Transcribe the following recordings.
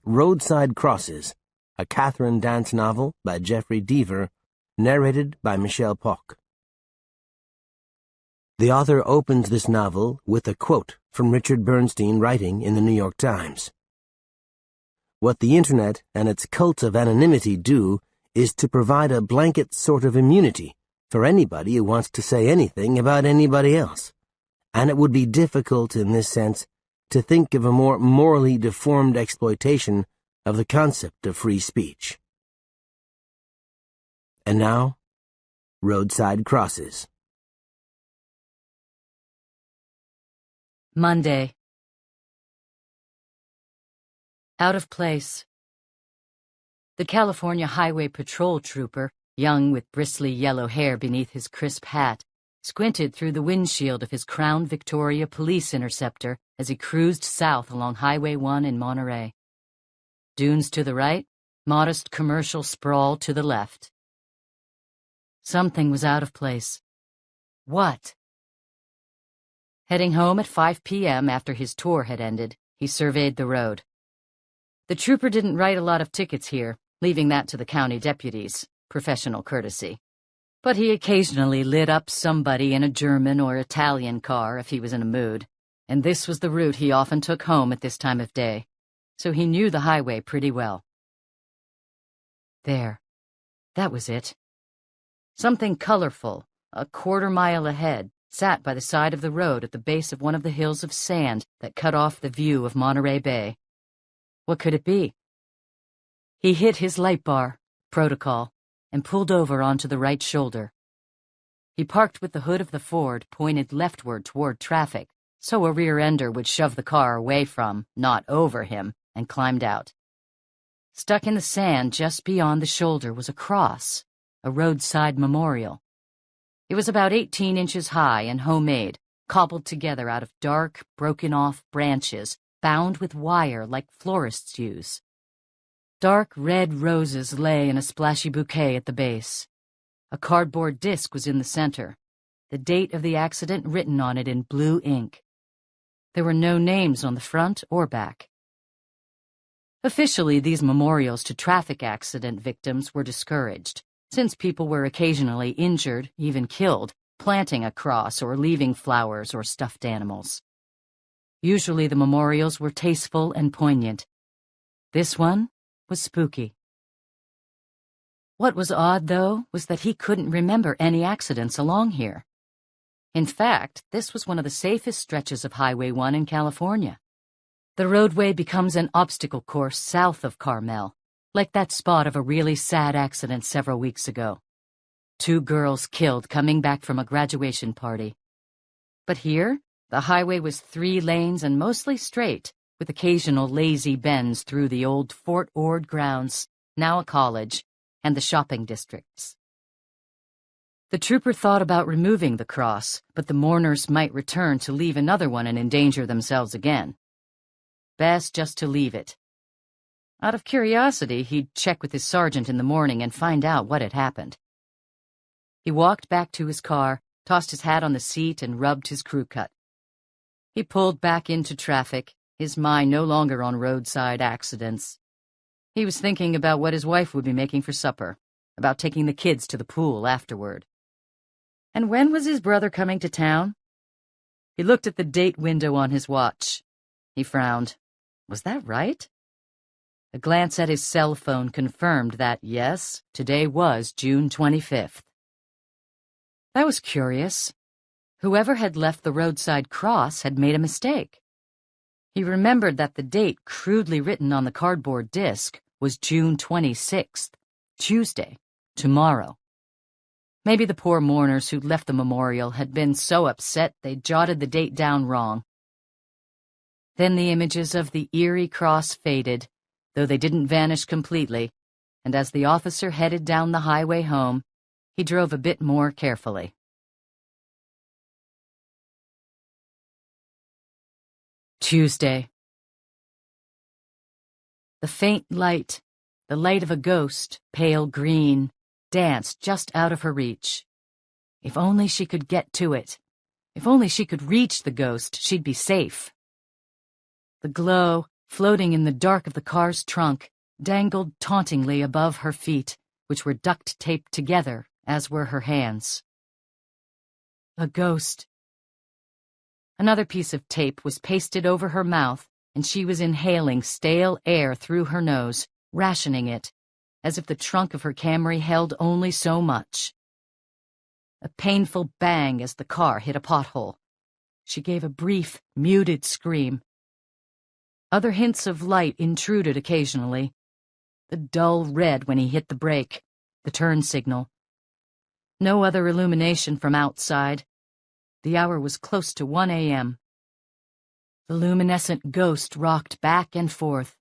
Roadside Crosses, a Catherine Dance novel by Jeffery Deaver, narrated by Michelle Pock. The author opens this novel with a quote from Richard Bernstein writing in the New York Times. What the Internet and its cult of anonymity do is to provide a blanket sort of immunity for anybody who wants to say anything about anybody else, and it would be difficult in this sense to think of a more morally deformed exploitation of the concept of free speech. And now, Roadside Crosses. Monday. Out of place. The California Highway Patrol trooper, young with bristly yellow hair beneath his crisp hat, squinted through the windshield of his Crown Victoria police interceptor as he cruised south along Highway 1 in Monterey. Dunes to the right, modest commercial sprawl to the left. Something was out of place. What? Heading home at 5 p.m. after his tour had ended, he surveyed the road. The trooper didn't write a lot of tickets here, leaving that to the county deputies, professional courtesy. But he occasionally lit up somebody in a German or Italian car if he was in a mood, and this was the route he often took home at this time of day, so he knew the highway pretty well. There. That was it. Something colorful, a quarter-mile ahead, sat by the side of the road at the base of one of the hills of sand that cut off the view of Monterey Bay. What could it be? He hit his light bar, protocol, and pulled over onto the right shoulder. He parked with the hood of the Ford pointed leftward toward traffic, so a rear-ender would shove the car away from, not over him, and climbed out. Stuck in the sand just beyond the shoulder was a cross, a roadside memorial. It was about 18 inches high and homemade, cobbled together out of dark, broken-off branches, bound with wire like florists use. Dark red roses lay in a splashy bouquet at the base. A cardboard disc was in the center, the date of the accident written on it in blue ink. There were no names on the front or back. Officially, these memorials to traffic accident victims were discouraged, since people were occasionally injured, even killed, planting a cross or leaving flowers or stuffed animals. Usually the memorials were tasteful and poignant. This one was spooky. What was odd, though, was that he couldn't remember any accidents along here. In fact, this was one of the safest stretches of Highway 1 in California. The roadway becomes an obstacle course south of Carmel, like that spot of a really sad accident several weeks ago. 2 girls killed coming back from a graduation party. But here, the highway was 3 lanes and mostly straight, with occasional lazy bends through the old Fort Ord grounds, now a college, and the shopping districts. The trooper thought about removing the cross, but the mourners might return to leave another one and endanger themselves again. Best just to leave it. Out of curiosity, he'd check with his sergeant in the morning and find out what had happened. He walked back to his car, tossed his hat on the seat, and rubbed his crew cut. He pulled back into traffic, his mind no longer on roadside accidents. He was thinking about what his wife would be making for supper, about taking the kids to the pool afterward. And when was his brother coming to town? He looked at the date window on his watch. He frowned. Was that right? A glance at his cell phone confirmed that, yes, today was June 25th. That was curious. Whoever had left the roadside cross had made a mistake. He remembered that the date crudely written on the cardboard disc was June 26th, Tuesday, tomorrow. Maybe the poor mourners who'd left the memorial had been so upset they jotted the date down wrong. Then the images of the eerie cross faded, though they didn't vanish completely, and as the officer headed down the highway home, he drove a bit more carefully. Tuesday. The faint light, the light of a ghost, pale green, danced just out of her reach. If only she could get to it. If only she could reach the ghost, she'd be safe. The glow, floating in the dark of the car's trunk, dangled tauntingly above her feet, which were duct-taped together, as were her hands. A ghost. Another piece of tape was pasted over her mouth, and she was inhaling stale air through her nose, rationing it, as if the trunk of her Camry held only so much. A painful bang as the car hit a pothole. She gave a brief, muted scream. Other hints of light intruded occasionally. The dull red when he hit the brake, the turn signal. No other illumination from outside. The hour was close to 1 a.m. The luminescent ghost rocked back and forth.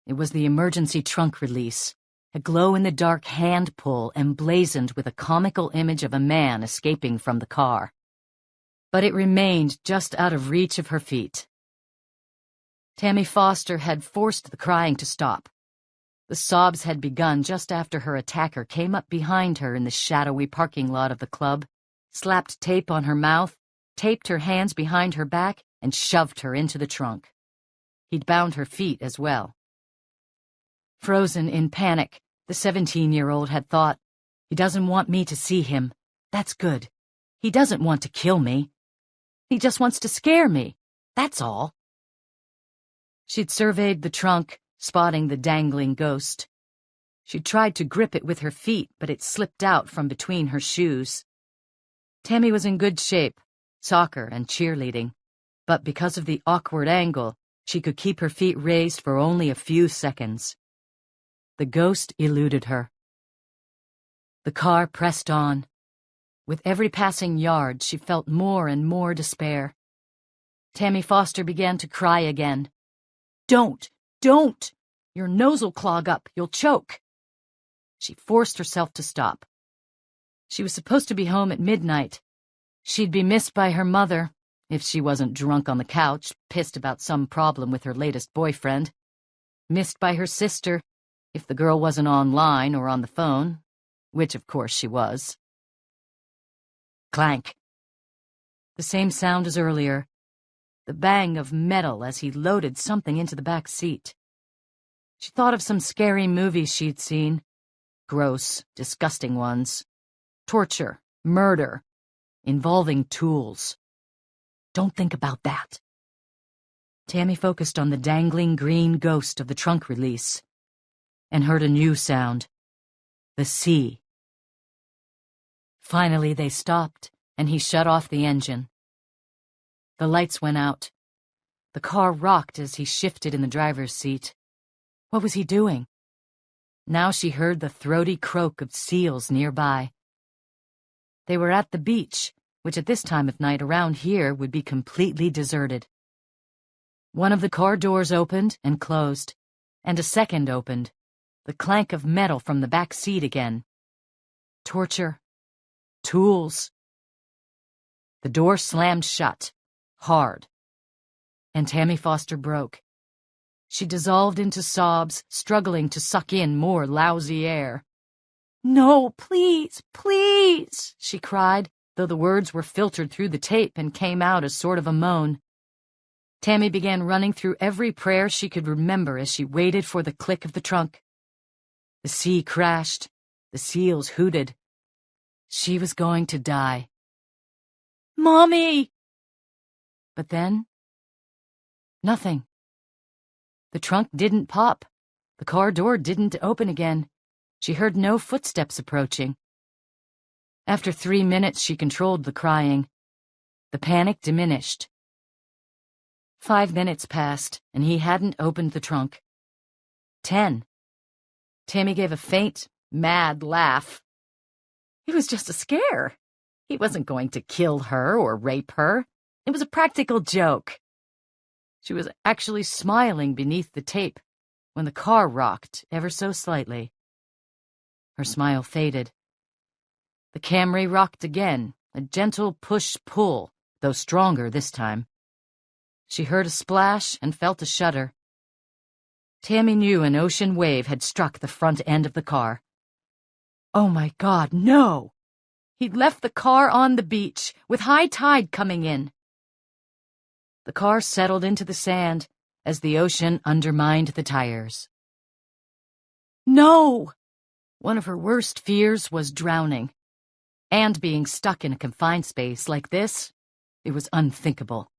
It was the emergency trunk release, a glow-in-the-dark hand pull emblazoned with a comical image of a man escaping from the car. But it remained just out of reach of her feet. Tammy Foster had forced the crying to stop. The sobs had begun just after her attacker came up behind her in the shadowy parking lot of the club, slapped tape on her mouth, taped her hands behind her back, and shoved her into the trunk. He'd bound her feet as well. Frozen in panic, the 17-year-old had thought, "He doesn't want me to see him. That's good. He doesn't want to kill me. He just wants to scare me. That's all." She'd surveyed the trunk, spotting the dangling ghost. She tried to grip it with her feet, but it slipped out from between her shoes. Tammy was in good shape, soccer and cheerleading, but because of the awkward angle, she could keep her feet raised for only a few seconds. The ghost eluded her. The car pressed on. With every passing yard, she felt more and more despair. Tammy Foster began to cry again. Don't! Your nose'll clog up, you'll choke." She forced herself to stop. She was supposed to be home at midnight. She'd be missed by her mother, if she wasn't drunk on the couch, pissed about some problem with her latest boyfriend. Missed by her sister, if the girl wasn't online or on the phone, which of course she was. Clank. The same sound as earlier. The bang of metal as he loaded something into the back seat. She thought of some scary movies she'd seen. Gross, disgusting ones. Torture, murder, involving tools. Don't think about that. Tammy focused on the dangling green ghost of the trunk release and heard a new sound. The sea. Finally they stopped, and he shut off the engine. The lights went out. The car rocked as he shifted in the driver's seat. What was he doing? Now she heard the throaty croak of seals nearby. They were at the beach, which at this time of night around here would be completely deserted. One of the car doors opened and closed, and a second opened, the clank of metal from the back seat again. Torture. Tools. The door slammed shut. Hard. And Tammy Foster broke. She dissolved into sobs, struggling to suck in more lousy air. "No, please, please," she cried, though the words were filtered through the tape and came out as sort of a moan. Tammy began running through every prayer she could remember as she waited for the click of the trunk. The sea crashed. The seals hooted. She was going to die. "Mommy!" But then, nothing. The trunk didn't pop. The car door didn't open again. She heard no footsteps approaching. After 3 minutes, she controlled the crying. The panic diminished. 5 minutes passed, and he hadn't opened the trunk. 10. Tammy gave a faint, mad laugh. It was just a scare. He wasn't going to kill her or rape her. It was a practical joke. She was actually smiling beneath the tape when the car rocked ever so slightly. Her smile faded. The Camry rocked again, a gentle push-pull, though stronger this time. She heard a splash and felt a shudder. Tammy knew an ocean wave had struck the front end of the car. Oh my God, no! He'd left the car on the beach, with high tide coming in. The car settled into the sand, as the ocean undermined the tires. No! One of her worst fears was drowning. And being stuck in a confined space like this, it was unthinkable.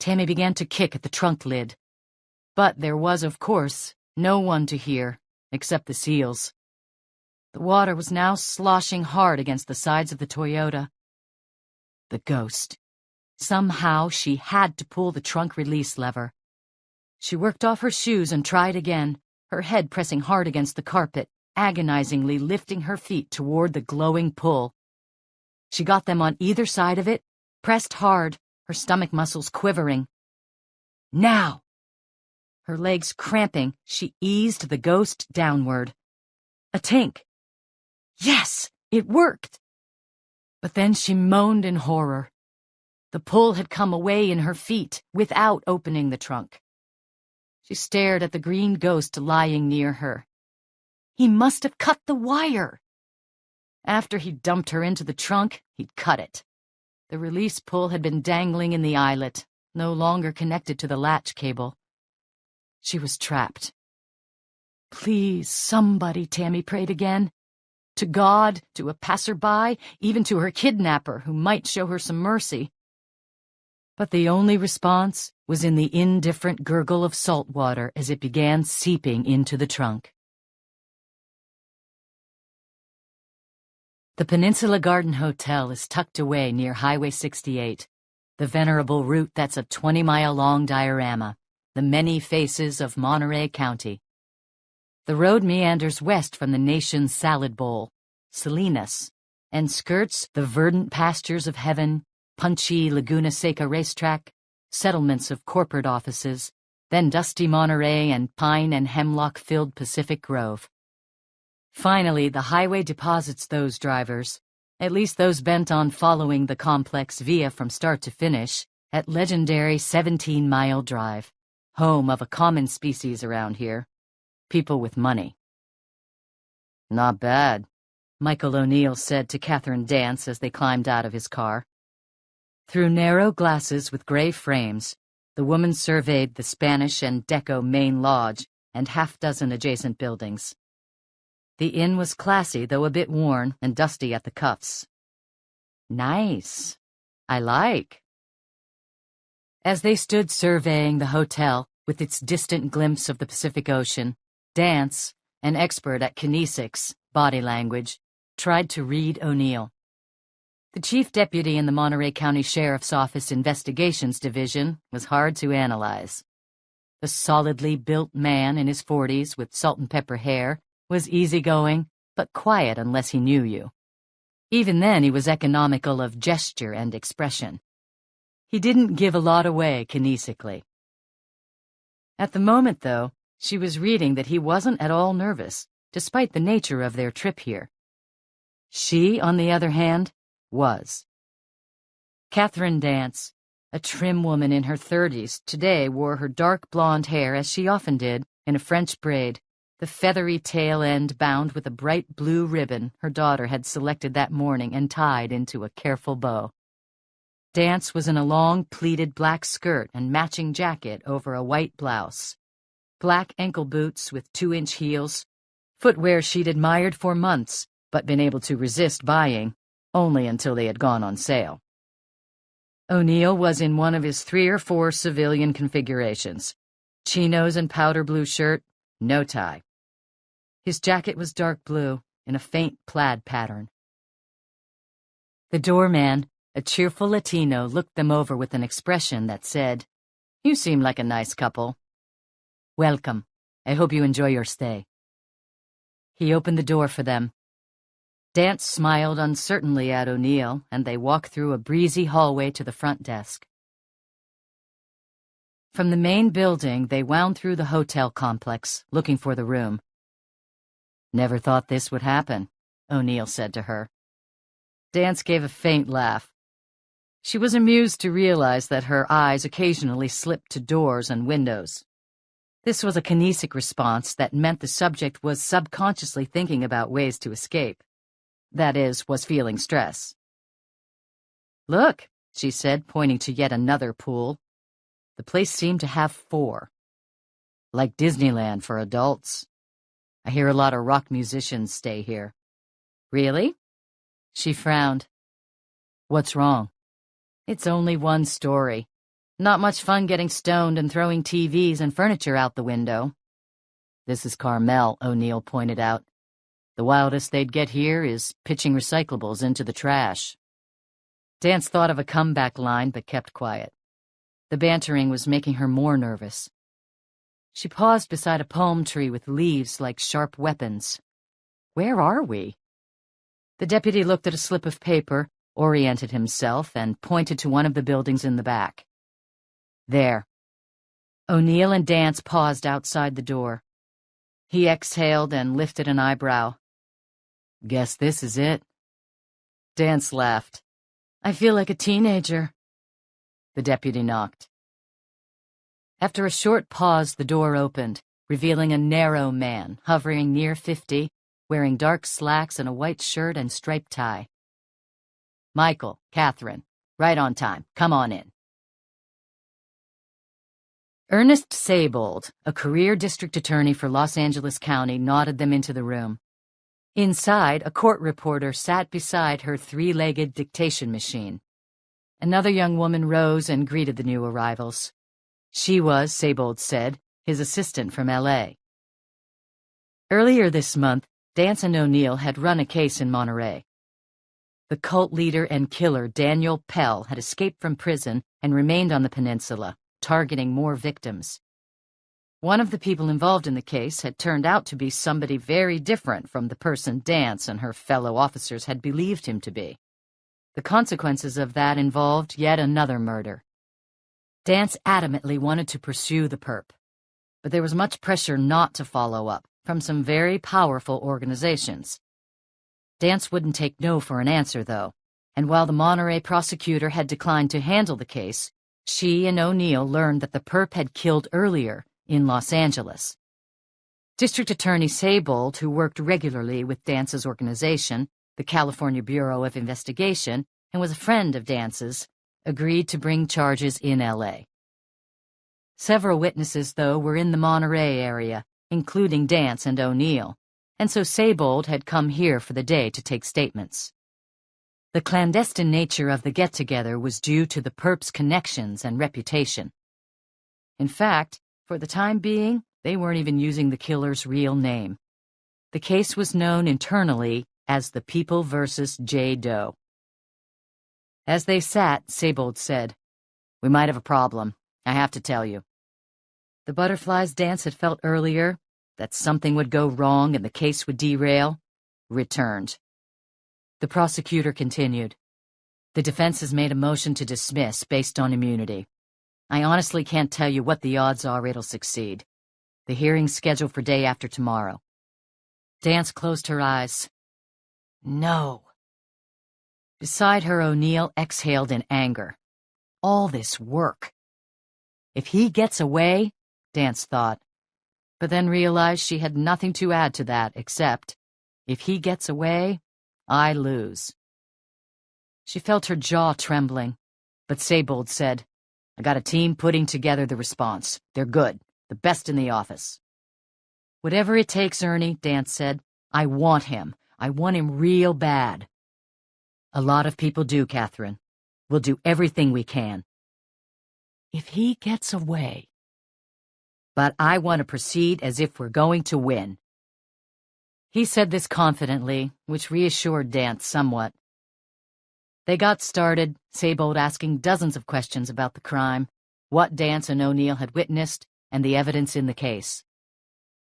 Tammy began to kick at the trunk lid. But there was, of course, no one to hear, except the seals. The water was now sloshing hard against the sides of the Toyota. The ghost. Somehow she had to pull the trunk release lever. She worked off her shoes and tried again, her head pressing hard against the carpet, agonizingly lifting her feet toward the glowing pull. She got them on either side of it, pressed hard, her stomach muscles quivering. Now! Her legs cramping, she eased the ghost downward. A tink. Yes, it worked! But then she moaned in horror. The pull had come away in her feet without opening the trunk. She stared at the green ghost lying near her. He must have cut the wire. After he'd dumped her into the trunk, he'd cut it. The release pull had been dangling in the eyelet, no longer connected to the latch cable. She was trapped. Please, somebody, Tammy prayed again. To God, to a passerby, even to her kidnapper who might show her some mercy. But the only response was in the indifferent gurgle of salt water as it began seeping into the trunk. The Peninsula Garden Hotel is tucked away near Highway 68, the venerable route that's a 20-mile-long diorama, the many faces of Monterey County. The road meanders west from the nation's salad bowl, Salinas, and skirts the verdant pastures of heaven, punchy Laguna Seca racetrack, settlements of corporate offices, then dusty Monterey and pine and hemlock-filled Pacific Grove. Finally, the highway deposits those drivers, at least those bent on following the complex via from start to finish, at legendary 17-mile drive, home of a common species around here, people with money. Not bad, Michael O'Neill said to Catherine Dance as they climbed out of his car. Through narrow glasses with gray frames, the woman surveyed the Spanish and Deco main lodge and half-dozen adjacent buildings. The inn was classy, though a bit worn and dusty at the cuffs. Nice. I like. As they stood surveying the hotel with its distant glimpse of the Pacific Ocean, Dance, an expert at kinesics, body language, tried to read O'Neill. The chief deputy in the Monterey County Sheriff's Office Investigations Division was hard to analyze. The solidly built man in his 40s with salt and pepper hair was easygoing, but quiet unless he knew you. Even then, he was economical of gesture and expression. He didn't give a lot away kinesically. At the moment, though, she was reading that he wasn't at all nervous, despite the nature of their trip here. She, on the other hand, was. Catherine Dance, a trim woman in her 30s, today wore her dark blonde hair, as she often did, in a French braid, the feathery tail end bound with a bright blue ribbon her daughter had selected that morning and tied into a careful bow. Dance was in a long pleated black skirt and matching jacket over a white blouse, black ankle boots with 2-inch heels, footwear she'd admired for months but been able to resist buying, only until they had gone on sale. O'Neill was in one of his 3 or 4 civilian configurations, chinos and powder blue shirt, no tie. His jacket was dark blue, in a faint plaid pattern. The doorman, a cheerful Latino, looked them over with an expression that said, "You seem like a nice couple. Welcome. I hope you enjoy your stay." He opened the door for them. Dance smiled uncertainly at O'Neill, and they walked through a breezy hallway to the front desk. From the main building, they wound through the hotel complex, looking for the room. "Never thought this would happen," O'Neill said to her. Dance gave a faint laugh. She was amused to realize that her eyes occasionally slipped to doors and windows. This was a kinesic response that meant the subject was subconsciously thinking about ways to escape. That is, was feeling stress. "Look," she said, pointing to yet another pool. The place seemed to have 4. Like Disneyland for adults. I hear a lot of rock musicians stay here. Really? She frowned. What's wrong? It's only 1 story. Not much fun getting stoned and throwing TVs and furniture out the window. This is Carmel, O'Neill pointed out. The wildest they'd get here is pitching recyclables into the trash. Dance thought of a comeback line but kept quiet. The bantering was making her more nervous. She paused beside a palm tree with leaves like sharp weapons. Where are we? The deputy looked at a slip of paper, oriented himself, and pointed to one of the buildings in the back. There. O'Neill and Dance paused outside the door. He exhaled and lifted an eyebrow. Guess this is it. Dance laughed. I feel like a teenager. The deputy knocked. After a short pause, the door opened, revealing a narrow man, hovering near 50, wearing dark slacks and a white shirt and striped tie. Michael, Catherine, right on time. Come on in. Ernest Saybold, a career district attorney for Los Angeles County, nodded them into the room. Inside, a court reporter sat beside her 3-legged dictation machine. Another young woman rose and greeted the new arrivals. She was, Saybold said, his assistant from L.A. Earlier this month, Dance and O'Neill had run a case in Monterey. The cult leader and killer Daniel Pell had escaped from prison and remained on the peninsula, targeting more victims. One of the people involved in the case had turned out to be somebody very different from the person Dance and her fellow officers had believed him to be. The consequences of that involved yet another murder. Dance adamantly wanted to pursue the perp, but there was much pressure not to follow up from some very powerful organizations. Dance wouldn't take no for an answer, though, and while the Monterey prosecutor had declined to handle the case, she and O'Neill learned that the perp had killed earlier in Los Angeles. District Attorney Saybold, who worked regularly with Dance's organization, the California Bureau of Investigation, and was a friend of Dance's, agreed to bring charges in L.A. Several witnesses, though, were in the Monterey area, including Dance and O'Neill, and so Saybold had come here for the day to take statements. The clandestine nature of the get-together was due to the perp's connections and reputation. In fact, for the time being, they weren't even using the killer's real name. The case was known internally as the People vs. J. Doe. As they sat, Saybold said, "We might have a problem, I have to tell you." The butterflies Dance had felt earlier, that something would go wrong and the case would derail, returned. The prosecutor continued, "The defense has made a motion to dismiss based on immunity. I honestly can't tell you what the odds are it'll succeed. The hearing's scheduled for day after tomorrow." Dance closed her eyes. No. Beside her, O'Neill exhaled in anger. All this work. If he gets away, Dance thought, but then realized she had nothing to add to that except, if he gets away, I lose. She felt her jaw trembling, but Saybold said, "I got a team putting together the response. They're good, the best in the office." "Whatever it takes, Ernie," Dance said. "I want him. I want him real bad." "A lot of people do, Catherine. We'll do everything we can." "If he gets away." "But I want to proceed as if we're going to win." He said this confidently, which reassured Dance somewhat. They got started, Saybold asking dozens of questions about the crime, what Dance and O'Neill had witnessed, and the evidence in the case.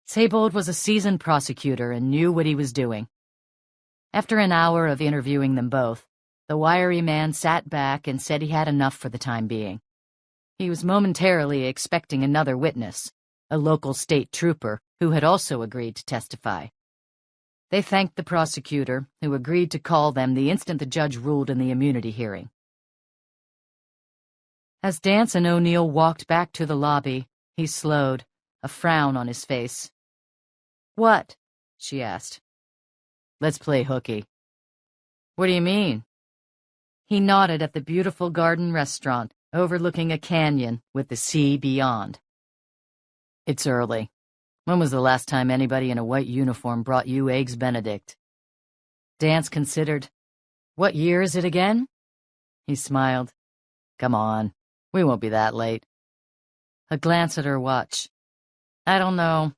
Saybold was a seasoned prosecutor and knew what he was doing. After an hour of interviewing them both, the wiry man sat back and said he had enough for the time being. He was momentarily expecting another witness, a local state trooper who had also agreed to testify. They thanked the prosecutor, who agreed to call them the instant the judge ruled in the immunity hearing. As Dance and O'Neill walked back to the lobby, he slowed, a frown on his face. "What?" she asked. "Let's play hooky." "What do you mean?" He nodded at the beautiful garden restaurant overlooking a canyon with the sea beyond. "It's early. When was the last time anybody in a white uniform brought you Eggs Benedict?" Dance considered. "What year is it again?" He smiled. "Come on, we won't be that late." A glance at her watch. "I don't know."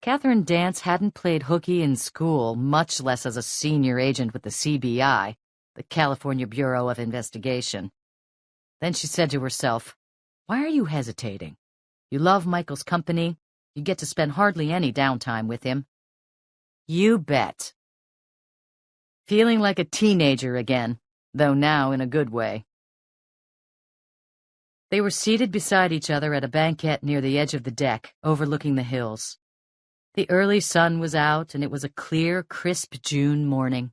Catherine Dance hadn't played hooky in school, much less as a senior agent with the CBI, the California Bureau of Investigation. Then she said to herself, "Why are you hesitating? You love Michael's company. You get to spend hardly any downtime with him." "You bet." Feeling like a teenager again, though now in a good way. They were seated beside each other at a banquette near the edge of the deck, overlooking the hills. The early sun was out, and it was a clear, crisp June morning.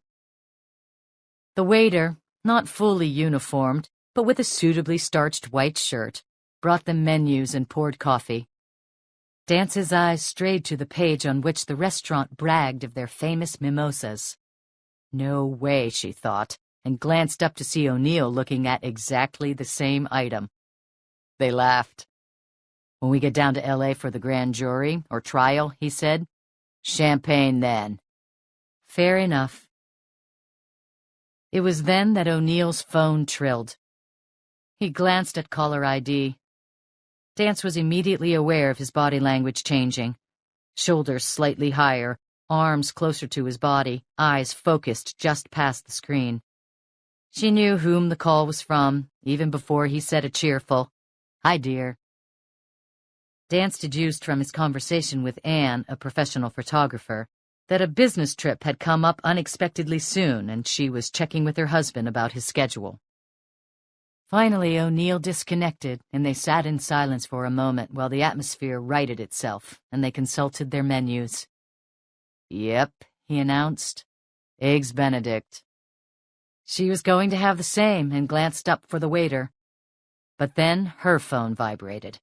The waiter, not fully uniformed, but with a suitably starched white shirt, brought them menus and poured coffee. Dance's eyes strayed to the page on which the restaurant bragged of their famous mimosas. No way, she thought, and glanced up to see O'Neill looking at exactly the same item. They laughed. "When we get down to L.A. for the grand jury, or trial," he said, "champagne then." Fair enough. It was then that O'Neill's phone trilled. He glanced at caller ID. Dance was immediately aware of his body language changing. Shoulders slightly higher, arms closer to his body, eyes focused just past the screen. She knew whom the call was from, even before he said a cheerful, "Hi, dear." Dance deduced from his conversation with Anne, a professional photographer, that a business trip had come up unexpectedly soon, and she was checking with her husband about his schedule. Finally, O'Neill disconnected, and they sat in silence for a moment while the atmosphere righted itself, and they consulted their menus. "Yep," he announced. "Eggs Benedict." She was going to have the same and glanced up for the waiter. But then her phone vibrated.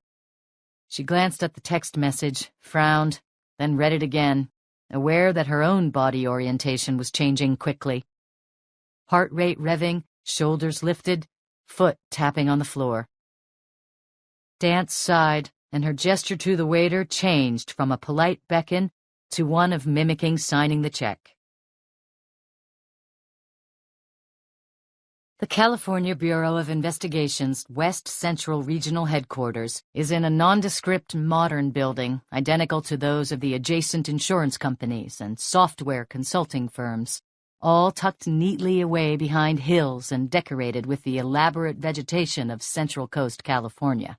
She glanced at the text message, frowned, then read it again, aware that her own body orientation was changing quickly. Heart rate revving, shoulders lifted, foot tapping on the floor. Dance sighed, and her gesture to the waiter changed from a polite beckon to one of mimicking signing the check. The California Bureau of Investigation's West Central Regional Headquarters is in a nondescript modern building identical to those of the adjacent insurance companies and software consulting firms, all tucked neatly away behind hills and decorated with the elaborate vegetation of Central Coast California.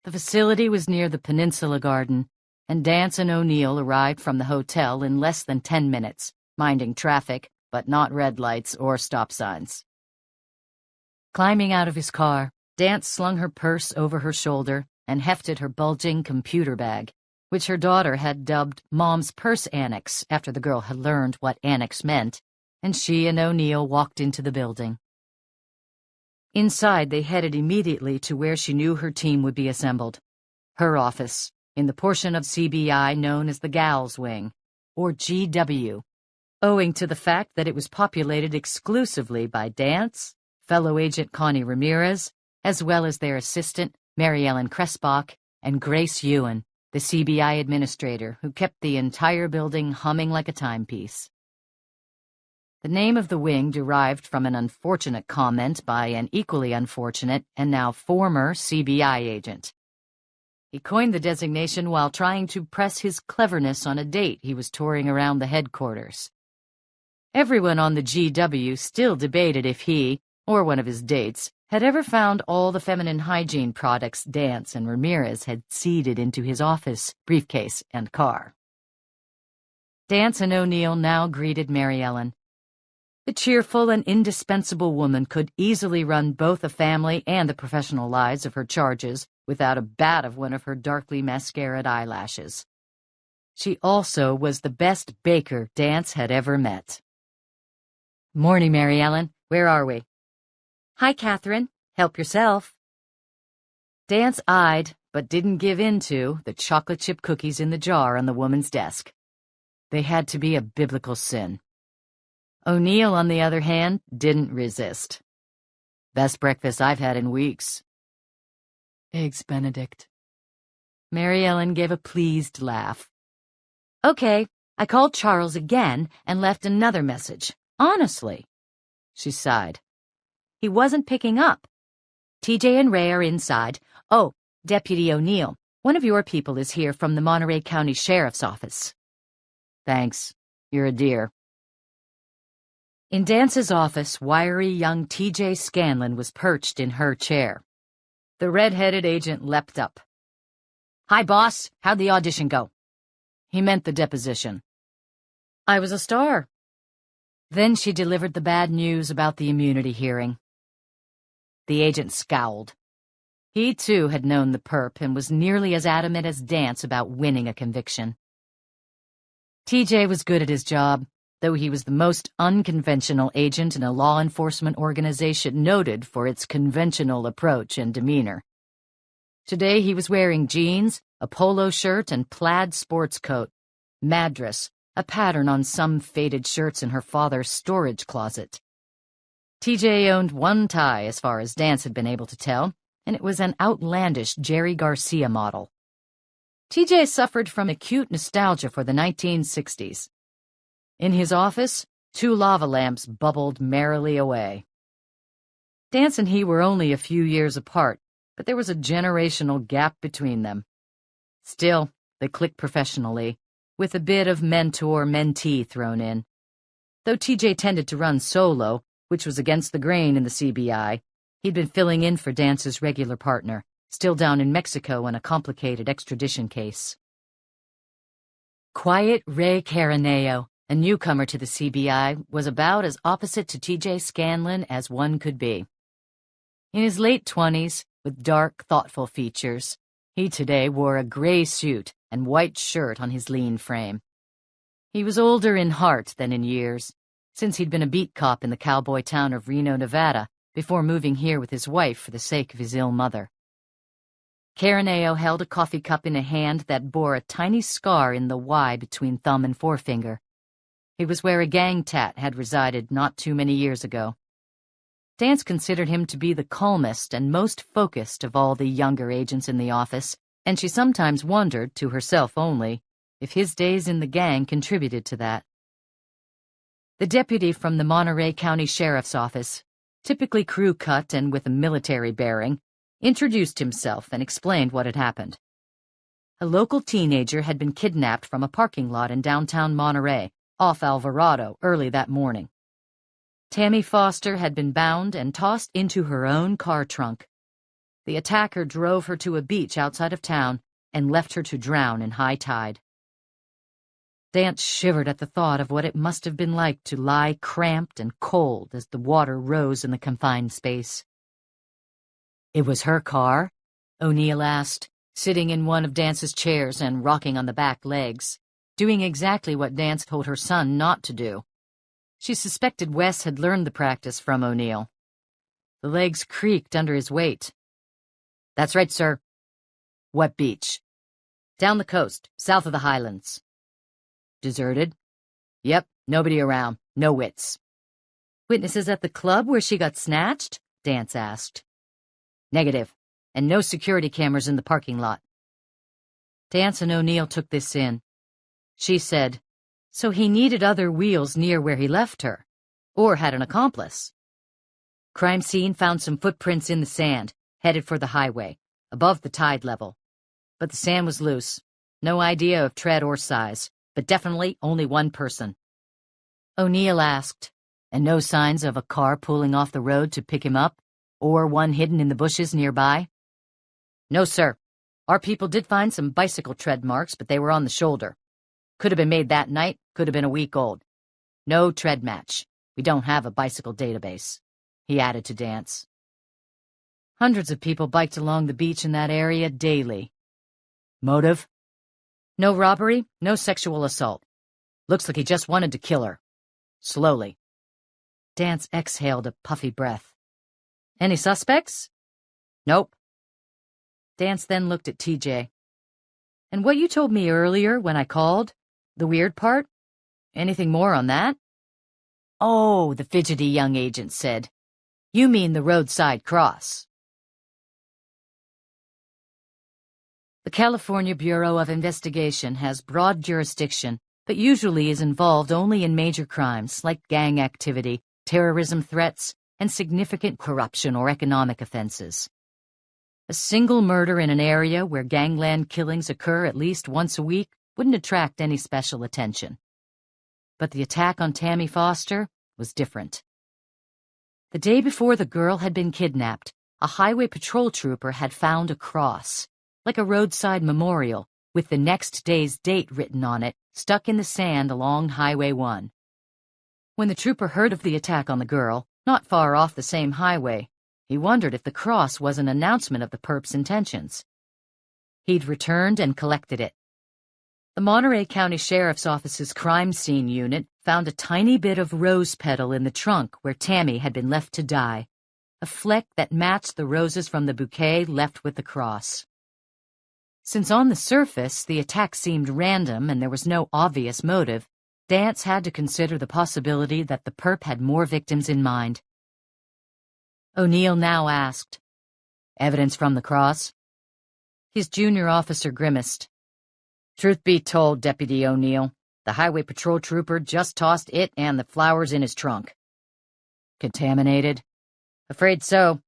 The facility was near the Peninsula Garden, and Dance and O'Neill arrived from the hotel in less than 10 minutes, minding traffic, but not red lights or stop signs. Climbing out of his car, Dance slung her purse over her shoulder and hefted her bulging computer bag, which her daughter had dubbed Mom's Purse Annex after the girl had learned what annex meant, and she and O'Neill walked into the building. Inside, they headed immediately to where she knew her team would be assembled. Her office, in the portion of CBI known as the Gals Wing, or GW, owing to the fact that it was populated exclusively by Dance, fellow agent Connie Ramirez, as well as their assistant, Mary Ellen Cressbach, and Grace Ewan, the CBI administrator who kept the entire building humming like a timepiece. The name of the wing derived from an unfortunate comment by an equally unfortunate and now former CBI agent. He coined the designation while trying to press his cleverness on a date he was touring around the headquarters. Everyone on the GW still debated if he, or one of his dates, had ever found all the feminine hygiene products Dance and Ramirez had seeded into his office, briefcase, and car. Dance and O'Neill now greeted Mary Ellen. The cheerful and indispensable woman could easily run both the family and the professional lives of her charges without a bat of one of her darkly mascaraed eyelashes. She also was the best baker Dance had ever met. "Morning, Mary Ellen. Where are we?" "Hi, Catherine. Help yourself." Dance eyed, but didn't give in to, the chocolate chip cookies in the jar on the woman's desk. They had to be a biblical sin. O'Neill, on the other hand, didn't resist. Best breakfast I've had in weeks. Eggs Benedict. Mary Ellen gave a pleased laugh. Okay, I called Charles again and left another message. Honestly. She sighed. He wasn't picking up. TJ and Ray are inside. Oh, Deputy O'Neill, one of your people is here from the Monterey County Sheriff's Office. Thanks. You're a dear. In Dance's office, wiry young TJ Scanlon was perched in her chair. The red-headed agent leapt up. Hi, boss. How'd the audition go? He meant the deposition. I was a star. Then she delivered the bad news about the immunity hearing. The agent scowled. He, too, had known the perp and was nearly as adamant as Dance about winning a conviction. TJ was good at his job, though he was the most unconventional agent in a law enforcement organization noted for its conventional approach and demeanor. Today he was wearing jeans, a polo shirt, and plaid sports coat. Madras, a pattern on some faded shirts in her father's storage closet. TJ owned one tie as far as Dance had been able to tell, and it was an outlandish Jerry Garcia model. TJ suffered from acute nostalgia for the 1960s. In his office, 2 lava lamps bubbled merrily away. Dance and he were only a few years apart, but there was a generational gap between them. Still, they clicked professionally, with a bit of mentor-mentee thrown in. Though TJ tended to run solo, which was against the grain in the CBI, he'd been filling in for Dance's regular partner, still down in Mexico in a complicated extradition case. Quiet Ray Caraneo, a newcomer to the CBI, was about as opposite to TJ Scanlon as one could be. In his late 20s, with dark, thoughtful features, he today wore a gray suit and white shirt on his lean frame. He was older in heart than in years, since he'd been a beat cop in the cowboy town of Reno, Nevada, before moving here with his wife for the sake of his ill mother. Caraneo held a coffee cup in a hand that bore a tiny scar in the Y between thumb and forefinger. It was where a gang tat had resided not too many years ago. Dance considered him to be the calmest and most focused of all the younger agents in the office, and she sometimes wondered, to herself only, if his days in the gang contributed to that. The deputy from the Monterey County Sheriff's Office, typically crew-cut and with a military bearing, introduced himself and explained what had happened. A local teenager had been kidnapped from a parking lot in downtown Monterey, off Alvarado, early that morning. Tammy Foster had been bound and tossed into her own car trunk. The attacker drove her to a beach outside of town and left her to drown in high tide. Dance shivered at the thought of what it must have been like to lie cramped and cold as the water rose in the confined space. It was her car? O'Neill asked, sitting in one of Dance's chairs and rocking on the back legs, doing exactly what Dance told her son not to do. She suspected Wes had learned the practice from O'Neill. The legs creaked under his weight. That's right, sir. What beach? Down the coast, south of the Highlands. Deserted? Yep, nobody around, no wits. Witnesses at the club where she got snatched? Dance asked. Negative, and no security cameras in the parking lot. Dance and O'Neill took this in. She said, so he needed other wheels near where he left her, or had an accomplice. Crime scene found some footprints in the sand, headed for the highway, above the tide level. But the sand was loose, no idea of tread or size, but definitely only one person. O'Neill asked, and no signs of a car pulling off the road to pick him up, or one hidden in the bushes nearby? No, sir. Our people did find some bicycle tread marks, but they were on the shoulder. Could have been made that night, could have been a week old. No tread match. We don't have a bicycle database, he added to Dance. Hundreds of people biked along the beach in that area daily. Motive? No robbery, no sexual assault. Looks like he just wanted to kill her. Slowly. Dance exhaled a puffy breath. Any suspects? Nope. Dance then looked at TJ. And what you told me earlier when I called? The weird part? Anything more on that? Oh, the fidgety young agent said. You mean the roadside cross. The California Bureau of Investigation has broad jurisdiction, but usually is involved only in major crimes like gang activity, terrorism threats, and significant corruption or economic offenses. A single murder in an area where gangland killings occur at least once a week wouldn't attract any special attention. But the attack on Tammy Foster was different. The day before the girl had been kidnapped, a highway patrol trooper had found a cross, like a roadside memorial, with the next day's date written on it, stuck in the sand along Highway 1. When the trooper heard of the attack on the girl, not far off the same highway, he wondered if the cross was an announcement of the perp's intentions. He'd returned and collected it. The Monterey County Sheriff's Office's crime scene unit found a tiny bit of rose petal in the trunk where Tammy had been left to die, a fleck that matched the roses from the bouquet left with the cross. Since on the surface the attack seemed random and there was no obvious motive, Dance had to consider the possibility that the perp had more victims in mind. O'Neill now asked, "Evidence from the cross?" His junior officer grimaced. "Truth be told, Deputy O'Neill, the highway patrol trooper just tossed it and the flowers in his trunk." "Contaminated?" "Afraid so.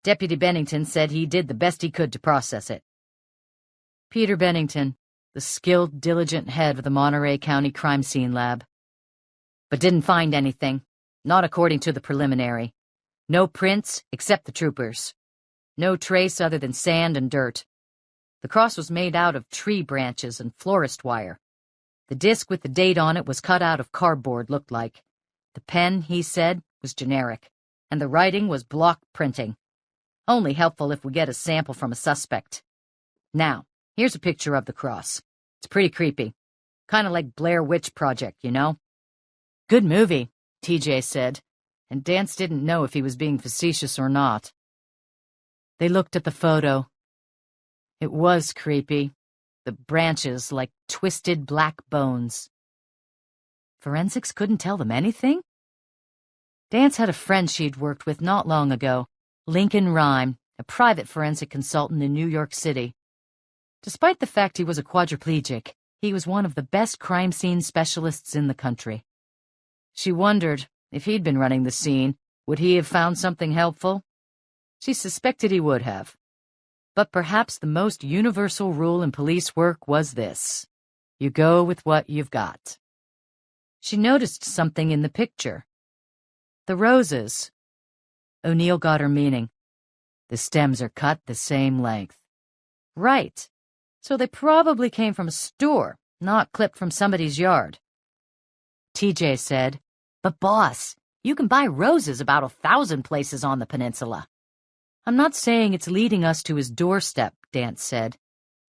Deputy Bennington said he did the best he could to process it." Peter Bennington, the skilled, diligent head of the Monterey County Crime Scene Lab. "But didn't find anything, not according to the preliminary. No prints except the troopers. No trace other than sand and dirt. The cross was made out of tree branches and florist wire. The disc with the date on it was cut out of cardboard, looked like. The pen, he said, was generic, and the writing was block printing. Only helpful if we get a sample from a suspect. Now, here's a picture of the cross. It's pretty creepy. Kind of like Blair Witch Project, you know?" "Good movie," TJ said, and Dance didn't know if he was being facetious or not. They looked at the photo. It was creepy. The branches like twisted black bones. Forensics couldn't tell them anything? Dance had a friend she'd worked with not long ago, Lincoln Rhyme, a private forensic consultant in New York City. Despite the fact he was a quadriplegic, he was one of the best crime scene specialists in the country. She wondered, if he'd been running the scene, would he have found something helpful? She suspected he would have. But perhaps the most universal rule in police work was this: you go with what you've got. She noticed something in the picture. The roses. O'Neill got her meaning. The stems are cut the same length. Right. So they probably came from a store, not clipped from somebody's yard. TJ said, "But boss, you can buy roses about 1,000 places on the peninsula." "I'm not saying it's leading us to his doorstep," Dance said.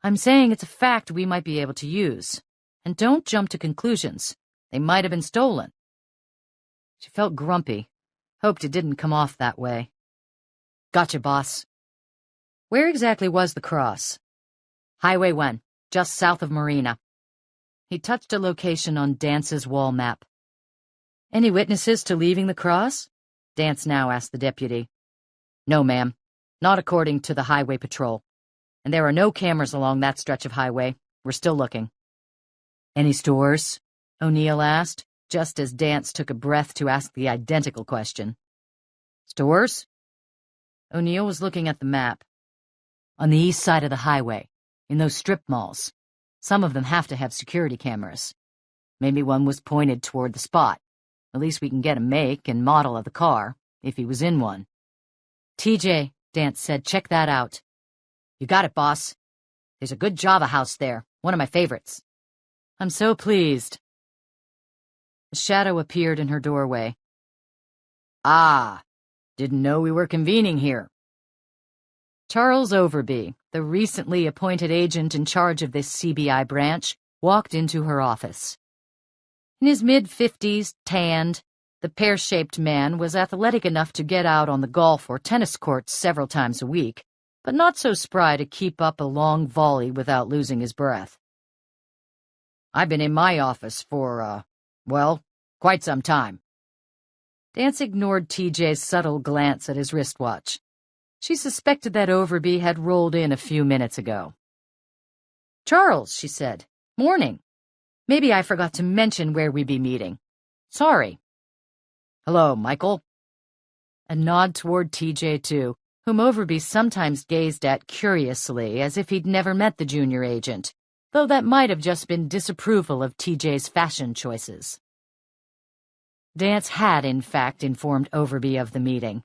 "I'm saying it's a fact we might be able to use. And don't jump to conclusions. They might have been stolen." She felt grumpy, hoped it didn't come off that way. "Gotcha, boss." Where exactly was the cross? Highway 1, just south of Marina. He touched a location on Dance's wall map. "Any witnesses to leaving the cross?" Dance now asked the deputy. "No, ma'am. Not according to the highway patrol. And there are no cameras along that stretch of highway. We're still looking." "Any stores?" O'Neill asked, just as Dance took a breath to ask the identical question. "Stores?" O'Neill was looking at the map. "On the east side of the highway, in those strip malls. Some of them have to have security cameras. Maybe one was pointed toward the spot. At least we can get a make and model of the car, if he was in one." "TJ," Dance said, "check that out." "You got it, boss. There's a good Java house there, one of my favorites." "I'm so pleased." A shadow appeared in her doorway. "Ah, didn't know we were convening here." Charles Overby, the recently appointed agent in charge of this CBI branch, walked into her office. In his mid-50s, tanned, the pear-shaped man was athletic enough to get out on the golf or tennis courts several times a week, but not so spry to keep up a long volley without losing his breath. "I've been in my office for, well, quite some time." Dance ignored TJ's subtle glance at his wristwatch. She suspected that Overby had rolled in a few minutes ago. "Charles," she said. "Morning. Maybe I forgot to mention where we be meeting. Sorry." "Hello, Michael." A nod toward TJ, too, whom Overby sometimes gazed at curiously, as if he'd never met the junior agent, though that might have just been disapproval of TJ's fashion choices. Dance had, in fact, informed Overby of the meeting.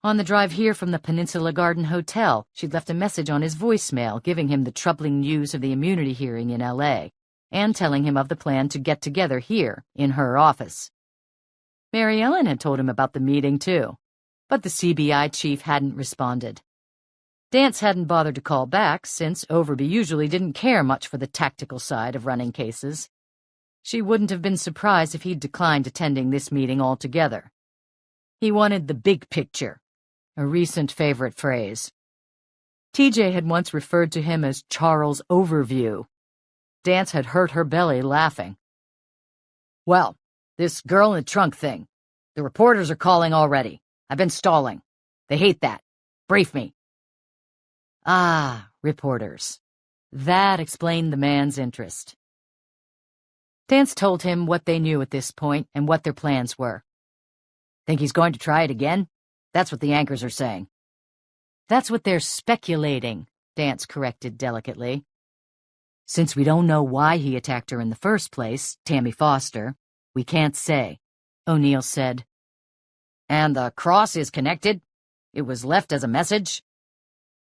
On the drive here from the Peninsula Garden Hotel, she'd left a message on his voicemail giving him the troubling news of the immunity hearing in L.A., and telling him of the plan to get together here, in her office. Mary Ellen had told him about the meeting, too, but the CBI chief hadn't responded. Dance hadn't bothered to call back, since Overby usually didn't care much for the tactical side of running cases. She wouldn't have been surprised if he'd declined attending this meeting altogether. He wanted the big picture, a recent favorite phrase. TJ had once referred to him as Charles Overview. Dance had hurt her belly laughing. "Well, this girl in the trunk thing. The reporters are calling already. I've been stalling. They hate that. Brief me." Ah, reporters. That explained the man's interest. Dance told him what they knew at this point and what their plans were. "Think he's going to try it again? That's what the anchors are saying." "That's what they're speculating," Dance corrected delicately. "Since we don't know why he attacked her in the first place, Tammy Foster, we can't say," O'Neill said. "And the cross is connected? It was left as a message?"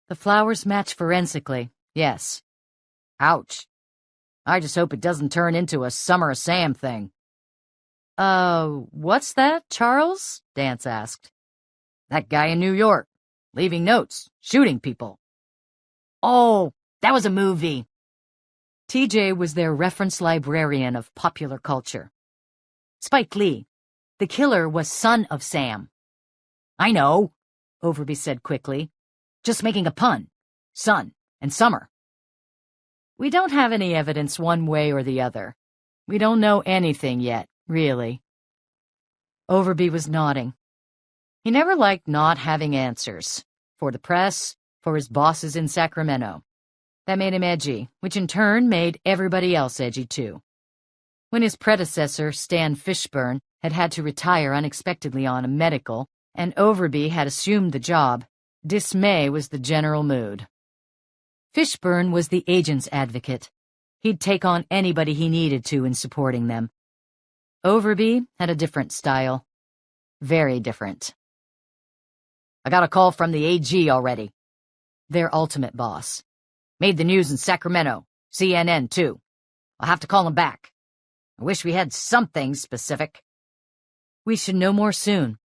"The flowers match forensically, yes." "Ouch. I just hope it doesn't turn into a Summer of Sam thing." What's that, Charles?" Dance asked. "That guy in New York, leaving notes, shooting people." "Oh, that was a movie." TJ was their reference librarian of popular culture. "Spike Lee. The killer was Son of Sam." "I know," Overby said quickly. "Just making a pun. Sun and summer." "We don't have any evidence one way or the other. We don't know anything yet, really." Overby was nodding. He never liked not having answers. For the press, for his bosses in Sacramento. That made him edgy, which in turn made everybody else edgy too. When his predecessor, Stan Fishburne, had had to retire unexpectedly on a medical, and Overby had assumed the job, dismay was the general mood. Fishburne was the agent's advocate. He'd take on anybody he needed to in supporting them. Overby had a different style. Very different. "I got a call from the AG already." Their ultimate boss. "Made the news in Sacramento. CNN, too. I'll have to call him back. I wish we had something specific." "We should know more soon."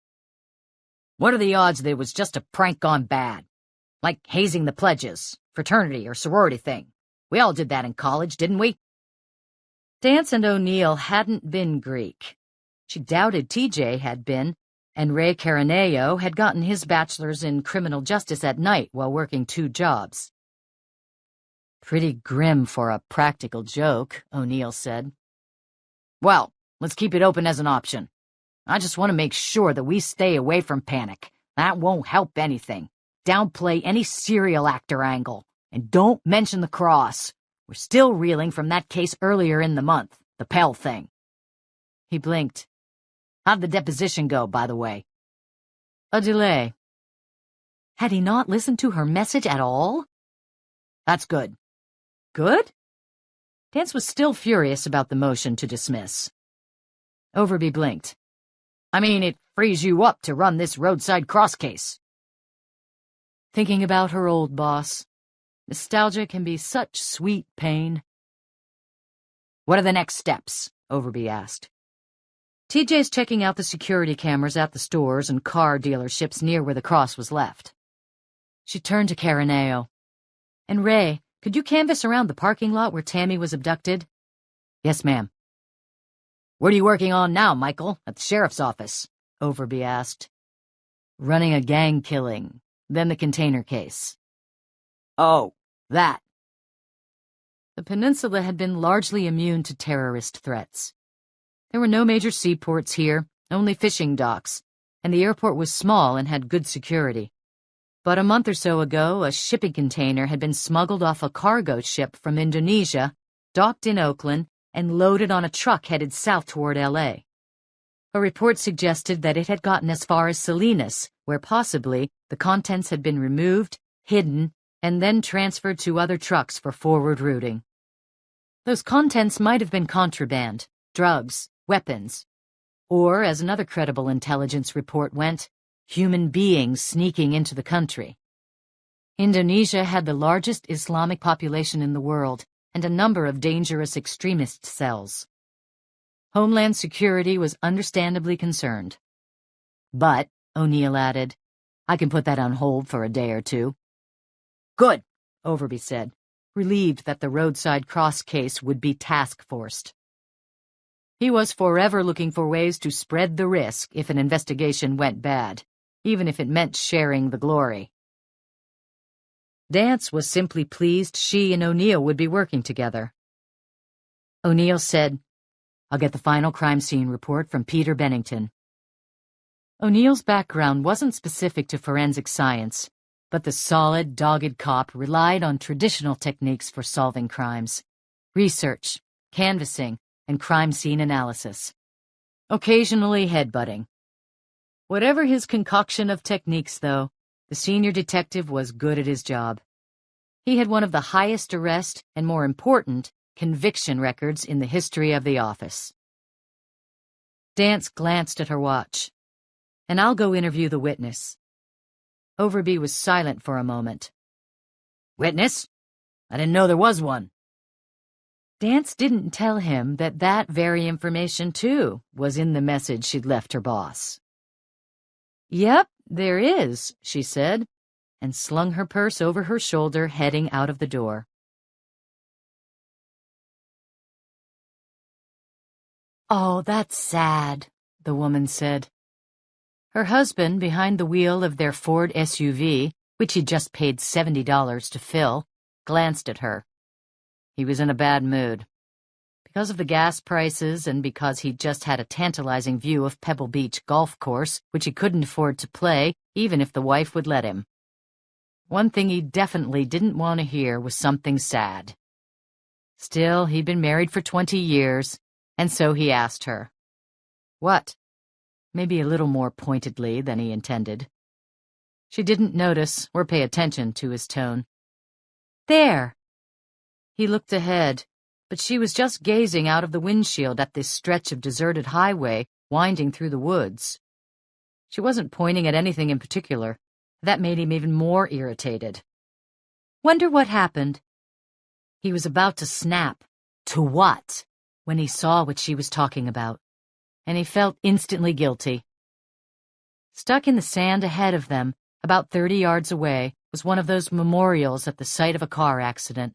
"What are the odds that it was just a prank gone bad? Like hazing the pledges, fraternity or sorority thing. We all did that in college, didn't we?" Dance and O'Neill hadn't been Greek. She doubted TJ had been, and Ray Caraneo had gotten his bachelor's in criminal justice at night while working 2 jobs. "Pretty grim for a practical joke," O'Neill said. "Well, let's keep it open as an option. I just want to make sure that we stay away from panic. That won't help anything. Downplay any serial actor angle. And don't mention the cross. We're still reeling from that case earlier in the month, the Pell thing." He blinked. "How'd the deposition go, by the way?" "A delay." Had he not listened to her message at all? "That's good." "Good?" Dance was still furious about the motion to dismiss. Overby blinked. "I mean, it frees you up to run this roadside cross case." Thinking about her old boss. Nostalgia can be such sweet pain. "What are the next steps?" Overby asked. "TJ's checking out the security cameras at the stores and car dealerships near where the cross was left." She turned to Caraneo. "And Ray, could you canvass around the parking lot where Tammy was abducted?" "Yes, ma'am." "What are you working on now, Michael, at the sheriff's office?" Overby asked. "Running a gang killing, then the container case." "Oh, that." The peninsula had been largely immune to terrorist threats. There were no major seaports here, only fishing docks, and the airport was small and had good security. But a month or so ago, a shipping container had been smuggled off a cargo ship from Indonesia, docked in Oakland, and loaded on a truck headed south toward L.A. A report suggested that it had gotten as far as Salinas, where possibly the contents had been removed, hidden, and then transferred to other trucks for forward routing. Those contents might have been contraband, drugs, weapons, or, as another credible intelligence report went, human beings sneaking into the country. Indonesia had the largest Islamic population in the world and a number of dangerous extremist cells. Homeland Security was understandably concerned. But, O'Neill added, I can put that on hold for a day or two. Good, Overby said, relieved that the roadside cross case would be task-forced. He was forever looking for ways to spread the risk if an investigation went bad, even if it meant sharing the glory. Dance was simply pleased she and O'Neill would be working together. O'Neill said, I'll get the final crime scene report from Peter Bennington. O'Neill's background wasn't specific to forensic science, but the solid, dogged cop relied on traditional techniques for solving crimes: research, canvassing, and crime scene analysis. Occasionally headbutting. Whatever his concoction of techniques, though, the senior detective was good at his job. He had one of the highest arrest and, more important, conviction records in the history of the office. Dance glanced at her watch. And I'll go interview the witness. Overby was silent for a moment. Witness? I didn't know there was one. Dance didn't tell him that that very information, too, was in the message she'd left her boss. Yep, there is, she said, and slung her purse over her shoulder, heading out of the door. Oh, that's sad, the woman said. Her husband, behind the wheel of their Ford SUV, which he'd just paid $70 to fill, glanced at her. He was in a bad mood. Because of the gas prices and because he'd just had a tantalizing view of Pebble Beach golf course, which he couldn't afford to play, even if the wife would let him. One thing he definitely didn't want to hear was something sad. Still, he'd been married for 20 years, and so he asked her. What? Maybe a little more pointedly than he intended. She didn't notice or pay attention to his tone. There! He looked ahead, but she was just gazing out of the windshield at this stretch of deserted highway winding through the woods. She wasn't pointing at anything in particular. That made him even more irritated. Wonder what happened? He was about to snap. To what? When he saw what she was talking about. And he felt instantly guilty. Stuck in the sand ahead of them, about 30 yards away, was one of those memorials at the site of a car accident.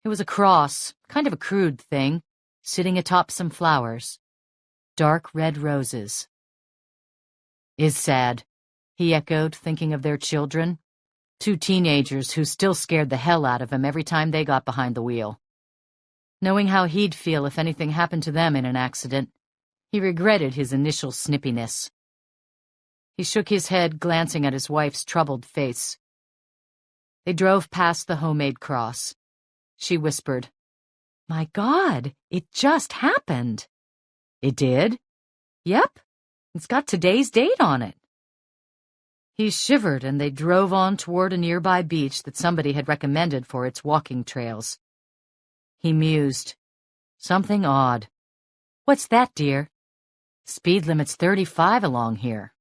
It was a cross, kind of a crude thing, sitting atop some flowers. Dark red roses. Is sad, he echoed, thinking of their children. 2 teenagers who still scared the hell out of him every time they got behind the wheel. Knowing how he'd feel if anything happened to them in an accident, he regretted his initial snippiness. He shook his head, glancing at his wife's troubled face. They drove past the homemade cross. She whispered, My God, it just happened. It did? Yep, it's got today's date on it. He shivered, and they drove on toward a nearby beach that somebody had recommended for its walking trails. He mused. Something odd. What's that, dear? Speed limit's 35 along here.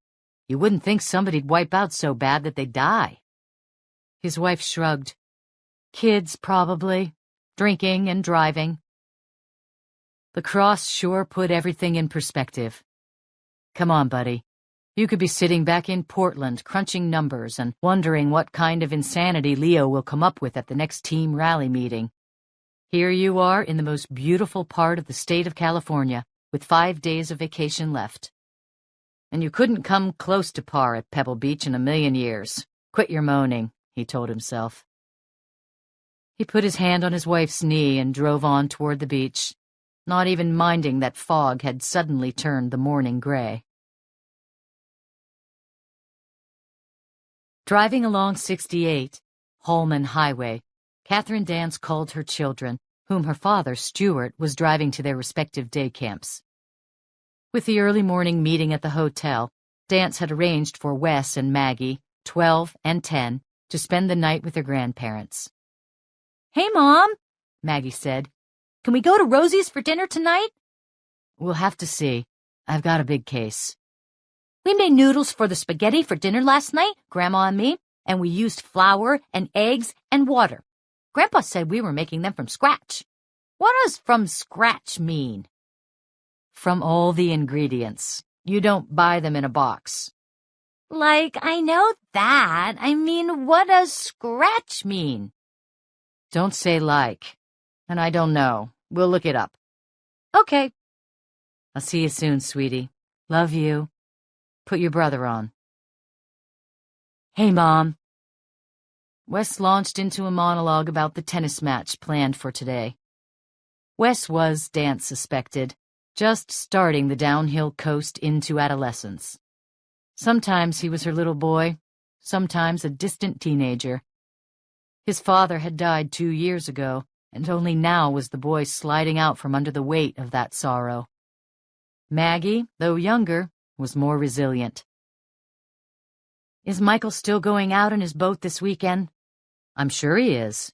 You wouldn't think somebody'd wipe out so bad that they'd die. His wife shrugged. Kids, probably. Drinking and driving. The cross sure put everything in perspective. Come on, buddy. You could be sitting back in Portland, crunching numbers and wondering what kind of insanity Leo will come up with at the next team rally meeting. Here you are in the most beautiful part of the state of California, with 5 days of vacation left. And you couldn't come close to par at Pebble Beach in a million years. Quit your moaning, he told himself. He put his hand on his wife's knee and drove on toward the beach. not even minding that fog had suddenly turned the morning gray. Driving along 68, Holman Highway, Catherine Dance called her children, whom her father, Stuart, was driving to their respective day camps. With the early morning meeting at the hotel, Dance had arranged for Wes and Maggie, 12 and 10, to spend the night with their grandparents. "Hey, Mom," Maggie said. "Can we go to Rosie's for dinner tonight?" "We'll have to see. I've got a big case." "We made noodles for the spaghetti for dinner last night, Grandma and me, and we used flour and eggs and water. Grandpa said we were making them from scratch." "What does from scratch mean?" "From all the ingredients. You don't buy them in a box." "Like, I know that. I mean, what does scratch mean?" "Don't say like. And I don't know. We'll look it up." "Okay." "I'll see you soon, sweetie. Love you. Put your brother on." "Hey, Mom." Wes launched into a monologue about the tennis match planned for today. Wes was, Dance suspected, just starting the downhill coast into adolescence. Sometimes he was her little boy, sometimes a distant teenager. His father had died 2 years ago, and only now was the boy sliding out from under the weight of that sorrow. Maggie, though younger, was more resilient. "Is Michael still going out in his boat this weekend?" "I'm sure he is."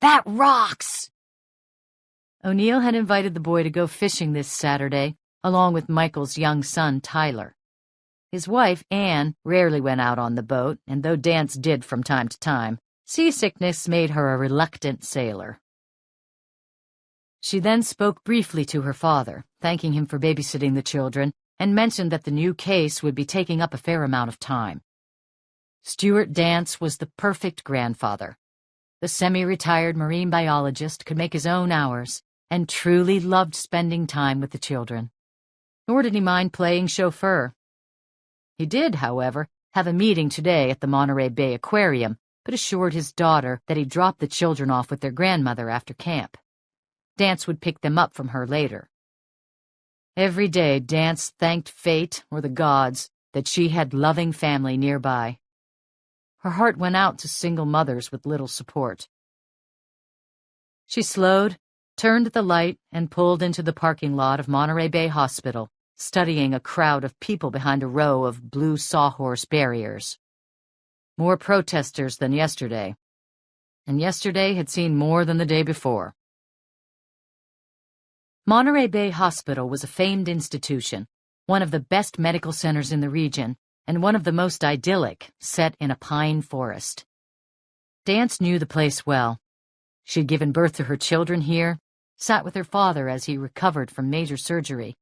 "That rocks!" O'Neill had invited the boy to go fishing this Saturday, along with Michael's young son, Tyler. His wife, Anne, rarely went out on the boat, and though Dance did from time to time, seasickness made her a reluctant sailor. She then spoke briefly to her father, thanking him for babysitting the children, and mentioned that the new case would be taking up a fair amount of time. Stuart Dance was the perfect grandfather. The semi-retired marine biologist could make his own hours and truly loved spending time with the children. Nor did he mind playing chauffeur. He did, however, have a meeting today at the Monterey Bay Aquarium, but assured his daughter that he'd drop the children off with their grandmother after camp. Dance would pick them up from her later. Every day Dance thanked fate or the gods that she had loving family nearby. Her heart went out to single mothers with little support. She slowed, turned at the light, and pulled into the parking lot of Monterey Bay Hospital, studying a crowd of people behind a row of blue sawhorse barriers. More protesters than yesterday, and yesterday had seen more than the day before. Monterey Bay Hospital was a famed institution, one of the best medical centers in the region, and one of the most idyllic, set in a pine forest. Dance knew the place well. She'd given birth to her children here, sat with her father as he recovered from major surgery.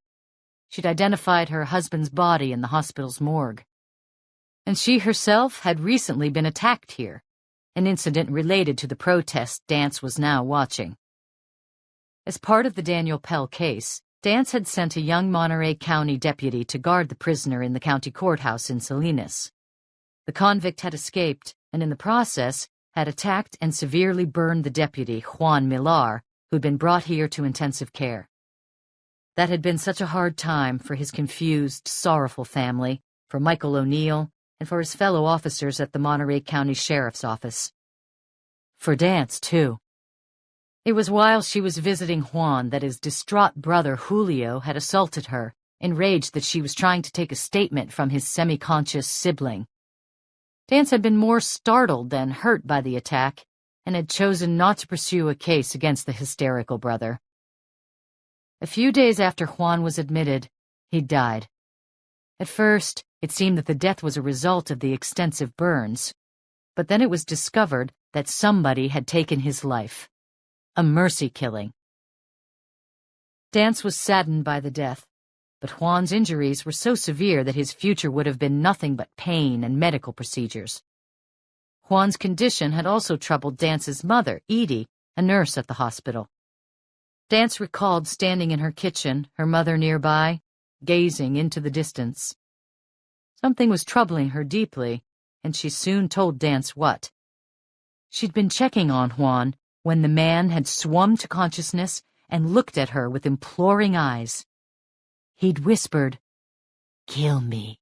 She'd identified her husband's body in the hospital's morgue. And she herself had recently been attacked here, an incident related to the protest Dance was now watching. As part of the Daniel Pell case, Dance had sent a young Monterey County deputy to guard the prisoner in the county courthouse in Salinas. The convict had escaped, and in the process had attacked and severely burned the deputy, Juan Millar, who'd been brought here to intensive care. That had been such a hard time for his confused, sorrowful family, for Michael O'Neill, and for his fellow officers at the Monterey County Sheriff's Office. For Dance, too. It was while she was visiting Juan that his distraught brother Julio had assaulted her, enraged that she was trying to take a statement from his semi-conscious sibling. Dance had been more startled than hurt by the attack, and had chosen not to pursue a case against the hysterical brother. A few days after Juan was admitted, he died. At first, it seemed that the death was a result of the extensive burns, but then it was discovered that somebody had taken his life. A mercy killing. Dance was saddened by the death, but Juan's injuries were so severe that his future would have been nothing but pain and medical procedures. Juan's condition had also troubled Dance's mother, Edie, a nurse at the hospital. Dance recalled standing in her kitchen, her mother nearby, gazing into the distance. Something was troubling her deeply, and she soon told Dance what. She'd been checking on Juan when the man had swum to consciousness and looked at her with imploring eyes. He'd whispered, "Kill me."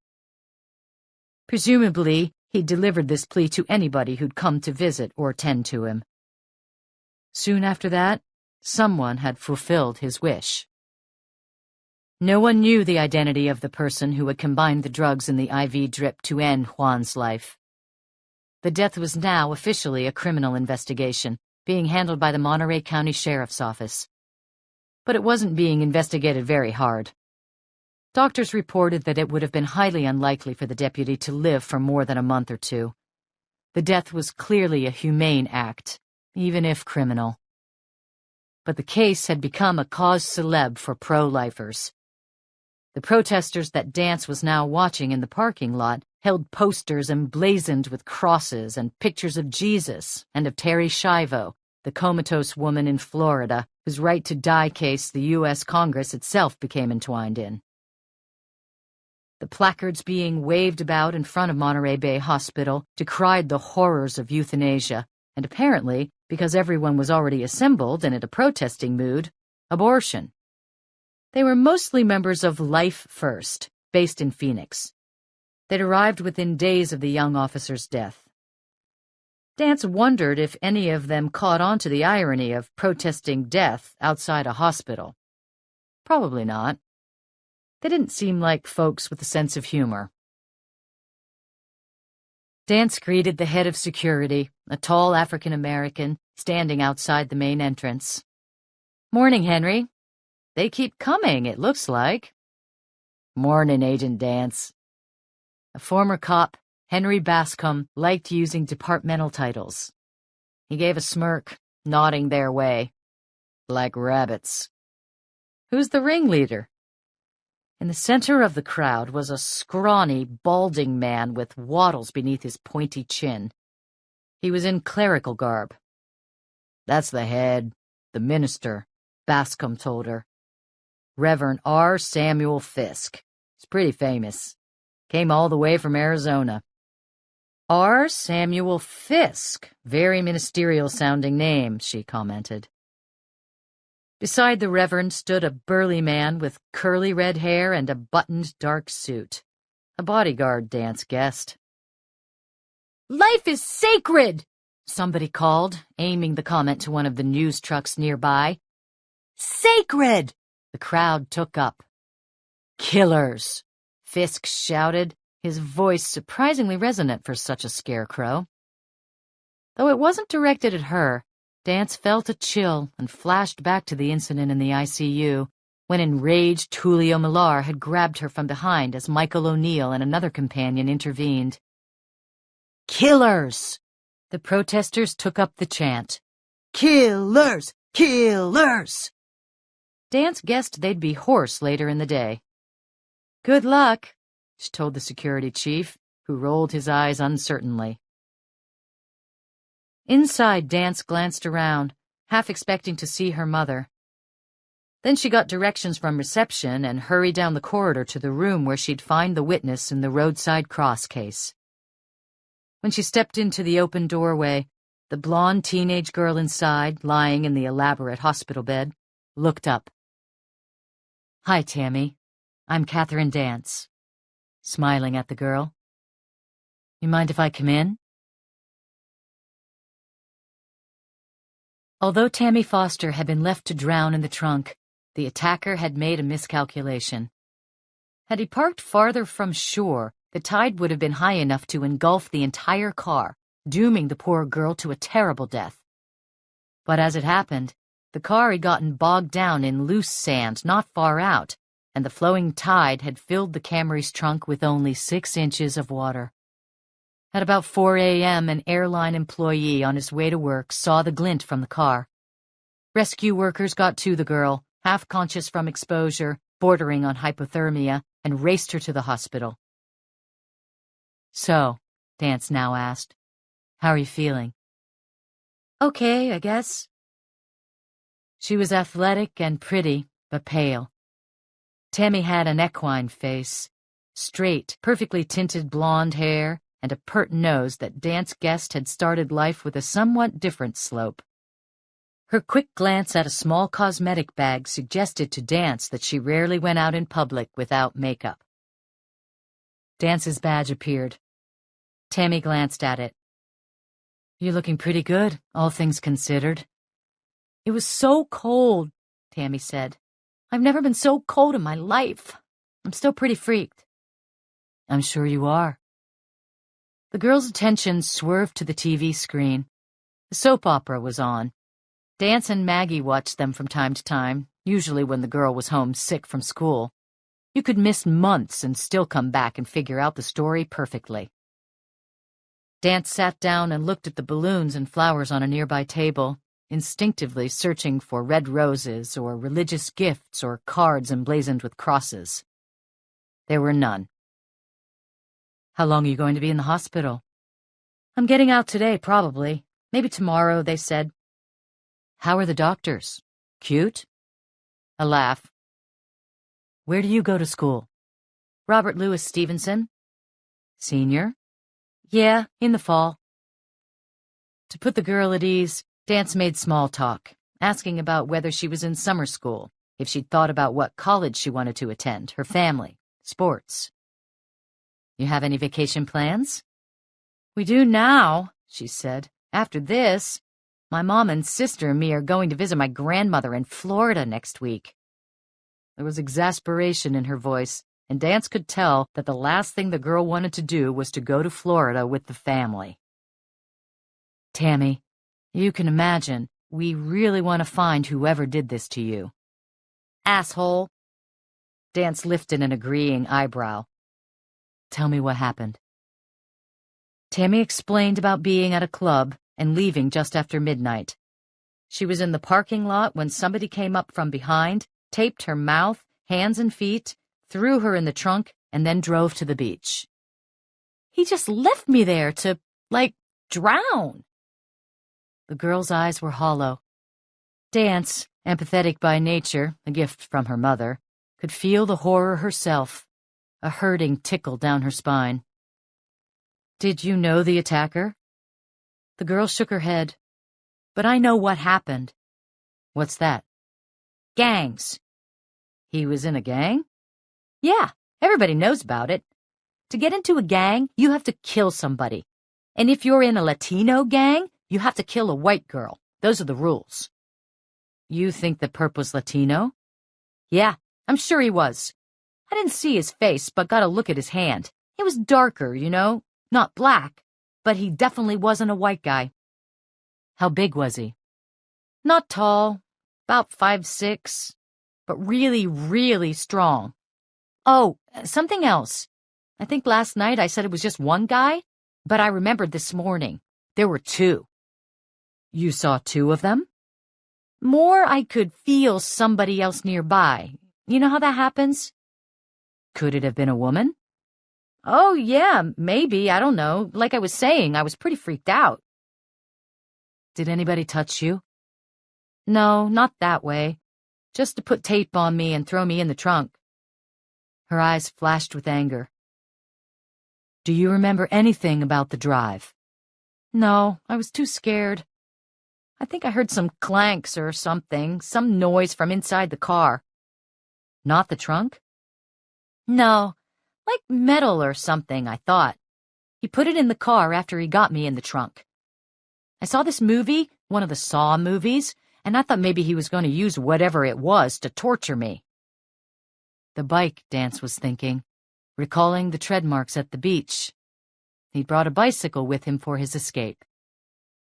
Presumably, he'd delivered this plea to anybody who'd come to visit or tend to him. Soon after that, someone had fulfilled his wish. No one knew the identity of the person who had combined the drugs in the IV drip to end Juan's life. The death was now officially a criminal investigation, being handled by the Monterey County Sheriff's Office. But it wasn't being investigated very hard. Doctors reported that it would have been highly unlikely for the deputy to live for more than a month or two. The death was clearly a humane act, even if criminal. But the case had become a cause célèbre for pro-lifers. The protesters that Dance was now watching in the parking lot held posters emblazoned with crosses and pictures of Jesus and of Terri Schiavo, the comatose woman in Florida whose right to die case the U.S. Congress itself became entwined in. The placards being waved about in front of Monterey Bay Hospital decried the horrors of euthanasia, and apparently, because everyone was already assembled and in a protesting mood, abortion. They were mostly members of Life First, based in Phoenix. They'd arrived within days of the young officer's death. Dance wondered if any of them caught on to the irony of protesting death outside a hospital. Probably not. They didn't seem like folks with a sense of humor. Dance greeted the head of security, a tall African-American, standing outside the main entrance. "Morning, Henry. They keep coming, it looks like." "Morning, Agent Dance." A former cop, Henry Bascom, liked using departmental titles. He gave a smirk, nodding their way. "Like rabbits." "Who's the ringleader?" In the center of the crowd was a scrawny, balding man with wattles beneath his pointy chin. He was in clerical garb. "That's the head, the minister," Bascom told her. "Reverend R. Samuel Fisk. He's pretty famous. Came all the way from Arizona." "R. Samuel Fisk. Very ministerial-sounding name," she commented. Beside the Reverend stood a burly man with curly red hair and a buttoned dark suit. A bodyguard, Dance guessed. "Life is sacred!" somebody called, aiming the comment to one of the news trucks nearby. "Sacred!" the crowd took up. "Killers!" Fisk shouted, his voice surprisingly resonant for such a scarecrow. Though it wasn't directed at her, Dance felt a chill and flashed back to the incident in the ICU, when enraged Julio Millar had grabbed her from behind as Michael O'Neill and another companion intervened. "Killers!" The protesters took up the chant. "Killers! Killers!" Dance guessed they'd be hoarse later in the day. "Good luck," she told the security chief, who rolled his eyes uncertainly. Inside, Dance glanced around, half expecting to see her mother. Then she got directions from reception and hurried down the corridor to the room where she'd find the witness in the roadside cross case. When she stepped into the open doorway, the blonde teenage girl inside, lying in the elaborate hospital bed, looked up. "Hi, Tammy. I'm Catherine Dance," smiling at the girl. "You mind if I come in?" Although Tammy Foster had been left to drown in the trunk, the attacker had made a miscalculation. Had he parked farther from shore, the tide would have been high enough to engulf the entire car, dooming the poor girl to a terrible death. But as it happened, the car had gotten bogged down in loose sand not far out, and the flowing tide had filled the Camry's trunk with only 6 inches of water. At about 4 a.m., an airline employee on his way to work saw the glint from the car. Rescue workers got to the girl, half conscious from exposure, bordering on hypothermia, and raced her to the hospital. "So," Dance now asked, "how are you feeling?" "Okay, I guess." She was athletic and pretty, but pale. Tammy had an equine face, straight, perfectly tinted blonde hair, and a pert nose that Dance guessed had started life with a somewhat different slope. Her quick glance at a small cosmetic bag suggested to Dance that she rarely went out in public without makeup. Dance's badge appeared. Tammy glanced at it. "You're looking pretty good, all things considered." "It was so cold," Tammy said. "I've never been so cold in my life. I'm still pretty freaked." "I'm sure you are." The girl's attention swerved to the TV screen. The soap opera was on. Dance and Maggie watched them from time to time, usually when the girl was home sick from school. You could miss months and still come back and figure out the story perfectly. Dance sat down and looked at the balloons and flowers on a nearby table, instinctively searching for red roses or religious gifts or cards emblazoned with crosses. There were none. "How long are you going to be in the hospital?" "I'm getting out today, probably. Maybe tomorrow," they said. "How are the doctors? Cute?" A laugh. "Where do you go to school?" "Robert Louis Stevenson." "Senior?" "Yeah, in the fall." To put the girl at ease, Dance made small talk, asking about whether she was in summer school, if she'd thought about what college she wanted to attend, her family, sports. "You have any vacation plans?" "We do now," she said. "After this, my mom and sister and me are going to visit my grandmother in Florida next week." There was exasperation in her voice, and Dance could tell that the last thing the girl wanted to do was to go to Florida with the family. "Tammy, you can imagine, we really want to find whoever did this to you." "Asshole." Dance lifted an agreeing eyebrow. "Tell me what happened." Tammy explained about being at a club and leaving just after midnight. She was in the parking lot when somebody came up from behind, taped her mouth, hands and feet, threw her in the trunk, and then drove to the beach. "He just left me there to, drown." The girl's eyes were hollow. Dance, empathetic by nature, a gift from her mother, could feel the horror herself, a hurting tickle down her spine. "Did you know the attacker?" The girl shook her head. "But I know what happened." "What's that?" "Gangs." "He was in a gang?" "Yeah, everybody knows about it. To get into a gang, you have to kill somebody. And if you're in a Latino gang, you have to kill a white girl. Those are the rules." "You think the perp was Latino?" "Yeah, I'm sure he was. I didn't see his face, but got a look at his hand. It was darker, not black, but he definitely wasn't a white guy." "How big was he?" "Not tall, about 5'6", but really, really strong. Oh, something else. I think last night I said it was just one guy, but I remembered this morning. There were two." "You saw two of them?" "More I could feel somebody else nearby. You know how that happens?" "Could it have been a woman?" "Oh, yeah, maybe, I don't know. Like I was saying, I was pretty freaked out." "Did anybody touch you?" "No, not that way. Just to put tape on me and throw me in the trunk." Her eyes flashed with anger. "Do you remember anything about the drive?" "No, I was too scared. I think I heard some clanks or something, some noise from inside the car." "Not the trunk?" "No, like metal or something, I thought. He put it in the car after he got me in the trunk. I saw this movie, one of the Saw movies, and I thought maybe he was going to use whatever it was to torture me." The bike, Dance was thinking, recalling the tread marks at the beach. He'd brought a bicycle with him for his escape.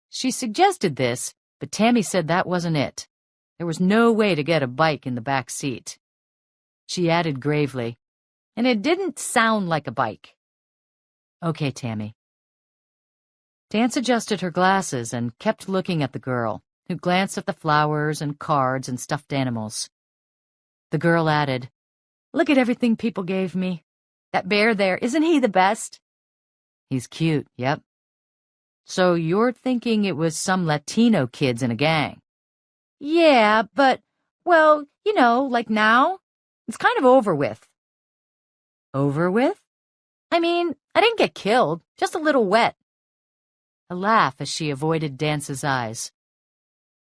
She suggested this, but Tammy said that wasn't it. There was no way to get a bike in the back seat. She added gravely, "And it didn't sound like a bike." "Okay, Tammy." Dance adjusted her glasses and kept looking at the girl, who glanced at the flowers and cards and stuffed animals. The girl added, "Look at everything people gave me. That bear there, isn't he the best?" "He's cute, yep." "So you're thinking it was some Latino kids in a gang?" "Yeah, but, well, like now, it's kind of over with." "Over with?" "I mean, I didn't get killed, just a little wet." A laugh as she avoided Dance's eyes.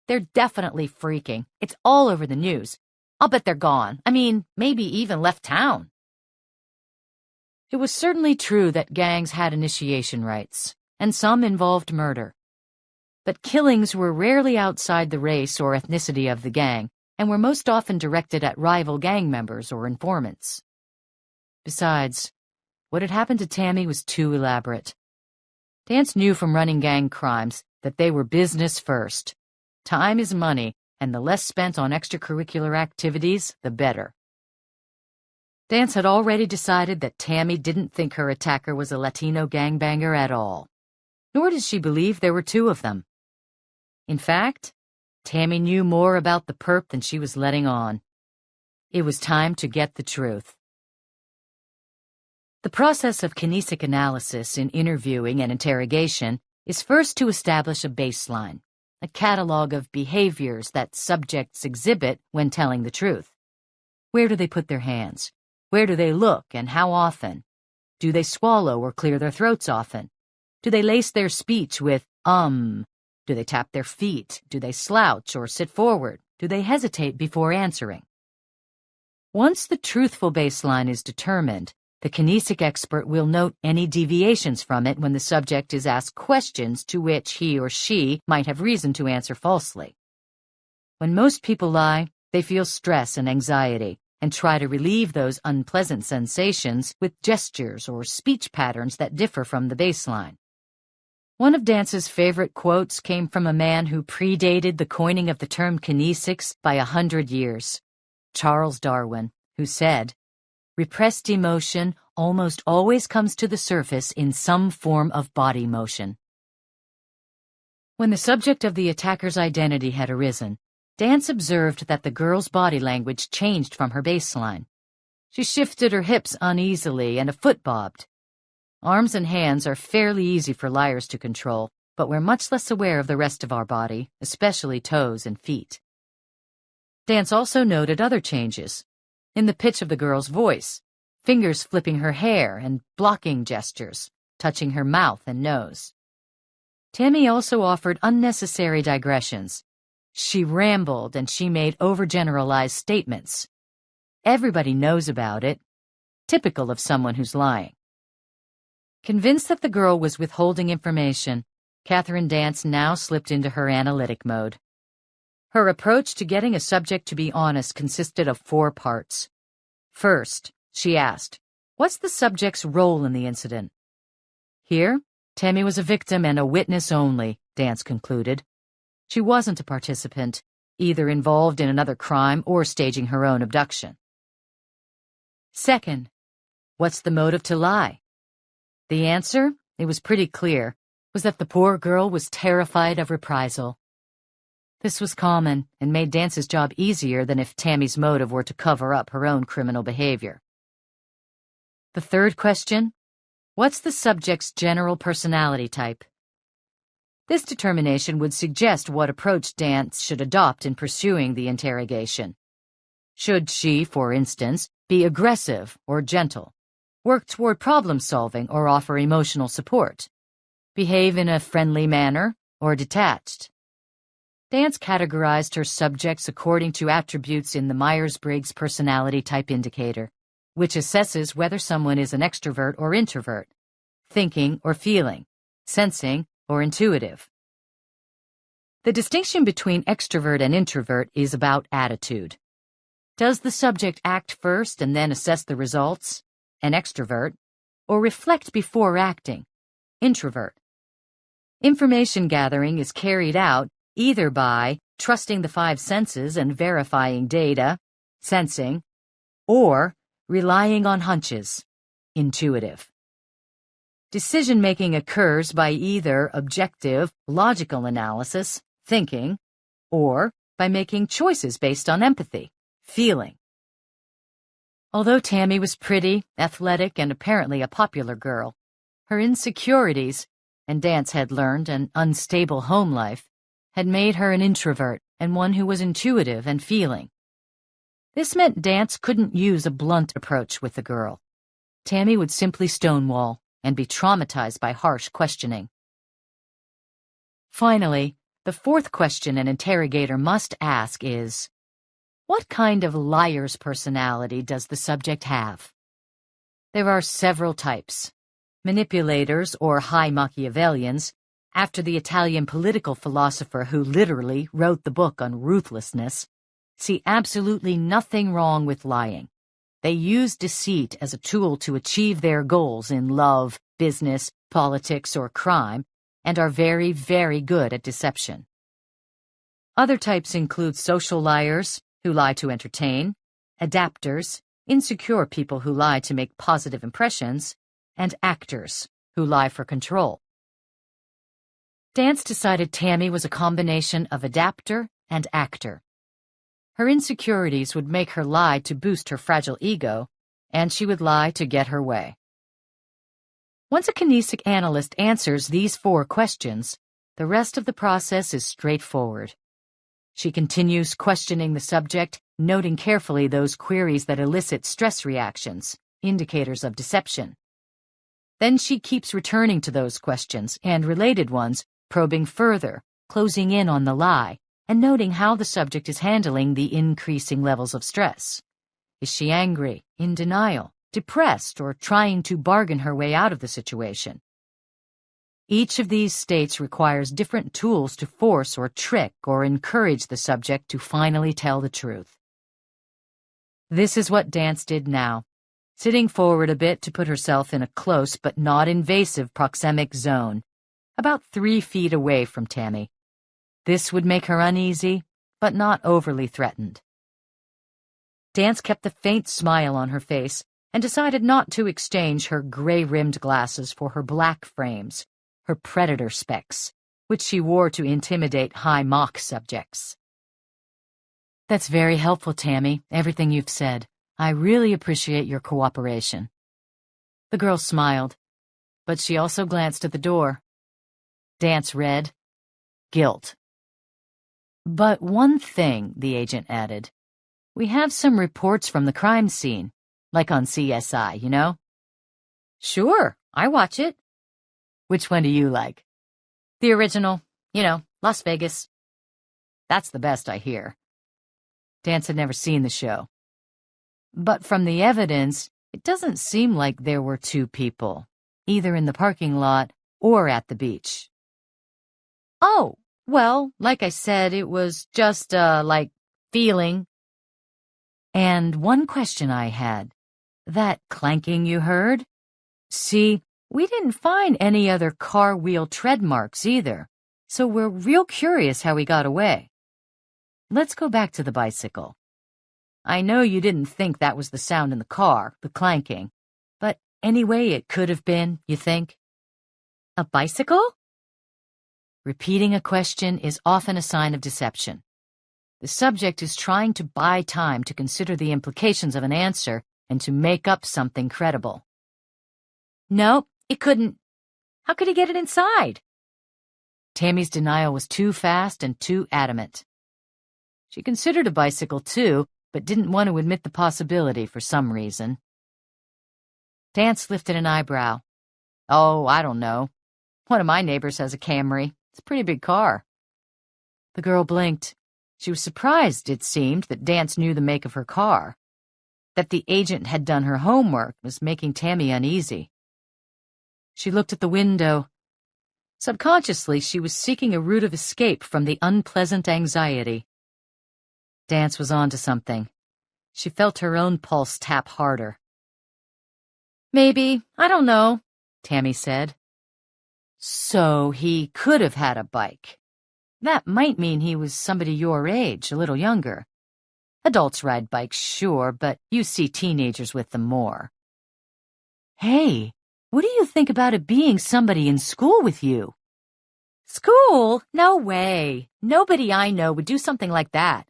They're definitely freaking. It's all over the news. I'll bet they're gone. I mean, maybe even left town. It was certainly true that gangs had initiation rites, and some involved murder. But killings were rarely outside the race or ethnicity of the gang, and were most often directed at rival gang members or informants. Besides, what had happened to Tammy was too elaborate. Dance knew from running gang crimes that they were business first. Time is money, and the less spent on extracurricular activities, the better. Dance had already decided that Tammy didn't think her attacker was a Latino gangbanger at all, nor did she believe there were two of them. In fact, Tammy knew more about the perp than she was letting on. It was time to get the truth. The process of kinesic analysis in interviewing and interrogation is first to establish a baseline, a catalog of behaviors that subjects exhibit when telling the truth. Where do they put their hands? Where do they look and how often? Do they swallow or clear their throats often? Do they lace their speech with Do they tap their feet? Do they slouch or sit forward? Do they hesitate before answering? Once the truthful baseline is determined, the kinesic expert will note any deviations from it when the subject is asked questions to which he or she might have reason to answer falsely. When most people lie, they feel stress and anxiety and try to relieve those unpleasant sensations with gestures or speech patterns that differ from the baseline. One of Dance's favorite quotes came from a man who predated the coining of the term kinesics by 100 years, Charles Darwin, who said, "Repressed emotion almost always comes to the surface in some form of body motion." When the subject of the attacker's identity had arisen, Dance observed that the girl's body language changed from her baseline. She shifted her hips uneasily and a foot bobbed. Arms and hands are fairly easy for liars to control, but we're much less aware of the rest of our body, especially toes and feet. Dance also noted other changes in the pitch of the girl's voice, fingers flipping her hair and blocking gestures, touching her mouth and nose. Tammy also offered unnecessary digressions. She rambled and she made overgeneralized statements. Everybody knows about it, typical of someone who's lying. Convinced that the girl was withholding information, Catherine Dance now slipped into her analytic mode. Her approach to getting a subject to be honest consisted of 4 parts. First, she asked, "What's the subject's role in the incident?" Here, Tammy was a victim and a witness only, Dance concluded. She wasn't a participant, either involved in another crime or staging her own abduction. Second, what's the motive to lie? The answer, it was pretty clear, was that the poor girl was terrified of reprisal. This was common and made Dance's job easier than if Tammy's motive were to cover up her own criminal behavior. The third question, what's the subject's general personality type? This determination would suggest what approach Dance should adopt in pursuing the interrogation. Should she, for instance, be aggressive or gentle, work toward problem-solving or offer emotional support, behave in a friendly manner or detached? Dance categorized her subjects according to attributes in the Myers-Briggs Personality Type Indicator, which assesses whether someone is an extrovert or introvert, thinking or feeling, sensing or intuitive. The distinction between extrovert and introvert is about attitude. Does the subject act first and then assess the results, an extrovert, or reflect before acting, introvert? Information gathering is carried out either by trusting the 5 senses and verifying data, sensing, or relying on hunches, intuitive. Decision-making occurs by either objective, logical analysis, thinking, or by making choices based on empathy, feeling. Although Tammy was pretty, athletic, and apparently a popular girl, her insecurities, and Dance had learned an unstable home life, had made her an introvert and one who was intuitive and feeling. This meant Dance couldn't use a blunt approach with the girl. Tammy would simply stonewall and be traumatized by harsh questioning. Finally, The fourth question an interrogator must ask is, what kind of liar's personality does the subject have? There are several types. Manipulators or high Machiavellians, after the Italian political philosopher who literally wrote the book on ruthlessness, see absolutely nothing wrong with lying. They use deceit as a tool to achieve their goals in love, business, politics, or crime, and are very, very good at deception. Other types include social liars, who lie to entertain, adapters, insecure people who lie to make positive impressions, and actors, who lie for control. Dance decided Tammy was a combination of adapter and actor. Her insecurities would make her lie to boost her fragile ego, and she would lie to get her way. Once a kinesic analyst answers these 4 questions, the rest of the process is straightforward. She continues questioning the subject, noting carefully those queries that elicit stress reactions, indicators of deception. Then she keeps returning to those questions and related ones, probing further, closing in on the lie, and noting how the subject is handling the increasing levels of stress. Is she angry, in denial, depressed, or trying to bargain her way out of the situation? Each of these states requires different tools to force or trick or encourage the subject to finally tell the truth. This is what Dance did now, sitting forward a bit to put herself in a close but not invasive proxemic zone, about 3 feet away from Tammy. This would make her uneasy, but not overly threatened. Dance kept the faint smile on her face and decided not to exchange her gray-rimmed glasses for her black frames, her predator specs, which she wore to intimidate high mock subjects. That's very helpful, Tammy, everything you've said. I really appreciate your cooperation. The girl smiled, but she also glanced at the door. Dance read, guilt. But one thing, the agent added. We have some reports from the crime scene, like on CSI, you know? Sure, I watch it. Which one do you like? The original, Las Vegas. That's the best, I hear. Dance had never seen the show. But from the evidence, it doesn't seem like there were 2 people, either in the parking lot or at the beach. Oh, well, like I said, it was just, feeling. And one question I had, that clanking you heard? See, we didn't find any other car wheel tread marks either, so we're real curious how he got away. Let's go back to the bicycle. I know you didn't think that was the sound in the car, the clanking, but anyway, it could have been, you think? A bicycle? Repeating a question is often a sign of deception. The subject is trying to buy time to consider the implications of an answer and to make up something credible. No, it couldn't. How could he get it inside? Tammy's denial was too fast and too adamant. She considered a bicycle too, but didn't want to admit the possibility for some reason. Dance lifted an eyebrow. Oh, I don't know. One of my neighbors has a Camry. It's a pretty big car. The girl blinked. She was surprised, it seemed, that Dance knew the make of her car. That the agent had done her homework was making Tammy uneasy. She looked at the window. Subconsciously, she was seeking a route of escape from the unpleasant anxiety. Dance was on to something. She felt her own pulse tap harder. Maybe, I don't know, Tammy said. So he could have had a bike. That might mean he was somebody your age, a little younger. Adults ride bikes, sure, but you see teenagers with them more. Hey, what do you think about it being somebody in school with you? School? No way. Nobody I know would do something like that.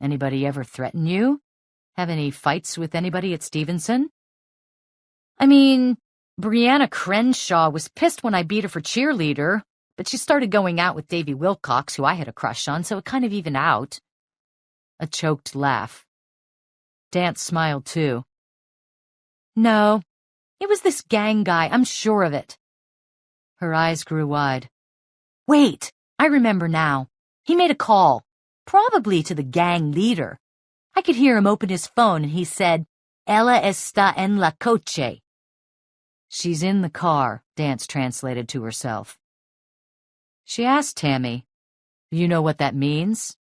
Anybody ever threaten you? Have any fights with anybody at Stevenson? I mean, Brianna Crenshaw was pissed when I beat her for cheerleader, but she started going out with Davy Wilcox, who I had a crush on, so it kind of evened out. A choked laugh. Dance smiled too. No, it was this gang guy, I'm sure of it. Her eyes grew wide. Wait, I remember now. He made a call, probably to the gang leader. I could hear him open his phone and he said, "Ella está en la coche." "She's in the car," Dance translated to herself. She asked Tammy, "You know what that means?"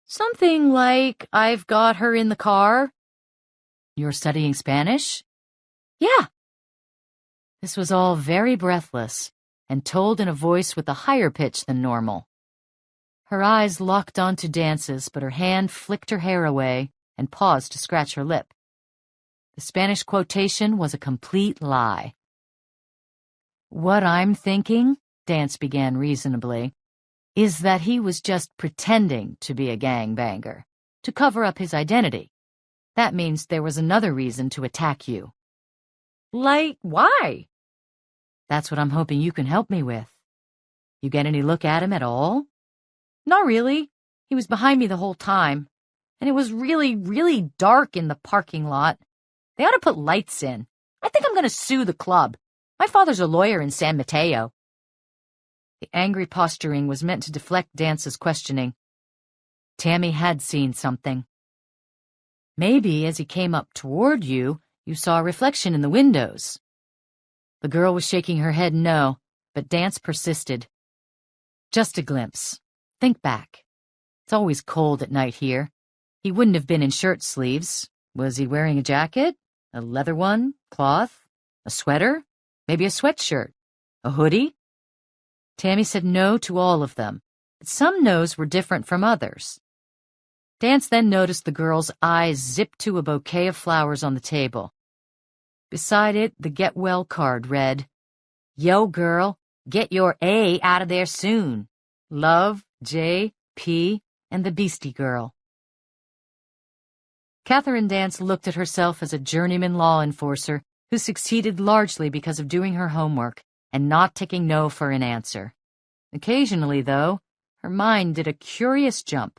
"Something like, I've got her in the car." "You're studying Spanish?" "Yeah." This was all very breathless and told in a voice with a higher pitch than normal. Her eyes locked onto Dance's, but her hand flicked her hair away and paused to scratch her lip. The Spanish quotation was a complete lie. "What I'm thinking," Dance began reasonably, "is that he was just pretending to be a gangbanger, to cover up his identity. That means there was another reason to attack you." "Like, why?" "That's what I'm hoping you can help me with. You get any look at him at all?" "Not really. He was behind me the whole time. And it was really, really dark in the parking lot. They ought to put lights in. I think I'm going to sue the club. My father's a lawyer in San Mateo." The angry posturing was meant to deflect Dance's questioning. Tammy had seen something. "Maybe as he came up toward you, you saw a reflection in the windows." The girl was shaking her head no, but Dance persisted. "Just a glimpse. Think back. It's always cold at night here. He wouldn't have been in shirt sleeves. Was he wearing a jacket? A leather one? Cloth? A sweater? Maybe a sweatshirt? A hoodie?" Tammy said no to all of them, but some no's were different from others. Dance then noticed the girl's eyes zip to a bouquet of flowers on the table. Beside it, the Get Well card read, "Yo, girl, get your A out of there soon. Love, J, P, and the Beastie Girl." Catherine Dance looked at herself as a journeyman law enforcer who succeeded largely because of doing her homework and not taking no for an answer. Occasionally, though, her mind did a curious jump.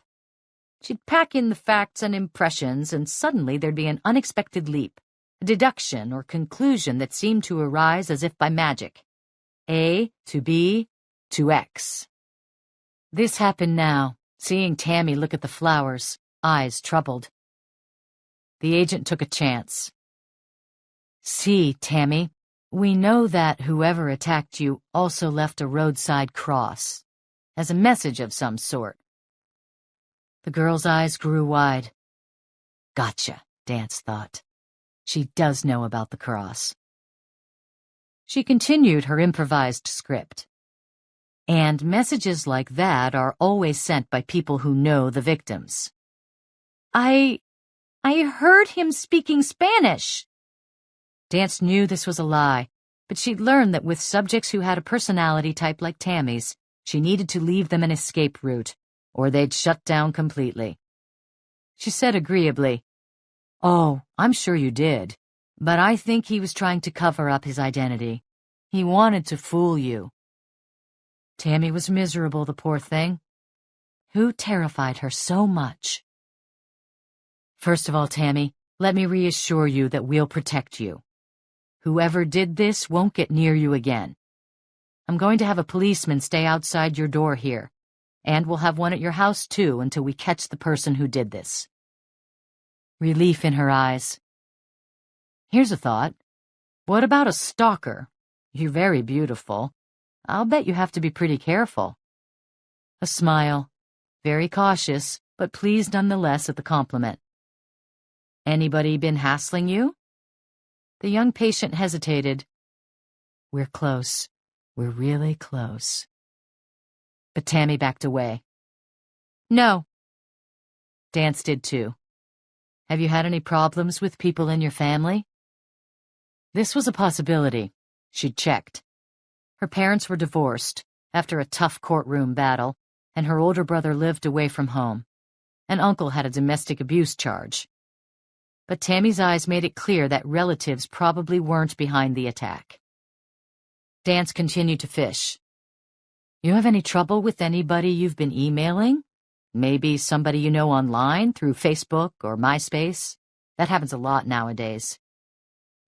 She'd pack in the facts and impressions, and suddenly there'd be an unexpected leap, a deduction or conclusion that seemed to arise as if by magic. A to B to X. This happened now, seeing Tammy look at the flowers, eyes troubled. The agent took a chance. "See, Tammy, we know that whoever attacked you also left a roadside cross, as a message of some sort." The girl's eyes grew wide. Gotcha, Dance thought. She does know about the cross. She continued her improvised script. "And messages like that are always sent by people who know the victims." I heard him speaking Spanish." Dance knew this was a lie, but she'd learned that with subjects who had a personality type like Tammy's, she needed to leave them an escape route, or they'd shut down completely. She said agreeably, "Oh, I'm sure you did, but I think he was trying to cover up his identity. He wanted to fool you." Tammy was miserable, the poor thing. Who terrified her so much? "First of all, Tammy, let me reassure you that we'll protect you. Whoever did this won't get near you again. I'm going to have a policeman stay outside your door here, and we'll have one at your house too until we catch the person who did this." Relief in her eyes. "Here's a thought. What about a stalker? You're very beautiful. I'll bet you have to be pretty careful." A smile, very cautious, but pleased nonetheless at the compliment. "Anybody been hassling you?" The young patient hesitated. "We're close. We're really close." But Tammy backed away. "No." Dance did too. "Have you had any problems with people in your family?" This was a possibility. She'd checked. Her parents were divorced after a tough courtroom battle, and her older brother lived away from home. An uncle had a domestic abuse charge. But Tammy's eyes made it clear that relatives probably weren't behind the attack. Dance continued to fish. "You have any trouble with anybody you've been emailing? Maybe somebody you know online through Facebook or MySpace? That happens a lot nowadays."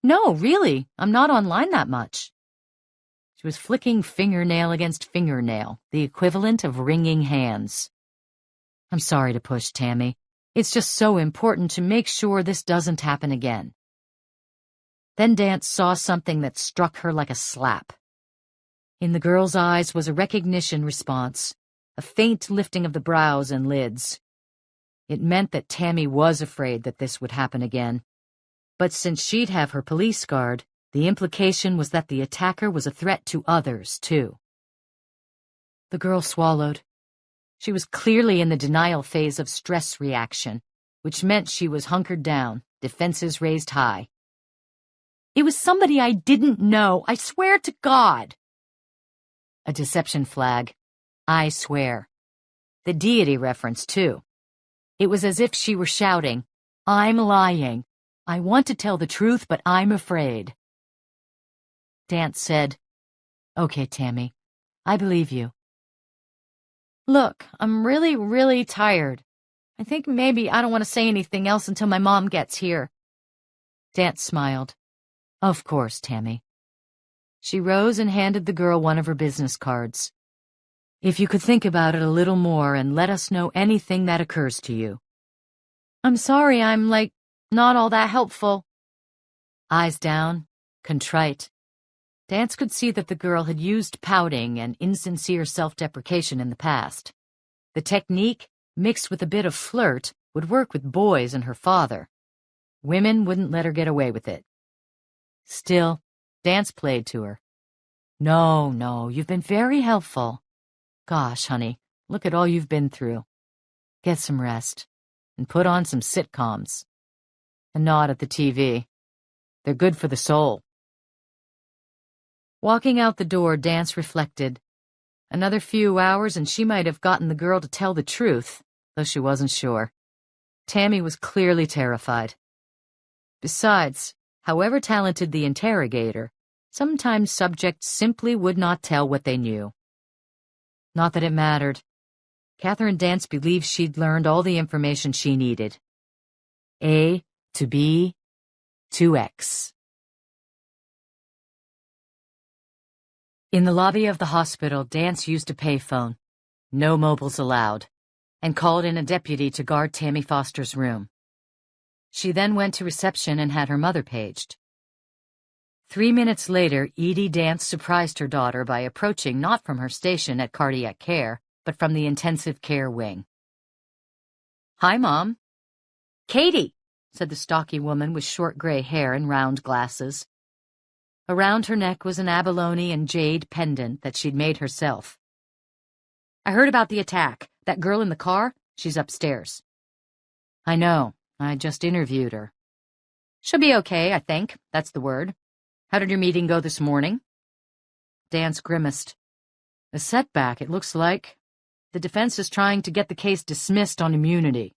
"No, really, I'm not online that much." She was flicking fingernail against fingernail, the equivalent of wringing hands. I'm sorry to push, Tammy. It's just so important to make sure this doesn't happen again. Then Dance saw something that struck her like a slap. In the girl's eyes was a recognition response, a faint lifting of the brows and lids. It meant that Tammy was afraid that this would happen again. But since she'd have her police guard, the implication was that the attacker was a threat to others, too. The girl swallowed. She was clearly in the denial phase of stress reaction, which meant she was hunkered down, defenses raised high. It was somebody I didn't know, I swear to God. A deception flag. I swear. The deity reference, too. It was as if she were shouting, I'm lying. I want to tell the truth, but I'm afraid. Dance said, Okay, Tammy, I believe you. Look, I'm really, really tired. I think maybe I don't want to say anything else until my mom gets here. Dance smiled. Of course, Tammy. She rose and handed the girl one of her business cards. If you could think about it a little more and let us know anything that occurs to you. I'm sorry, I'm, not all that helpful. Eyes down, contrite. Dance could see that the girl had used pouting and insincere self-deprecation in the past. The technique, mixed with a bit of flirt, would work with boys and her father. Women wouldn't let her get away with it. Still, Dance played to her. No, you've been very helpful. Gosh, honey, look at all you've been through. Get some rest, and put on some sitcoms. A nod at the TV. They're good for the soul. Walking out the door, Dance reflected. Another few hours and she might have gotten the girl to tell the truth, though she wasn't sure. Tammy was clearly terrified. Besides, however talented the interrogator, sometimes subjects simply would not tell what they knew. Not that it mattered. Catherine Dance believed she'd learned all the information she needed. A to B to X. In the lobby of the hospital, Dance used a payphone, no mobiles allowed, and called in a deputy to guard Tammy Foster's room. She then went to reception and had her mother paged. 3 minutes later, Edie Dance surprised her daughter by approaching not from her station at cardiac care, but from the intensive care wing. Hi, Mom. Katie, said the stocky woman with short gray hair and round glasses. Around her neck was an abalone and jade pendant that she'd made herself. I heard about the attack. That girl in the car, she's upstairs. I know. I just interviewed her. She'll be okay, I think. That's the word. How did your meeting go this morning? Dance grimaced. A setback, it looks like. The defense is trying to get the case dismissed on immunity.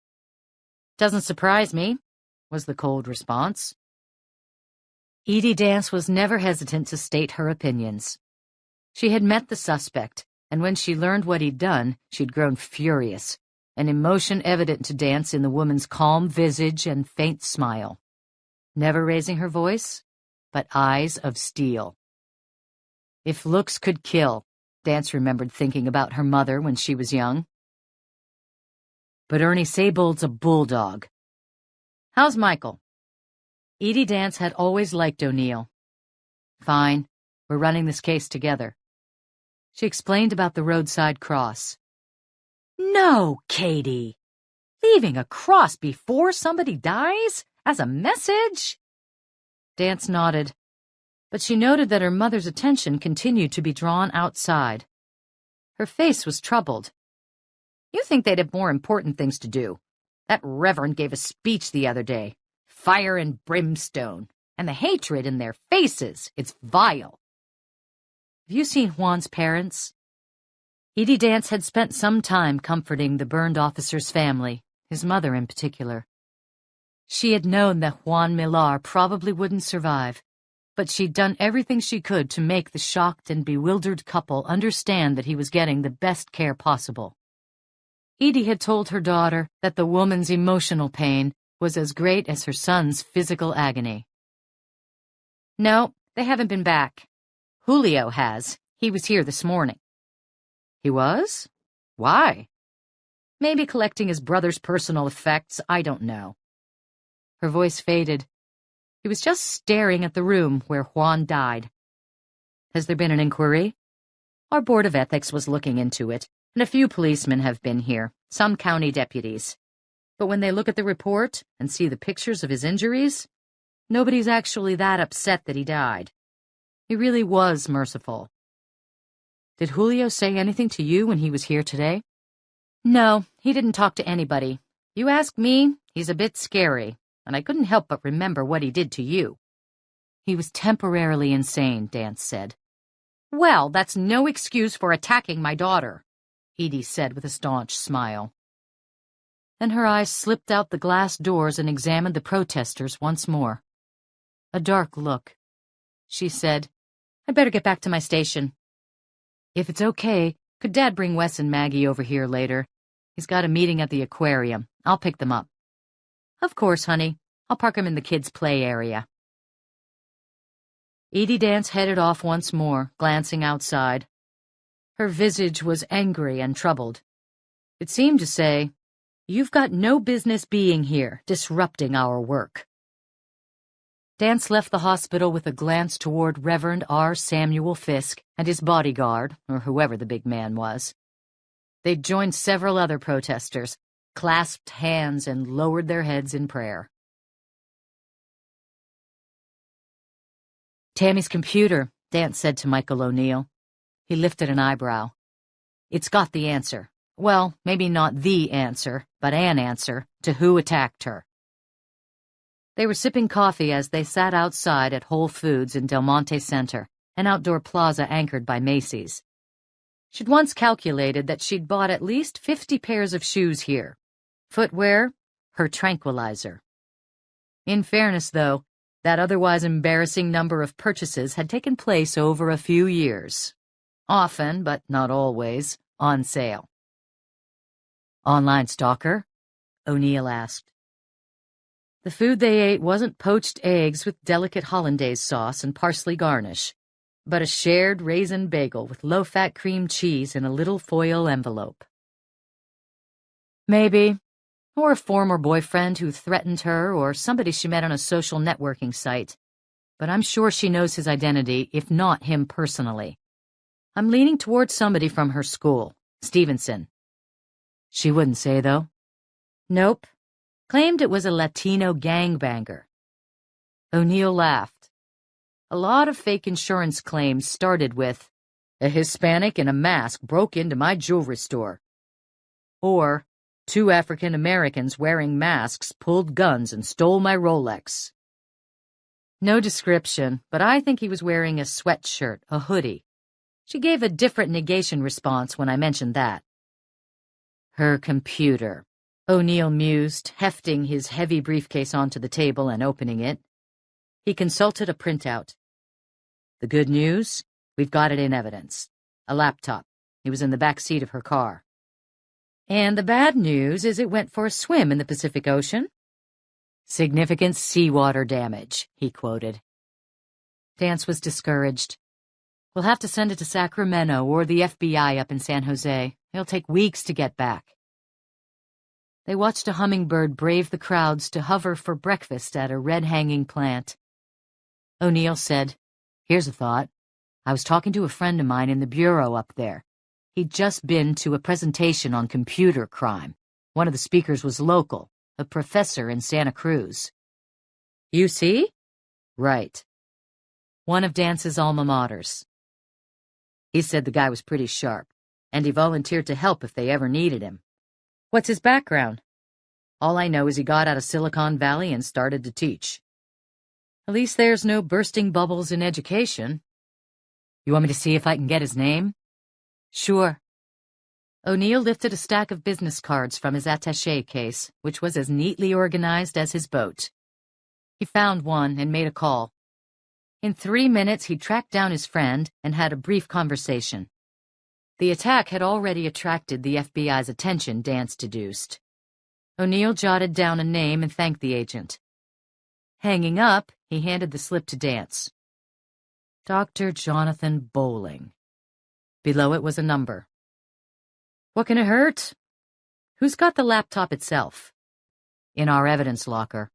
Doesn't surprise me, was the cold response. Edie Dance was never hesitant to state her opinions. She had met the suspect, and when she learned what he'd done, she'd grown furious, an emotion evident to Dance in the woman's calm visage and faint smile. Never raising her voice, but eyes of steel. If looks could kill, Dance remembered thinking about her mother when she was young. But Ernie Saybold's a bulldog. How's Michael? Edie Dance had always liked O'Neill. Fine, we're running this case together. She explained about the roadside cross. No, Katie! Leaving a cross before somebody dies? As a message? Dance nodded, but she noted that her mother's attention continued to be drawn outside. Her face was troubled. You think they'd have more important things to do. That reverend gave a speech the other day. Fire and brimstone, and the hatred in their faces. It's vile. Have you seen Juan's parents? Edie Dance had spent some time comforting the burned officer's family, his mother in particular. She had known that Juan Millar probably wouldn't survive, but she'd done everything she could to make the shocked and bewildered couple understand that he was getting the best care possible. Edie had told her daughter that the woman's emotional pain was as great as her son's physical agony. No, they haven't been back. Julio has. He was here this morning. He was? Why? Maybe collecting his brother's personal effects, I don't know. Her voice faded. He was just staring at the room where Juan died. Has there been an inquiry? Our Board of Ethics was looking into it, and a few policemen have been here, some county deputies. But when they look at the report and see the pictures of his injuries, nobody's actually that upset that he died. He really was merciful. Did Julio say anything to you when he was here today? No, he didn't talk to anybody. You ask me, he's a bit scary, and I couldn't help but remember what he did to you. He was temporarily insane, Dance said. Well, that's no excuse for attacking my daughter, Edie said with a staunch smile. Then her eyes slipped out the glass doors and examined the protesters once more. A dark look. She said, I'd better get back to my station. If it's okay, could Dad bring Wes and Maggie over here later? He's got a meeting at the aquarium. I'll pick them up. Of course, honey. I'll park them in the kids' play area. Edie Dance headed off once more, glancing outside. Her visage was angry and troubled. It seemed to say, You've got no business being here, disrupting our work. Dance left the hospital with a glance toward Reverend R. Samuel Fisk and his bodyguard, or whoever the big man was. They'd joined several other protesters, clasped hands and lowered their heads in prayer. Tammy's computer, Dance said to Michael O'Neill. He lifted an eyebrow. It's got the answer. Well, maybe not the answer, but an answer to who attacked her. They were sipping coffee as they sat outside at Whole Foods in Del Monte Center, an outdoor plaza anchored by Macy's. She'd once calculated that she'd bought at least 50 pairs of shoes here. Footwear, her tranquilizer. In fairness, though, that otherwise embarrassing number of purchases had taken place over a few years. Often, but not always, on sale. Online stalker? O'Neill asked. The food they ate wasn't poached eggs with delicate hollandaise sauce and parsley garnish, but a shared raisin bagel with low-fat cream cheese in a little foil envelope. Maybe. Or a former boyfriend who threatened her, or somebody she met on a social networking site. But I'm sure she knows his identity, if not him personally. I'm leaning towards somebody from her school, Stevenson. She wouldn't say, though. Nope. Claimed it was a Latino gangbanger. O'Neill laughed. A lot of fake insurance claims started with, a Hispanic in a mask broke into my jewelry store. Or, 2 African Americans wearing masks pulled guns and stole my Rolex. No description, but I think he was wearing a sweatshirt, a hoodie. She gave a different negation response when I mentioned that. Her computer, O'Neill mused, hefting his heavy briefcase onto the table and opening it. He consulted a printout. The good news? We've got it in evidence. A laptop. It was in the back seat of her car. And the bad news is it went for a swim in the Pacific Ocean. Significant seawater damage, he quoted. Dance was discouraged. We'll have to send it to Sacramento or the FBI up in San Jose. It'll take weeks to get back. They watched a hummingbird brave the crowds to hover for breakfast at a red-hanging plant. O'Neill said, Here's a thought. I was talking to a friend of mine in the bureau up there. He'd just been to a presentation on computer crime. One of the speakers was local, a professor in Santa Cruz. UC? Right. One of Dance's alma maters. He said the guy was pretty sharp, and he volunteered to help if they ever needed him. What's his background? All I know is he got out of Silicon Valley and started to teach. At least there's no bursting bubbles in education. You want me to see if I can get his name? Sure. O'Neill lifted a stack of business cards from his attaché case, which was as neatly organized as his boat. He found one and made a call. In 3 minutes, he tracked down his friend and had a brief conversation. The attack had already attracted the FBI's attention, Dance deduced. O'Neill jotted down a name and thanked the agent. Hanging up, he handed the slip to Dance. Dr. Jonathan Bowling. Below it was a number. What can it hurt? Who's got the laptop itself? In our evidence locker.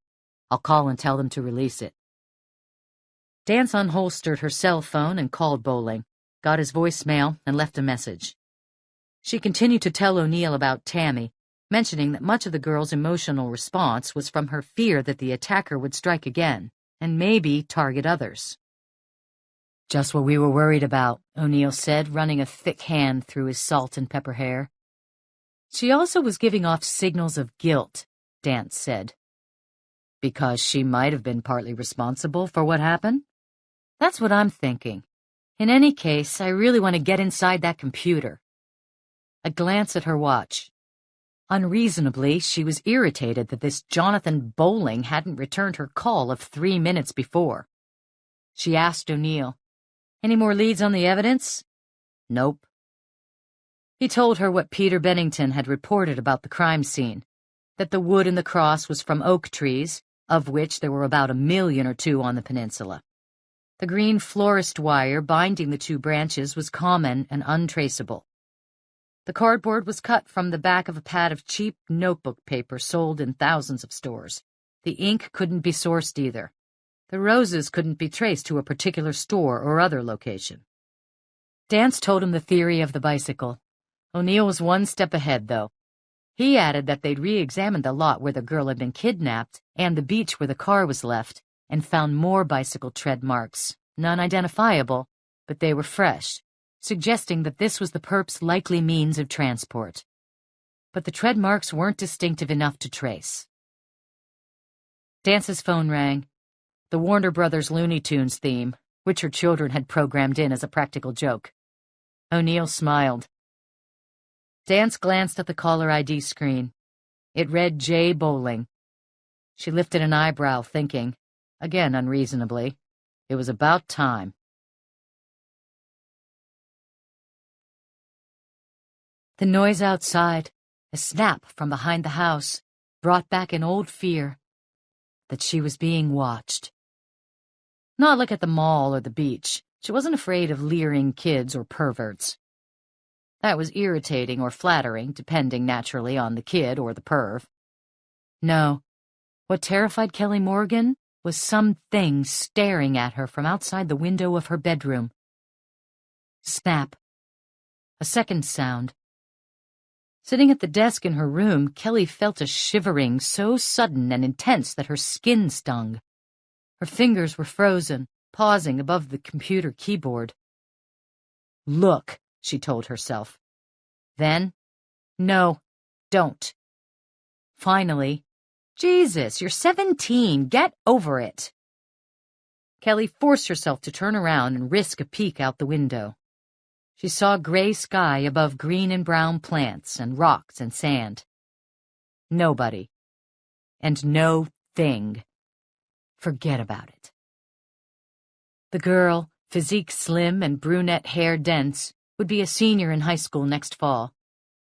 I'll call and tell them to release it. Dance unholstered her cell phone and called Bowling, got his voicemail, and left a message. She continued to tell O'Neill about Tammy, mentioning that much of the girl's emotional response was from her fear that the attacker would strike again, and maybe target others. Just what we were worried about, O'Neill said, running a thick hand through his salt and pepper hair. She also was giving off signals of guilt, Dance said. Because she might have been partly responsible for what happened? That's what I'm thinking. In any case, I really want to get inside that computer. A glance at her watch. Unreasonably, she was irritated that this Jonathan Bowling hadn't returned her call of 3 minutes before. She asked O'Neill, "Any more leads on the evidence?" "Nope." He told her what Peter Bennington had reported about the crime scene, that the wood in the cross was from oak trees, of which there were about 1,000,000 or 2 on the peninsula. The green florist wire binding the 2 branches was common and untraceable. The cardboard was cut from the back of a pad of cheap notebook paper sold in thousands of stores. The ink couldn't be sourced either. The roses couldn't be traced to a particular store or other location. Dance told him the theory of the bicycle. O'Neill was 1 step ahead, though. He added that they'd re-examined the lot where the girl had been kidnapped and the beach where the car was left and found more bicycle tread marks, none identifiable, but they were fresh, suggesting that this was the perp's likely means of transport. But the tread marks weren't distinctive enough to trace. Dance's phone rang. The Warner Brothers Looney Tunes theme, which her children had programmed in as a practical joke. O'Neill smiled. Dance glanced at the caller ID screen. It read J. Bowling. She lifted an eyebrow, thinking, again unreasonably, it was about time. The noise outside, a snap from behind the house, brought back an old fear that she was being watched. Not like at the mall or the beach. She wasn't afraid of leering kids or perverts. That was irritating or flattering, depending naturally on the kid or the perv. No, what terrified Kelly Morgan was something staring at her from outside the window of her bedroom. Snap. A second sound. Sitting at the desk in her room, Kelly felt a shivering so sudden and intense that her skin stung. Her fingers were frozen, pausing above the computer keyboard. "Look," she told herself. Then, "No, don't." Finally, "Jesus, you're 17, get over it." Kelly forced herself to turn around and risk a peek out the window. She saw gray sky above green and brown plants and rocks and sand. Nobody. And no thing. Forget about it. The girl, physique slim and brunette hair dense, would be a senior in high school next fall.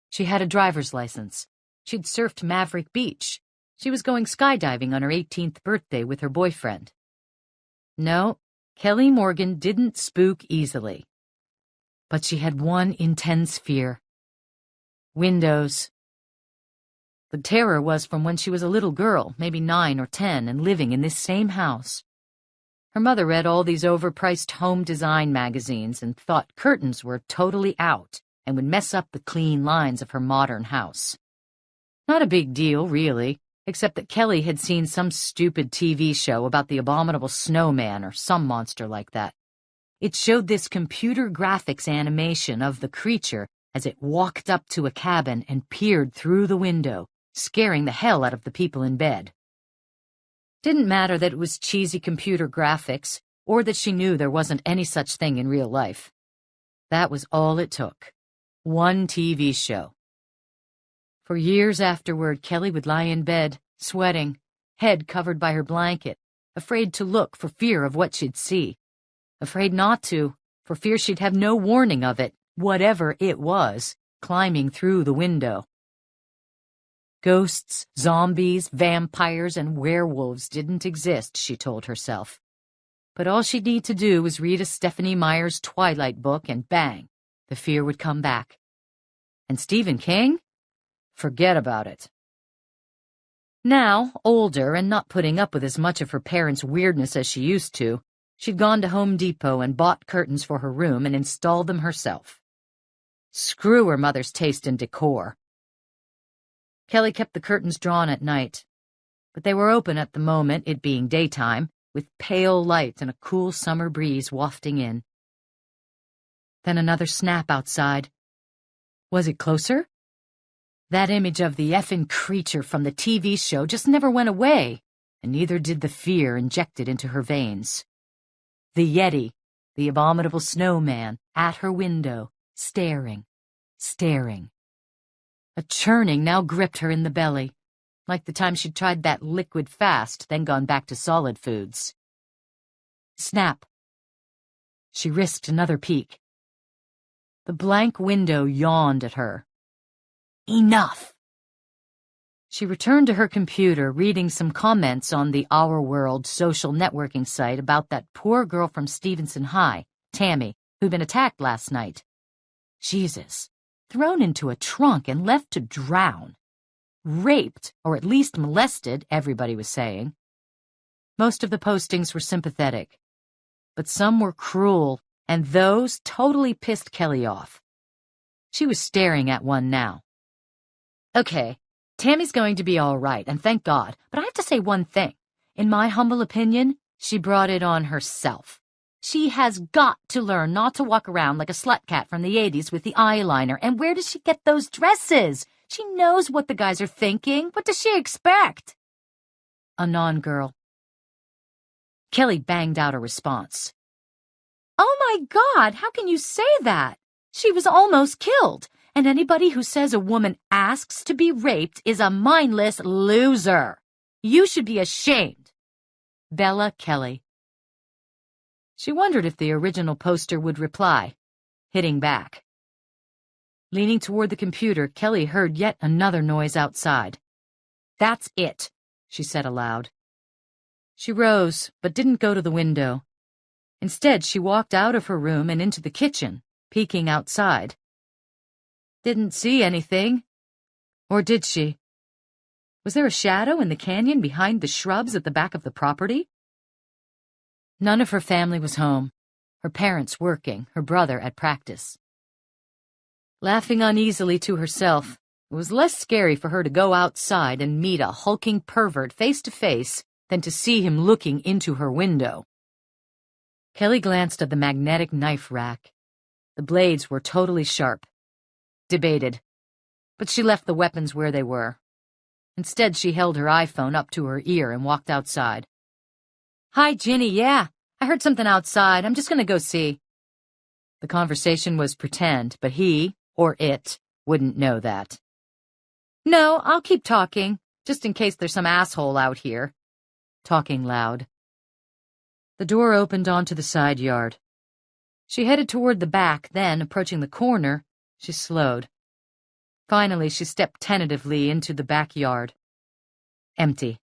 She had a driver's license. She'd surfed Maverick Beach. She was going skydiving on her 18th birthday with her boyfriend. No, Kelly Morgan didn't spook easily. But she had one intense fear. Windows. The terror was from when she was a little girl, maybe 9 or 10, and living in this same house. Her mother read all these overpriced home design magazines and thought curtains were totally out and would mess up the clean lines of her modern house. Not a big deal, really, except that Kelly had seen some stupid TV show about the abominable snowman or some monster like that. It showed this computer graphics animation of the creature as it walked up to a cabin and peered through the window, scaring the hell out of the people in bed. Didn't matter that it was cheesy computer graphics or that she knew there wasn't any such thing in real life. That was all it took. One TV show. For years afterward, Kelly would lie in bed, sweating, head covered by her blanket, afraid to look for fear of what she'd see. Afraid not to, for fear she'd have no warning of it, whatever it was, climbing through the window. Ghosts, zombies, vampires, and werewolves didn't exist, she told herself. But all she'd need to do was read a Stephanie Meyer's Twilight book and bang, the fear would come back. And Stephen King? Forget about it. Now, older and not putting up with as much of her parents' weirdness as she used to, she'd gone to Home Depot and bought curtains for her room and installed them herself. Screw her mother's taste in decor. Kelly kept the curtains drawn at night, but they were open at the moment, it being daytime, with pale light and a cool summer breeze wafting in. Then another snap outside. Was it closer? That image of the effing creature from the TV show just never went away, and neither did the fear injected into her veins. The Yeti, the abominable snowman, at her window, staring. A churning now gripped her in the belly, like the time she'd tried that liquid fast, then gone back to solid foods. Snap. She risked another peek. The blank window yawned at her. Enough! She returned to her computer, reading some comments on the Our World social networking site about that poor girl from Stevenson High, Tammy, who'd been attacked last night. Jesus. Thrown into a trunk and left to drown. Raped, or at least molested, everybody was saying. Most of the postings were sympathetic, but some were cruel, and those totally pissed Kelly off. She was staring at one now. Okay, Tammy's going to be all right, and thank God, but I have to say one thing. In my humble opinion, she brought it on herself. She has got to learn not to walk around like a slut cat from the 80s with the eyeliner. And where does she get those dresses? She knows what the guys are thinking. What does she expect? A non-girl. Kelly banged out a response. Oh my God, how can you say that? She was almost killed. And anybody who says a woman asks to be raped is a mindless loser. You should be ashamed. Bella Kelly. She wondered if the original poster would reply, hitting back. Leaning toward the computer, Kelly heard yet another noise outside. That's it, she said aloud. She rose, but didn't go to the window. Instead, she walked out of her room and into the kitchen, peeking outside. Didn't see anything. Or did she? Was there a shadow in the canyon behind the shrubs at the back of the property? None of her family was home, her parents working, her brother at practice. Laughing uneasily to herself, it was less scary for her to go outside and meet a hulking pervert face to face than to see him looking into her window. Kelly glanced at the magnetic knife rack. The blades were totally sharp. Debated, but she left the weapons where they were. Instead, she held her iPhone up to her ear and walked outside. Hi, Ginny, yeah. I heard something outside. I'm just gonna go see. The conversation was pretend, but he, or it, wouldn't know that. No, I'll keep talking, just in case there's some asshole out here. Talking loud. The door opened onto the side yard. She headed toward the back, then, approaching the corner, she slowed. Finally, she stepped tentatively into the backyard. Empty.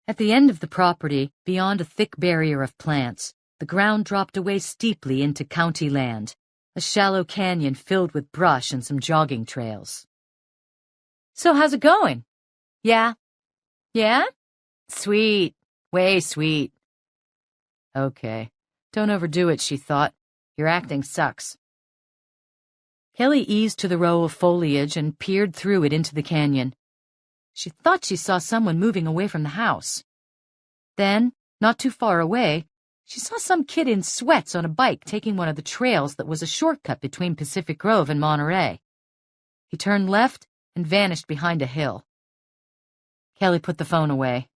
At the end of the property, beyond a thick barrier of plants, the ground dropped away steeply into county land, a shallow canyon filled with brush and some jogging trails. So how's it going? Yeah? Yeah? Sweet. Way sweet. Okay. Don't overdo it, she thought. Your acting sucks. Kelly eased to the row of foliage and peered through it into the canyon. She thought she saw someone moving away from the house. Then, not too far away, she saw some kid in sweats on a bike taking one of the trails that was a shortcut between Pacific Grove and Monterey. He turned left and vanished behind a hill. Kelly put the phone away.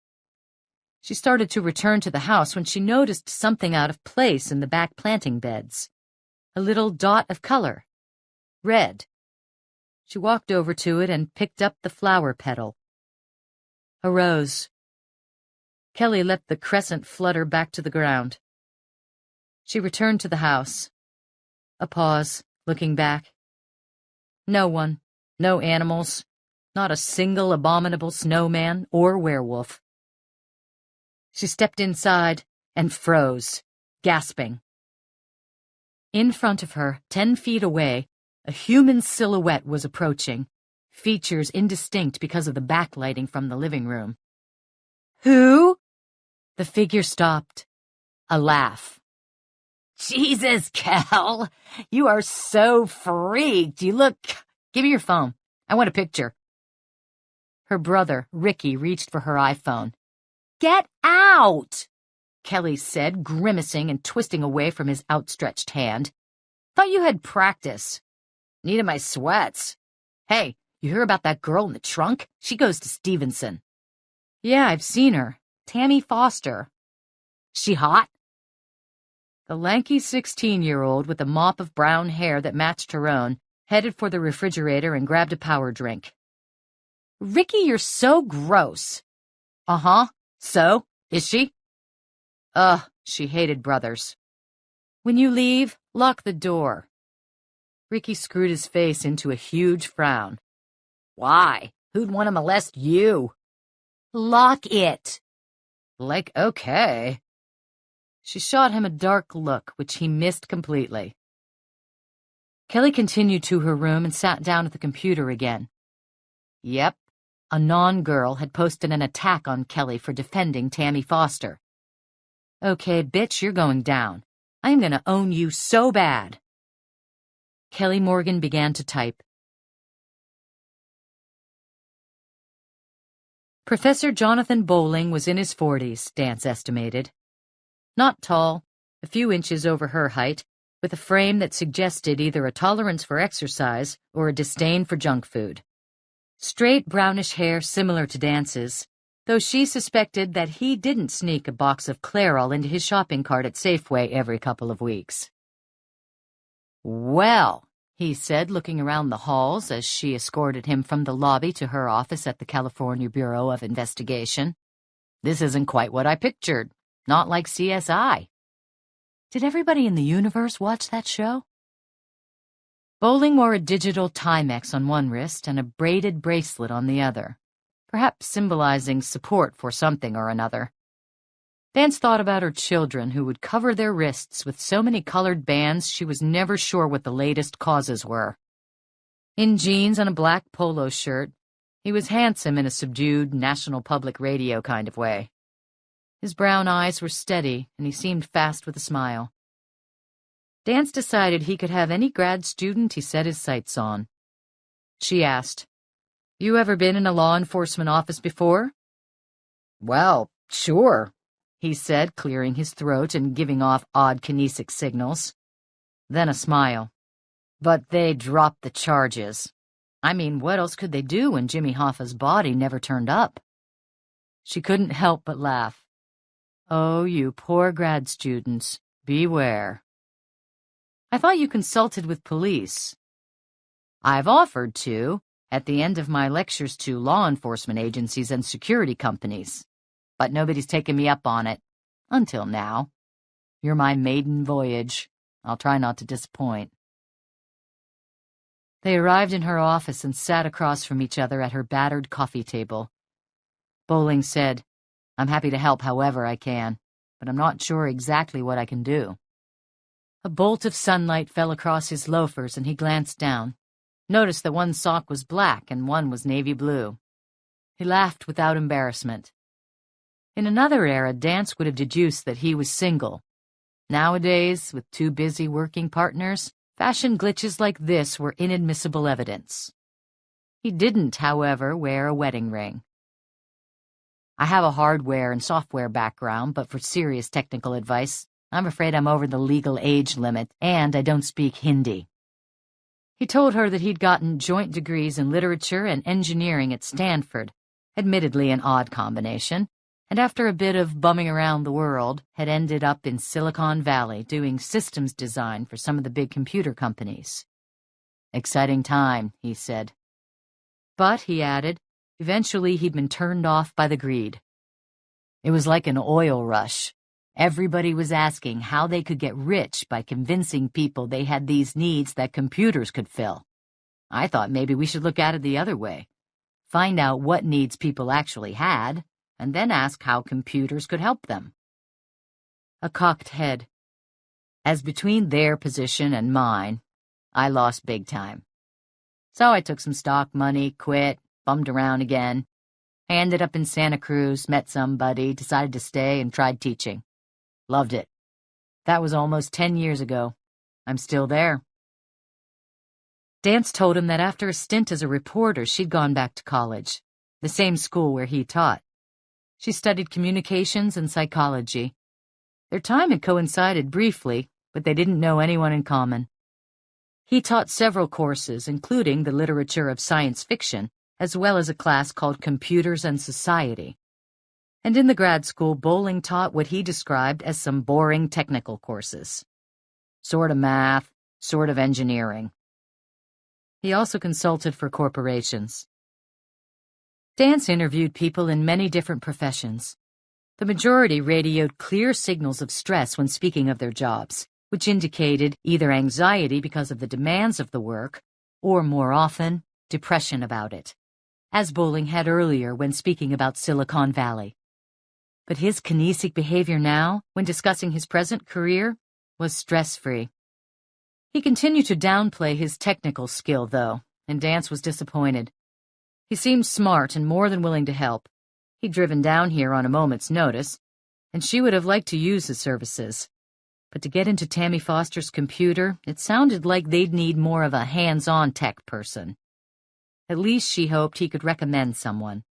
She started to return to the house when she noticed something out of place in the back planting beds. A little dot of color. Red. She walked over to it and picked up the flower petal. A rose. Kelly let the crescent flutter back to the ground. She returned to the house. A pause, looking back. No one, no animals, not a single abominable snowman or werewolf. She stepped inside and froze, gasping. In front of her, 10 feet away, a human silhouette was approaching, features indistinct because of the backlighting from the living room. "Who?" The figure stopped. A laugh. "Jesus, Cal, you are so freaked. You look... Give me your phone. I want a picture." Her brother, Ricky, reached for her iPhone. "Get out!" Kelly said, grimacing and twisting away from his outstretched hand. "Thought you had practice." "Needed my sweats." "Hey, you hear about that girl in the trunk? She goes to Stevenson." "Yeah, I've seen her. Tammy Foster." "She hot?" The lanky 16-year-old with a mop of brown hair that matched her own headed for the refrigerator and grabbed a power drink. "Ricky, you're so gross." "Uh-huh. So, is she?" She hated brothers. "When you leave, lock the door." Ricky screwed his face into a huge frown. "Why? Who'd want to molest you?" "Lock it." "Like, okay." She shot him a dark look, which he missed completely. Kelly continued to her room and sat down at the computer again. Yep, a non-girl had posted an attack on Kelly for defending Tammy Foster. "Okay, bitch, you're going down. I'm gonna own you so bad." Kelly Morgan began to type. Professor Jonathan Bowling was in his 40s, Dance estimated. Not tall, a few inches over her height, with a frame that suggested either a tolerance for exercise or a disdain for junk food. Straight brownish hair similar to Dance's, though she suspected that he didn't sneak a box of Clairol into his shopping cart at Safeway every couple of weeks. "Well," he said, looking around the halls as she escorted him from the lobby to her office at the California Bureau of Investigation. "This isn't quite what I pictured. Not like CSI. Did everybody in the universe watch that show?" Bowling wore a digital Timex on one wrist and a braided bracelet on the other, perhaps symbolizing support for something or another. Dance thought about her children who would cover their wrists with so many colored bands she was never sure what the latest causes were. In jeans and a black polo shirt, he was handsome in a subdued National Public Radio kind of way. His brown eyes were steady, and he seemed fast with a smile. Dance decided he could have any grad student he set his sights on. She asked, "You ever been in a law enforcement office before?" "Well, sure," he said, clearing his throat and giving off odd kinesic signals. Then a smile. "But they dropped the charges. I mean, what else could they do when Jimmy Hoffa's body never turned up?" She couldn't help but laugh. "Oh, you poor grad students, beware." "I thought you consulted with police." "I've offered to, at the end of my lectures to law enforcement agencies and security companies. But nobody's taken me up on it. Until now. You're my maiden voyage. I'll try not to disappoint." They arrived in her office and sat across from each other at her battered coffee table. Bowling said, "I'm happy to help however I can, but I'm not sure exactly what I can do." A bolt of sunlight fell across his loafers and he glanced down, noticed that one sock was black and one was navy blue. He laughed without embarrassment. In another era, Dance would have deduced that he was single. Nowadays, with two busy working partners, fashion glitches like this were inadmissible evidence. He didn't, however, wear a wedding ring. "I have a hardware and software background, but for serious technical advice, I'm afraid I'm over the legal age limit, and I don't speak Hindi." He told her that he'd gotten joint degrees in literature and engineering at Stanford, admittedly an odd combination, and after a bit of bumming around the world, had ended up in Silicon Valley doing systems design for some of the big computer companies. "Exciting time," he said. But, he added, eventually he'd been turned off by the greed. It was like an oil rush. Everybody was asking how they could get rich by convincing people they had these needs that computers could fill. I thought maybe we should look at it the other way. Find out what needs people actually had, and then ask how computers could help them. a cocked head. As between their position and mine, I lost big time. So I took some stock money, quit, bummed around again. I ended up in Santa Cruz, met somebody, decided to stay, and tried teaching. Loved it. That was almost 10 years ago. I'm still there. Dance told him that after a stint as a reporter, she'd gone back to college, the same school where he taught. She studied communications and psychology. Their time had coincided briefly, but they didn't know anyone in common. He taught several courses, including the literature of science fiction, as well as a class called Computers and Society. And in the grad school, Bowling taught what he described as some boring technical courses. Sort of math, sort of engineering. He also consulted for corporations. Dance interviewed people in many different professions. The majority radioed clear signals of stress when speaking of their jobs, which indicated either anxiety because of the demands of the work, or more often, depression about it, as Bowling had earlier when speaking about Silicon Valley. But his kinesic behavior now, when discussing his present career, was stress-free. He continued to downplay his technical skill, though, and Dance was disappointed. He seemed smart and more than willing to help. He'd driven down here on a moment's notice, and she would have liked to use his services. But to get into Tammy Foster's computer, it sounded like they'd need more of a hands-on tech person. At least she hoped he could recommend someone.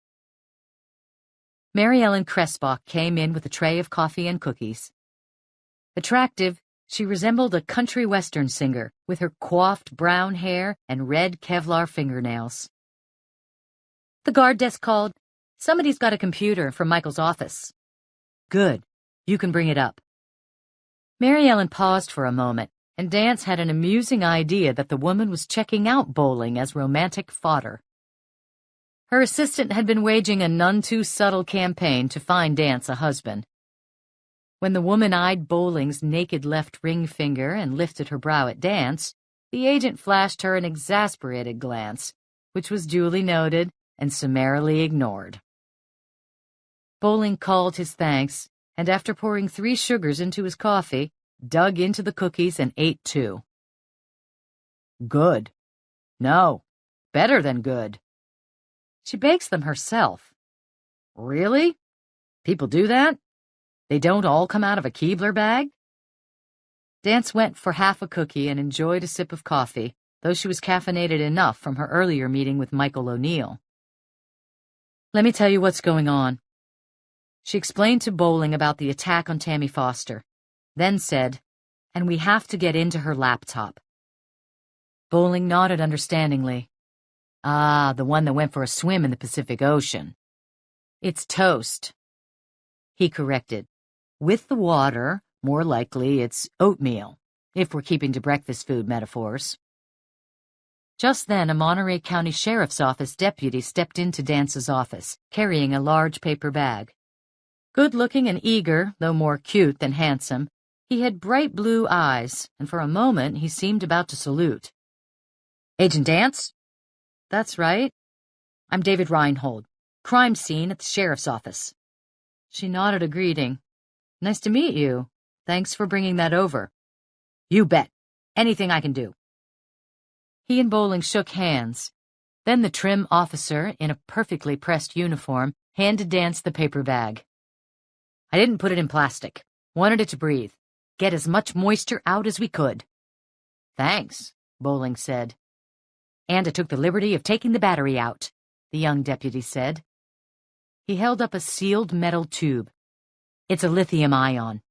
Mary Ellen Cressbach came in with a tray of coffee and cookies. Attractive, she resembled a country western singer with her coiffed brown hair and red Kevlar fingernails. The guard desk called. Somebody's got a computer from Michael's office. Good. You can bring it up. Mary Ellen paused for a moment, and Dance had an amusing idea that the woman was checking out Bowling as romantic fodder. Her assistant had been waging a none-too-subtle campaign to find Dance a husband. When the woman eyed Bowling's naked left ring finger and lifted her brow at Dance, the agent flashed her an exasperated glance, which was duly noted and summarily ignored. Bowling called his thanks, and after pouring 3 sugars into his coffee, dug into the cookies and ate 2. Good. No, better than good. She bakes them herself. Really? People do that? They don't all come out of a Keebler bag? Dance went for half a cookie and enjoyed a sip of coffee, though she was caffeinated enough from her earlier meeting with Michael O'Neill. Let me tell you what's going on. She explained to Bowling about the attack on Tammy Foster, then said, and we have to get into her laptop. Bowling nodded understandingly. Ah, the one that went for a swim in the Pacific Ocean. It's toast. He corrected. With the water, more likely it's oatmeal, if we're keeping to breakfast food metaphors. Just then, a Monterey County Sheriff's Office deputy stepped into Dance's office, carrying a large paper bag. Good-looking and eager, though more cute than handsome, he had bright blue eyes, and for a moment he seemed about to salute. Agent Dance? That's right. I'm David Reinhold, crime scene at the sheriff's office. She nodded a greeting. Nice to meet you. Thanks for bringing that over. You bet. Anything I can do. He and Bowling shook hands. Then the trim officer, in a perfectly pressed uniform, handed Dance the paper bag. I didn't put it in plastic. Wanted it to breathe. Get as much moisture out as we could. Thanks, Bowling said. And I took the liberty of taking the battery out, the young deputy said. He held up a sealed metal tube. It's a lithium-ion.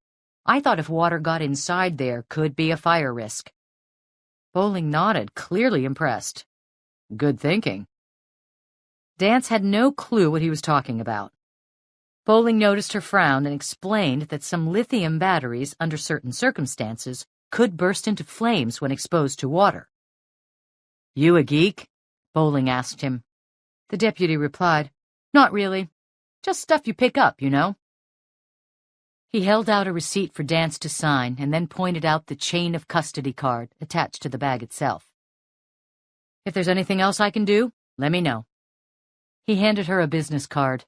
I thought if water got inside there, could be a fire risk. Bowling nodded, clearly impressed. Good thinking. Dance had no clue what he was talking about. Bowling noticed her frown and explained that some lithium batteries, under certain circumstances, could burst into flames when exposed to water. You a geek? Bowling asked him. The deputy replied, Not really. Just stuff you pick up, you know. He held out a receipt for Dance to sign and then pointed out the chain of custody card attached to the bag itself. If there's anything else I can do, let me know. He handed her a business card.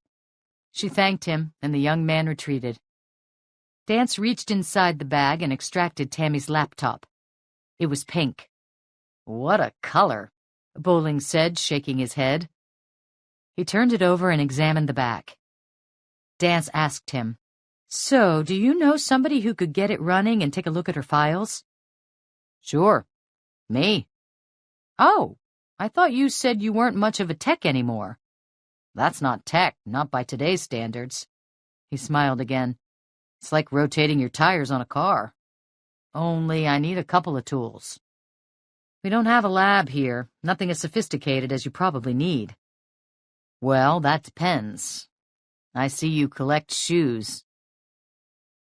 She thanked him, and the young man retreated. Dance reached inside the bag and extracted Tammy's laptop. It was pink. "What a color," Bowling said, shaking his head. He turned it over and examined the back. Dance asked him, "So, do you know somebody who could get it running and take a look at her files?" "Sure. Me." "Oh, I thought you said you weren't much of a tech anymore." "That's not tech, not by today's standards." He smiled again. "It's like rotating your tires on a car. Only I need a couple of tools. We don't have a lab here, nothing as sophisticated as you probably need." "Well, that depends. I see you collect shoes."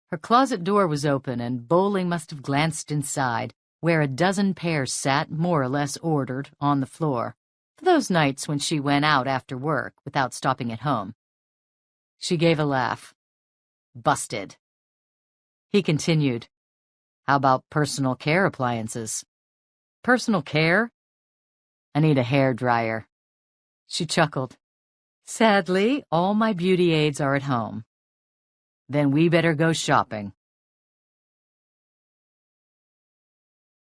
Her closet door was open, and Bowling must have glanced inside, where a dozen pairs sat, more or less ordered, on the floor, for those nights when she went out after work without stopping at home. She gave a laugh. "Busted." He continued, "How about personal care appliances?" "Personal care? I need a hairdryer." She chuckled. "Sadly, all my beauty aids are at home." "Then we better go shopping."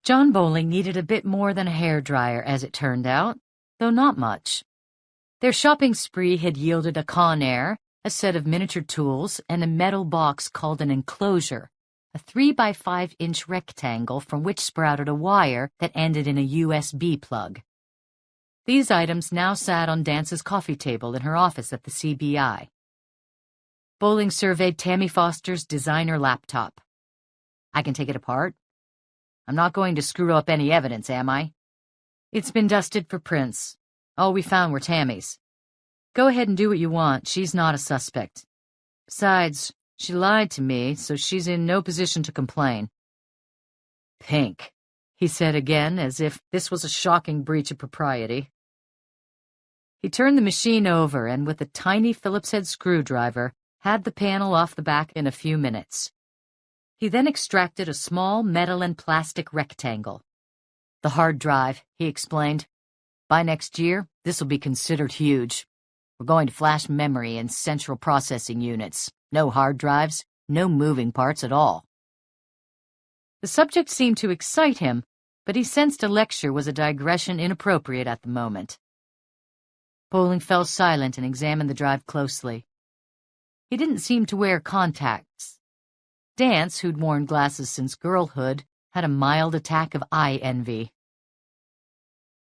John Bowling needed a bit more than a hairdryer, as it turned out, though not much. Their shopping spree had yielded a Conair, a set of miniature tools, and a metal box called an enclosure, a 3-by-5-inch rectangle from which sprouted a wire that ended in a USB plug. These items now sat on Dance's coffee table in her office at the CBI. Bowling surveyed Tammy Foster's designer laptop. "I can take it apart? I'm not going to screw up any evidence, am I?" "It's been dusted for prints. All we found were Tammy's. Go ahead and do what you want. She's not a suspect. Besides, she lied to me, so she's in no position to complain." "Pink," he said again, as if this was a shocking breach of propriety. He turned the machine over and, with a tiny Phillips head screwdriver, had the panel off the back in a few minutes. He then extracted a small metal and plastic rectangle. "The hard drive," he explained. "By next year, this will be considered huge. We're going to flash memory and central processing units. No hard drives, no moving parts at all." The subject seemed to excite him, but he sensed a lecture was a digression inappropriate at the moment. Bowling fell silent and examined the drive closely. He didn't seem to wear contacts. Dance, who'd worn glasses since girlhood, had a mild attack of eye envy.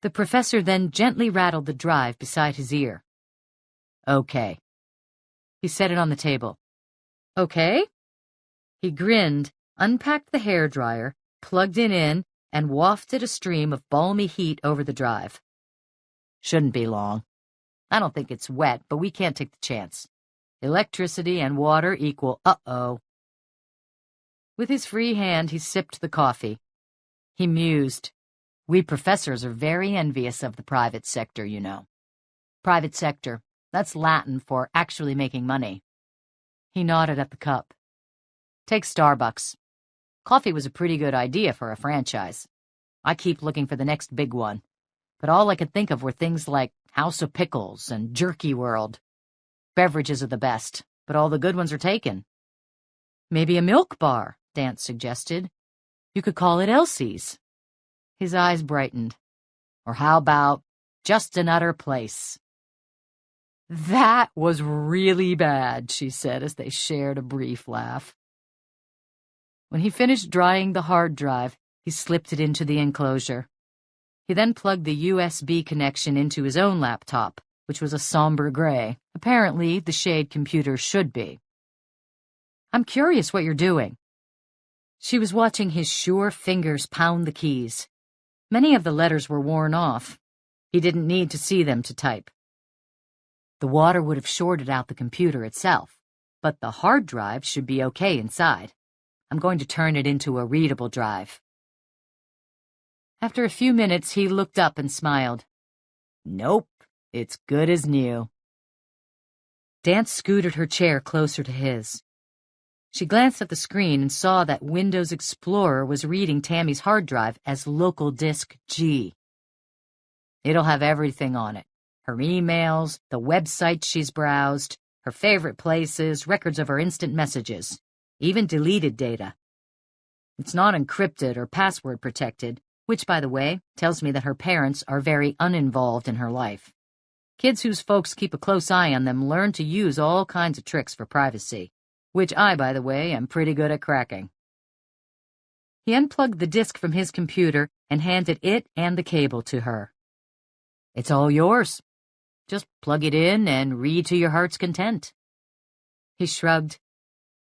The professor then gently rattled the drive beside his ear. "Okay." He set it on the table. "Okay?" He grinned, unpacked the hairdryer, plugged it in, and wafted a stream of balmy heat over the drive. "Shouldn't be long. I don't think it's wet, but we can't take the chance. Electricity and water equal uh-oh." With his free hand, he sipped the coffee. He mused. "We professors are very envious of the private sector, you know." "Private sector, that's Latin for actually making money." He nodded at the cup. "Take Starbucks. Coffee was a pretty good idea for a franchise. I keep looking for the next big one, but all I could think of were things like House of Pickles and Jerky World. Beverages are the best, but all the good ones are taken." "Maybe a milk bar," Dance suggested. "You could call it Elsie's." His eyes brightened. "Or how about Just Another Place?" "That was really bad," she said as they shared a brief laugh. When he finished drying the hard drive, he slipped it into the enclosure. He then plugged the USB connection into his own laptop, which was a somber gray, apparently the shade computers should be. "I'm curious what you're doing." She was watching his sure fingers pound the keys. Many of the letters were worn off. He didn't need to see them to type. The water would have shorted out the computer itself, but the hard drive should be okay inside. I'm going to turn it into a readable drive. After a few minutes, he looked up and smiled. "Nope, it's good as new." Dance scooted her chair closer to his. She glanced at the screen and saw that Windows Explorer was reading Tammy's hard drive as local disk G. "It'll have everything on it. Her emails, the websites she's browsed, her favorite places, records of her instant messages. even deleted data. It's not encrypted or password protected, which, by the way, tells me that her parents are very uninvolved in her life. Kids whose folks keep a close eye on them learn to use all kinds of tricks for privacy, which I, by the way, am pretty good at cracking. He unplugged the disk from his computer and handed it and the cable to her. It's all yours. Just plug it in and read to your heart's content. He shrugged.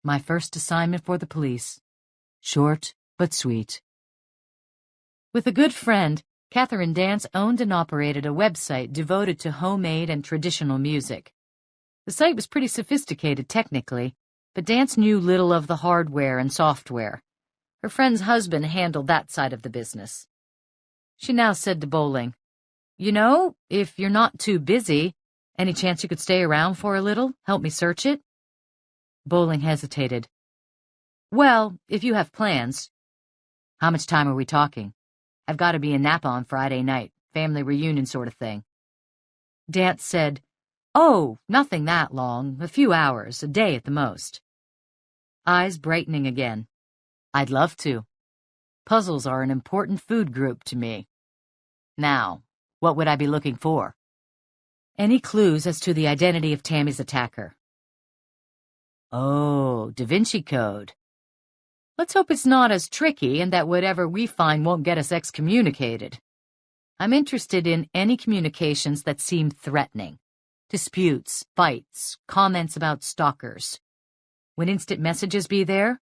My first assignment for the police. Short but sweet. With a good friend, Catherine Dance owned and operated a website devoted to homemade and traditional music. The site was pretty sophisticated technically, but Dance knew little of the hardware and software. Her friend's husband handled that side of the business. She now said to Bowling, You know, if you're not too busy, any chance you could stay around for a little, help me search it? Bowling hesitated. Well, if you have plans. How much time are we talking? I've got to be in Napa on Friday night, family reunion sort of thing. Dance said, Oh, nothing that long, a few hours, a day at the most. Eyes brightening again. I'd love to. Puzzles are an important food group to me. Now, what would I be looking for? Any clues as to the identity of Tammy's attacker? Oh, Da Vinci Code. Let's hope it's not as tricky and that whatever we find won't get us excommunicated. I'm interested in any communications that seem threatening. Disputes, fights, comments about stalkers. Would instant messages be there?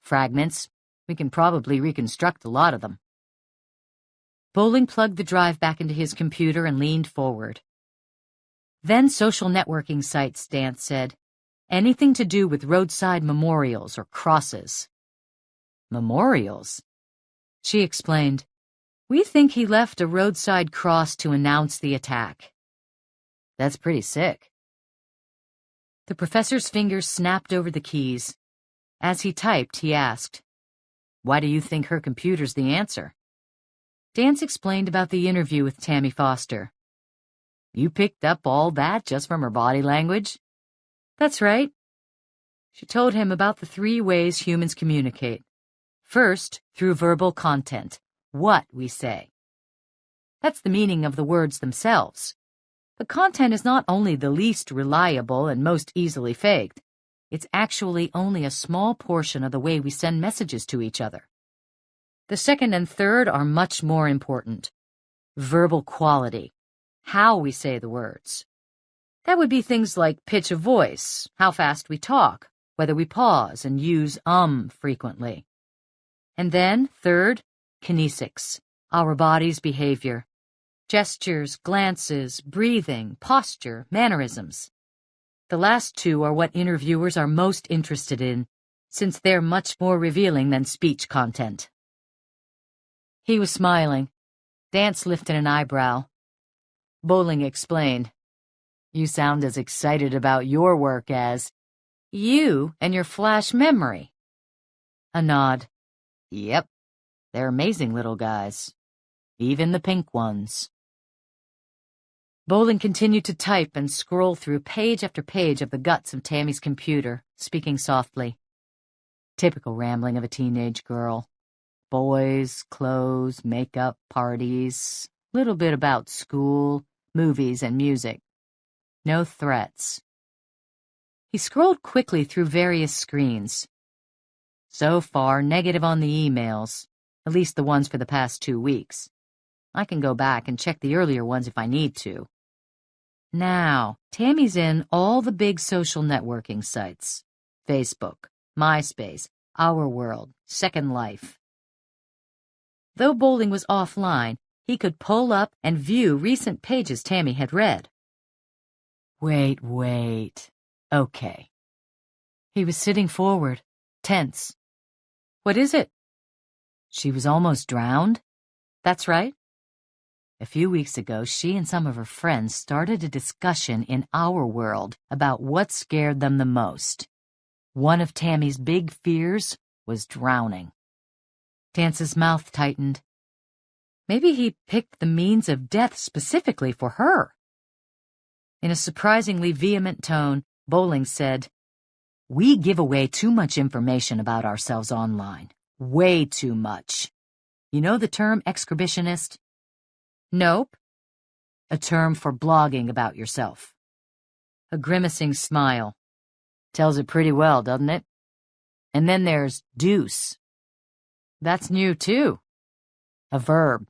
Fragments. We can probably reconstruct a lot of them. Bowling plugged the drive back into his computer and leaned forward. Then social networking sites, Dance said. Anything to do with roadside memorials or crosses. Memorials? She explained. We think he left a roadside cross to announce the attack. That's pretty sick. The professor's fingers snapped over the keys. As he typed, he asked, Why do you think her computer's the answer? Dance explained about the interview with Tammy Foster. You picked up all that just from her body language? That's right. She told him about the 3 ways humans communicate. First, through verbal content, what we say. That's the meaning of the words themselves. The content is not only the least reliable and most easily faked, it's actually only a small portion of the way we send messages to each other. The second and third are much more important. Verbal quality, how we say the words. That would be things like pitch of voice, how fast we talk, whether we pause and use frequently. And then, third, kinesics, our body's behavior. Gestures, glances, breathing, posture, mannerisms. The last 2 are what interviewers are most interested in, since they're much more revealing than speech content. He was smiling. Dance lifted an eyebrow. Bowling explained. You sound as excited about your work as you and your flash memory. A nod. Yep, they're amazing little guys. Even the pink ones. Bowling continued to type and scroll through page after page of the guts of Tammy's computer, speaking softly. Typical rambling of a teenage girl. Boys, clothes, makeup, parties, little bit about school, movies, and music. No threats. He scrolled quickly through various screens. So far, negative on the emails, at least the ones for the past 2 weeks. I can go back and check the earlier ones if I need to. Now, Tammy's in all the big social networking sites. Facebook, MySpace, Our World, Second Life. Though Bowling was offline, he could pull up and view recent pages Tammy had read. Wait. Okay. He was sitting forward, tense. What is it? She was almost drowned? That's right. A few weeks ago, she and some of her friends started a discussion in Our World about what scared them the most. One of Tammy's big fears was drowning. Dance's mouth tightened. Maybe he picked the means of death specifically for her. In a surprisingly vehement tone, Bowling said, We give away too much information about ourselves online. Way too much. You know the term exhibitionist? Nope. A term for blogging about yourself. A grimacing smile. Tells it pretty well, doesn't it? And then there's deuce. That's new, too. A verb.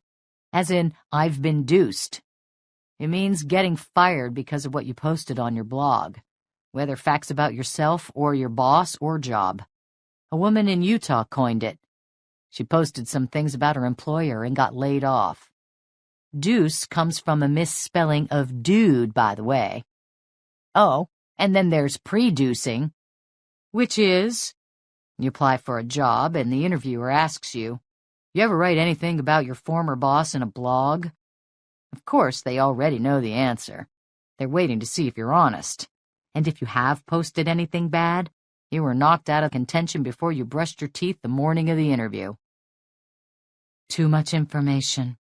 As in, I've been deuced. It means getting fired because of what you posted on your blog, whether facts about yourself or your boss or job. A woman in Utah coined it. She posted some things about her employer and got laid off. Deuce comes from a misspelling of dude, by the way. Oh, and then there's pre-deucing, which is, you apply for a job and the interviewer asks you, you ever write anything about your former boss in a blog? Of course, they already know the answer. They're waiting to see if you're honest. And if you have posted anything bad, you were knocked out of contention before you brushed your teeth the morning of the interview. Too much information.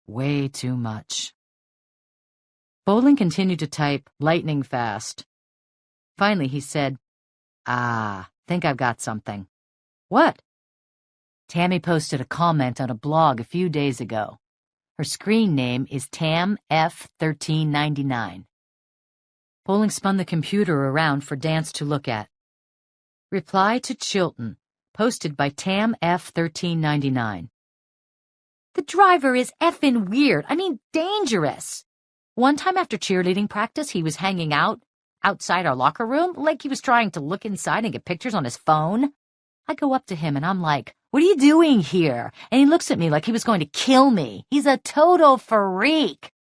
Way too much. Bowling continued to type lightning fast. Finally, he said, think I've got something. What? Tammy posted a comment on a blog a few days ago. Her screen name is TamF1399. Bowling spun the computer around for Dance to look at. Reply to Chilton, posted by TamF1399. The driver is effing weird. I mean, dangerous. One time after cheerleading practice, he was hanging out outside our locker room, like he was trying to look inside and get pictures on his phone. I go up to him and I'm like, what are you doing here? And he looks at me like he was going to kill me. He's a total freak.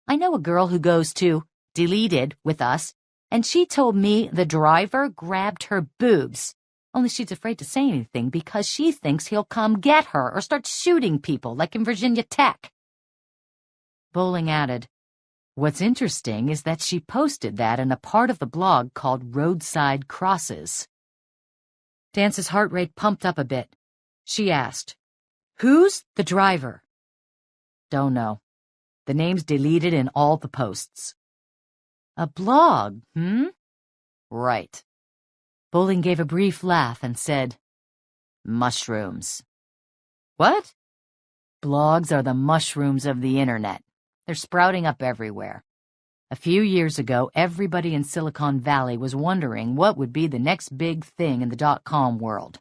I know a girl who goes to Deleted with us, and she told me the driver grabbed her boobs. Only she's afraid to say anything because she thinks he'll come get her or start shooting people like in Virginia Tech. Bowling added, what's interesting is that she posted that in a part of the blog called Roadside Crosses. Dance's heart rate pumped up a bit. She asked, who's the driver? Don't know. The name's deleted in all the posts. A blog, Right. Bowling gave a brief laugh and said, mushrooms. What? Blogs are the mushrooms of the internet. They're sprouting up everywhere. A few years ago, everybody in Silicon Valley was wondering what would be the next big thing in the dot-com world.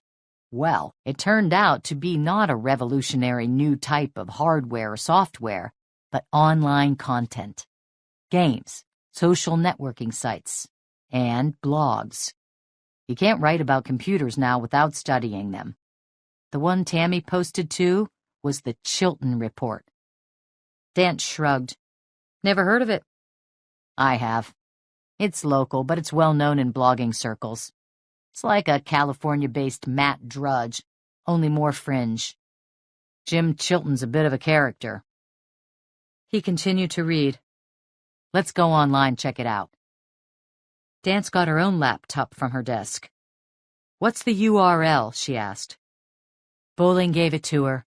Well, it turned out to be not a revolutionary new type of hardware or software, but online content, games, social networking sites, and blogs. You can't write about computers now without studying them. The one Tammy posted to was the Chilton Report. Dance shrugged. Never heard of it. I have. It's local, but it's well known in blogging circles. It's like a California-based Matt Drudge, only more fringe. Jim Chilton's a bit of a character. He continued to read. Let's go online, check it out. Dance got her own laptop from her desk. What's the URL? She asked. Bowling gave it to her.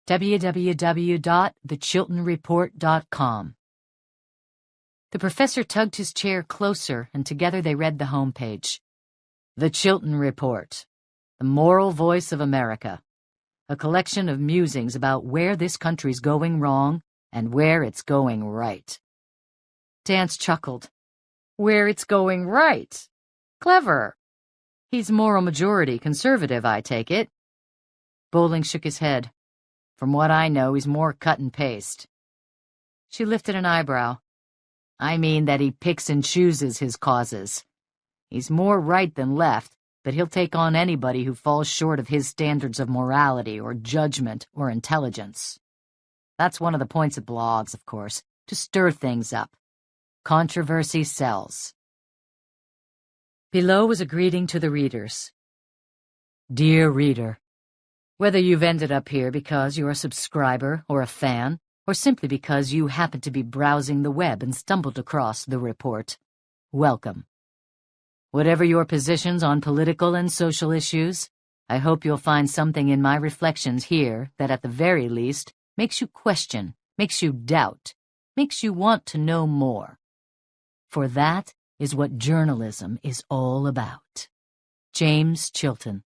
www.thechiltonreport.com. The professor tugged his chair closer, and together they read the homepage. The Chilton Report, the moral voice of America, a collection of musings about where this country's going wrong and where it's going right. Dance chuckled. Where it's going right. Clever. He's moral majority conservative, I take it. Bowling shook his head. From what I know, he's more cut and paste. She lifted an eyebrow. I mean that he picks and chooses his causes. He's more right than left, but he'll take on anybody who falls short of his standards of morality or judgment or intelligence. That's one of the points of blogs, of course, to stir things up. Controversy sells. Below was a greeting to the readers. Dear reader, whether you've ended up here because you're a subscriber or a fan, or simply because you happen to be browsing the web and stumbled across the report, welcome. Whatever your positions on political and social issues, I hope you'll find something in my reflections here that at the very least makes you question, makes you doubt, makes you want to know more. For that is what journalism is all about. James Chilton.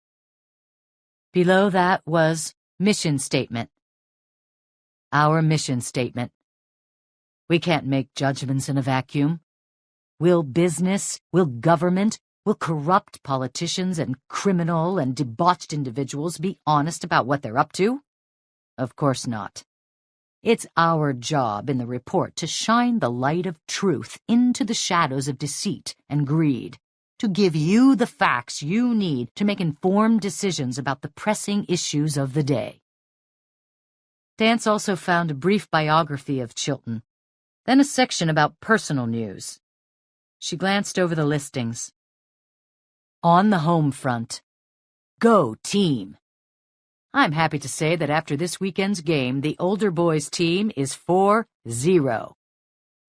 Below that was mission statement. Our mission statement. We can't make judgments in a vacuum. Will business, will government, will corrupt politicians and criminal and debauched individuals be honest about what they're up to? Of course not. It's our job in the report to shine the light of truth into the shadows of deceit and greed, to give you the facts you need to make informed decisions about the pressing issues of the day. Dance also found a brief biography of Chilton, then a section about personal news. She glanced over the listings. On the home front. Go team! I'm happy to say that after this weekend's game, the older boys' team is 4-0.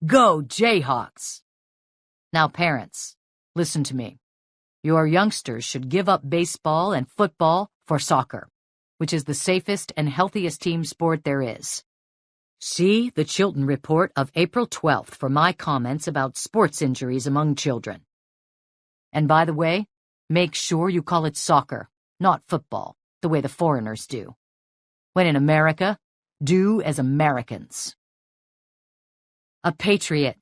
Go Jayhawks! Now parents, listen to me. Your youngsters should give up baseball and football for soccer, which is the safest and healthiest team sport there is. See the Chilton Report of April 12th for my comments about sports injuries among children. And by the way, make sure you call it soccer, not football, the way the foreigners do. When in America, do as Americans. A patriot.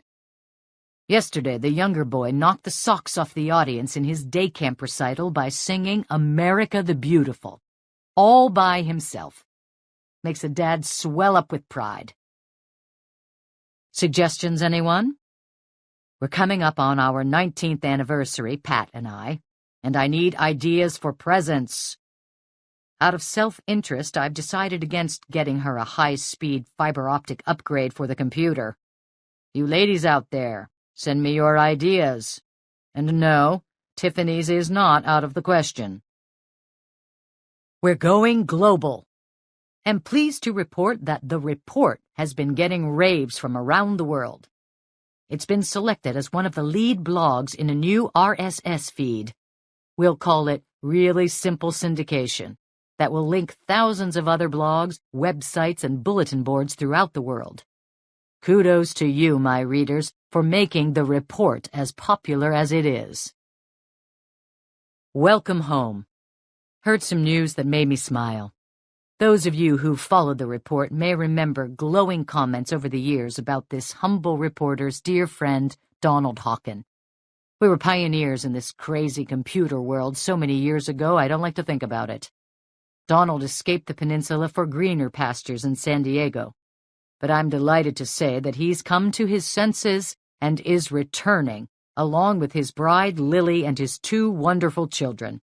Yesterday, the younger boy knocked the socks off the audience in his day camp recital by singing America the Beautiful, all by himself. Makes a dad swell up with pride. Suggestions, anyone? We're coming up on our 19th anniversary, Pat and I need ideas for presents. Out of self-interest, I've decided against getting her a high-speed fiber optic upgrade for the computer. You ladies out there, send me your ideas. And no, Tiffany's is not out of the question. We're going global. Am pleased to report that the report has been getting raves from around the world. It's been selected as one of the lead blogs in a new RSS feed. We'll call it Really Simple Syndication. That will link thousands of other blogs, websites, and bulletin boards throughout the world. Kudos to you, my readers, for making the report as popular as it is. Welcome home. Heard some news that made me smile. Those of you who followed the report may remember glowing comments over the years about this humble reporter's dear friend, Donald Hawken. We were pioneers in this crazy computer world so many years ago I don't like to think about it. Donald escaped the peninsula for greener pastures in San Diego, but I'm delighted to say that he's come to his senses and is returning, along with his bride Lily and his 2 wonderful children.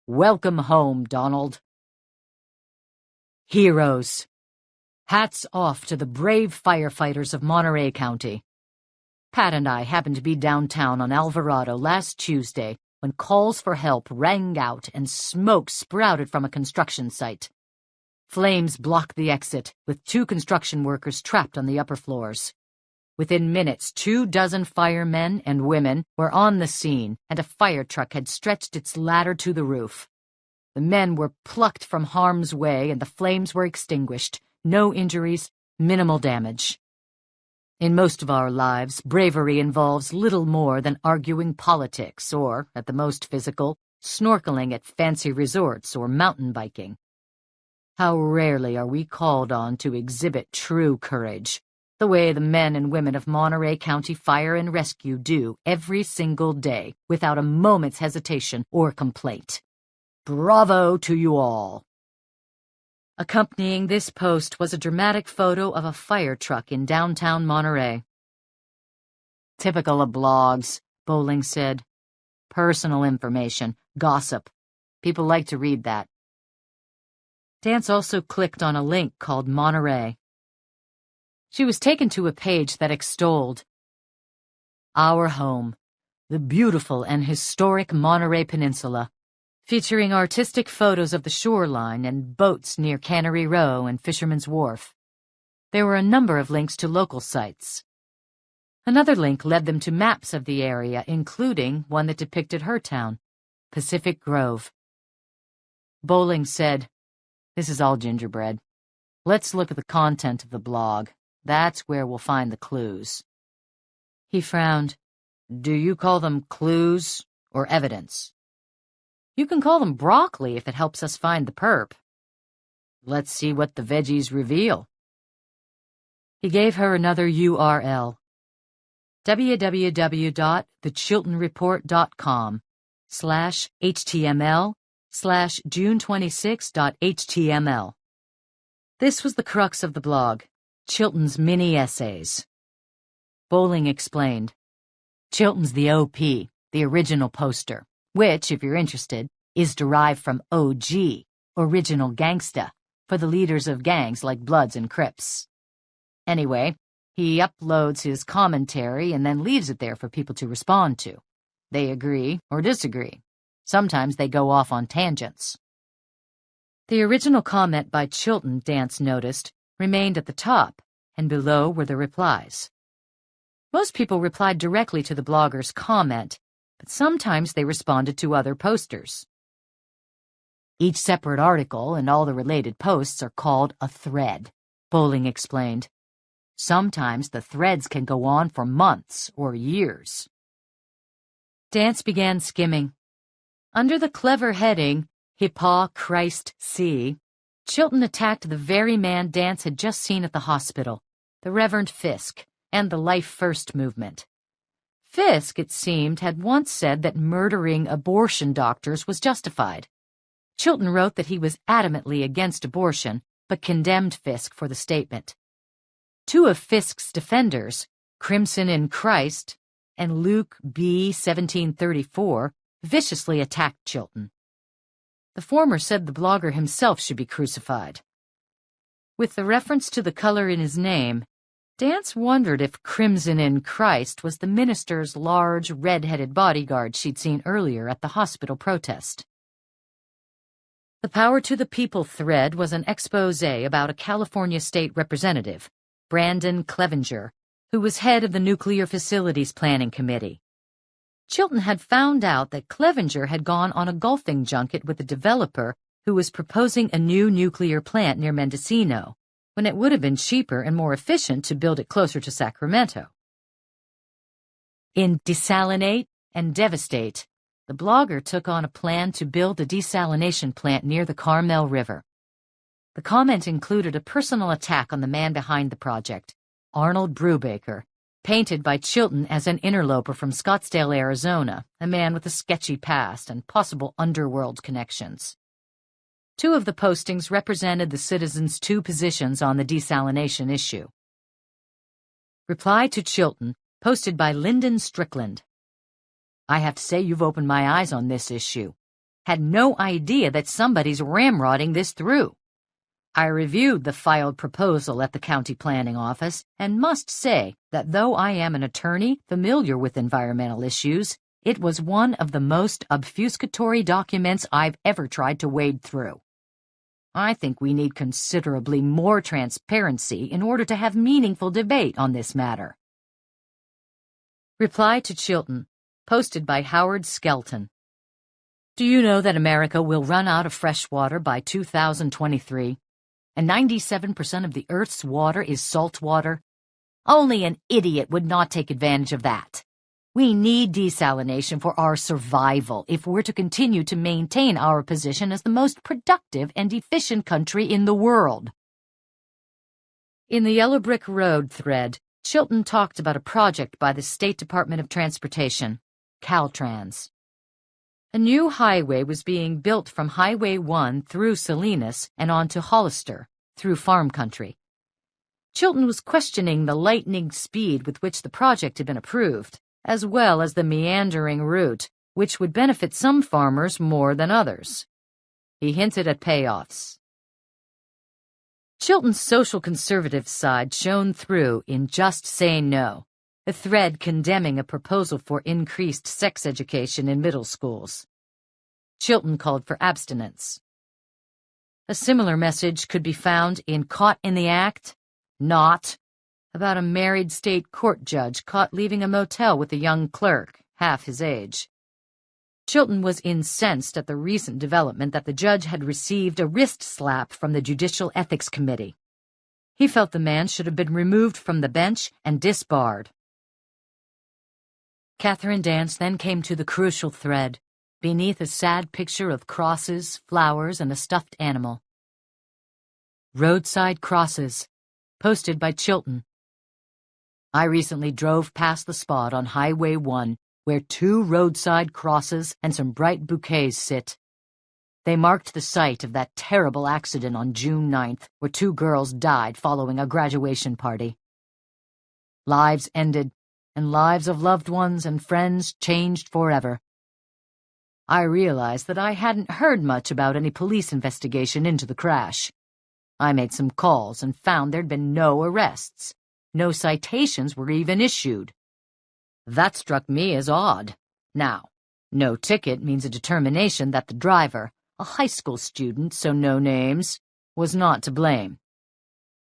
Welcome home, Donald. Heroes. Hats off to the brave firefighters of Monterey County. Pat and I happened to be downtown on Alvarado last Tuesday when calls for help rang out and smoke sprouted from a construction site. Flames blocked the exit, with 2 construction workers trapped on the upper floors. Within minutes, 24 firemen and women were on the scene, and a fire truck had stretched its ladder to the roof. The men were plucked from harm's way, and the flames were extinguished. No injuries, minimal damage. In most of our lives, bravery involves little more than arguing politics or, at the most physical, snorkeling at fancy resorts or mountain biking. How rarely are we called on to exhibit true courage, the way the men and women of Monterey County Fire and Rescue do every single day, without a moment's hesitation or complaint. Bravo to you all! Accompanying this post was a dramatic photo of a fire truck in downtown Monterey. Typical of blogs, Bowling said. Personal information, gossip. People like to read that. Dance also clicked on a link called Monterey. She was taken to a page that extolled Our Home, the beautiful and historic Monterey Peninsula, featuring artistic photos of the shoreline and boats near Cannery Row and Fisherman's Wharf. There were a number of links to local sites. Another link led them to maps of the area, including one that depicted her town, Pacific Grove. Bowling said, "This is all gingerbread. Let's look at the content of the blog. That's where we'll find the clues." He frowned. "Do you call them clues or evidence?" You can call them broccoli if it helps us find the perp. Let's see what the veggies reveal. He gave her another URL. www.thechiltonreport.com/html/june26.html. This was the crux of the blog, Chilton's mini-essays. Bowling explained. Chilton's the OP, the original poster, which, if you're interested, is derived from OG, original gangsta, for the leaders of gangs like Bloods and Crips. Anyway, he uploads his commentary and then leaves it there for people to respond to. They agree or disagree. Sometimes they go off on tangents. The original comment by Chilton, Dance noticed, remained at the top, and below were the replies. Most people replied directly to the blogger's comment, but sometimes they responded to other posters. Each separate article and all the related posts are called a thread, Bowling explained. Sometimes the threads can go on for months or years. Dance began skimming. Under the clever heading, Hippa Christ C., Chilton attacked the very man Dance had just seen at the hospital, the Reverend Fisk, and the Life First movement. Fisk, it seemed, had once said that murdering abortion doctors was justified. Chilton wrote that he was adamantly against abortion, but condemned Fisk for the statement. Two of Fisk's defenders, Crimson in Christ and Luke B. 1734, viciously attacked Chilton. The former said the blogger himself should be crucified. With the reference to the color in his name, Dance wondered if Crimson in Christ was the minister's large, red-headed bodyguard she'd seen earlier at the hospital protest. The Power to the People thread was an exposé about a California state representative, Brandon Clevenger, who was head of the Nuclear Facilities Planning Committee. Chilton had found out that Clevenger had gone on a golfing junket with a developer who was proposing a new nuclear plant near Mendocino, when it would have been cheaper and more efficient to build it closer to Sacramento. In Desalinate and Devastate, the blogger took on a plan to build a desalination plant near the Carmel River. The comment included a personal attack on the man behind the project, Arnold Brubaker, painted by Chilton as an interloper from Scottsdale, Arizona, a man with a sketchy past and possible underworld connections. Two of the postings represented the citizens' two positions on the desalination issue. Reply to Chilton, posted by Lyndon Strickland. I have to say you've opened my eyes on this issue. Had no idea that somebody's ramrodding this through. I reviewed the filed proposal at the county planning office and must say that though I am an attorney familiar with environmental issues, it was one of the most obfuscatory documents I've ever tried to wade through. I think we need considerably more transparency in order to have meaningful debate on this matter. Reply to Chilton, posted by Howard Skelton. Do you know that America will run out of fresh water by 2023? And 97% of the Earth's water is salt water? Only an idiot would not take advantage of that. We need desalination for our survival if we're to continue to maintain our position as the most productive and efficient country in the world. In the Yellow Brick Road thread, Chilton talked about a project by the State Department of Transportation, Caltrans. A new highway was being built from Highway 1 through Salinas and on to Hollister, through farm country. Chilton was questioning the lightning speed with which the project had been approved, as well as the meandering route, which would benefit some farmers more than others. He hinted at payoffs. Chilton's social conservative side shone through in Just Say No, a thread condemning a proposal for increased sex education in middle schools. Chilton called for abstinence. A similar message could be found in Caught in the Act, Not, about a married state court judge caught leaving a motel with a young clerk, half his age. Chilton was incensed at the recent development that the judge had received a wrist slap from the Judicial Ethics Committee. He felt the man should have been removed from the bench and disbarred. Catherine Dance then came to the crucial thread, beneath a sad picture of crosses, flowers, and a stuffed animal. Roadside crosses, posted by Chilton. I recently drove past the spot on Highway 1 where 2 roadside crosses and some bright bouquets sit. They marked the site of that terrible accident on June 9th where 2 girls died following a graduation party. Lives ended, and lives of loved ones and friends changed forever. I realized that I hadn't heard much about any police investigation into the crash. I made some calls and found there'd been no arrests. No citations were even issued. That struck me as odd. Now, no ticket means a determination that the driver, a high school student, so no names, was not to blame.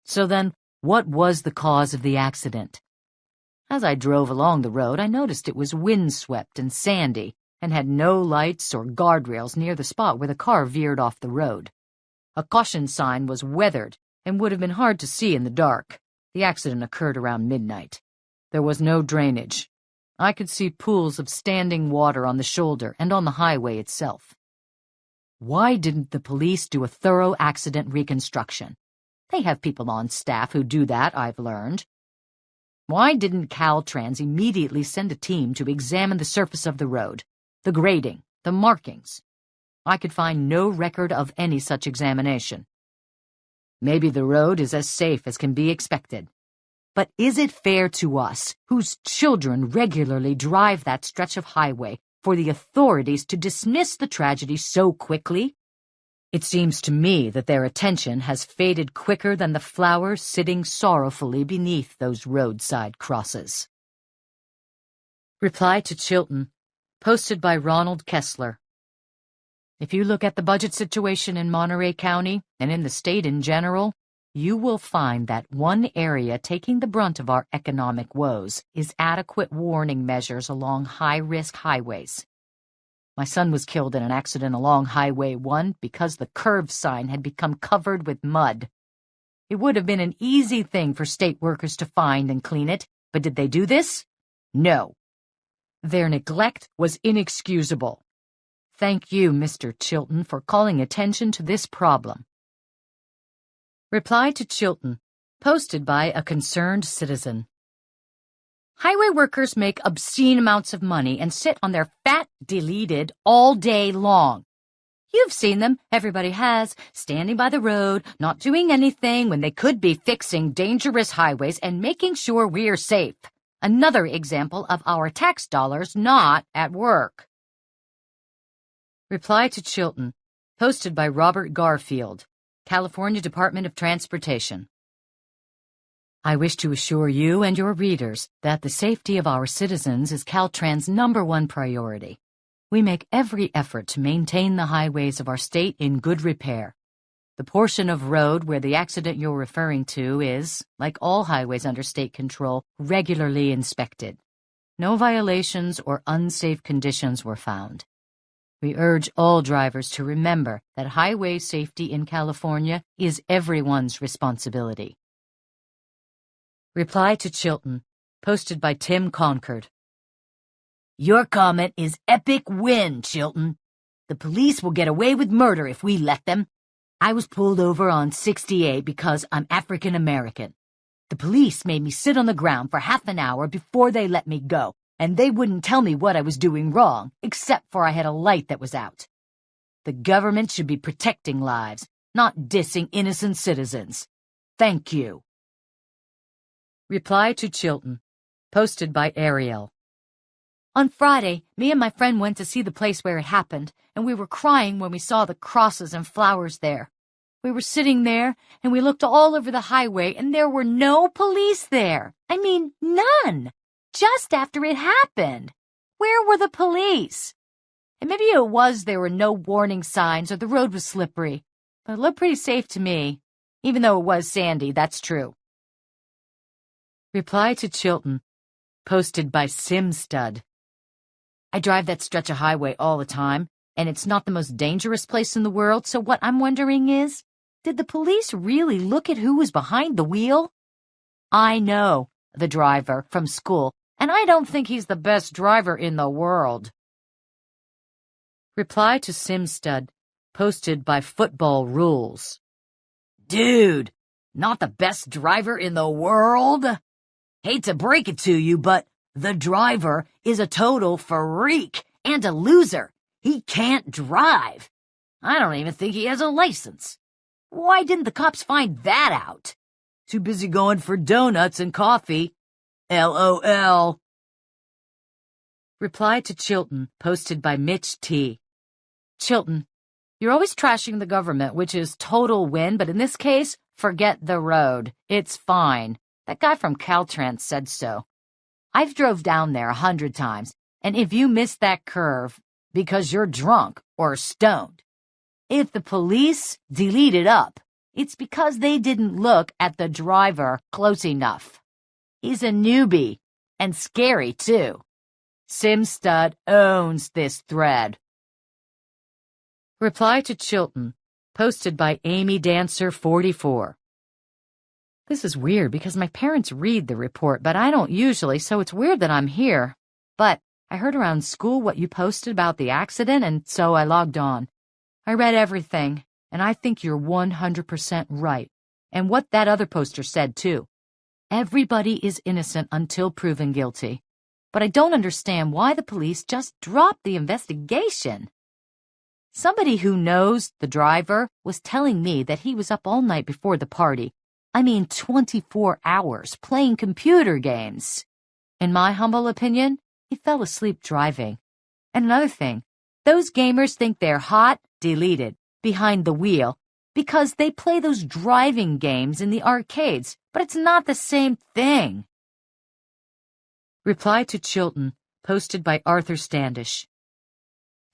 So then, what was the cause of the accident? As I drove along the road, I noticed it was windswept and sandy and had no lights or guardrails near the spot where the car veered off the road. A caution sign was weathered and would have been hard to see in the dark. The accident occurred around midnight. There was no drainage. I could see pools of standing water on the shoulder and on the highway itself. Why didn't the police do a thorough accident reconstruction? They have people on staff who do that, I've learned. Why didn't Caltrans immediately send a team to examine the surface of the road, the grading, the markings? I could find no record of any such examination. Maybe the road is as safe as can be expected. But is it fair to us, whose children regularly drive that stretch of highway, for the authorities to dismiss the tragedy so quickly? It seems to me that their attention has faded quicker than the flowers sitting sorrowfully beneath those roadside crosses. Reply to Chilton, posted by Ronald Kessler. If you look at the budget situation in Monterey County and in the state in general, you will find that one area taking the brunt of our economic woes is adequate warning measures along high-risk highways. My son was killed in an accident along Highway 1 because the curve sign had become covered with mud. It would have been an easy thing for state workers to find and clean it, but did they do this? No. Their neglect was inexcusable. Thank you, Mr. Chilton, for calling attention to this problem. Reply to Chilton, posted by a concerned citizen. Highway workers make obscene amounts of money and sit on their fat deleted all day long. You've seen them, everybody has, standing by the road, not doing anything when they could be fixing dangerous highways and making sure we're safe. Another example of our tax dollars not at work. Reply to Chilton, posted by Robert Garfield, California Department of Transportation. I wish to assure you and your readers that the safety of our citizens is Caltrans' #1 priority. We make every effort to maintain the highways of our state in good repair. The portion of road where the accident you're referring to is, like all highways under state control, regularly inspected. No violations or unsafe conditions were found. We urge all drivers to remember that highway safety in California is everyone's responsibility. Reply to Chilton, posted by Tim Concord. Your comment is epic win, Chilton. The police will get away with murder if we let them. I was pulled over on 68 because I'm African American. The police made me sit on the ground for half an hour before they let me go, and they wouldn't tell me what I was doing wrong, except for I had a light that was out. The government should be protecting lives, not dissing innocent citizens. Thank you. Reply to Chilton, posted by Ariel. On Friday, me and my friend went to see the place where it happened, and we were crying when we saw the crosses and flowers there. We were sitting there, and we looked all over the highway, and there were no police there. I mean, none. Just after it happened. Where were the police? And maybe it was there were no warning signs or the road was slippery, but it looked pretty safe to me, even though it was sandy, that's true. Reply to Chilton, posted by Simstud. I drive that stretch of highway all the time, and it's not the most dangerous place in the world, so what I'm wondering is, did the police really look at who was behind the wheel? I know the driver from school, and I don't think he's the best driver in the world. Reply to Simstud, posted by Football Rules. Dude, not the best driver in the world? Hate to break it to you, but the driver is a total freak and a loser. He can't drive. I don't even think he has a license. Why didn't the cops find that out? Too busy going for donuts and coffee. LOL. Reply to Chilton, posted by Mitch T. Chilton, you're always trashing the government, which is total win, but in this case, forget the road. It's fine. That guy from Caltrans said so. I've drove down there 100 times, and if you miss that curve because you're drunk or stoned, if the police delete it up, it's because they didn't look at the driver close enough. He's a newbie, and scary too. Simstud owns this thread. Reply to Chilton, posted by Amy Dancer 44. This is weird because my parents read the report, but I don't usually, so it's weird that I'm here. But I heard around school what you posted about the accident, and so I logged on. I read everything, and I think you're 100% right. And what that other poster said, too. Everybody is innocent until proven guilty. But I don't understand why the police just dropped the investigation. Somebody who knows the driver was telling me that he was up all night before the party. 24 hours playing computer games. In my humble opinion, he fell asleep driving. And another thing, those gamers think they're hot, deleted, behind the wheel, because they play those driving games in the arcades, but it's not the same thing. Reply to Chilton, posted by Arthur Standish.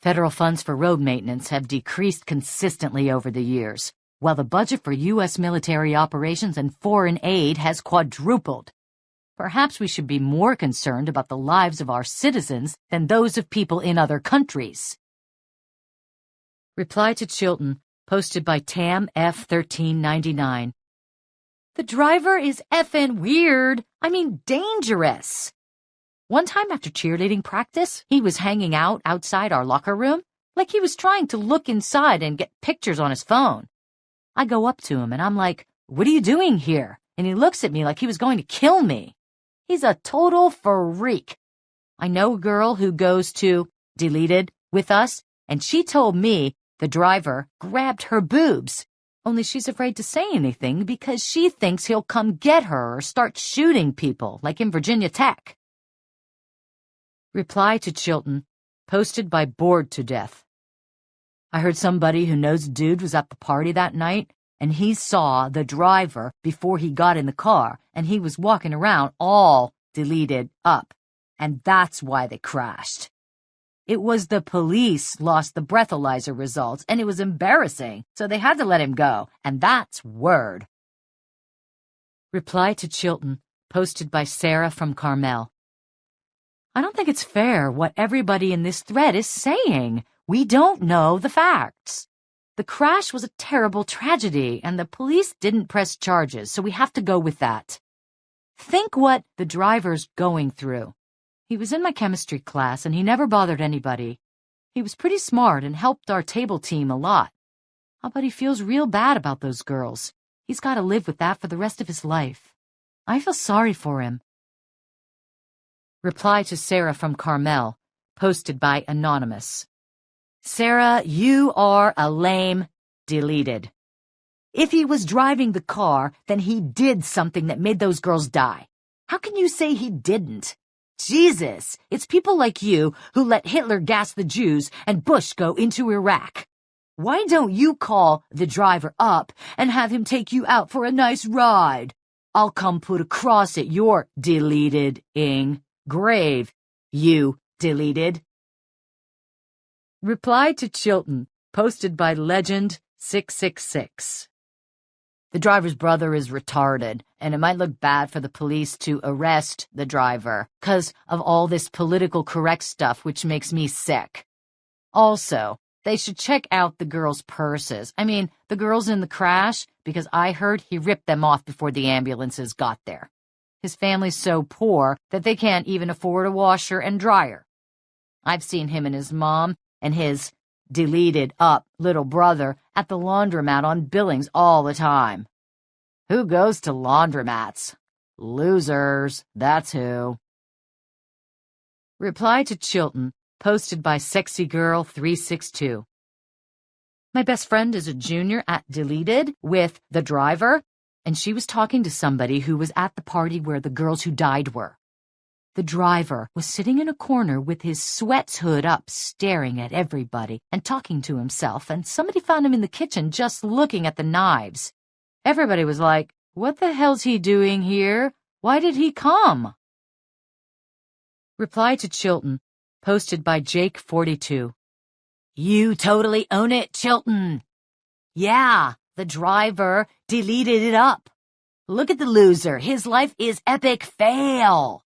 Federal funds for road maintenance have decreased consistently over the years, while the budget for U.S. military operations and foreign aid has quadrupled. Perhaps we should be more concerned about the lives of our citizens than those of people in other countries. Reply to Chilton, posted by Tam F1399. The driver is effing weird. Dangerous. One time after cheerleading practice, he was hanging out outside our locker room, like he was trying to look inside and get pictures on his phone. I go up to him and I'm like, "What are you doing here?" And he looks at me like he was going to kill me. He's a total freak. I know a girl who goes to Deleted with us, and she told me the driver grabbed her boobs. Only she's afraid to say anything because she thinks he'll come get her or start shooting people, like in Virginia Tech. Reply to Chilton, posted by Bored to Death. I heard somebody who knows a dude was at the party that night, and he saw the driver before he got in the car, and he was walking around all deleted up, and that's why they crashed. It was the police lost the breathalyzer results, and it was embarrassing, so they had to let him go, and that's word. Reply to Chilton, posted by Sarah from Carmel. I don't think it's fair what everybody in this thread is saying. We don't know the facts. The crash was a terrible tragedy, and the police didn't press charges, so we have to go with that. Think what the driver's going through. He was in my chemistry class, and he never bothered anybody. He was pretty smart and helped our table team a lot. I'll bet he feels real bad about those girls. He's got to live with that for the rest of his life. I feel sorry for him. Reply to Sarah from Carmel, posted by Anonymous. Sarah, you are a lame deleted. If he was driving the car, then he did something that made those girls die. How can you say he didn't? Jesus, it's people like you who let Hitler gas the Jews and Bush go into Iraq. Why don't you call the driver up and have him take you out for a nice ride? I'll come put a cross at your deleted-ing grave, you deleted. Reply to Chilton, posted by Legend666. The driver's brother is retarded, and it might look bad for the police to arrest the driver, 'cause of all this political correct stuff, which makes me sick. Also, they should check out the girls' purses. The girls in the crash, because I heard he ripped them off before the ambulances got there. His family's so poor that they can't even afford a washer and dryer. I've seen him and his mom and his deleted up little brother at the laundromat on Billings all the time. Who goes to laundromats? Losers, that's who. Reply to Chilton, posted by SexyGirl362. My best friend is a junior at Deleted with the driver, and she was talking to somebody who was at the party where the girls who died were. The driver was sitting in a corner with his sweats hood up, staring at everybody and talking to himself, and somebody found him in the kitchen just looking at the knives. Everybody was like, "What the hell's he doing here? Why did he come?" Reply to Chilton, posted by Jake42. You totally own it, Chilton. Yeah, the driver deleted it up. Look at the loser. His life is epic fail.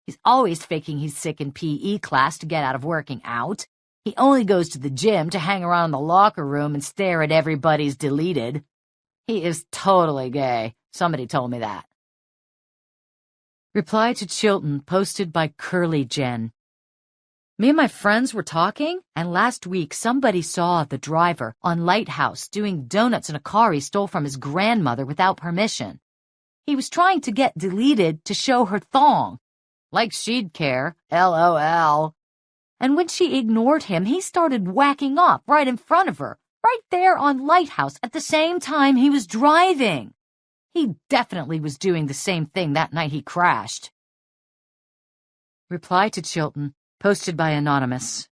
He's always faking he's sick in PE class to get out of working out. He only goes to the gym to hang around the locker room and stare at everybody's deleted. He is totally gay. Somebody told me that. Reply to Chilton, posted by Curly Jen. Me and my friends were talking, and last week somebody saw the driver on Lighthouse doing donuts in a car he stole from his grandmother without permission. He was trying to get deleted to show her thong. Like she'd care, LOL. And when she ignored him, he started whacking off right in front of her, right there on Lighthouse at the same time he was driving. He definitely was doing the same thing that night he crashed. Reply to Chilton, posted by Anonymous.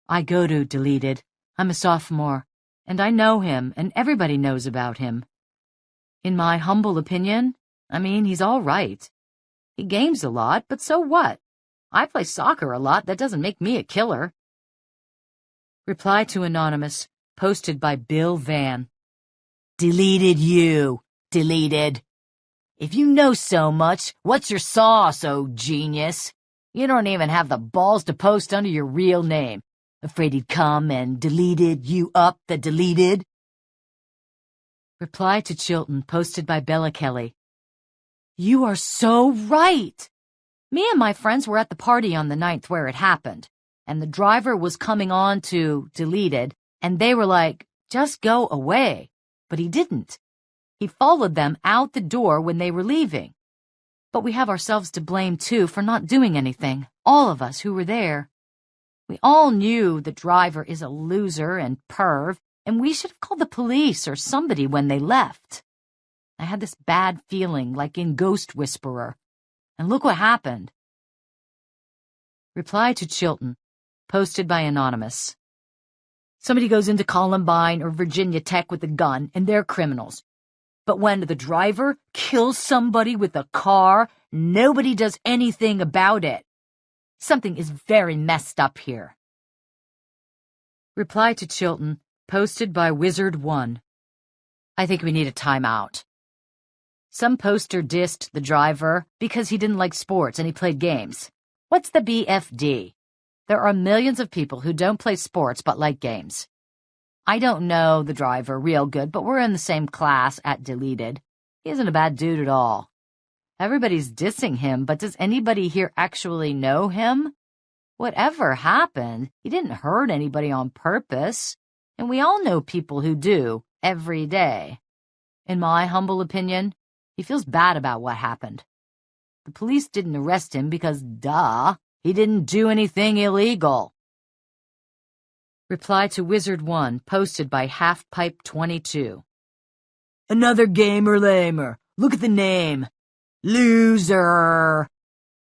I go to Deleted. I'm a sophomore, and I know him, and everybody knows about him. In my humble opinion, he's all right. He games a lot, but so what? I play soccer a lot. That doesn't make me a killer. Reply to Anonymous, posted by Bill Van. Deleted you. Deleted. If you know so much, what's your sauce, oh genius? You don't even have the balls to post under your real name. Afraid he'd come and deleted you up the deleted? Reply to Chilton, posted by Bella Kelly. You are so right. Me and my friends were at the party on the 9th where it happened, and the driver was coming on to Deleted, and they were like, just go away. But he didn't. He followed them out the door when they were leaving. But we have ourselves to blame, too, for not doing anything, all of us who were there. We all knew the driver is a loser and perv, and we should have called the police or somebody when they left. I had this bad feeling, like in Ghost Whisperer. And look what happened. Reply to Chilton, posted by Anonymous. Somebody goes into Columbine or Virginia Tech with a gun, and they're criminals. But when the driver kills somebody with a car, nobody does anything about it. Something is very messed up here. Reply to Chilton, posted by Wizard1. I think we need a timeout. Some poster dissed the driver because he didn't like sports and he played games. What's the BFD? There are millions of people who don't play sports but like games. I don't know the driver real good, but we're in the same class at Deleted. He isn't a bad dude at all. Everybody's dissing him, but does anybody here actually know him? Whatever happened, he didn't hurt anybody on purpose, and we all know people who do, every day. In my humble opinion, he feels bad about what happened. The police didn't arrest him because, duh, he didn't do anything illegal. Reply to Wizard1, posted by Halfpipe22. Another gamer lamer. Look at the name. Loser.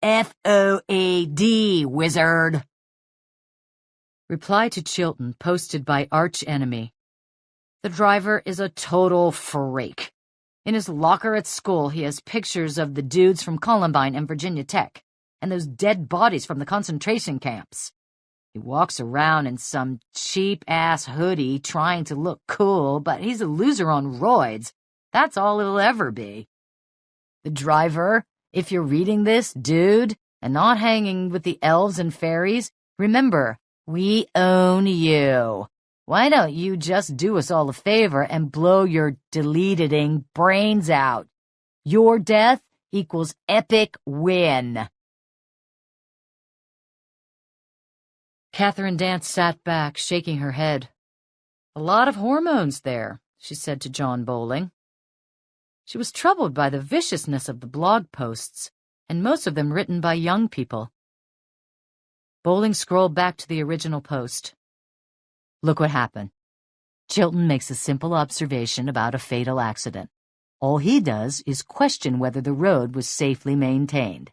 FOAD, wizard. Reply to Chilton, posted by Archenemy. The driver is a total freak. In his locker at school, he has pictures of the dudes from Columbine and Virginia Tech, and those dead bodies from the concentration camps. He walks around in some cheap-ass hoodie trying to look cool, but he's a loser on roids. That's all he'll ever be. The driver, if you're reading this, dude, and not hanging with the elves and fairies, remember, we own you. Why don't you just do us all a favor and blow your deleting brains out? Your death equals epic win. Catherine Dance sat back, shaking her head. "A lot of hormones there," she said to John Bowling. She was troubled by the viciousness of the blog posts, and most of them written by young people. Bowling scrolled back to the original post. "Look what happened. Chilton makes a simple observation about a fatal accident. All he does is question whether the road was safely maintained.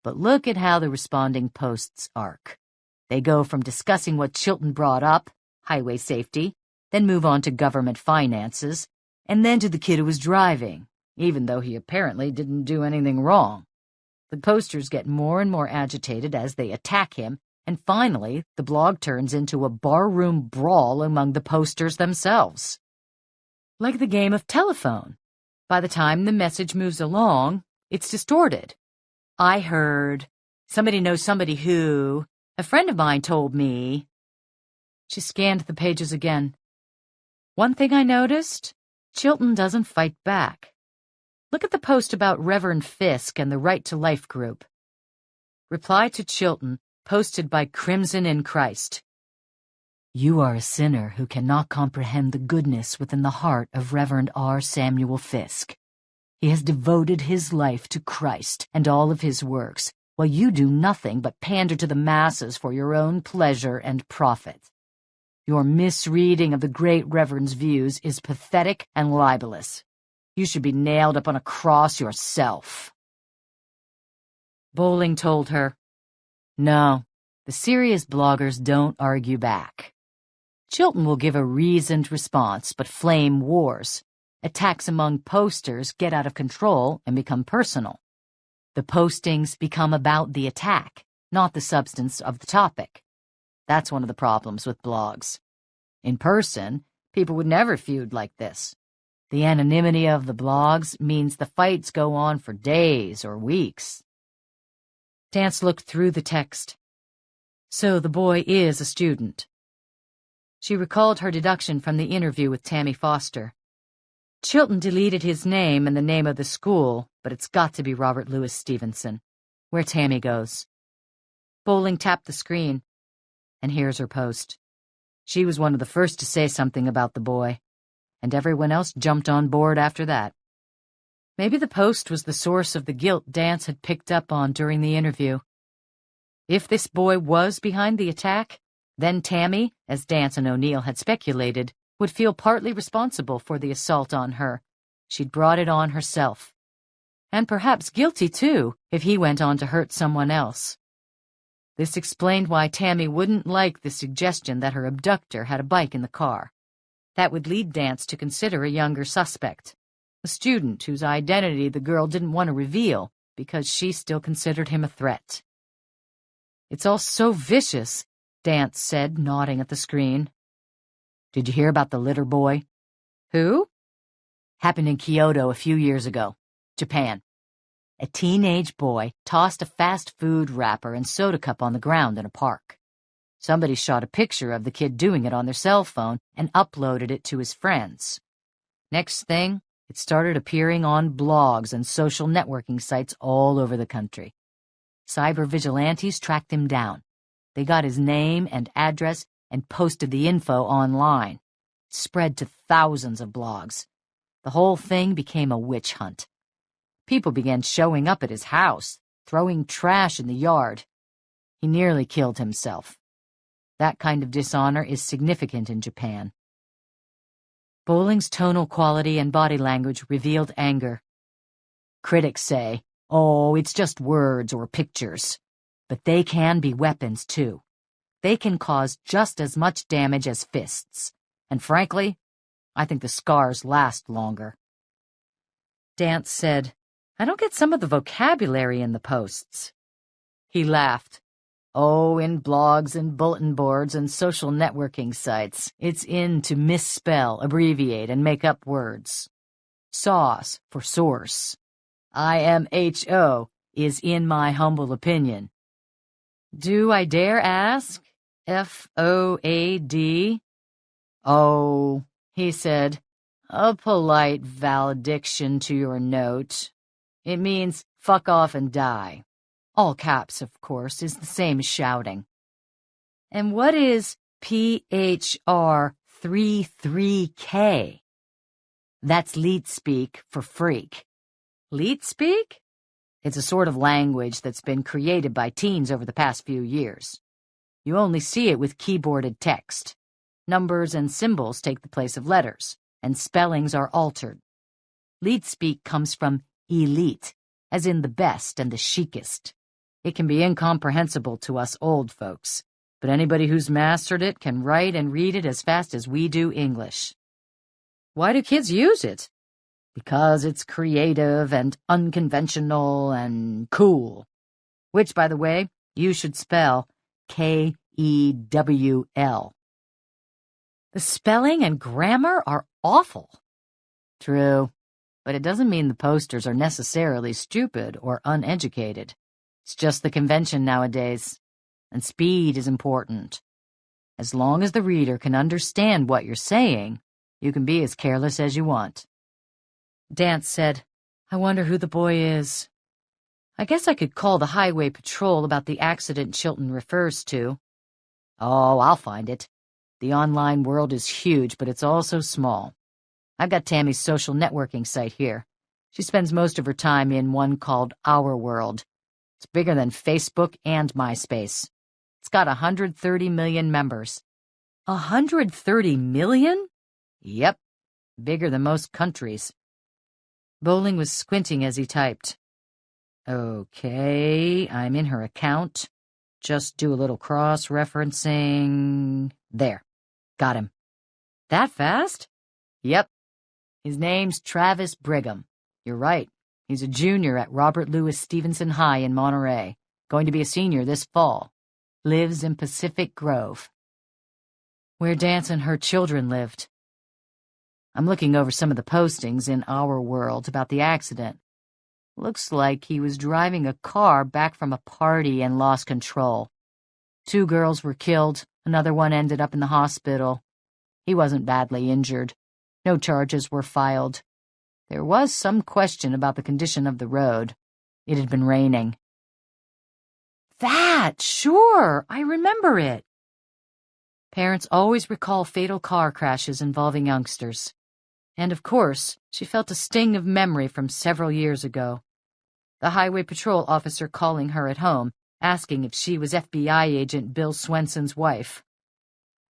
But look at how the responding posts arc. They go from discussing what Chilton brought up, highway safety, then move on to government finances, and then to the kid who was driving, even though he apparently didn't do anything wrong. The posters get more and more agitated as they attack him, and finally the blog turns into a barroom brawl among the posters themselves. Like the game of telephone. By the time the message moves along, it's distorted. I heard, somebody knows somebody who, a friend of mine told me. She scanned the pages again. One thing I noticed, Chilton doesn't fight back. Look at the post about Reverend Fisk and the Right to Life group. Reply to Chilton, posted by Crimson in Christ. You are a sinner who cannot comprehend the goodness within the heart of Reverend R. Samuel Fisk. He has devoted his life to Christ and all of his works, while you do nothing but pander to the masses for your own pleasure and profit. Your misreading of the great Reverend's views is pathetic and libelous. You should be nailed up on a cross yourself. Bowling told her, no, the serious bloggers don't argue back. Chilton will give a reasoned response, but flame wars. Attacks among posters get out of control and become personal. The postings become about the attack, not the substance of the topic. That's one of the problems with blogs. In person, people would never feud like this. The anonymity of the blogs means the fights go on for days or weeks. Dance looked through the text. So the boy is a student. She recalled her deduction from the interview with Tammy Foster. Chilton deleted his name and the name of the school, but it's got to be Robert Louis Stevenson, where Tammy goes. Bowling tapped the screen, and here's her post. She was one of the first to say something about the boy, and everyone else jumped on board after that. Maybe the post was the source of the guilt Dance had picked up on during the interview. If this boy was behind the attack, then Tammy, as Dance and O'Neill had speculated, would feel partly responsible for the assault on her. She'd brought it on herself. And perhaps guilty, too, if he went on to hurt someone else. This explained why Tammy wouldn't like the suggestion that her abductor had a bike in the car. That would lead Dance to consider a younger suspect, a student whose identity the girl didn't want to reveal because she still considered him a threat. It's all so vicious, Dance said, nodding at the screen. Did you hear about the litter boy? Who? Happened in Kyoto a few years ago, Japan. A teenage boy tossed a fast food wrapper and soda cup on the ground in a park. Somebody shot a picture of the kid doing it on their cell phone and uploaded it to his friends. Next thing, it started appearing on blogs and social networking sites all over the country. Cyber vigilantes tracked him down. They got his name and address and posted the info online. It spread to thousands of blogs. The whole thing became a witch hunt. People began showing up at his house, throwing trash in the yard. He nearly killed himself. That kind of dishonor is significant in Japan. Bowling's tonal quality and body language revealed anger. Critics say, oh, it's just words or pictures. But they can be weapons, too. They can cause just as much damage as fists. And frankly, I think the scars last longer. Dance said, I don't get some of the vocabulary in the posts. He laughed. Oh, in blogs and bulletin boards and social networking sites, it's in to misspell, abbreviate, and make up words. Sauce for source. IMHO is in my humble opinion. Do I dare ask? FOAD? Oh, he said, a polite valediction to your note. It means fuck off and die. All caps, of course, is the same as shouting. And what is PHR33K? That's leet speak for freak. Leet speak? It's a sort of language that's been created by teens over the past few years. You only see it with keyboarded text. Numbers and symbols take the place of letters, and spellings are altered. Leet speak comes from elite, as in the best and the chicest. It can be incomprehensible to us old folks, but anybody who's mastered it can write and read it as fast as we do English. Why do kids use it? Because it's creative and unconventional and cool. Which, by the way, you should spell Kewl. The spelling and grammar are awful. True, but it doesn't mean the posters are necessarily stupid or uneducated. It's just the convention nowadays, and speed is important. As long as the reader can understand what you're saying, you can be as careless as you want. Dance said, I wonder who the boy is. I guess I could call the highway patrol about the accident Chilton refers to. Oh, I'll find it. The online world is huge, but it's also small. I've got Tammy's social networking site here. She spends most of her time in one called Our World. It's bigger than Facebook and MySpace. It's got 130 million members. 130 million? Yep, bigger than most countries. Bowling was squinting as he typed. Okay, I'm in her account. Just do a little cross-referencing. There, got him. That fast? Yep. His name's Travis Brigham. You're right. He's a junior at Robert Louis Stevenson High in Monterey. Going to be a senior this fall. Lives in Pacific Grove. Where Dance and her children lived. I'm looking over some of the postings in Our World about the accident. Looks like he was driving a car back from a party and lost control. 2 girls were killed. Another one ended up in the hospital. He wasn't badly injured. No charges were filed. There was some question about the condition of the road. It had been raining. That, sure, I remember it. Parents always recall fatal car crashes involving youngsters. And of course, she felt a sting of memory from several years ago. The highway patrol officer calling her at home, asking if she was FBI agent Bill Swenson's wife.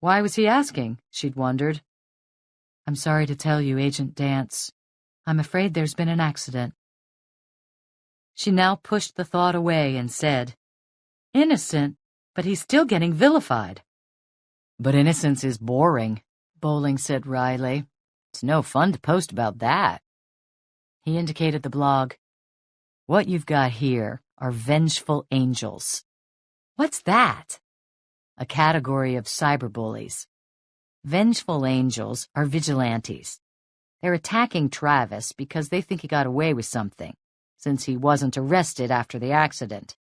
Why was he asking? She'd wondered. I'm sorry to tell you, Agent Dance. I'm afraid there's been an accident. She now pushed the thought away and said, Innocent, but he's still getting vilified. But innocence is boring, Bowling said wryly. It's no fun to post about that. He indicated the blog. What you've got here are vengeful angels. What's that? A category of cyberbullies. Vengeful angels are vigilantes. They're attacking Travis because they think he got away with something, since he wasn't arrested after the accident.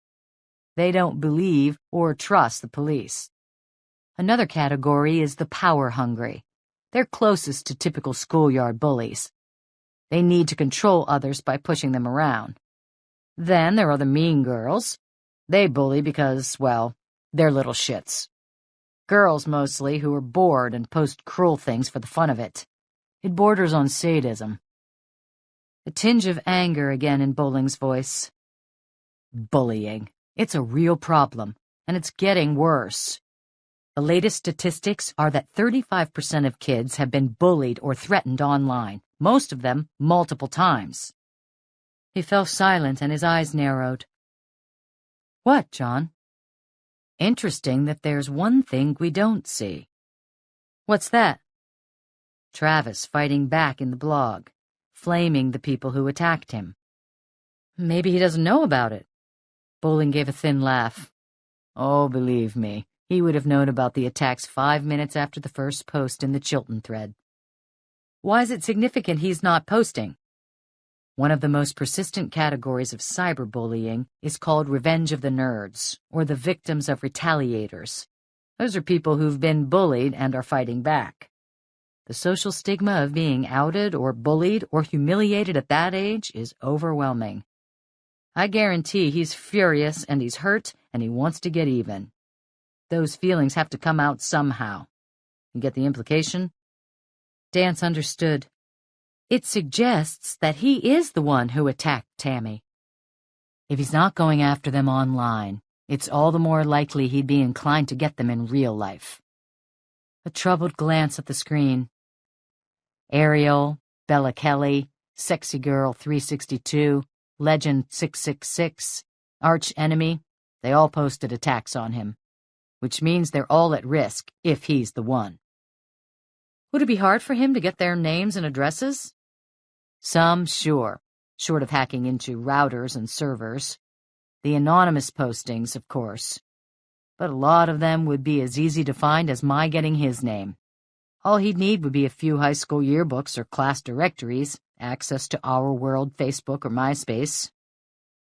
They don't believe or trust the police. Another category is the power-hungry. They're closest to typical schoolyard bullies. They need to control others by pushing them around. Then there are the mean girls. They bully because, well, they're little shits. Girls, mostly, who are bored and post cruel things for the fun of it. It borders on sadism. A tinge of anger again in Bowling's voice. Bullying. It's a real problem, and it's getting worse. The latest statistics are that 35% of kids have been bullied or threatened online, most of them multiple times. He fell silent and his eyes narrowed. What, John? Interesting that there's one thing we don't see. What's that? Travis fighting back in the blog, flaming the people who attacked him. Maybe he doesn't know about it. Bowling gave a thin laugh. Oh, believe me, he would have known about the attacks 5 minutes after the first post in the Chilton thread. Why is it significant he's not posting? One of the most persistent categories of cyberbullying is called revenge of the nerds, or the victims of retaliators. Those are people who've been bullied and are fighting back. The social stigma of being outed or bullied or humiliated at that age is overwhelming. I guarantee he's furious and he's hurt and he wants to get even. Those feelings have to come out somehow. You get the implication? Dance understood. It suggests that he is the one who attacked Tammy. If he's not going after them online, it's all the more likely he'd be inclined to get them in real life. A troubled glance at the screen. Ariel, Bella Kelly, Sexy Girl 362, Legend 666, Arch Enemy, they all posted attacks on him, which means they're all at risk if he's the one. Would it be hard for him to get their names and addresses? Some, sure, short of hacking into routers and servers. The anonymous postings, of course. But a lot of them would be as easy to find as my getting his name. All he'd need would be a few high school yearbooks or class directories, access to Our World, Facebook, or MySpace.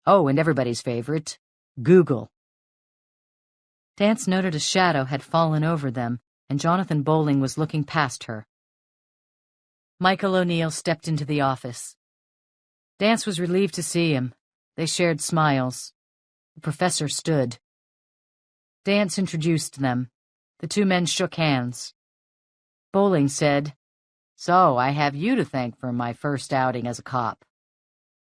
Oh, and everybody's favorite, Google. Dance noted a shadow had fallen over them, and Jonathan Bowling was looking past her. Michael O'Neill stepped into the office. Dance was relieved to see him. They shared smiles. The professor stood. Dance introduced them. The two men shook hands. Bowling said, "So I have you to thank for my first outing as a cop."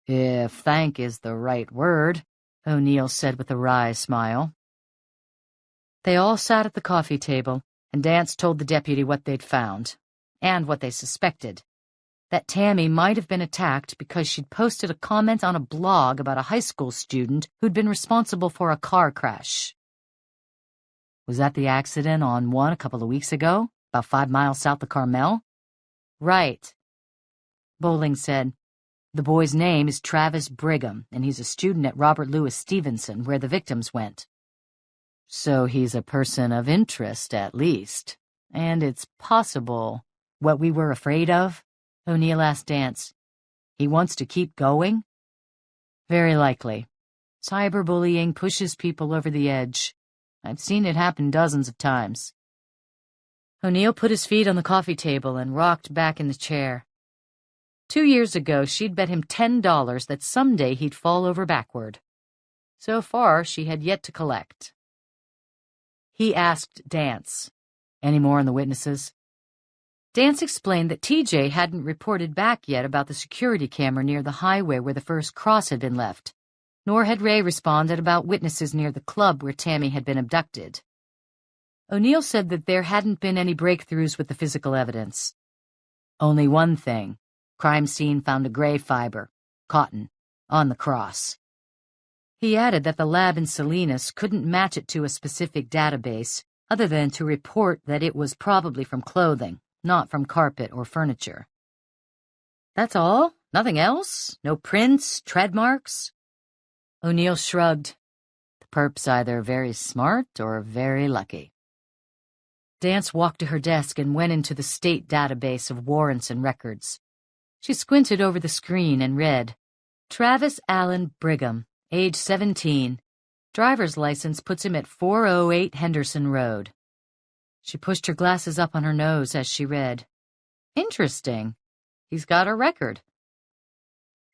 "If thank is the right word," O'Neill said with a wry smile. They all sat at the coffee table, and Dance told the deputy what they'd found, and what they suspected. That Tammy might have been attacked because she'd posted a comment on a blog about a high school student who'd been responsible for a car crash. Was that the accident on one a couple of weeks ago, about 5 miles south of Carmel? Right. Bowling said, "The boy's name is Travis Brigham, and he's a student at Robert Louis Stevenson, where the victims went." "So he's a person of interest, at least. And it's possible what we were afraid of?" O'Neill asked Dance. "He wants to keep going?" "Very likely. Cyberbullying pushes people over the edge. I've seen it happen dozens of times." O'Neill put his feet on the coffee table and rocked back in the chair. 2 years ago, she'd bet him $10 that someday he'd fall over backward. So far, she had yet to collect. He asked Dance, "Any more on the witnesses?" Dance explained that TJ hadn't reported back yet about the security camera near the highway where the first cross had been left, nor had Ray responded about witnesses near the club where Tammy had been abducted. O'Neill said that there hadn't been any breakthroughs with the physical evidence. Only one thing. Crime scene found a gray fiber, cotton, on the cross. He added that the lab in Salinas couldn't match it to a specific database, other than to report that it was probably from clothing, not from carpet or furniture. "That's all? Nothing else? No prints, tread marks?" O'Neill shrugged. "The perp's either very smart or very lucky." Dance walked to her desk and went into the state database of warrants and records. She squinted over the screen and read, "Travis Allen Brigham, age 17. Driver's license puts him at 408 Henderson Road." She pushed her glasses up on her nose as she read. "Interesting. He's got a record."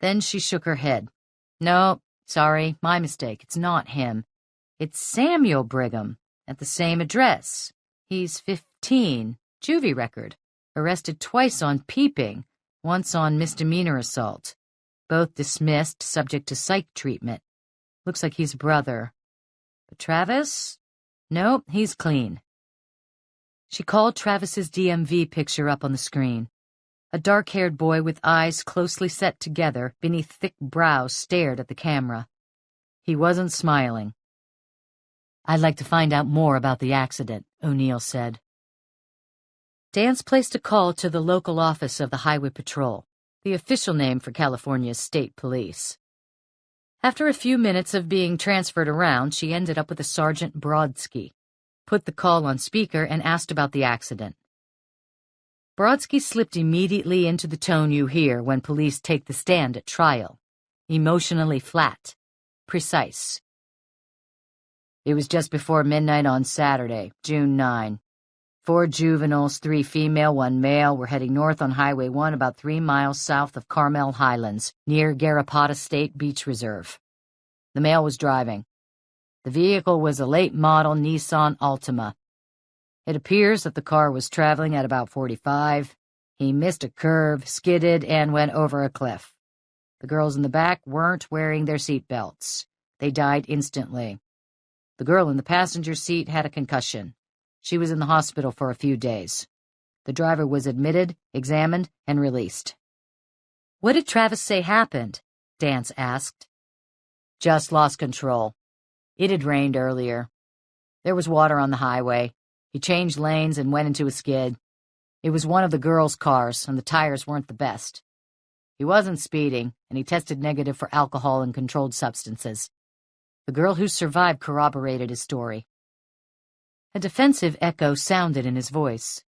Then she shook her head. "No, sorry, my mistake. It's not him. It's Samuel Brigham, at the same address. He's 15, juvie record. Arrested twice on peeping, once on misdemeanor assault. Both dismissed, subject to psych treatment. Looks like he's a brother. But Travis? Nope, he's clean." She called Travis's DMV picture up on the screen. A dark-haired boy with eyes closely set together beneath thick brows stared at the camera. He wasn't smiling. "I'd like to find out more about the accident," O'Neill said. Dance placed a call to the local office of the Highway Patrol, the official name for California's state police. After a few minutes of being transferred around, she ended up with a Sergeant Brodsky, put the call on speaker, and asked about the accident. Brodsky slipped immediately into the tone you hear when police take the stand at trial. Emotionally flat. Precise. "It was just before midnight on Saturday, June 9. 4 juveniles, 3 female, 1 male, were heading north on Highway 1 about 3 miles south of Carmel Highlands, near Garapata State Beach Reserve. The male was driving. The vehicle was a late-model Nissan Altima. It appears that the car was traveling at about 45. He missed a curve, skidded, and went over a cliff. The girls in the back weren't wearing their seat belts. They died instantly. The girl in the passenger seat had a concussion. She was in the hospital for a few days. The driver was admitted, examined, and released. "What did Travis say happened?" Dance asked. "Just lost control. It had rained earlier. There was water on the highway. He changed lanes and went into a skid. It was one of the girls' cars, and the tires weren't the best. He wasn't speeding, and he tested negative for alcohol and controlled substances." The girl who survived corroborated his story. A defensive echo sounded in his voice.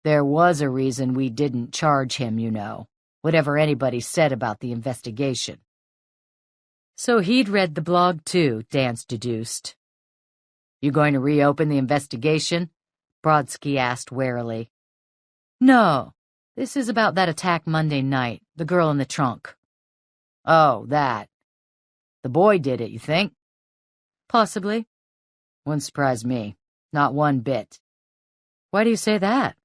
"There was a reason we didn't charge him, you know, whatever anybody said about the investigation." So he'd read the blog too, Dance deduced. "You going to reopen the investigation?" Brodsky asked warily. "No, this is about that attack Monday night, the girl in the trunk." "Oh, that. The boy did it, you think?" "Possibly." "Wouldn't surprise me. Not one bit." "Why do you say that?"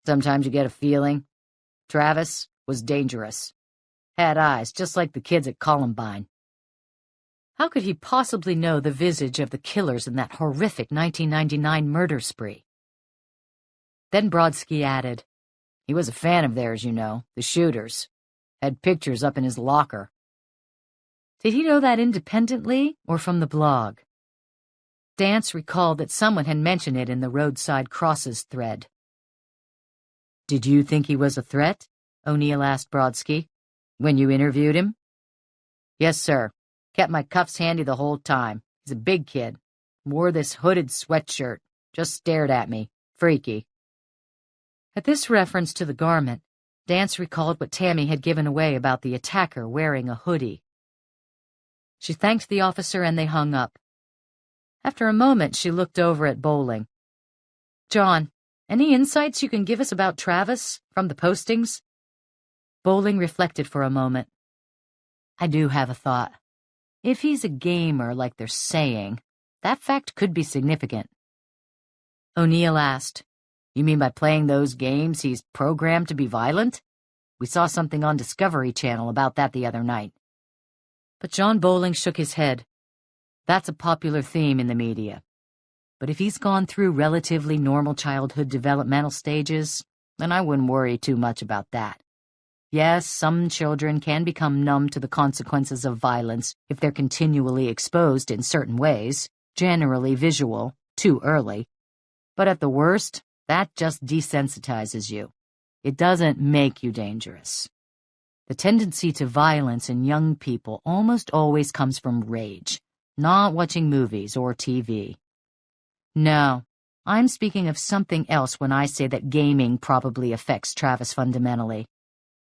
"Sometimes you get a feeling. Travis was dangerous. Had eyes just like the kids at Columbine." How could he possibly know the visage of the killers in that horrific 1999 murder spree? Then Brodsky added, "He was a fan of theirs, you know, the shooters. Had pictures up in his locker." Did he know that independently or from the blog? Dance recalled that someone had mentioned it in the roadside crosses thread. "Did you think he was a threat?" O'Neill asked Brodsky. "When you interviewed him?" "Yes, sir. Kept my cuffs handy the whole time. He's a big kid. Wore this hooded sweatshirt. Just stared at me. Freaky." At this reference to the garment, Dance recalled what Tammy had given away about the attacker wearing a hoodie. She thanked the officer and they hung up. After a moment, she looked over at Bowling. "John, any insights you can give us about Travis from the postings?" Bowling reflected for a moment. "I do have a thought. If he's a gamer like they're saying, that fact could be significant." O'Neill asked, "You mean by playing those games he's programmed to be violent? We saw something on Discovery Channel about that the other night." But John Bowling shook his head. "That's a popular theme in the media. But if he's gone through relatively normal childhood developmental stages, then I wouldn't worry too much about that. Yes, some children can become numb to the consequences of violence if they're continually exposed in certain ways, generally visual, too early. But at the worst, that just desensitizes you. It doesn't make you dangerous. The tendency to violence in young people almost always comes from rage, not watching movies or TV. No, I'm speaking of something else when I say that gaming probably affects Travis fundamentally.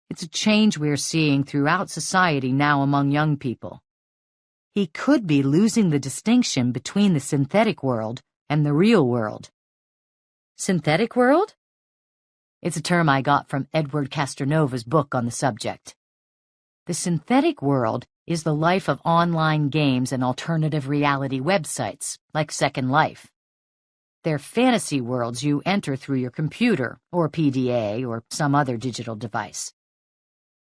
It's a change we're seeing throughout society now among young people. He could be losing the distinction between the synthetic world and the real world." "Synthetic world?" "It's a term I got from Edward Castranova's book on the subject. The synthetic world is the life of online games and alternative reality websites, like Second Life. They're fantasy worlds you enter through your computer, or PDA, or some other digital device.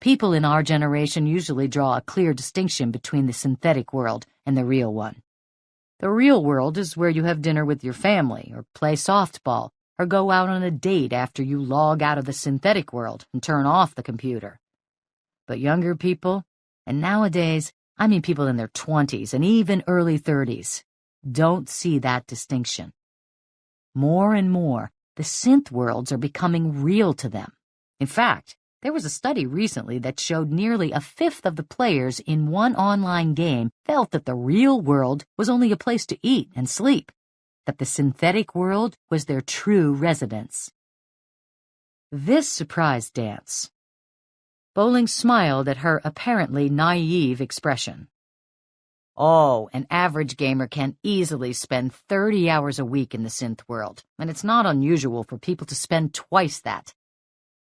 People in our generation usually draw a clear distinction between the synthetic world and the real one. The real world is where you have dinner with your family, or play softball, or go out on a date after you log out of the synthetic world and turn off the computer. But younger people, and nowadays, I mean people in their 20s and even early 30s, don't see that distinction. More and more, the synth worlds are becoming real to them. In fact, there was a study recently that showed nearly a fifth of the players in one online game felt that the real world was only a place to eat and sleep, that the synthetic world was their true residence. This surprised Dance. Bowling smiled at her apparently naive expression. "Oh, an average gamer can easily spend 30 hours a week in the synth world, and it's not unusual for people to spend twice that.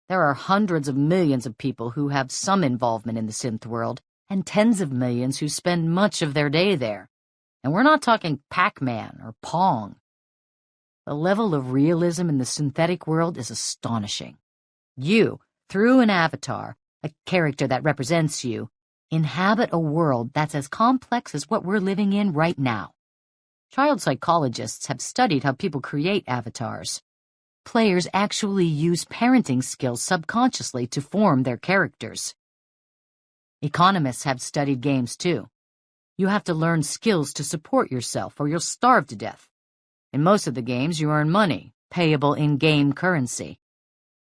There are hundreds of millions of people who have some involvement in the synth world, and tens of millions who spend much of their day there. And we're not talking Pac-Man or Pong. The level of realism in the synthetic world is astonishing. You, through an avatar, a character that represents you, inhabit a world that's as complex as what we're living in right now. Child psychologists have studied how people create avatars. Players actually use parenting skills subconsciously to form their characters. Economists have studied games too. You have to learn skills to support yourself or you'll starve to death. In most of the games, you earn money, payable in game currency.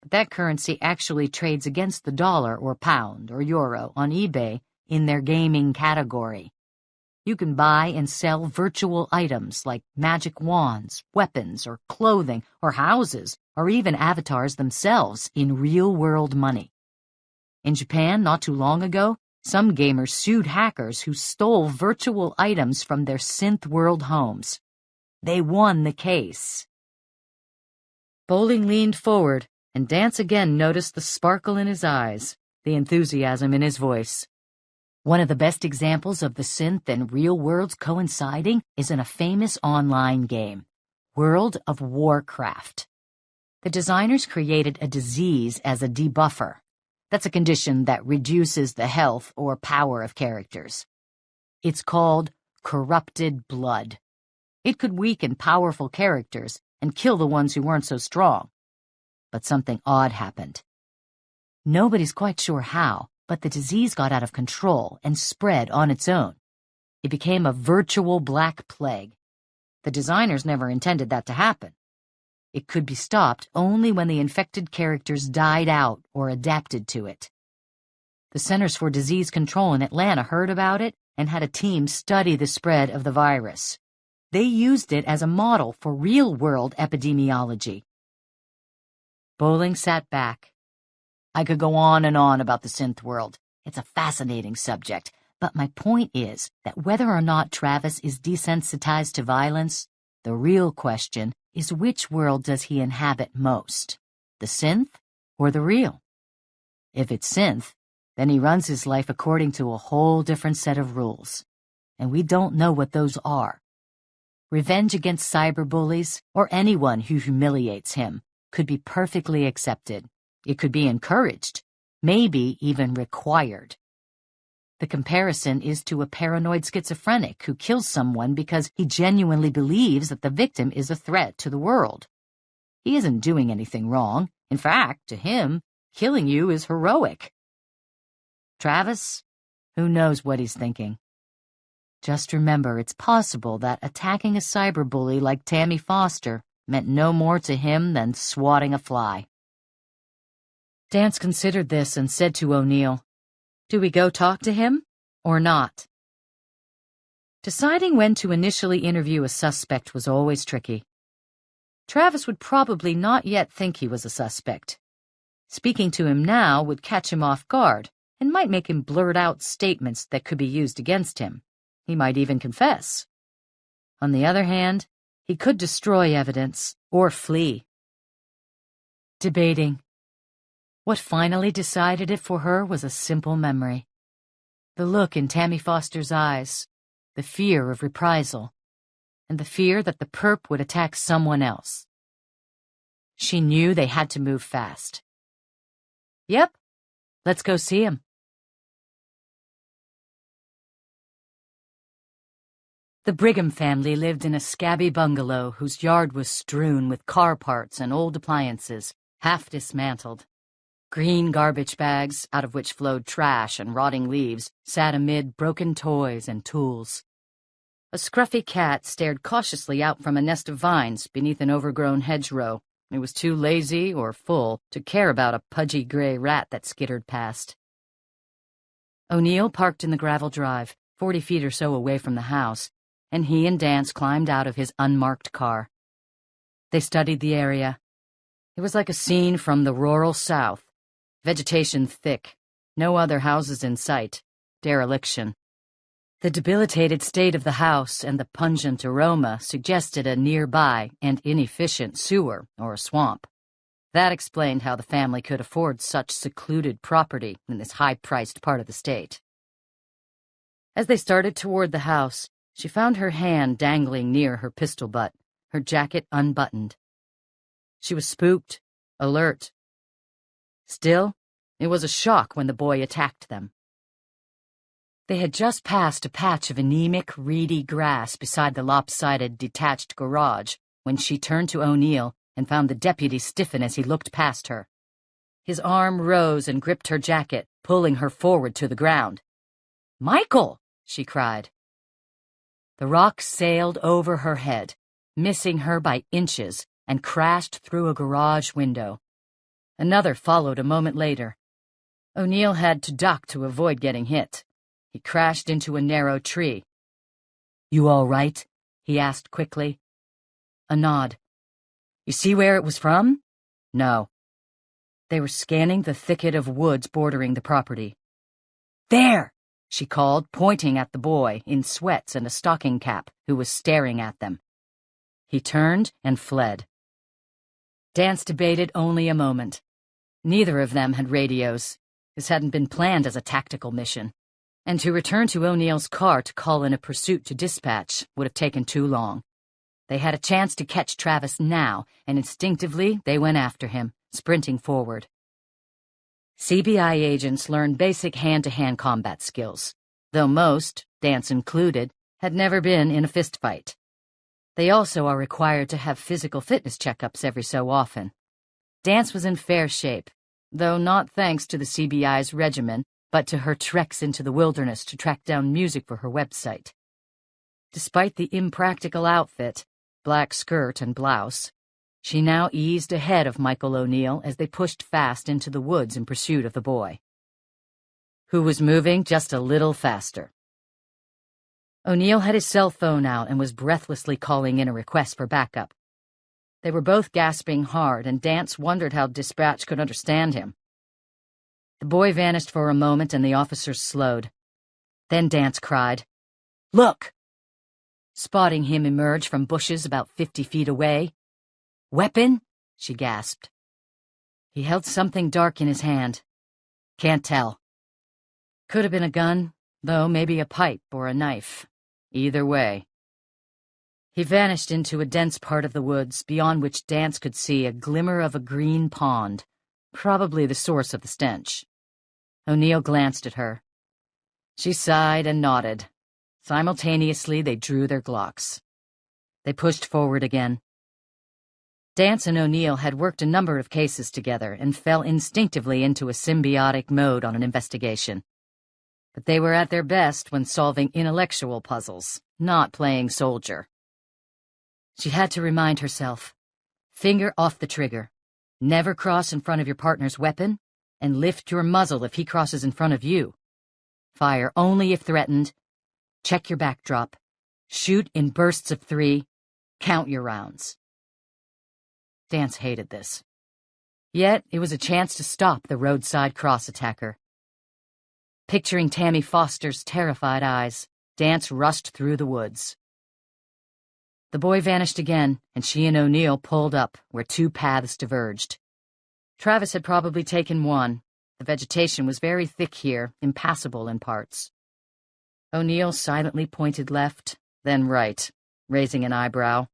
But that currency actually trades against the dollar or pound or euro on eBay in their gaming category. You can buy and sell virtual items like magic wands, weapons, or clothing, or houses, or even avatars themselves in real-world money. In Japan, not too long ago, some gamers sued hackers who stole virtual items from their synth world homes. They won the case. Bowling leaned forward, and Dance again noticed the sparkle in his eyes, the enthusiasm in his voice. One of the best examples of the synth and real worlds coinciding is in a famous online game, World of Warcraft. The designers created a disease as a debuffer. That's a condition that reduces the health or power of characters. It's called corrupted blood. It could weaken powerful characters and kill the ones who weren't so strong. But something odd happened. Nobody's quite sure how, but the disease got out of control and spread on its own. It became a virtual black plague. The designers never intended that to happen. It could be stopped only when the infected characters died out or adapted to it. The Centers for Disease Control in Atlanta heard about it and had a team study the spread of the virus. They used it as a model for real-world epidemiology. Bowling sat back. I could go on and on about the synth world. It's a fascinating subject, but my point is that whether or not Travis is desensitized to violence, the real question is which world does he inhabit most, the synth or the real? If it's synth, then he runs his life according to a whole different set of rules, and we don't know what those are. Revenge against cyberbullies or anyone who humiliates him could be perfectly accepted. It could be encouraged, maybe even required. The comparison is to a paranoid schizophrenic who kills someone because he genuinely believes that the victim is a threat to the world. He isn't doing anything wrong. In fact, to him, killing you is heroic. Travis, who knows what he's thinking? Just remember, it's possible that attacking a cyberbully like Tammy Foster meant no more to him than swatting a fly. Dance considered this and said to O'Neill, "Do we go talk to him, or not?" Deciding when to initially interview a suspect was always tricky. Travis would probably not yet think he was a suspect. Speaking to him now would catch him off guard and might make him blurt out statements that could be used against him. He might even confess. On the other hand, he could destroy evidence or flee. Debating. What finally decided it for her was a simple memory. The look in Tammy Foster's eyes, the fear of reprisal, and the fear that the perp would attack someone else. She knew they had to move fast. Yep, let's go see him. The Brigham family lived in a scabby bungalow whose yard was strewn with car parts and old appliances, half dismantled. Green garbage bags, out of which flowed trash and rotting leaves, sat amid broken toys and tools. A scruffy cat stared cautiously out from a nest of vines beneath an overgrown hedgerow. It was too lazy or full to care about a pudgy gray rat that skittered past. O'Neill parked in the gravel drive, 40 feet or so away from the house, and he and Dance climbed out of his unmarked car. They studied the area. It was like a scene from the rural South. Vegetation thick, no other houses in sight, dereliction. The debilitated state of the house and the pungent aroma suggested a nearby and inefficient sewer or a swamp. That explained how the family could afford such secluded property in this high-priced part of the state. As they started toward the house, She found her hand dangling near her pistol butt, her jacket unbuttoned. She was spooked, alert. Still, it was a shock when the boy attacked them. They had just passed a patch of anemic, reedy grass beside the lopsided, detached garage when she turned to O'Neill and found the deputy stiffen as he looked past her. His arm rose and gripped her jacket, pulling her forward to the ground. "Michael!" she cried. The rock sailed over her head, missing her by inches, and crashed through a garage window. Another followed a moment later. O'Neill had to duck to avoid getting hit. He crashed into a narrow tree. "You all right?" he asked quickly. A nod. "You see where it was from?" "No." They were scanning the thicket of woods bordering the property. "There!" she called, pointing at the boy in sweats and a stocking cap who was staring at them. He turned and fled. Dance debated only a moment. Neither of them had radios. This hadn't been planned as a tactical mission. And to return to O'Neill's car to call in a pursuit to dispatch would have taken too long. They had a chance to catch Travis now, and instinctively they went after him, sprinting forward. CBI agents learned basic hand-to-hand combat skills, though most, Dance included, had never been in a fistfight. They also are required to have physical fitness checkups every so often. Dance was in fair shape, though not thanks to the CBI's regimen, but to her treks into the wilderness to track down music for her website. Despite the impractical outfit, black skirt and blouse, she now eased ahead of Michael O'Neill as they pushed fast into the woods in pursuit of the boy, who was moving just a little faster. O'Neill had his cell phone out and was breathlessly calling in a request for backup. They were both gasping hard, and Dance wondered how dispatch could understand him. The boy vanished for a moment, and the officers slowed. Then Dance cried, "Look!" Spotting him emerge from bushes about 50 feet away. "Weapon?" she gasped. He held something dark in his hand. "Can't tell." Could have been a gun, though maybe a pipe or a knife. Either way. He vanished into a dense part of the woods, beyond which Dance could see a glimmer of a green pond, probably the source of the stench. O'Neill glanced at her. She sighed and nodded. Simultaneously, they drew their Glocks. They pushed forward again. Dance and O'Neill had worked a number of cases together and fell instinctively into a symbiotic mode on an investigation. But they were at their best when solving intellectual puzzles, not playing soldier. She had to remind herself, finger off the trigger, never cross in front of your partner's weapon, and lift your muzzle if he crosses in front of you. Fire only if threatened. Check your backdrop. Shoot in bursts of 3. Count your rounds. Dance hated this. Yet it was a chance to stop the roadside cross attacker. Picturing Tammy Foster's terrified eyes, Dance rushed through the woods. The boy vanished again, and she and O'Neill pulled up where 2 paths diverged. Travis had probably taken one. The vegetation was very thick here, impassable in parts. O'Neill silently pointed left, then right, raising an eyebrow.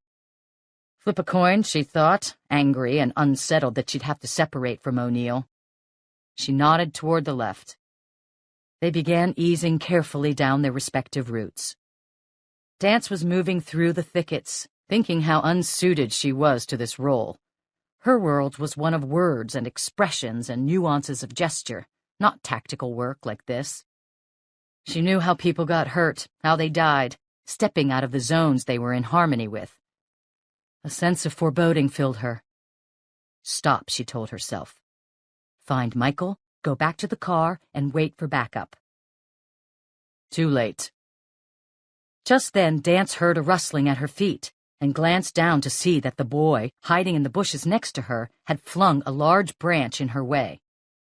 Flip a coin, she thought, angry and unsettled that she'd have to separate from O'Neill. She nodded toward the left. They began easing carefully down their respective routes. Dance was moving through the thickets, thinking how unsuited she was to this role. Her world was one of words and expressions and nuances of gesture, not tactical work like this. She knew how people got hurt, how they died, stepping out of the zones they were in harmony with. A sense of foreboding filled her. Stop, she told herself. Find Michael, go back to the car, and wait for backup. Too late. Just then, Dance heard a rustling at her feet and glanced down to see that the boy, hiding in the bushes next to her, had flung a large branch in her way.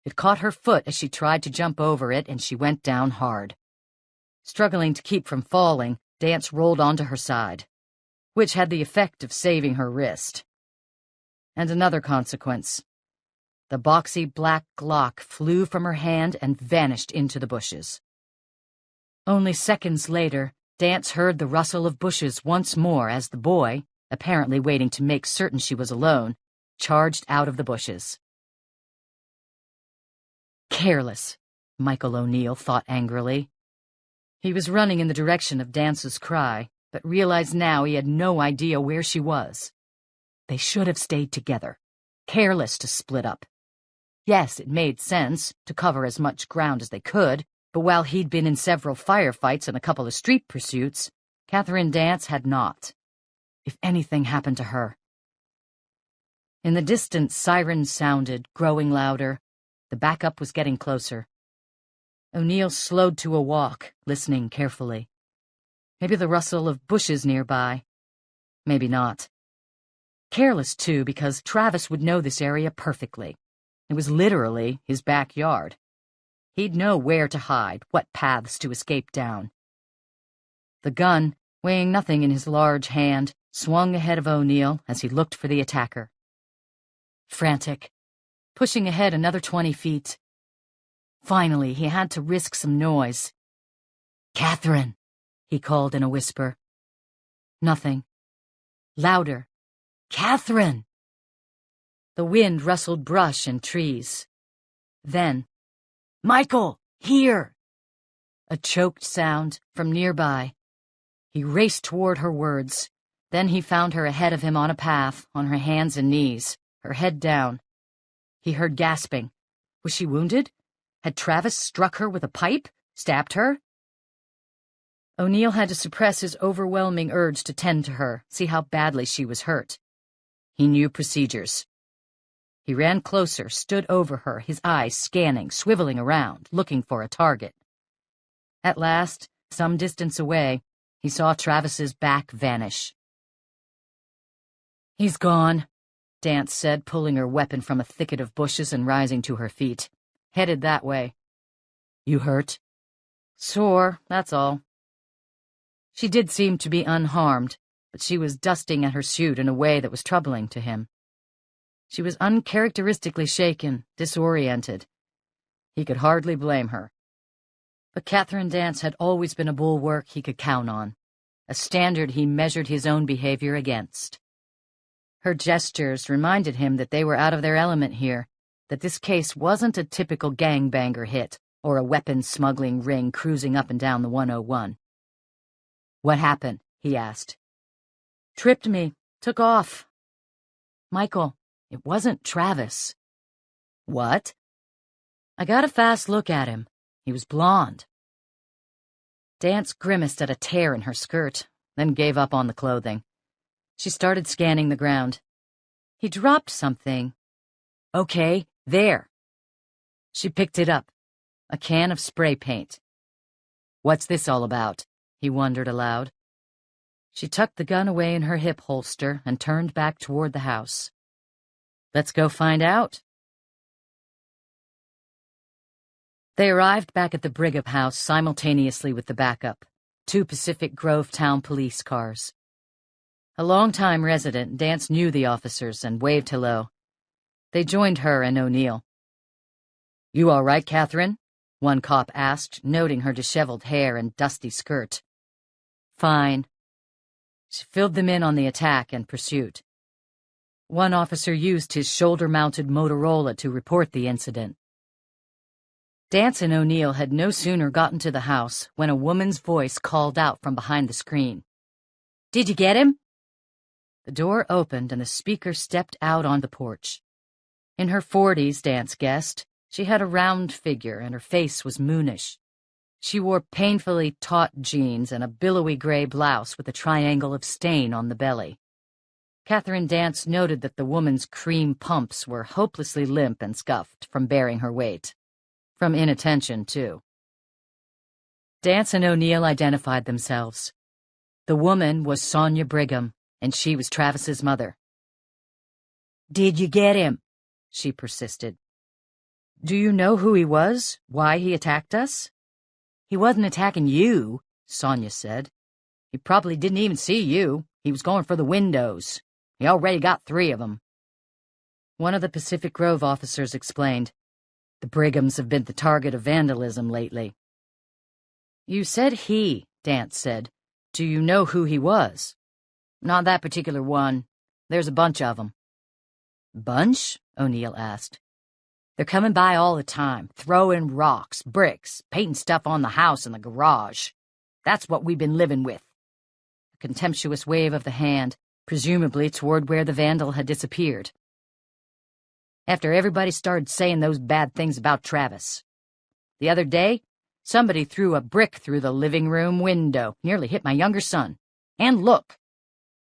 It caught her foot as she tried to jump over it, and she went down hard. Struggling to keep from falling, Dance rolled onto her side, which had the effect of saving her wrist. And another consequence. The boxy black Glock flew from her hand and vanished into the bushes. Only seconds later, Dance heard the rustle of bushes once more as the boy, apparently waiting to make certain she was alone, charged out of the bushes. Careless, Michael O'Neill thought angrily. He was running in the direction of Dance's cry, but realized now he had no idea where she was. They should have stayed together, careless to split up. Yes, it made sense to cover as much ground as they could, but while he'd been in several firefights and a couple of street pursuits, Catherine Dance had not. If anything happened to her. In the distance, sirens sounded, growing louder. The backup was getting closer. O'Neill slowed to a walk, listening carefully. Maybe the rustle of bushes nearby. Maybe not. Careless, too, because Travis would know this area perfectly. It was literally his backyard. He'd know where to hide, what paths to escape down. The gun, weighing nothing in his large hand, swung ahead of O'Neill as he looked for the attacker. Frantic, pushing ahead another 20 feet. Finally, he had to risk some noise. "Catherine," he called in a whisper. Nothing. Louder. "Catherine!" The wind rustled brush and trees. Then, "Michael, here!" A choked sound from nearby. He raced toward her words. Then he found her ahead of him on a path, on her hands and knees, her head down. He heard gasping. Was she wounded? Had Travis struck her with a pipe? Stabbed her? O'Neill had to suppress his overwhelming urge to tend to her, see how badly she was hurt. He knew procedures. He ran closer, stood over her, his eyes scanning, swiveling around, looking for a target. At last, some distance away, he saw Travis's back vanish. "He's gone," Dance said, pulling her weapon from a thicket of bushes and rising to her feet. "Headed that way." "You hurt?" "Sore, that's all." She did seem to be unharmed, but she was dusting at her suit in a way that was troubling to him. She was uncharacteristically shaken, disoriented. He could hardly blame her. But Catherine Dance had always been a bulwark he could count on, a standard he measured his own behavior against. Her gestures reminded him that they were out of their element here, that this case wasn't a typical gangbanger hit or a weapons-smuggling ring cruising up and down the 101. "What happened?" he asked. "Tripped me. Took off." "Michael, it wasn't Travis." "What?" "I got a fast look at him. He was blonde." Dance grimaced at a tear in her skirt, then gave up on the clothing. She started scanning the ground. "He dropped something." "Okay, there." She picked it up. A can of spray paint. "What's this all about?" he wondered aloud. She tucked the gun away in her hip holster and turned back toward the house. "Let's go find out." They arrived back at the Brigham house simultaneously with the backup, 2 Pacific Grove Town police cars. A longtime resident, Dance knew the officers and waved hello. They joined her and O'Neill. "You all right, Catherine?" one cop asked, noting her disheveled hair and dusty skirt. "Fine." She filled them in on the attack and pursuit. One officer used his shoulder-mounted Motorola to report the incident. Dance and O'Neill had no sooner gotten to the house when a woman's voice called out from behind the screen. "Did you get him?" The door opened and the speaker stepped out on the porch. In her 40s, Dance guessed. She had a round figure and her face was moonish. She wore painfully taut jeans and a billowy gray blouse with a triangle of stain on the belly. Catherine Dance noted that the woman's cream pumps were hopelessly limp and scuffed from bearing her weight. From inattention, too. Dance and O'Neill identified themselves. The woman was Sonia Brigham, and she was Travis's mother. "Did you get him?" she persisted. "Do you know who he was? Why he attacked us?" "He wasn't attacking you," Sonia said. "He probably didn't even see you. He was going for the windows. He already got 3 of them." One of the Pacific Grove officers explained. "The Brighams have been the target of vandalism lately." "You said he," Dance said. Do you know who he was? Not that particular one. There's a bunch of them. Bunch? O'Neill asked. They're coming by all the time, throwing rocks, bricks, painting stuff on the house and the garage. That's what we've been living with. A contemptuous wave of the hand, presumably toward where the vandal had disappeared. After everybody started saying those bad things about Travis. The other day, somebody threw a brick through the living room window, nearly hit my younger son. And look!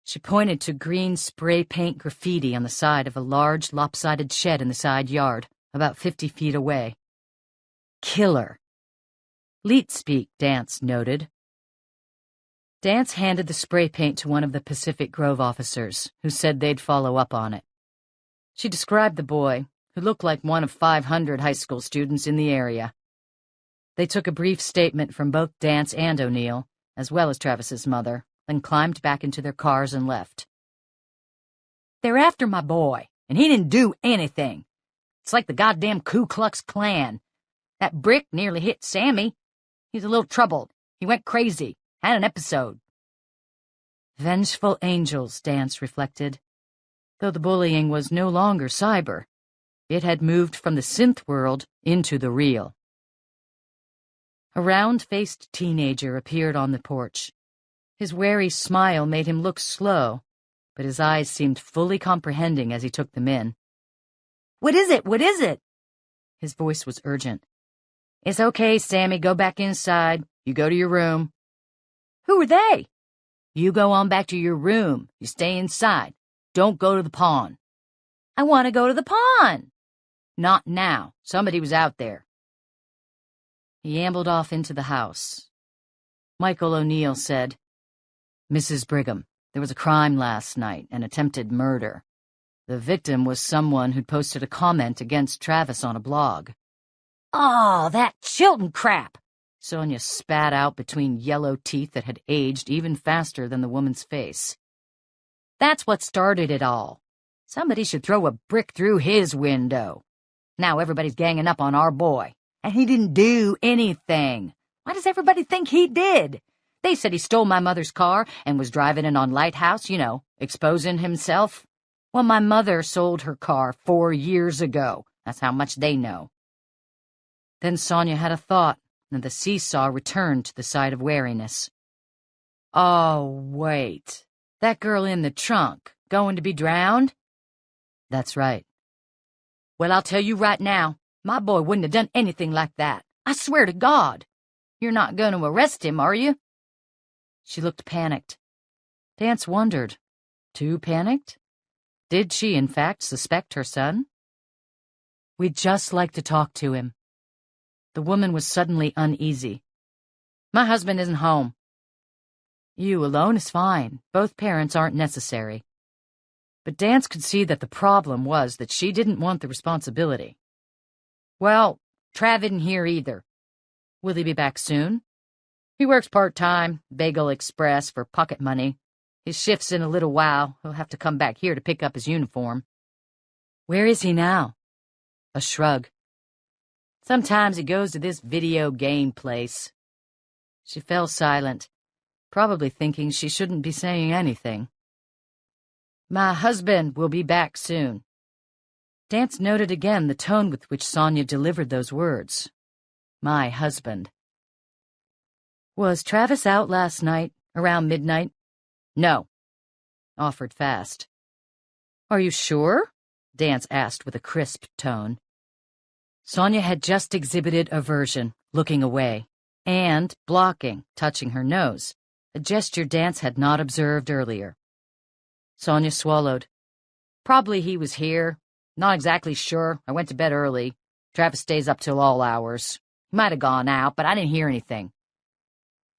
She pointed to green spray paint graffiti on the side of a large, lopsided shed in the side yard, about 50 feet away. Killer. Leet speak, Dance noted. Dance handed the spray paint to one of the Pacific Grove officers, who said they'd follow up on it. She described the boy, who looked like one of 500 high school students in the area. They took a brief statement from both Dance and O'Neill, as well as Travis's mother, then climbed back into their cars and left. They're after my boy, and he didn't do anything. It's like the goddamn Ku Klux Klan. That brick nearly hit Sammy. He's a little troubled. He went crazy. Had an episode. Vengeful angels, Dance reflected. Though the bullying was no longer cyber, it had moved from the synth world into the real. A round-faced teenager appeared on the porch. His wary smile made him look slow, but his eyes seemed fully comprehending as he took them in. "What is it? What is it?" His voice was urgent. "It's okay, Sammy. Go back inside. You go to your room." "Who are they?" "You go on back to your room. You stay inside. Don't go to the pond." "I want to go to the pond." "Not now. Somebody was out there." He ambled off into the house. Michael O'Neill said, "Mrs. Brigham, there was a crime last night, an attempted murder. The victim was someone who'd posted a comment against Travis on a blog." "Oh, that Chilton crap!" Sonia spat out between yellow teeth that had aged even faster than the woman's face. "That's what started it all. Somebody should throw a brick through his window. Now everybody's ganging up on our boy, and he didn't do anything. Why does everybody think he did? They said he stole my mother's car and was driving it on Lighthouse, exposing himself. Well, my mother sold her car 4 years ago. That's how much they know." Then Sonia had a thought, and the seesaw returned to the side of wariness. "Oh, wait. That girl in the trunk, going to be drowned?" "That's right." "Well, I'll tell you right now, my boy wouldn't have done anything like that. I swear to God. You're not going to arrest him, are you?" She looked panicked. Dance wondered. Too panicked? Did she, in fact, suspect her son? "We'd just like to talk to him." The woman was suddenly uneasy. "My husband isn't home." "You alone is fine. Both parents aren't necessary." But Dance could see that the problem was that she didn't want the responsibility. "Well, Trav isn't here either." "Will he be back soon?" "He works part-time, Bagel Express, for pocket money. His shift's in a little while. He'll have to come back here to pick up his uniform." "Where is he now?" A shrug. "Sometimes he goes to this video game place." She fell silent, probably thinking she shouldn't be saying anything. "My husband will be back soon." Dance noted again the tone with which Sonia delivered those words. My husband. "Was Travis out last night, around midnight?" "No." Offered fast. "Are you sure?" Dance asked with a crisp tone. Sonia had just exhibited aversion, looking away, and blocking, touching her nose, a gesture Dance had not observed earlier. Sonia swallowed. "Probably he was here. Not exactly sure. I went to bed early. Travis stays up till all hours. He might have gone out, but I didn't hear anything."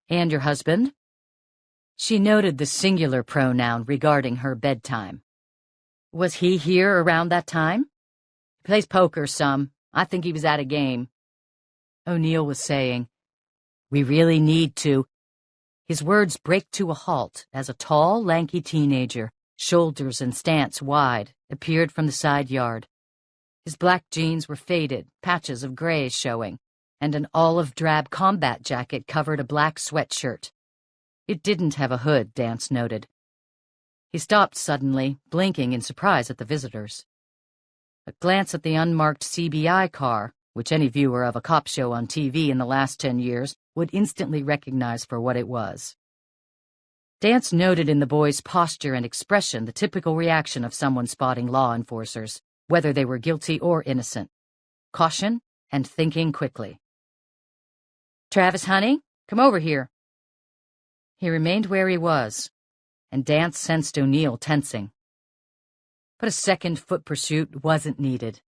"And your husband?" She noted the singular pronoun regarding her bedtime. "Was he here around that time?" "He plays poker some. I think he was at a game." O'Neill was saying, "We really need to—" His words break to a halt as a tall, lanky teenager, shoulders and stance wide, appeared from the side yard. His black jeans were faded, patches of gray showing, and an olive-drab combat jacket covered a black sweatshirt. It didn't have a hood, Dance noted. He stopped suddenly, blinking in surprise at the visitors. A glance at the unmarked CBI car, which any viewer of a cop show on TV in the last 10 years would instantly recognize for what it was. Dance noted in the boy's posture and expression the typical reaction of someone spotting law enforcers, whether they were guilty or innocent. Caution and thinking quickly. "Travis, honey, come over here." He remained where he was, and Dance sensed O'Neill tensing. But a second foot pursuit wasn't needed.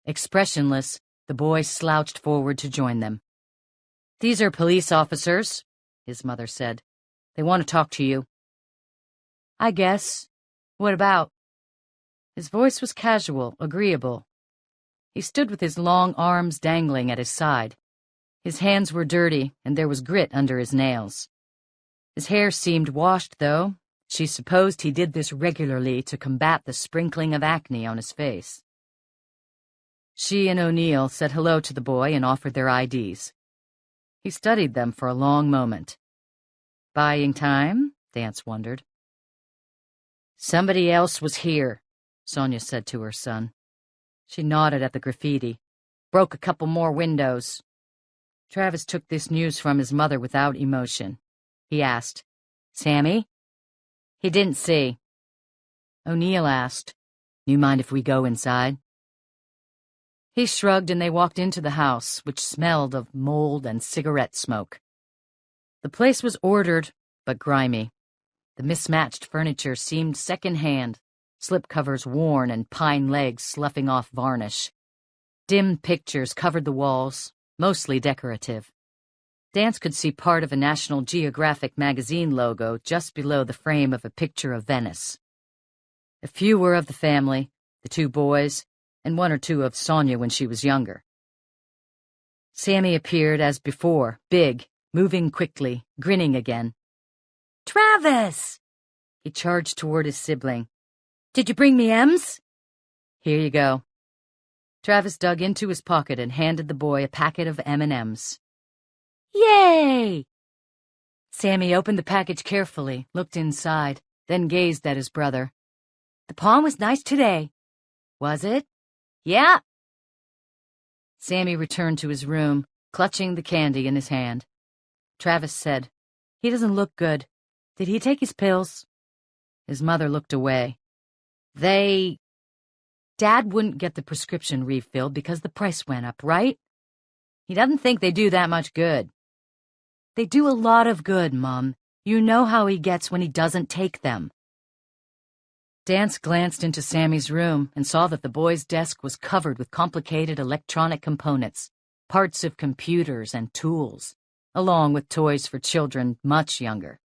Expressionless, the boy slouched forward to join them. "These are police officers," his mother said. "They want to talk to you." "I guess. What about?" His voice was casual, agreeable. He stood with his long arms dangling at his side. His hands were dirty, and there was grit under his nails. His hair seemed washed, though. She supposed he did this regularly to combat the sprinkling of acne on his face. She and O'Neill said hello to the boy and offered their IDs. He studied them for a long moment. Buying time? Dance wondered. "Somebody else was here," Sonia said to her son. She nodded at the graffiti. "Broke a couple more windows." Travis took this news from his mother without emotion. He asked, "Sammy?" He didn't see. O'Neill asked, "You mind if we go inside?" He shrugged and they walked into the house, which smelled of mold and cigarette smoke. The place was ordered, but grimy. The mismatched furniture seemed second-hand, slipcovers worn and pine legs sloughing off varnish. Dim pictures covered the walls, mostly decorative. Dance could see part of a National Geographic magazine logo just below the frame of a picture of Venice. A few were of the family, the two boys, and one or two of Sonia when she was younger. Sammy appeared as before, big, moving quickly, grinning again. "Travis!" He charged toward his sibling. "Did you bring me M's?" "Here you go." Travis dug into his pocket and handed the boy a packet of M&Ms. "Yay!" Sammy opened the package carefully, looked inside, then gazed at his brother. "The pond was nice today." "Was it?" "Yeah." Sammy returned to his room, clutching the candy in his hand. Travis said, "He doesn't look good. Did he take his pills?" His mother looked away. Dad wouldn't get the prescription refilled because the price went up, right? He doesn't think they do that much good. They do a lot of good, Mom. You know how he gets when he doesn't take them. Dance glanced into Sammy's room and saw that the boy's desk was covered with complicated electronic components, parts of computers and tools, along with toys for children much younger.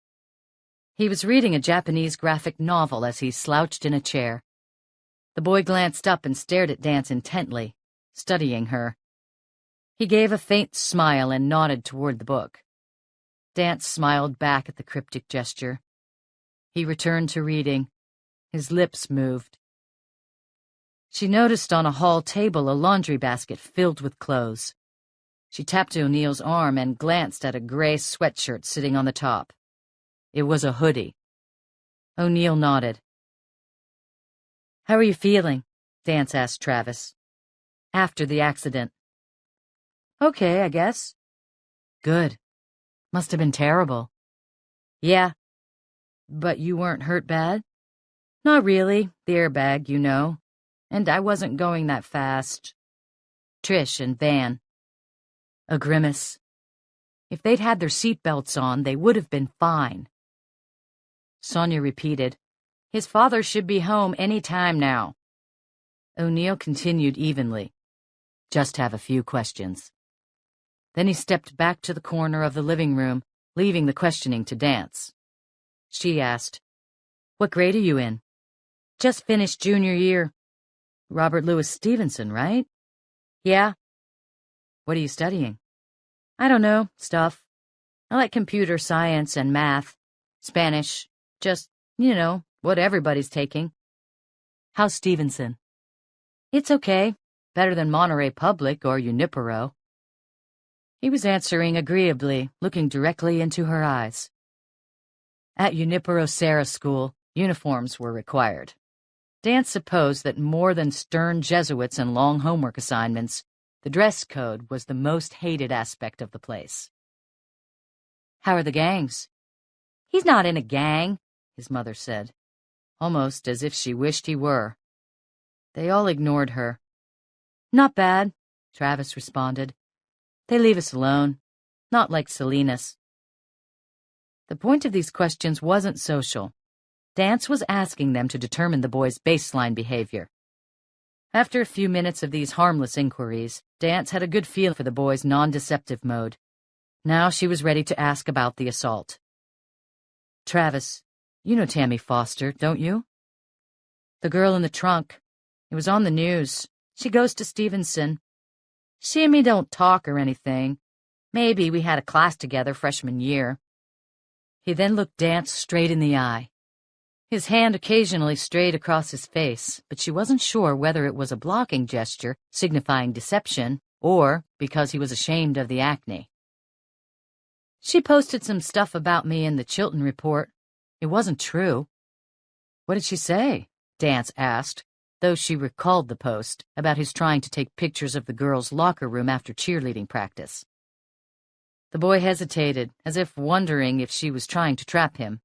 He was reading a Japanese graphic novel as he slouched in a chair. The boy glanced up and stared at Dance intently, studying her. He gave a faint smile and nodded toward the book. Dance smiled back at the cryptic gesture. He returned to reading. His lips moved. She noticed on a hall table a laundry basket filled with clothes. She tapped O'Neill's arm and glanced at a gray sweatshirt sitting on the top. It was a hoodie. O'Neill nodded. "How are you feeling?" Dance asked Travis. "After the accident." "Okay, I guess." "Good. Must have been terrible." "Yeah. But you weren't hurt bad?" "Not really. The airbag, you know. And I wasn't going that fast." Trish and Van. A grimace. If they'd had their seatbelts on, they would have been fine. Sonia repeated, "His father should be home any time now." O'Neill continued evenly. "Just have a few questions." Then he stepped back to the corner of the living room, leaving the questioning to Dance. She asked, "What grade are you in?" "Just finished junior year." "Robert Louis Stevenson, right?" "Yeah." "What are you studying?" "I don't know, stuff. I like computer science and math, Spanish, just, what everybody's taking." "How's Stevenson?" "It's okay. Better than Monterey Public or Junipero." He was answering agreeably, looking directly into her eyes. At Junipero Serra School, uniforms were required. Dan supposed that more than stern Jesuits and long homework assignments, the dress code was the most hated aspect of the place. "How are the gangs?" "He's not in a gang," his mother said, almost as if she wished he were. They all ignored her. "Not bad," Travis responded. "They leave us alone. Not like Salinas." The point of these questions wasn't social. Dance was asking them to determine the boy's baseline behavior. After a few minutes of these harmless inquiries, Dance had a good feel for the boy's non-deceptive mode. Now she was ready to ask about the assault. "Travis, you know Tammy Foster, don't you?" "The girl in the trunk. It was on the news. She goes to Stevenson. She and me don't talk or anything. Maybe we had a class together freshman year." He then looked Dance straight in the eye. His hand occasionally strayed across his face, but she wasn't sure whether it was a blocking gesture signifying deception or because he was ashamed of the acne. "She posted some stuff about me in the Chilton report. It wasn't true." "What did she say?" Dance asked, though she recalled the post about his trying to take pictures of the girls' locker room after cheerleading practice. The boy hesitated, as if wondering if she was trying to trap him.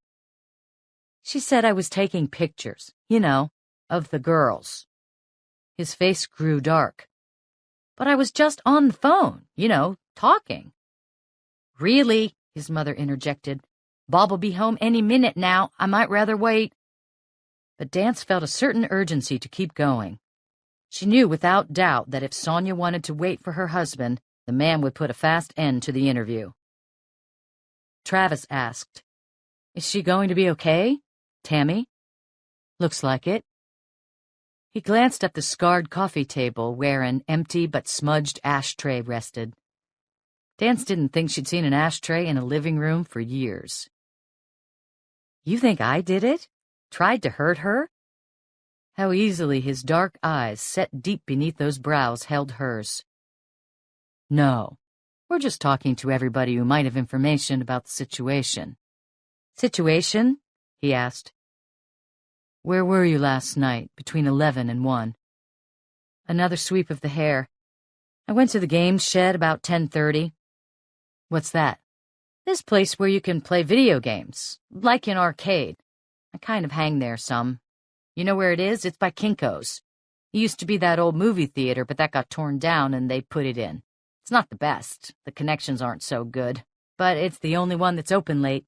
"She said I was taking pictures, of the girls." His face grew dark. "But I was just on the phone, talking." "Really?" his mother interjected. "Bob will be home any minute now. I might rather wait." But Dance felt a certain urgency to keep going. She knew without doubt that if Sonia wanted to wait for her husband, the man would put a fast end to the interview. Travis asked, "Is she going to be okay? Tammy?" "Looks like it." He glanced at the scarred coffee table where an empty but smudged ashtray rested. Dance didn't think she'd seen an ashtray in a living room for years. "You think I did it? Tried to hurt her?" How easily his dark eyes, set deep beneath those brows, held hers. "No, we're just talking to everybody who might have information about the situation." "Situation?" he asked. "Where were you last night, between 11 and 1? Another sweep of the hair. "I went to the games shed about 10:30. "What's that?" "This place where you can play video games, like an arcade. I kind of hang there some. You know where it is? It's by Kinko's. It used to be that old movie theater, but that got torn down and they put it in. It's not the best. The connections aren't so good, but it's the only one that's open late."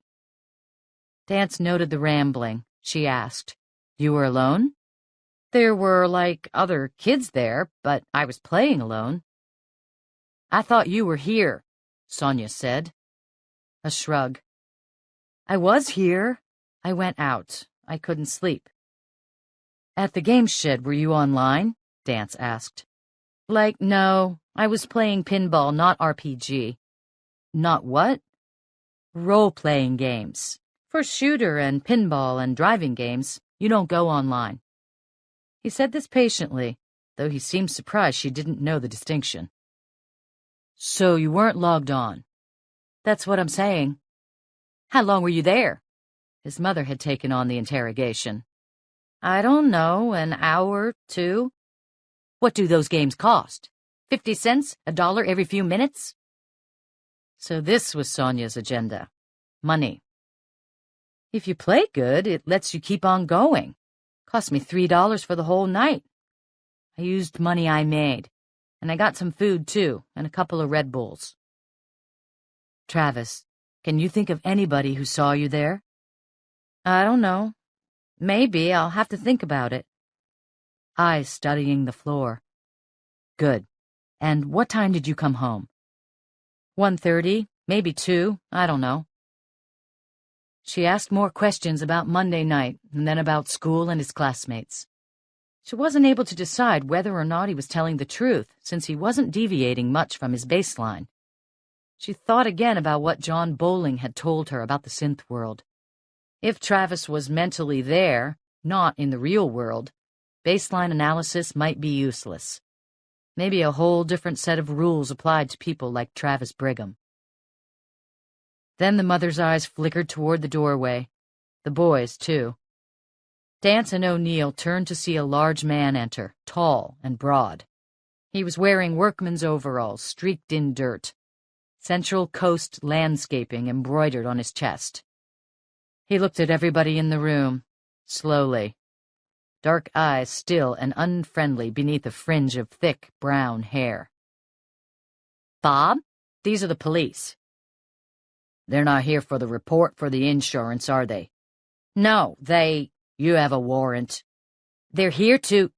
Dance noted the rambling. She asked, "You were alone?" "There were, other kids there, but I was playing alone." "I thought you were here," Sonia said. A shrug. "I was here. I went out. I couldn't sleep." "At the game shed, were you online?" Dance asked. No, I was playing pinball, not RPG." "Not what?" "Role-playing games. For shooter and pinball and driving games, you don't go online." He said this patiently, though he seemed surprised she didn't know the distinction. "So you weren't logged on?" "That's what I'm saying." "How long were you there?" His mother had taken on the interrogation. "I don't know, an hour, 2. "What do those games cost? 50 cents, $1 every few minutes?" So this was Sonia's agenda. Money. "If you play good, it lets you keep on going. Cost me $3 for the whole night. I used money I made, and I got some food too, and a couple of Red Bulls." "Travis, can you think of anybody who saw you there?" "I don't know. Maybe. I'll have to think about it." Eyes studying the floor. "Good. And what time did you come home?" 1:30, maybe 2, I don't know." She asked more questions about Monday night and then about school and his classmates. She wasn't able to decide whether or not he was telling the truth, since he wasn't deviating much from his baseline. She thought again about what John Bowling had told her about the synth world. If Travis was mentally there, not in the real world, baseline analysis might be useless. Maybe a whole different set of rules applied to people like Travis Brigham. Then the mother's eyes flickered toward the doorway. The boys, too. Dance and O'Neill turned to see a large man enter, tall and broad. He was wearing workman's overalls streaked in dirt, Central Coast landscaping embroidered on his chest. He looked at everybody in the room, slowly, dark eyes still and unfriendly beneath a fringe of thick brown hair. "Bob, these are the police." "They're not here for the report for the insurance, are they?" "No, You have a warrant." "They're here to—"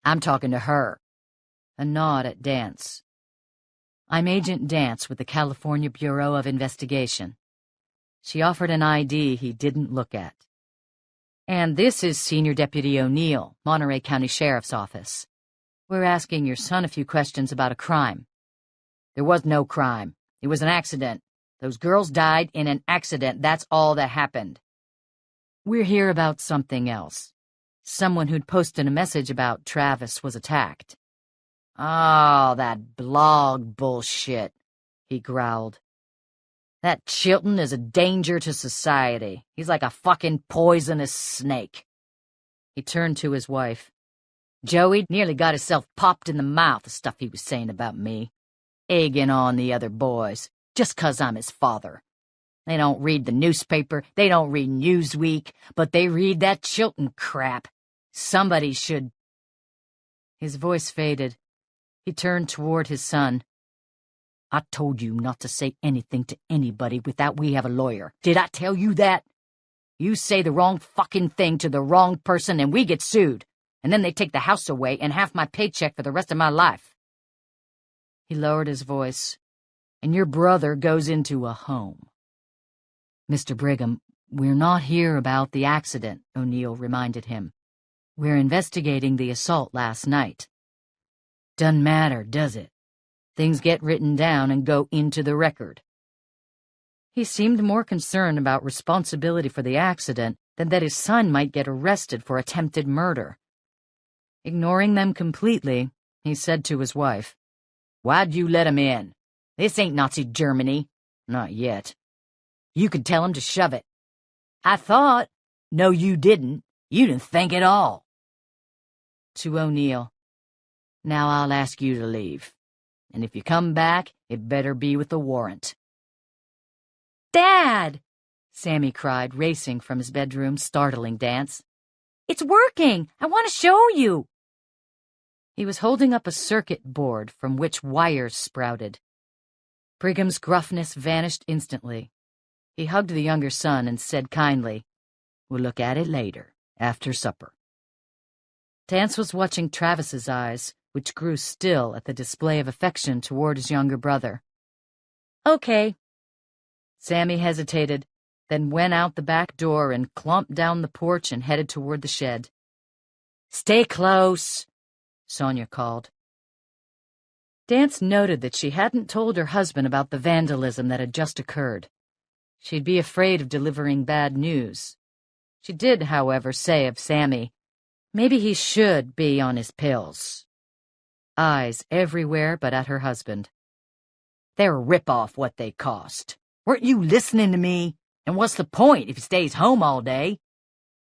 "I'm talking to her." A nod at Dance. "I'm Agent Dance with the California Bureau of Investigation." She offered an ID he didn't look at. "And this is Senior Deputy O'Neill, Monterey County Sheriff's Office. We're asking your son a few questions about a crime." "There was no crime. It was an accident. Those girls died in an accident. That's all that happened." "We're here about something else. Someone who'd posted a message about Travis was attacked." "Oh, that blog bullshit," he growled. "That Chilton is a danger to society. He's like a fucking poisonous snake." He turned to his wife. "Joey nearly got himself popped in the mouth, the stuff he was saying about me. Egging on the other boys, just 'cause I'm his father. They don't read the newspaper, they don't read Newsweek, but they read that Chilton crap. Somebody should—" His voice faded. He turned toward his son. "I told you not to say anything to anybody without we have a lawyer. Did I tell you that? You say the wrong fucking thing to the wrong person and we get sued, and then they take the house away and half my paycheck for the rest of my life." He lowered his voice. "And your brother goes into a home." "Mr. Brigham, we're not here about the accident," O'Neill reminded him. "We're investigating the assault last night." "Doesn't matter, does it? Things get written down and go into the record." He seemed more concerned about responsibility for the accident than that his son might get arrested for attempted murder. Ignoring them completely, he said to his wife, "Why'd you let him in? This ain't Nazi Germany. Not yet. You could tell him to shove it." "I thought—" "No, you didn't. You didn't think at all." To O'Neill, "Now I'll ask you to leave. And if you come back, it better be with a warrant." "Dad!" Sammy cried, racing from his bedroom, startling Dance. "It's working! I want to show you!" He was holding up a circuit board from which wires sprouted. Brigham's gruffness vanished instantly. He hugged the younger son and said kindly, "We'll look at it later, after supper." Dance was watching Travis's eyes, which grew still at the display of affection toward his younger brother. "Okay." Sammy hesitated, then went out the back door and clomped down the porch and headed toward the shed. "Stay close," Sonia called. Dance noted that she hadn't told her husband about the vandalism that had just occurred. She'd be afraid of delivering bad news. She did, however, say of Sammy, "Maybe he should be on his pills." Eyes everywhere but at her husband. "They're a rip-off what they cost. Weren't you listening to me? And what's the point if he stays home all day?"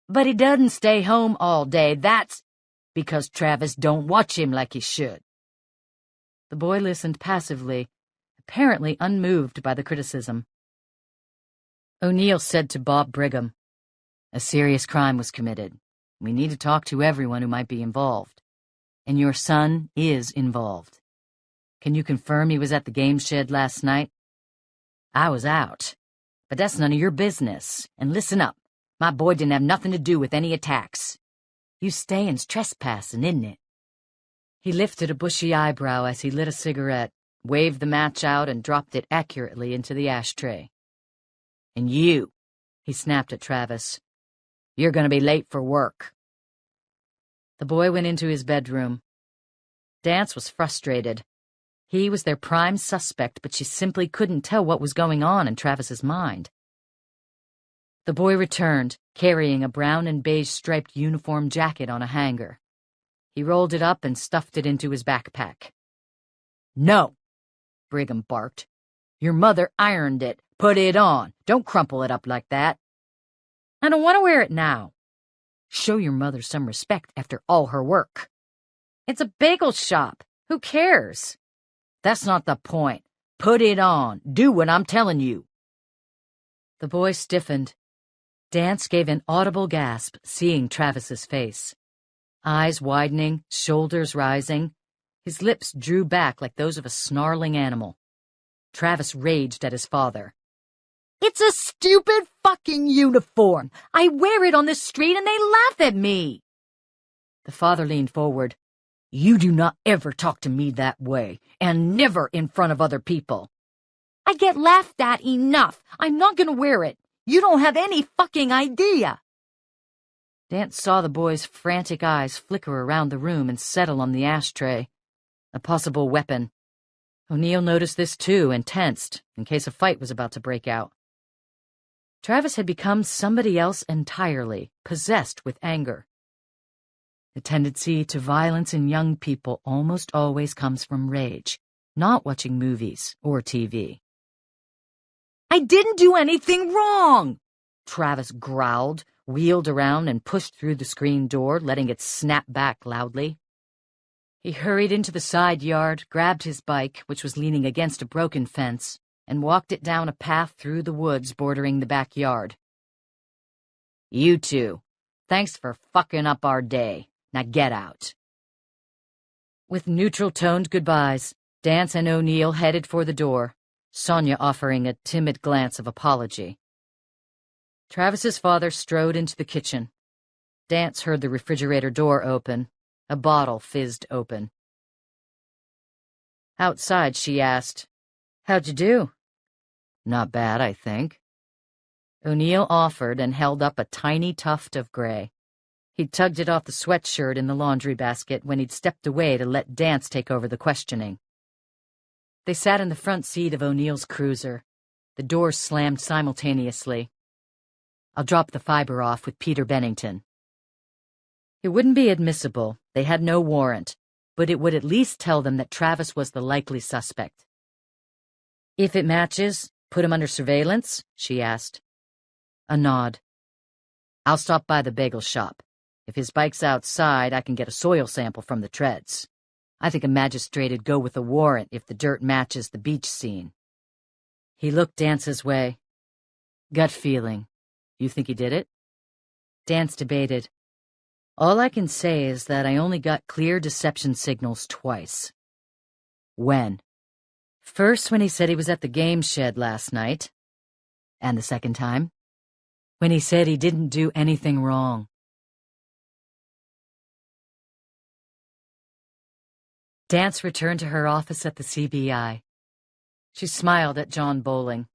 "But he doesn't stay home all day, that's because Travis don't watch him like he should." The boy listened passively, apparently unmoved by the criticism. O'Neill said to Bob Brigham, "A serious crime was committed. We need to talk to everyone who might be involved. And your son is involved. Can you confirm he was at the game shed last night?" "I was out. But that's none of your business. And listen up. My boy didn't have nothing to do with any attacks. You staying's trespassing, isn't it?" He lifted a bushy eyebrow as he lit a cigarette, waved the match out, and dropped it accurately into the ashtray. "And you," he snapped at Travis, "you're going to be late for work." The boy went into his bedroom. Dance was frustrated. He was their prime suspect, but she simply couldn't tell what was going on in Travis's mind. The boy returned, carrying a brown and beige striped uniform jacket on a hanger. He rolled it up and stuffed it into his backpack. "No," Brigham barked. "Your mother ironed it. Put it on. Don't crumple it up like that." I don't want to wear it now. Show your mother some respect after all her work. It's a bagel shop. Who cares? That's not the point. Put it on. Do what I'm telling you. The boy stiffened. Dance gave an audible gasp, seeing Travis's face. Eyes widening, shoulders rising. His lips drew back like those of a snarling animal. Travis raged at his father. It's a stupid fucking uniform. I wear it on the street and they laugh at me. The father leaned forward. You do not ever talk to me that way, and never in front of other people. I get laughed at enough. I'm not gonna wear it. You don't have any fucking idea. Dance saw the boy's frantic eyes flicker around the room and settle on the ashtray. A possible weapon. O'Neill noticed this too and tensed, in case a fight was about to break out. Travis had become somebody else entirely, possessed with anger. The tendency to violence in young people almost always comes from rage, not watching movies or TV. I didn't do anything wrong, Travis growled, wheeled around and pushed through the screen door, letting it snap back loudly. He hurried into the side yard, grabbed his bike, which was leaning against a broken fence, and walked it down a path through the woods bordering the backyard. You two, thanks for fucking up our day. Now get out. With neutral-toned goodbyes, Dance and O'Neill headed for the door, Sonia offering a timid glance of apology. Travis's father strode into the kitchen. Dance heard the refrigerator door open. A bottle fizzed open. Outside, she asked, How'd you do? Not bad, I think. O'Neill offered and held up a tiny tuft of gray. He'd tugged it off the sweatshirt in the laundry basket when he'd stepped away to let Dance take over the questioning. They sat in the front seat of O'Neill's cruiser. The doors slammed simultaneously. I'll drop the fiber off with Peter Bennington. It wouldn't be admissible. They had no warrant, but it would at least tell them that Travis was the likely suspect. If it matches, put him under surveillance? She asked. A nod. I'll stop by the bagel shop. If his bike's outside, I can get a soil sample from the treads. I think a magistrate'd go with a warrant if the dirt matches the beach scene. He looked Dance's way. Gut feeling. You think he did it? Dance debated. All I can say is that I only got clear deception signals twice. When? First, when he said he was at the game shed last night. And the second time? When he said he didn't do anything wrong. Dance returned to her office at the CBI. She smiled at John Bowling.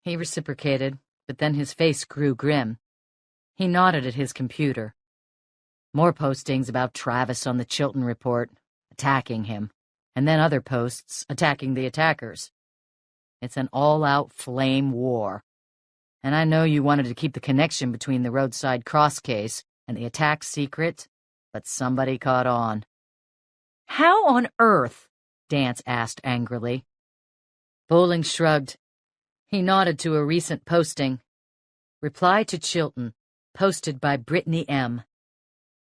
He reciprocated, but then his face grew grim. He nodded at his computer. More postings about Travis on the Chilton Report, attacking him, and then other posts attacking the attackers. It's an all-out flame war. And I know you wanted to keep the connection between the roadside cross case and the attack secret, but somebody caught on. How on earth? Dance asked angrily. Bowling shrugged. He nodded to a recent posting. Reply to Chilton, posted by Brittany M.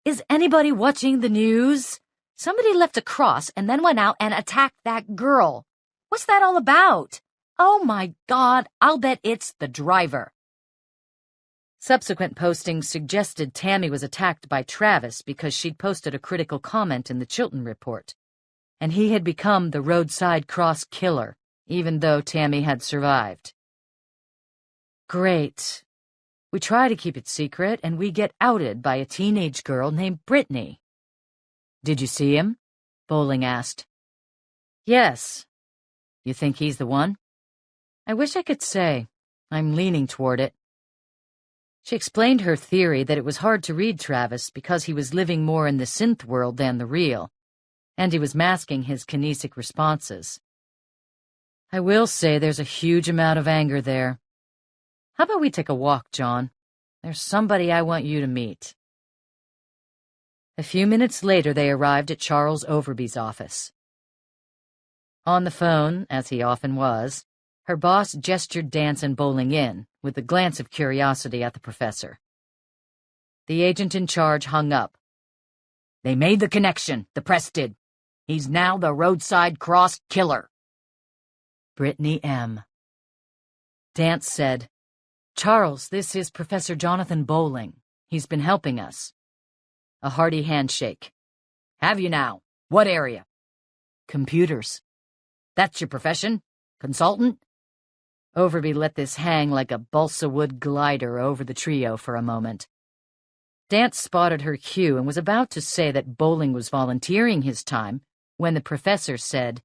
Is anybody watching the news? Somebody left a cross and then went out and attacked that girl. What's that all about? Oh my God, I'll bet it's the driver. Subsequent postings suggested Tammy was attacked by Travis because she'd posted a critical comment in the Chilton Report, and he had become the roadside cross killer, even though Tammy had survived. Great. We try to keep it secret, and we get outed by a teenage girl named Brittany. Did you see him? Bowling asked. Yes. You think he's the one? I wish I could say. I'm leaning toward it. She explained her theory that it was hard to read Travis because he was living more in the synth world than the real, and he was masking his kinesic responses. I will say there's a huge amount of anger there. How about we take a walk, John? There's somebody I want you to meet. A few minutes later, they arrived at Charles Overby's office. On the phone, as he often was, her boss gestured Dance and Bowling in, with a glance of curiosity at the professor. The agent in charge hung up. "They made the connection, the press did. He's now the roadside cross killer." Brittany M. Dance said, "Charles, this is Professor Jonathan Bowling. He's been helping us." A hearty handshake. "Have you now? What area?" "Computers." "That's your profession? Consultant?" Overby let this hang like a balsa wood glider over the trio for a moment. Dance spotted her cue and was about to say that Bowling was volunteering his time when the professor said,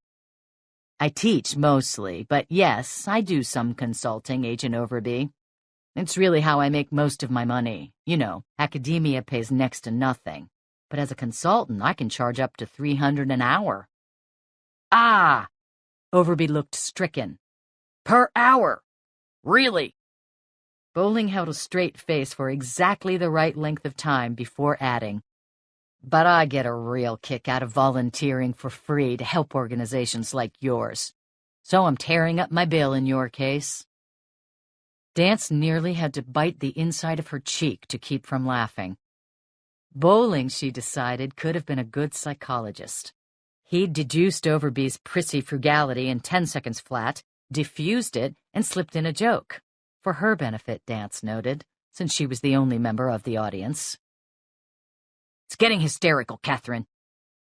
"I teach mostly, but yes, I do some consulting, Agent Overby. It's really how I make most of my money. You know, academia pays next to nothing. But as a consultant, I can charge up to $300 an hour." "Ah!" Overby looked stricken. "Per hour? Really?" Bowling held a straight face for exactly the right length of time before adding, "But I get a real kick out of volunteering for free to help organizations like yours. So I'm tearing up my bill in your case." Dance nearly had to bite the inside of her cheek to keep from laughing. Bowling, she decided, could have been a good psychologist. He'd deduced Overby's prissy frugality in 10 seconds flat, diffused it, and slipped in a joke. For her benefit, Dance noted, since she was the only member of the audience. "It's getting hysterical, Catherine.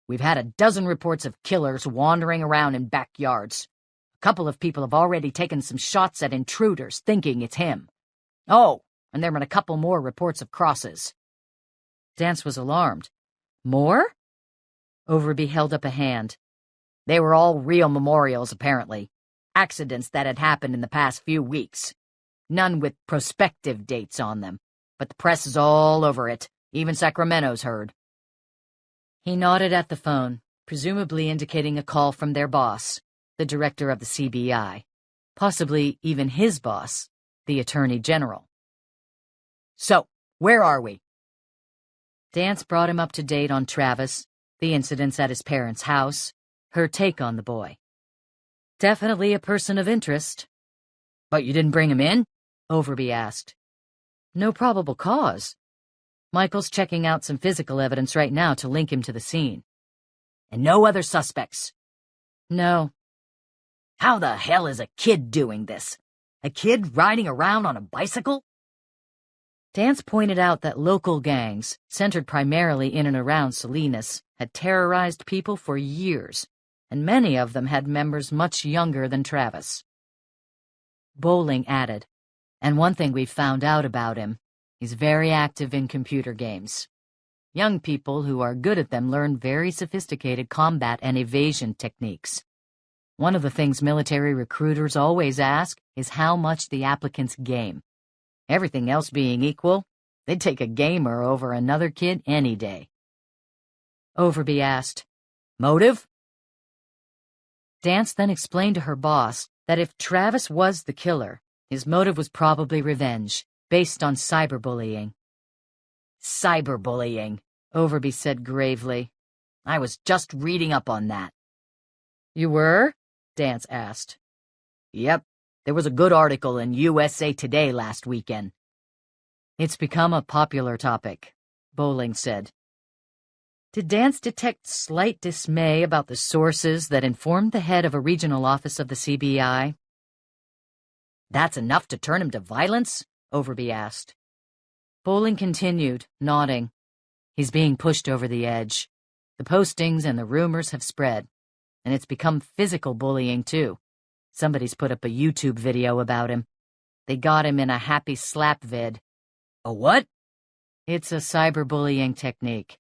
We've had a dozen reports of killers wandering around in backyards. A couple of people have already taken some shots at intruders, thinking it's him. Oh, and there have been a couple more reports of crosses." Dance was alarmed. "More?" Overby held up a hand. "They were all real memorials, apparently. Accidents that had happened in the past few weeks. None with prospective dates on them. But the press is all over it. Even Sacramento's heard." He nodded at the phone, presumably indicating a call from their boss, the director of the CBI. Possibly even his boss, the Attorney General. "So, where are we?" Dance brought him up to date on Travis, the incidents at his parents' house, her take on the boy. "Definitely a person of interest." "But you didn't bring him in?" Overby asked. "No probable cause. Michael's checking out some physical evidence right now to link him to the scene." "And no other suspects?" "No." "How the hell is a kid doing this? A kid riding around on a bicycle?" Dance pointed out that local gangs, centered primarily in and around Salinas, had terrorized people for years, and many of them had members much younger than Travis. Bowling added, "And one thing we've found out about him, he's very active in computer games. Young people who are good at them learn very sophisticated combat and evasion techniques. One of the things military recruiters always ask is how much the applicants game. Everything else being equal, they'd take a gamer over another kid any day." Overby asked, "Motive?" Dance then explained to her boss that if Travis was the killer, his motive was probably revenge, based on cyberbullying. "Cyberbullying," Overby said gravely. "I was just reading up on that." "You were?" Dance asked. "Yep. There was a good article in USA Today last weekend." "It's become a popular topic," Bowling said. Did Dance detect slight dismay about the sources that informed the head of a regional office of the CBI? "That's enough to turn him to violence?" Overby asked. Bowling continued, nodding. "He's being pushed over the edge. The postings and the rumors have spread, and it's become physical bullying, too. Somebody's put up a YouTube video about him. They got him in a happy slap vid." "A what?" "It's a cyberbullying technique.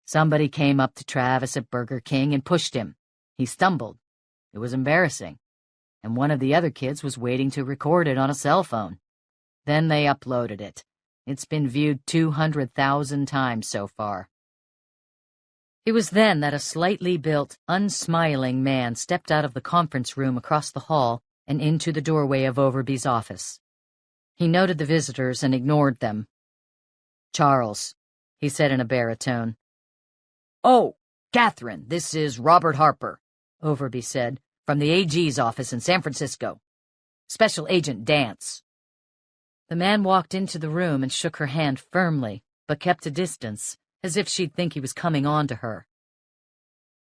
Somebody came up to Travis at Burger King and pushed him. He stumbled. It was embarrassing. And one of the other kids was waiting to record it on a cell phone. Then they uploaded it. It's been viewed 200,000 times so far." It was then that a slightly built, unsmiling man stepped out of the conference room across the hall and into the doorway of Overby's office. He noted the visitors and ignored them. "Charles," he said in a baritone. "Oh, Catherine, this is Robert Harper," Overby said, "from the AG's office in San Francisco. Special Agent Dance." The man walked into the room and shook her hand firmly, but kept a distance, as if she'd think he was coming on to her.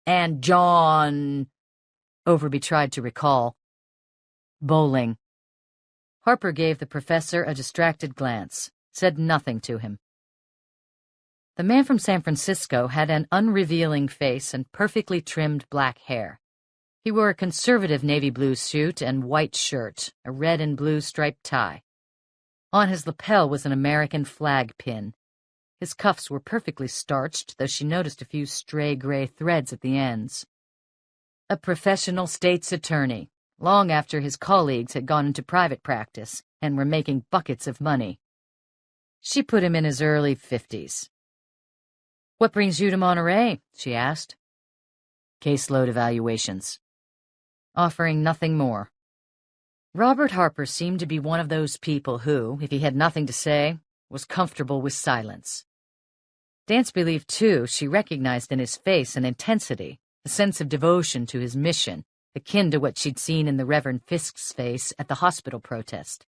"And John—" Overby tried to recall. "Bowling." Harper gave the professor a distracted glance, said nothing to him. The man from San Francisco had an unrevealing face and perfectly trimmed black hair. He wore a conservative navy blue suit and white shirt, a red and blue striped tie. On his lapel was an American flag pin. His cuffs were perfectly starched, though she noticed a few stray gray threads at the ends. A professional state's attorney, long after his colleagues had gone into private practice and were making buckets of money. She put him in his early 50s. "What brings you to Monterey?" she asked. "Caseload evaluations." Offering nothing more. Robert Harper seemed to be one of those people who, if he had nothing to say, was comfortable with silence. Dance believed, too, she recognized in his face an intensity, a sense of devotion to his mission, akin to what she'd seen in the Reverend Fisk's face at the hospital protest.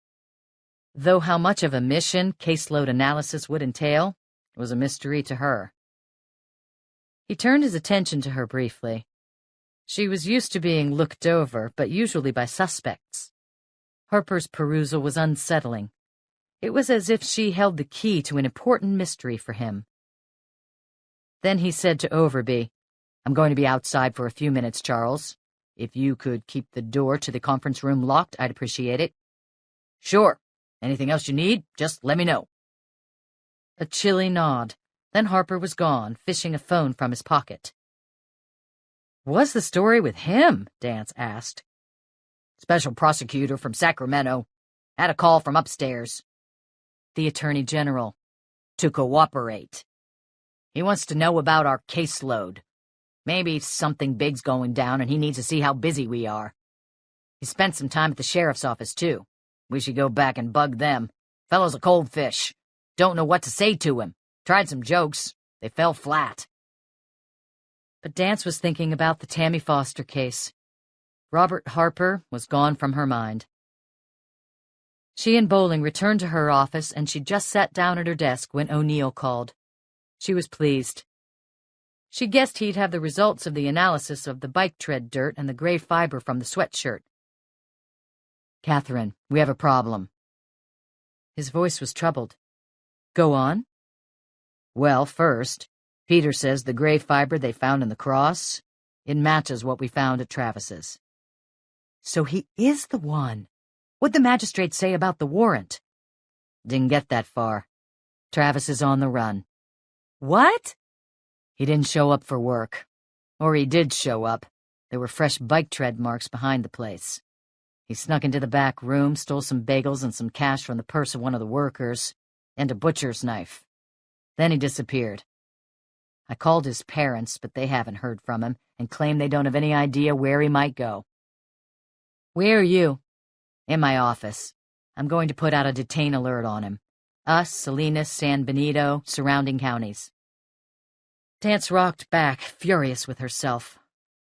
Though how much of a mission caseload analysis would entail was a mystery to her. He turned his attention to her briefly. She was used to being looked over, but usually by suspects. Harper's perusal was unsettling. It was as if she held the key to an important mystery for him. Then he said to Overby, "I'm going to be outside for a few minutes, Charles. If you could keep the door to the conference room locked, I'd appreciate it." "Sure. Anything else you need, just let me know." A chilly nod. Then Harper was gone, fishing a phone from his pocket. "What's the story with him?" Dance asked. "Special prosecutor from Sacramento. Had a call from upstairs." "The Attorney General." "To cooperate. He wants to know about our caseload. Maybe something big's going down and he needs to see how busy we are. He spent some time at the sheriff's office, too. We should go back and bug them. Fellow's a cold fish. Don't know what to say to him. Tried some jokes. They fell flat." But Dance was thinking about the Tammy Foster case. Robert Harper was gone from her mind. She and Bowling returned to her office, and she just sat down at her desk when O'Neill called. She was pleased. She guessed he'd have the results of the analysis of the bike tread dirt and the gray fiber from the sweatshirt. "Catherine, we have a problem." His voice was troubled. "Go on." "Well, first, Peter says the gray fiber they found in the cross, it matches what we found at Travis's." "So he is the one. What'd the magistrate say about the warrant?" "Didn't get that far. Travis is on the run." "What?" "He didn't show up for work. Or he did show up. There were fresh bike tread marks behind the place. He snuck into the back room, stole some bagels and some cash from the purse of one of the workers, and a butcher's knife. Then he disappeared. I called his parents, but they haven't heard from him and claim they don't have any idea where he might go." "Where are you?" "In my office. I'm going to put out a detain alert on him. Us, Salinas, San Benito, surrounding counties." Dance rocked back, furious with herself.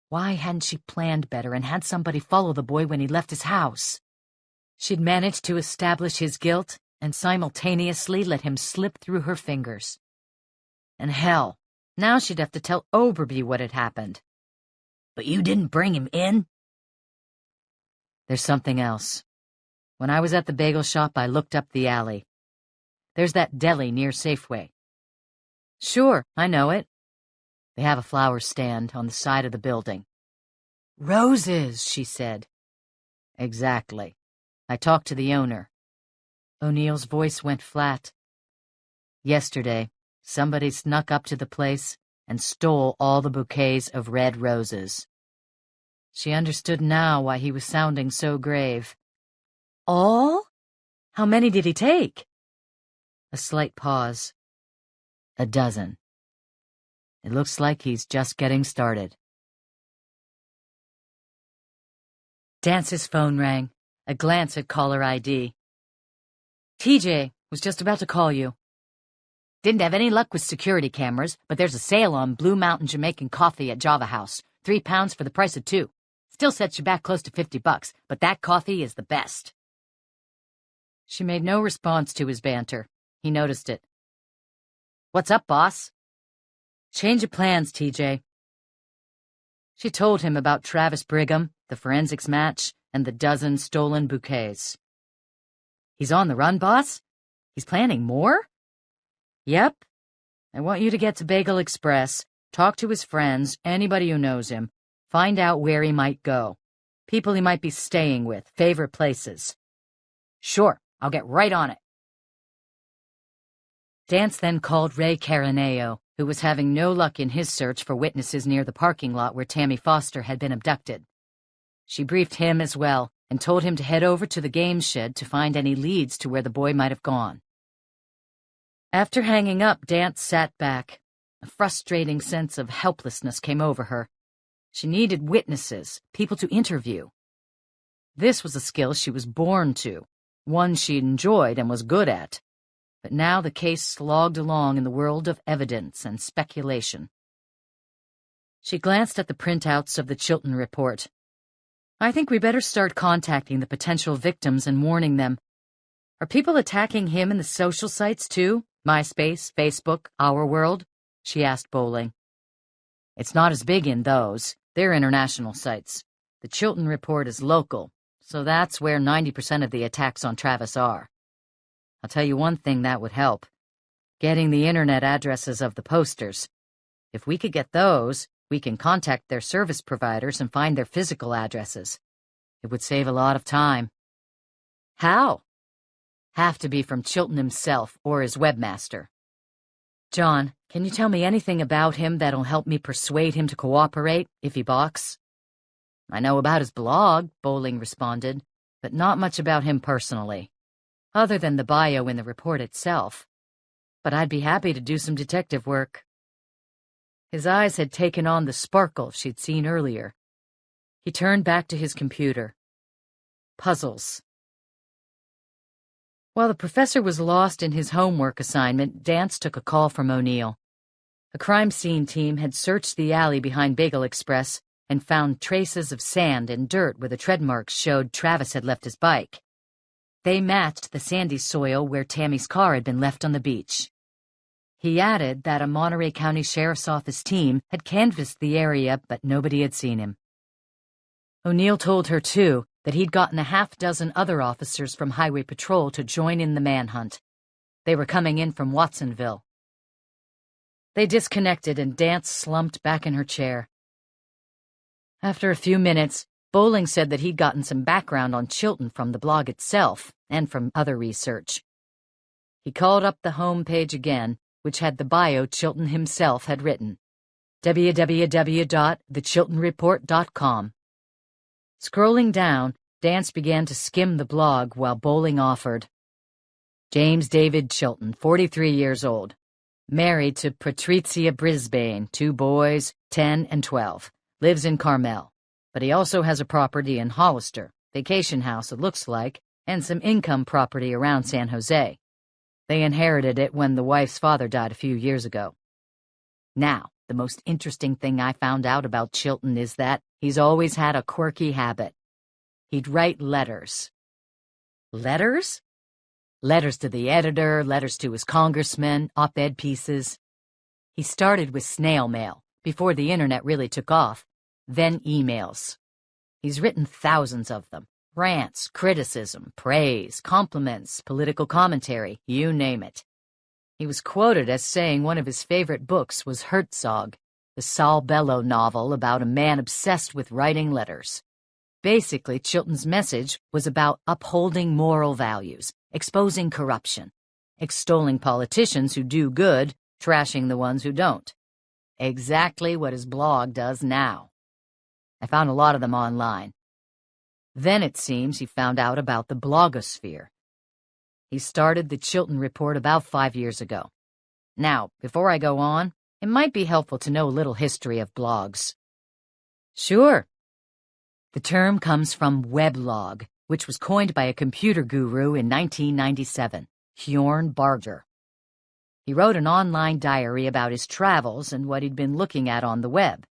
Why hadn't she planned better and had somebody follow the boy when he left his house? She'd managed to establish his guilt and simultaneously let him slip through her fingers. And hell, now she'd have to tell Overby what had happened. "But you didn't bring him in?" "There's something else. When I was at the bagel shop, I looked up the alley. There's that deli near Safeway." "Sure, I know it." "They have a flower stand on the side of the building." "Roses," she said. "Exactly. I talked to the owner." O'Neill's voice went flat. "Yesterday, somebody snuck up to the place and stole all the bouquets of red roses." She understood now why he was sounding so grave. "All? How many did he take?" A slight pause. "A dozen. It looks like he's just getting started." Dance's phone rang. A glance at caller ID. "TJ was just about to call you. Didn't have any luck with security cameras, but there's a sale on Blue Mountain Jamaican coffee at Java House. £3 for the price of 2. Still sets you back close to $50, but that coffee is the best." She made no response to his banter. He noticed it. What's up, boss? Change of plans, TJ. She told him about Travis Brigham, the forensics match, and the dozen stolen bouquets. He's on the run, boss? He's planning more? Yep. I want you to get to Bagel Express, talk to his friends, anybody who knows him, find out where he might go, people he might be staying with, favorite places. Sure, I'll get right on it. Dance then called Ray Caraneo, who was having no luck in his search for witnesses near the parking lot where Tammy Foster had been abducted. She briefed him as well and told him to head over to the game shed to find any leads to where the boy might have gone. After hanging up, Dance sat back. A frustrating sense of helplessness came over her. She needed witnesses, people to interview. This was a skill she was born to, one she enjoyed and was good at. But now the case slogged along in the world of evidence and speculation. She glanced at the printouts of the Chilton report. I think we better start contacting the potential victims and warning them. Are people attacking him in the social sites too? MySpace, Facebook, Our World? She asked Bowling. It's not as big in those. They're international sites. The Chilton report is local, so that's where 90% of the attacks on Travis are. I'll tell you one thing that would help. Getting the internet addresses of the posters. If we could get those, we can contact their service providers and find their physical addresses. It would save a lot of time. How? Have to be from Chilton himself or his webmaster. John, can you tell me anything about him that'll help me persuade him to cooperate if he balks? I know about his blog, Bowling responded, but not much about him personally, other than the bio in the report itself. But I'd be happy to do some detective work. His eyes had taken on the sparkle she'd seen earlier. He turned back to his computer. Puzzles. While the professor was lost in his homework assignment, Dance took a call from O'Neill. A crime scene team had searched the alley behind Bagel Express and found traces of sand and dirt where the tread marks showed Travis had left his bike. They matched the sandy soil where Tammy's car had been left on the beach. He added that a Monterey County Sheriff's Office team had canvassed the area, but nobody had seen him. O'Neill told her, too, that he'd gotten a half-dozen other officers from Highway Patrol to join in the manhunt. They were coming in from Watsonville. They disconnected and Dance slumped back in her chair. After a few minutes, Bowling said that he'd gotten some background on Chilton from the blog itself and from other research. He called up the home page again, which had the bio Chilton himself had written, www.thechiltonreport.com. Scrolling down, Dance began to skim the blog while Bowling offered. James David Chilton, 43 years old. Married to Patrizia Brisbane, 2 boys, 10 and 12. Lives in Carmel. But he also has a property in Hollister, vacation house it looks like, and some income property around San Jose. They inherited it when the wife's father died a few years ago. Now, the most interesting thing I found out about Chilton is that he's always had a quirky habit. He'd write letters. Letters? Letters to the editor, letters to his congressman, op-ed pieces. He started with snail mail, before the internet really took off, then emails. He's written thousands of them. Rants, criticism, praise, compliments, political commentary, you name it. He was quoted as saying one of his favorite books was Herzog, the Saul Bellow novel about a man obsessed with writing letters. Basically, Chilton's message was about upholding moral values, exposing corruption, extolling politicians who do good, trashing the ones who don't. Exactly what his blog does now. I found a lot of them online. Then it seems he found out about the blogosphere. He started the Chilton Report about 5 years ago. Now, before I go on, it might be helpful to know a little history of blogs. Sure. The term comes from weblog, which was coined by a computer guru in 1997, Hjorn Barger. He wrote an online diary about his travels and what he'd been looking at on the web.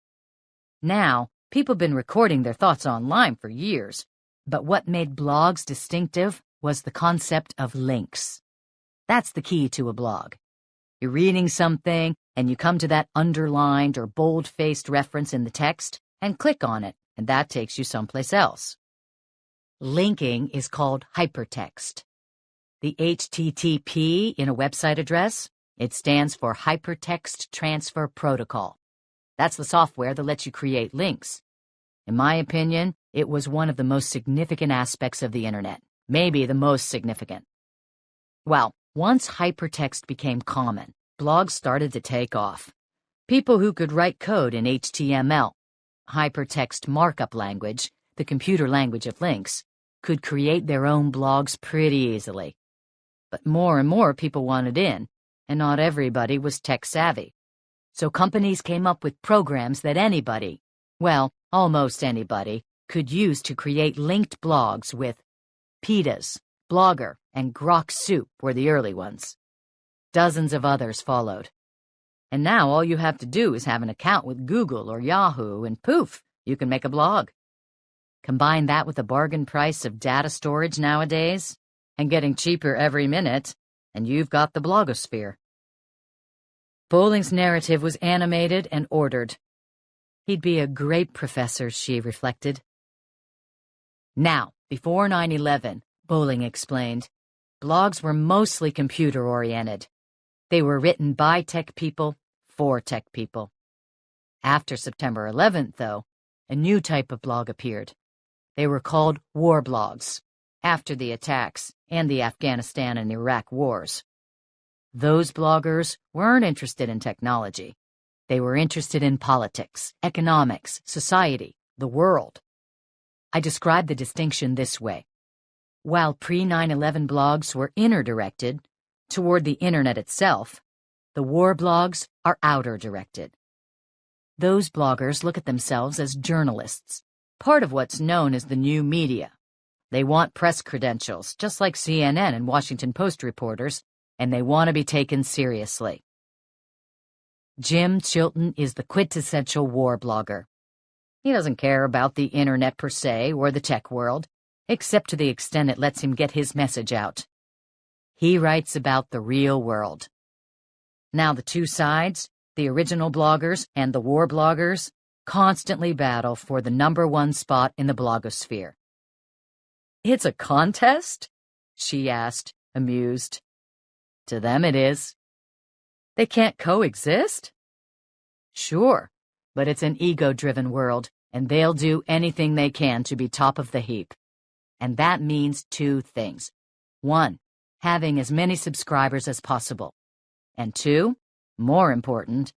Now, people have been recording their thoughts online for years, but what made blogs distinctive was the concept of links. That's the key to a blog. You're reading something, and you come to that underlined or bold-faced reference in the text, and click on it, and that takes you someplace else. Linking is called hypertext. The HTTP in a website address, it stands for Hypertext Transfer Protocol. That's the software that lets you create links. In my opinion, it was one of the most significant aspects of the internet, maybe the most significant. Well, once hypertext became common, blogs started to take off. People who could write code in HTML, hypertext markup language, the computer language of links, could create their own blogs pretty easily. But more and more people wanted in, and not everybody was tech savvy. So companies came up with programs that anybody, well, almost anybody, could use to create linked blogs with PETAs, Blogger, and Grok Soup were the early ones. Dozens of others followed. And now all you have to do is have an account with Google or Yahoo, and poof, you can make a blog. Combine that with the bargain price of data storage nowadays, and getting cheaper every minute, and you've got the blogosphere. Bowling's narrative was animated and ordered. He'd be a great professor, she reflected. Now, before 9/11, Bowling explained, blogs were mostly computer-oriented. They were written by tech people, for tech people. After September 11th, though, a new type of blog appeared. They were called war blogs, after the attacks and the Afghanistan and Iraq wars. Those bloggers weren't interested in technology. They were interested in politics, economics, society, the world. I describe the distinction this way. While pre-9/11 blogs were inner-directed, toward the internet itself, the war blogs are outer-directed. Those bloggers look at themselves as journalists, part of what's known as the new media. They want press credentials, just like CNN and Washington Post reporters, and they want to be taken seriously. Jim Chilton is the quintessential war blogger. He doesn't care about the internet per se or the tech world, except to the extent it lets him get his message out. He writes about the real world. Now the two sides, the original bloggers and the war bloggers, constantly battle for the #1 spot in the blogosphere. "It's a contest?" she asked, amused. "To them it is." "They can't coexist?" "Sure, but it's an ego-driven world, and they'll do anything they can to be top of the heap. And that means two things. 1, having as many subscribers as possible. And 2, more important,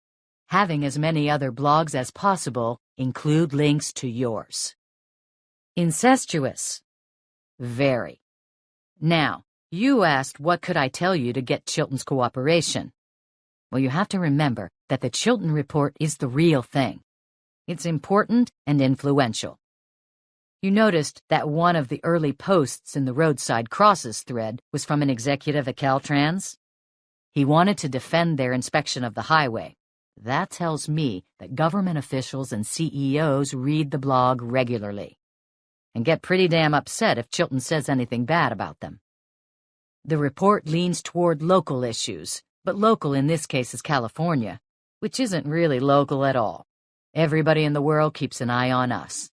having as many other blogs as possible include links to yours." Incestuous. Very. Now, you asked what could I tell you to get Chilton's cooperation. Well, you have to remember that the Chilton Report is the real thing. It's important and influential. You noticed that one of the early posts in the Roadside Crosses thread was from an executive at Caltrans. He wanted to defend their inspection of the highway. That tells me that government officials and CEOs read the blog regularly and get pretty damn upset if Chilton says anything bad about them. The report leans toward local issues, but local in this case is California, which isn't really local at all. Everybody in the world keeps an eye on us.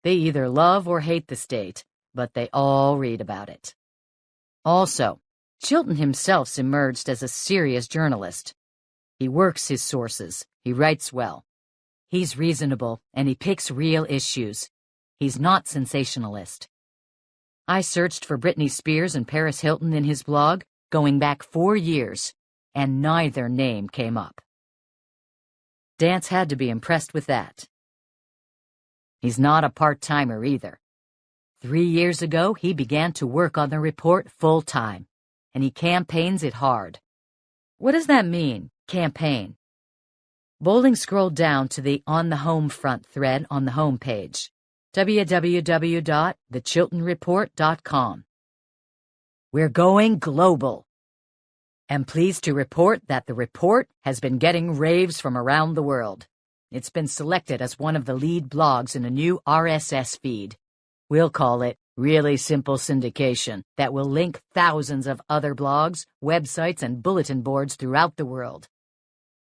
They either love or hate the state, but they all read about it. Also, Chilton himself's emerged as a serious journalist. He works his sources, he writes well. He's reasonable, and he picks real issues. He's not sensationalist. I searched for Britney Spears and Paris Hilton in his blog, going back 4 years, and neither name came up. Dance had to be impressed with that. He's not a part-timer either. 3 years ago, he began to work on the report full-time, and he campaigns it hard. What does that mean, campaign? Bowling scrolled down to the On the Home Front thread on the home page, www.thechiltonreport.com. We're going global. Am pleased to report that the report has been getting raves from around the world. It's been selected as one of the lead blogs in a new RSS feed. We'll call it Really simple syndication that will link thousands of other blogs, websites, and bulletin boards throughout the world.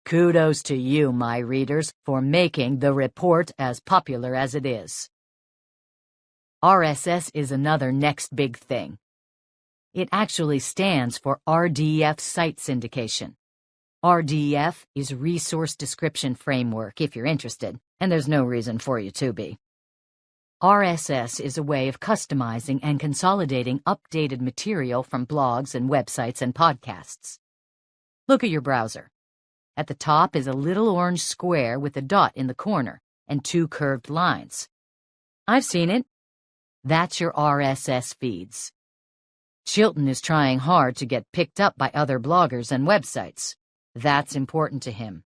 Kudos to you, my readers, for making the report as popular as it is. RSS is another next big thing. It actually stands for RDF Site Syndication. RDF is Resource Description Framework, if you're interested, and there's no reason for you to be. RSS is a way of customizing and consolidating updated material from blogs and websites and podcasts. Look at your browser. At the top is a little orange square with a dot in the corner and 2 curved lines. I've seen it. That's your RSS feeds. Chilton is trying hard to get picked up by other bloggers and websites. That's important to him.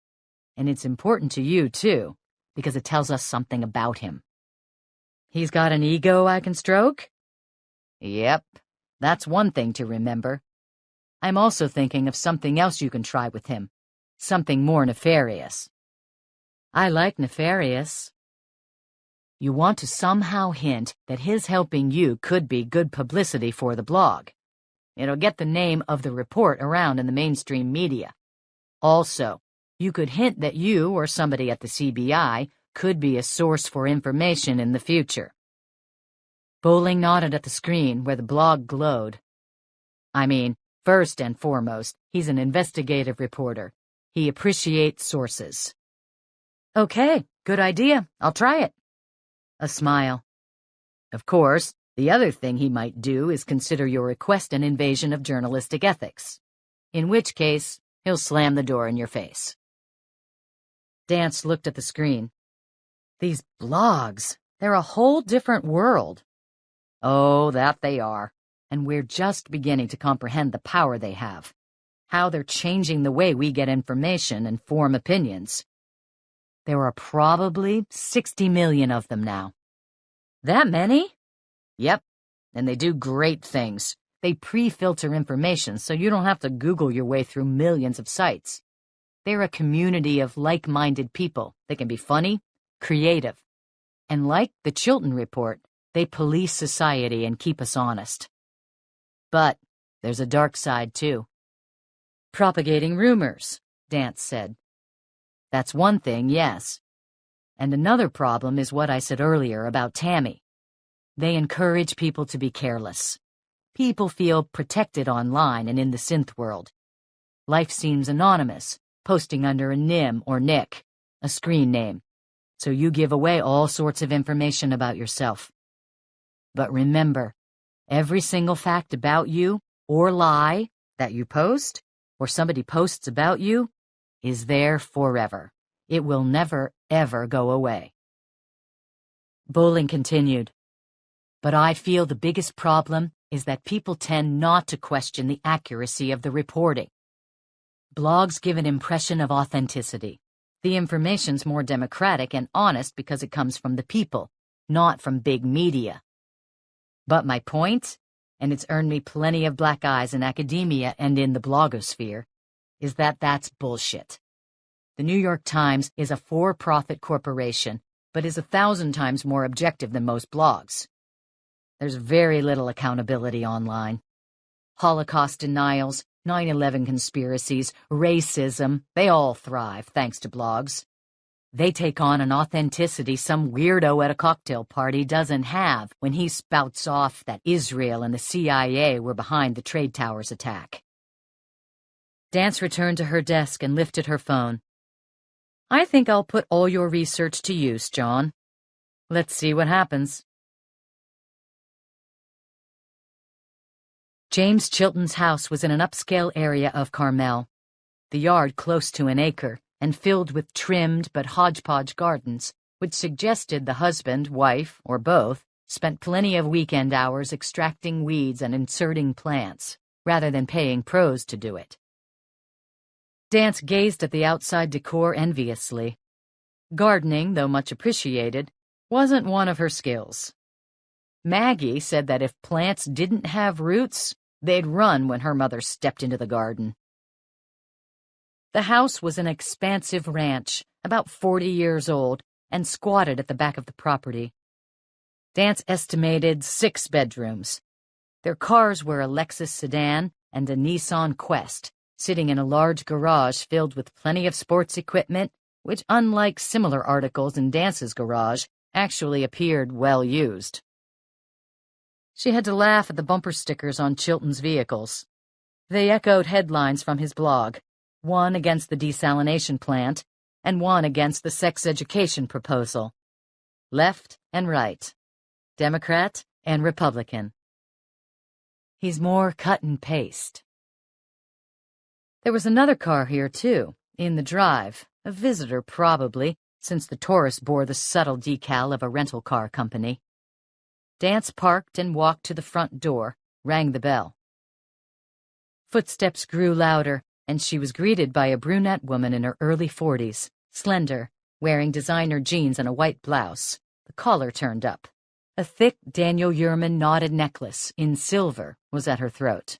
And it's important to you, too, because it tells us something about him. He's got an ego I can stroke? Yep, that's one thing to remember. I'm also thinking of something else you can try with him. Something more nefarious. I like nefarious. You want to somehow hint that his helping you could be good publicity for the blog. It'll get the name of the report around in the mainstream media. Also, you could hint that you or somebody at the CBI could be a source for information in the future. Bowling nodded at the screen where the blog glowed. I mean, first and foremost, he's an investigative reporter. He appreciates sources. Okay, good idea. I'll try it. A smile. Of course, the other thing he might do is consider your request an invasion of journalistic ethics. In which case, he'll slam the door in your face. Dance looked at the screen. These blogs, they're a whole different world. Oh, that they are. And we're just beginning to comprehend the power they have. How they're changing the way we get information and form opinions. There are probably 60 million of them now. That many? Yep, and they do great things. They pre-filter information so you don't have to Google your way through millions of sites. They're a community of like-minded people. They can be funny, creative, and like the Chilton Report, they police society and keep us honest. But there's a dark side, too. Propagating rumors, Dance said. That's one thing, yes. And another problem is what I said earlier about Tammy. They encourage people to be careless. People feel protected online and in the synth world. Life seems anonymous, posting under a nim or nick, a screen name. So you give away all sorts of information about yourself. But remember, every single fact about you, or lie, that you post, or somebody posts about you, is there forever. It will never, ever go away. Bowling continued. But I feel the biggest problem is that people tend not to question the accuracy of the reporting. Blogs give an impression of authenticity. The information's more democratic and honest because it comes from the people, not from big media. But my point, and it's earned me plenty of black eyes in academia and in the blogosphere, is that that's bullshit. The New York Times is a for-profit corporation, but is 1,000 times more objective than most blogs. There's very little accountability online. Holocaust denials, 9/11 conspiracies, racism, they all thrive thanks to blogs. They take on an authenticity some weirdo at a cocktail party doesn't have when he spouts off that Israel and the CIA were behind the Trade Towers attack. Dance returned to her desk and lifted her phone. I think I'll put all your research to use, John. Let's see what happens. James Chilton's house was in an upscale area of Carmel, the yard close to an acre and filled with trimmed but hodgepodge gardens, which suggested the husband, wife, or both, spent plenty of weekend hours extracting weeds and inserting plants, rather than paying pros to do it. Dance gazed at the outside decor enviously. Gardening, though much appreciated, wasn't one of her skills. Maggie said that if plants didn't have roots, they'd run when her mother stepped into the garden. The house was an expansive ranch, about 40 years old, and squatted at the back of the property. Dance estimated 6 bedrooms. Their cars were a Lexus sedan and a Nissan Quest, sitting in a large garage filled with plenty of sports equipment, which, unlike similar articles in Dance's garage, actually appeared well used. She had to laugh at the bumper stickers on Chilton's vehicles. They echoed headlines from his blog, one against the desalination plant and one against the sex education proposal. Left and right. Democrat and Republican. He's more cut and paste. There was another car here, too, in the drive, a visitor probably, since the Taurus bore the subtle decal of a rental car company. Dance parked and walked to the front door, rang the bell. Footsteps grew louder, and she was greeted by a brunette woman in her early 40s, slender, wearing designer jeans and a white blouse, the collar turned up. A thick Daniel Yerman knotted necklace, in silver, was at her throat.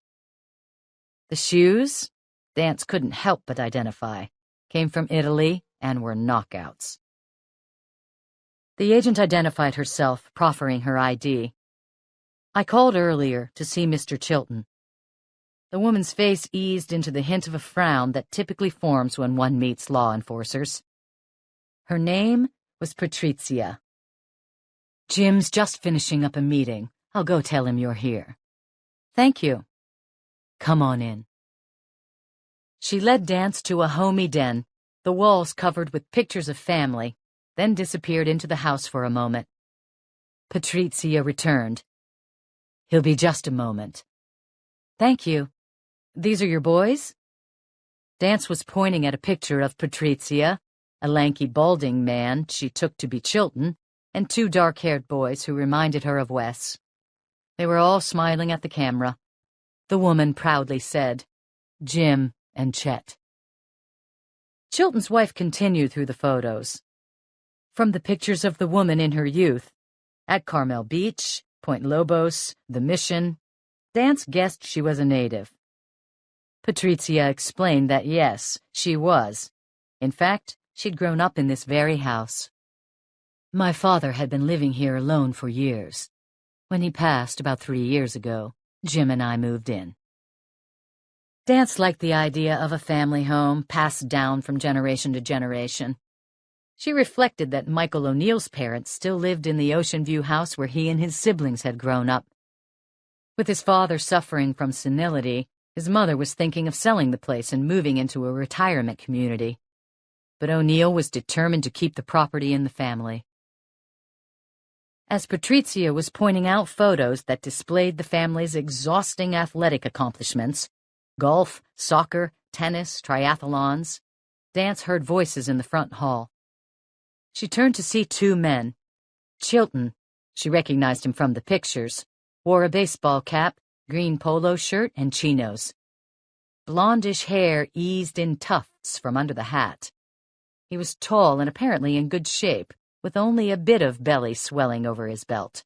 The shoes, Dance couldn't help but identify, came from Italy and were knockouts. The agent identified herself, proffering her ID. "I called earlier to see Mr. Chilton." The woman's face eased into the hint of a frown that typically forms when one meets law enforcers. Her name was Patrizia. "Jim's just finishing up a meeting. I'll go tell him you're here." "Thank you." "Come on in." She led Dance to a homey den, the walls covered with pictures of family, then disappeared into the house for a moment. Patrizia returned. "He'll be just a moment." "Thank you. These are your boys?" Dance was pointing at a picture of Patrizia, a lanky, balding man she took to be Chilton, and 2 dark-haired boys who reminded her of Wes. They were all smiling at the camera. The woman proudly said, "Jim and Chet." Chilton's wife continued through the photos. From the pictures of the woman in her youth, at Carmel Beach, Point Lobos, the Mission, Dance guessed she was a native. Patrizia explained that yes, she was. In fact, she'd grown up in this very house. "My father had been living here alone for years. When he passed about 3 years ago, Jim and I moved in." Dance liked the idea of a family home passed down from generation to generation. She reflected that Michael O'Neill's parents still lived in the Ocean View house where he and his siblings had grown up. With his father suffering from senility, his mother was thinking of selling the place and moving into a retirement community. But O'Neill was determined to keep the property in the family. As Patrizia was pointing out photos that displayed the family's exhausting athletic accomplishments, golf, soccer, tennis, triathlons, Dance heard voices in the front hall. She turned to see 2 men. Chilton, she recognized him from the pictures, wore a baseball cap, green polo shirt, and chinos. Blondish hair eased in tufts from under the hat. He was tall and apparently in good shape, with only a bit of belly swelling over his belt.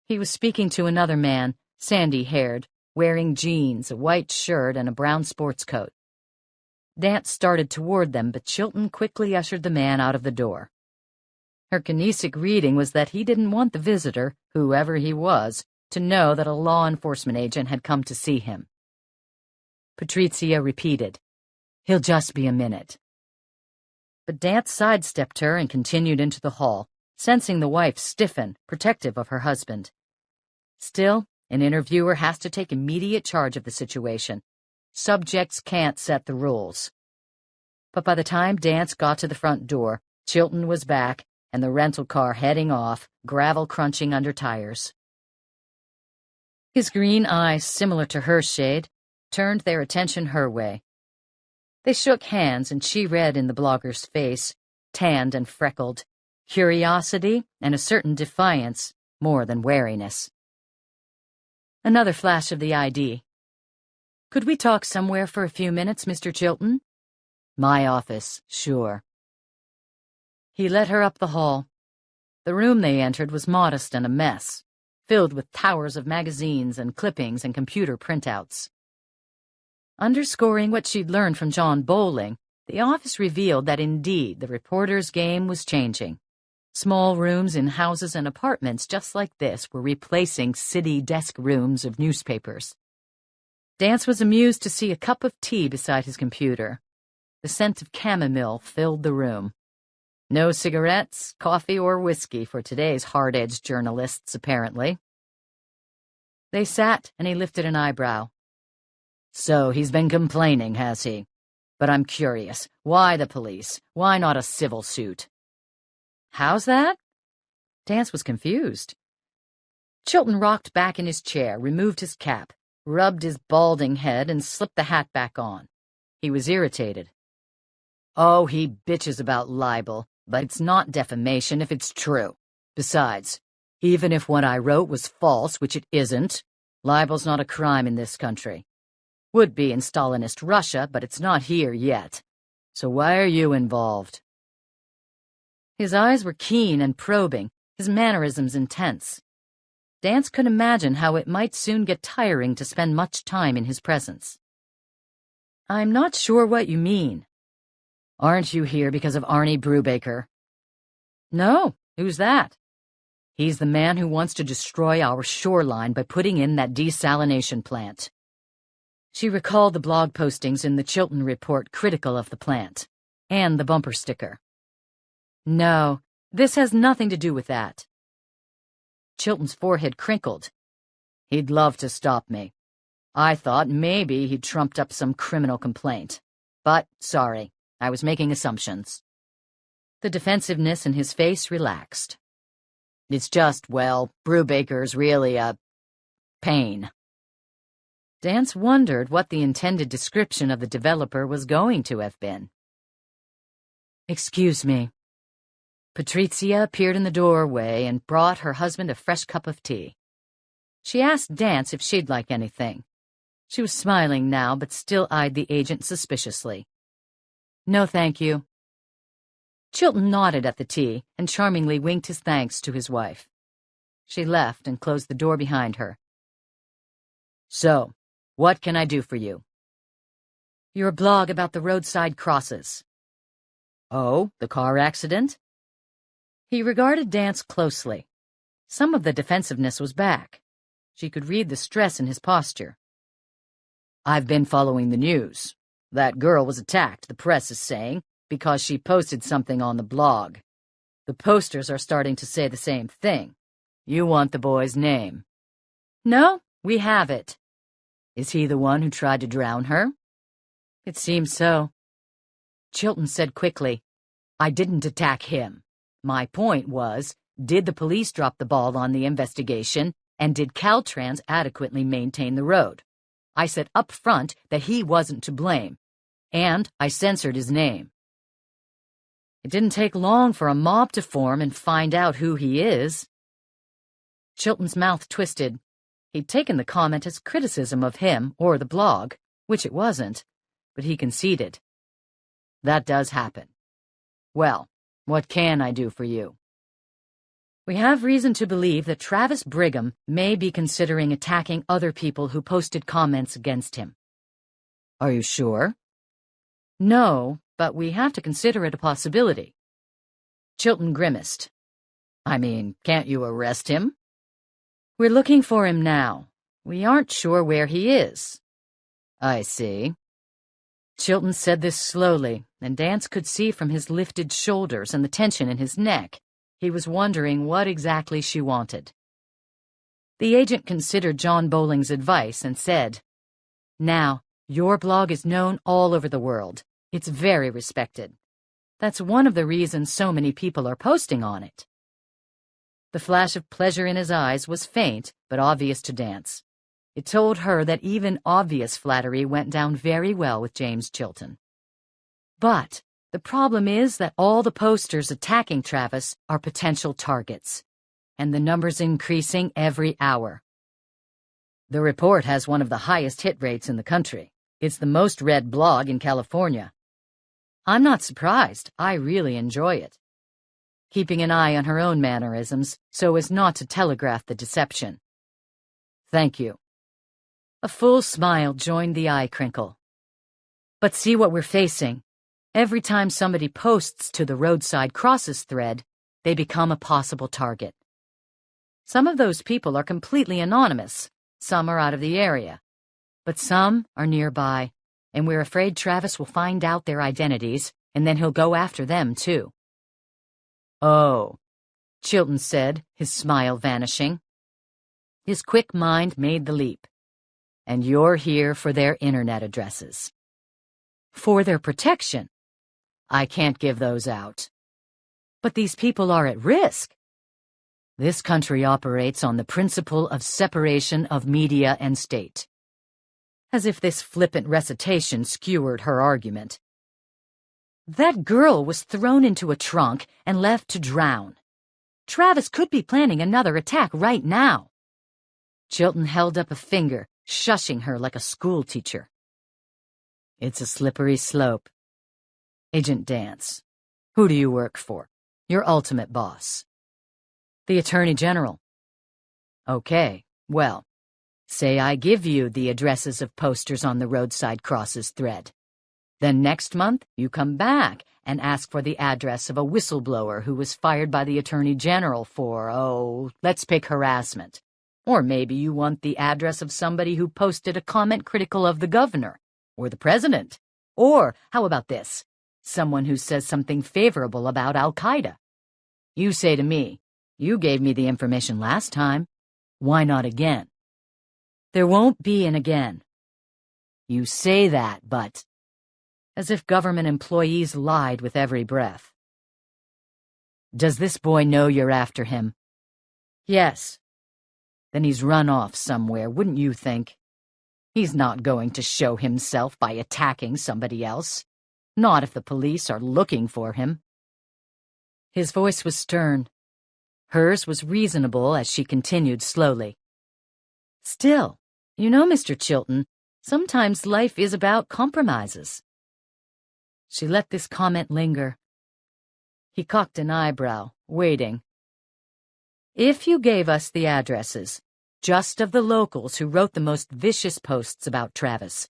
He was speaking to another man, sandy-haired, wearing jeans, a white shirt, and a brown sports coat. Dance started toward them, but Chilton quickly ushered the man out of the door. Her kinesic reading was that he didn't want the visitor, whoever he was, to know that a law enforcement agent had come to see him. Patrizia repeated, "He'll just be a minute." But Dance sidestepped her and continued into the hall, sensing the wife stiffen, protective of her husband. Still, an interviewer has to take immediate charge of the situation. Subjects can't set the rules. But by the time Dance got to the front door, Chilton was back and the rental car heading off, gravel crunching under tires. His green eyes, similar to her shade, turned their attention her way. They shook hands, and she read in the blogger's face, tanned and freckled, curiosity and a certain defiance more than wariness. Another flash of the ID. "Could we talk somewhere for a few minutes, Mr. Chilton?" "My office, sure." He led her up the hall. The room they entered was modest and a mess, filled with towers of magazines and clippings and computer printouts. Underscoring what she'd learned from John Bowling, the office revealed that indeed the reporter's game was changing. Small rooms in houses and apartments just like this were replacing city desk rooms of newspapers. Dance was amused to see a cup of tea beside his computer. The scent of chamomile filled the room. No cigarettes, coffee, or whiskey for today's hard-edged journalists, apparently. They sat, and he lifted an eyebrow. So he's been complaining, has he? But I'm curious. Why the police? Why not a civil suit? How's that? Dance was confused. Chilton rocked back in his chair, removed his cap, rubbed his balding head, and slipped the hat back on. He was irritated. Oh, he bitches about libel, but it's not defamation if it's true. Besides, even if what I wrote was false, which it isn't, libel's not a crime in this country. Would be in Stalinist Russia, but it's not here yet. So why are you involved? His eyes were keen and probing, his mannerisms intense. Dance could imagine how it might soon get tiring to spend much time in his presence. I'm not sure what you mean. Aren't you here because of Arnie Brubaker? No, who's that? He's the man who wants to destroy our shoreline by putting in that desalination plant. She recalled the blog postings in the Chilton Report critical of the plant, and the bumper sticker. No, this has nothing to do with that. Chilton's forehead crinkled. He'd love to stop me. I thought maybe he'd trumped up some criminal complaint. But, sorry, I was making assumptions. The defensiveness in his face relaxed. It's just, well, Brubaker's really a pain. Dance wondered what the intended description of the developer was going to have been. Excuse me. Patrizia appeared in the doorway and brought her husband a fresh cup of tea. She asked Dance if she'd like anything. She was smiling now, but still eyed the agent suspiciously. No, thank you. Chilton nodded at the tea and charmingly winked his thanks to his wife. She left and closed the door behind her. So, what can I do for you? Your blog about the roadside crosses. Oh, the car accident? He regarded Dance closely. Some of the defensiveness was back. She could read the stress in his posture. I've been following the news. That girl was attacked, the press is saying, because she posted something on the blog. The posters are starting to say the same thing. You want the boy's name. No, we have it. Is he the one who tried to drown her? It seems so. Chilton said quickly, I didn't attack him. My point was, did the police drop the ball on the investigation, and did Caltrans adequately maintain the road? I said up front that he wasn't to blame, and I censored his name. It didn't take long for a mob to form and find out who he is. Chilton's mouth twisted. He'd taken the comment as criticism of him or the blog, which it wasn't, but he conceded. That does happen. Well, what can I do for you? We have reason to believe that Travis Brigham may be considering attacking other people who posted comments against him. Are you sure? No, but we have to consider it a possibility. Chilton grimaced. I mean, can't you arrest him? We're looking for him now. We aren't sure where he is. I see. Chilton said this slowly, and Dance could see from his lifted shoulders and the tension in his neck. He was wondering what exactly she wanted. The agent considered John Bowling's advice and said, Now, your blog is known all over the world. It's very respected. That's one of the reasons so many people are posting on it. The flash of pleasure in his eyes was faint but obvious to Dance. It told her that even obvious flattery went down very well with James Chilton. But the problem is that all the posters attacking Travis are potential targets, and the number's increasing every hour. The report has one of the highest hit rates in the country. It's the most read blog in California. I'm not surprised. I really enjoy it. Keeping an eye on her own mannerisms so as not to telegraph the deception. Thank you. A full smile joined the eye crinkle. But see what we're facing. Every time somebody posts to the roadside crosses thread, they become a possible target. Some of those people are completely anonymous, some are out of the area, but some are nearby, and we're afraid Travis will find out their identities, and then he'll go after them, too. Oh, Chilton said, his smile vanishing. His quick mind made the leap. And you're here for their internet addresses. For their protection. I can't give those out. But these people are at risk. This country operates on the principle of separation of media and state. As if this flippant recitation skewered her argument. That girl was thrown into a trunk and left to drown. Travis could be planning another attack right now. Chilton held up a finger, shushing her like a schoolteacher. It's a slippery slope. Agent Dance, who do you work for? Your ultimate boss. The Attorney General. Okay, well, say I give you the addresses of posters on the roadside crosses thread. Then next month, you come back and ask for the address of a whistleblower who was fired by the Attorney General for, let's pick harassment. Or maybe you want the address of somebody who posted a comment critical of the governor, or the president. Or, how about this? Someone who says something favorable about Al-Qaeda. You say to me, you gave me the information last time. Why not again? There won't be an again. You say that, but... as if government employees lied with every breath. Does this boy know you're after him? Yes. Then he's run off somewhere, wouldn't you think? He's not going to show himself by attacking somebody else. Not if the police are looking for him. His voice was stern. Hers was reasonable as she continued slowly. Still, you know, Mr. Chilton, sometimes life is about compromises. She let this comment linger. He cocked an eyebrow, waiting. If you gave us the addresses, just of the locals who wrote the most vicious posts about Travis,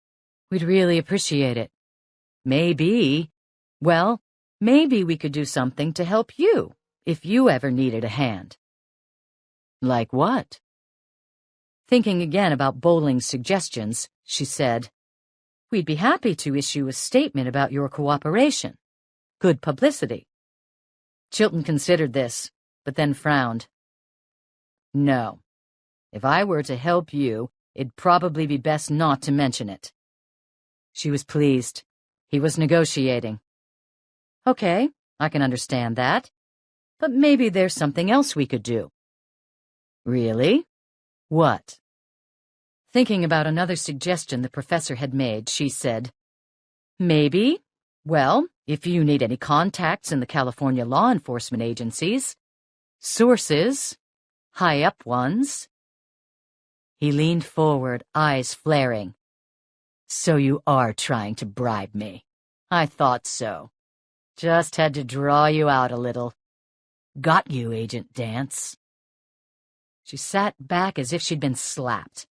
we'd really appreciate it. Maybe we could do something to help you, if you ever needed a hand. Like what? Thinking again about Bowling's suggestions, she said, we'd be happy to issue a statement about your cooperation. Good publicity. Chilton considered this, but then frowned. No. If I were to help you, it'd probably be best not to mention it. She was pleased. He was negotiating. Okay, I can understand that. But maybe there's something else we could do. Really? What? Thinking about another suggestion the professor had made, she said, maybe. Well, if you need any contacts in the California law enforcement agencies, sources, high-up ones. He leaned forward, eyes flaring. So you are trying to bribe me. I thought so. Just had to draw you out a little. Got you, Agent Dance. She sat back as if she'd been slapped.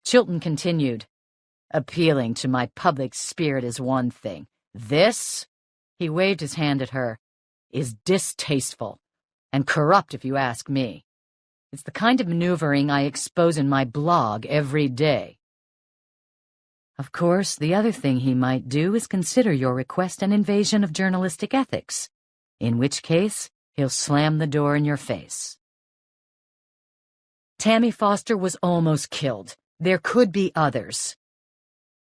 Chilton continued. Appealing to my public spirit is one thing. This, he waved his hand at her, is distasteful and corrupt if you ask me. It's the kind of maneuvering I expose in my blog every day. Of course, the other thing he might do is consider your request an invasion of journalistic ethics, in which case he'll slam the door in your face. Tammy Foster was almost killed. There could be others.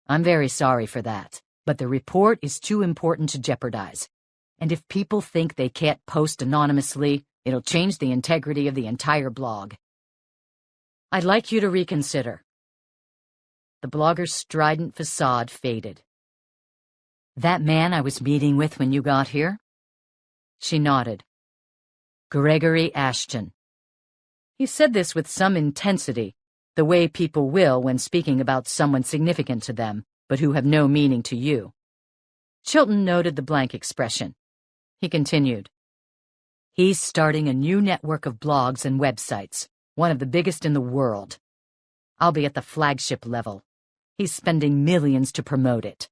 I'm very sorry for that, but the report is too important to jeopardize. And if people think they can't post anonymously, it'll change the integrity of the entire blog. I'd like you to reconsider. The blogger's strident facade faded. That man I was meeting with when you got here? She nodded. Gregory Ashton. He said this with some intensity, the way people will when speaking about someone significant to them, but who have no meaning to you. Chilton noted the blank expression. He continued. He's starting a new network of blogs and websites, one of the biggest in the world. I'll be at the flagship level. He's spending millions to promote it.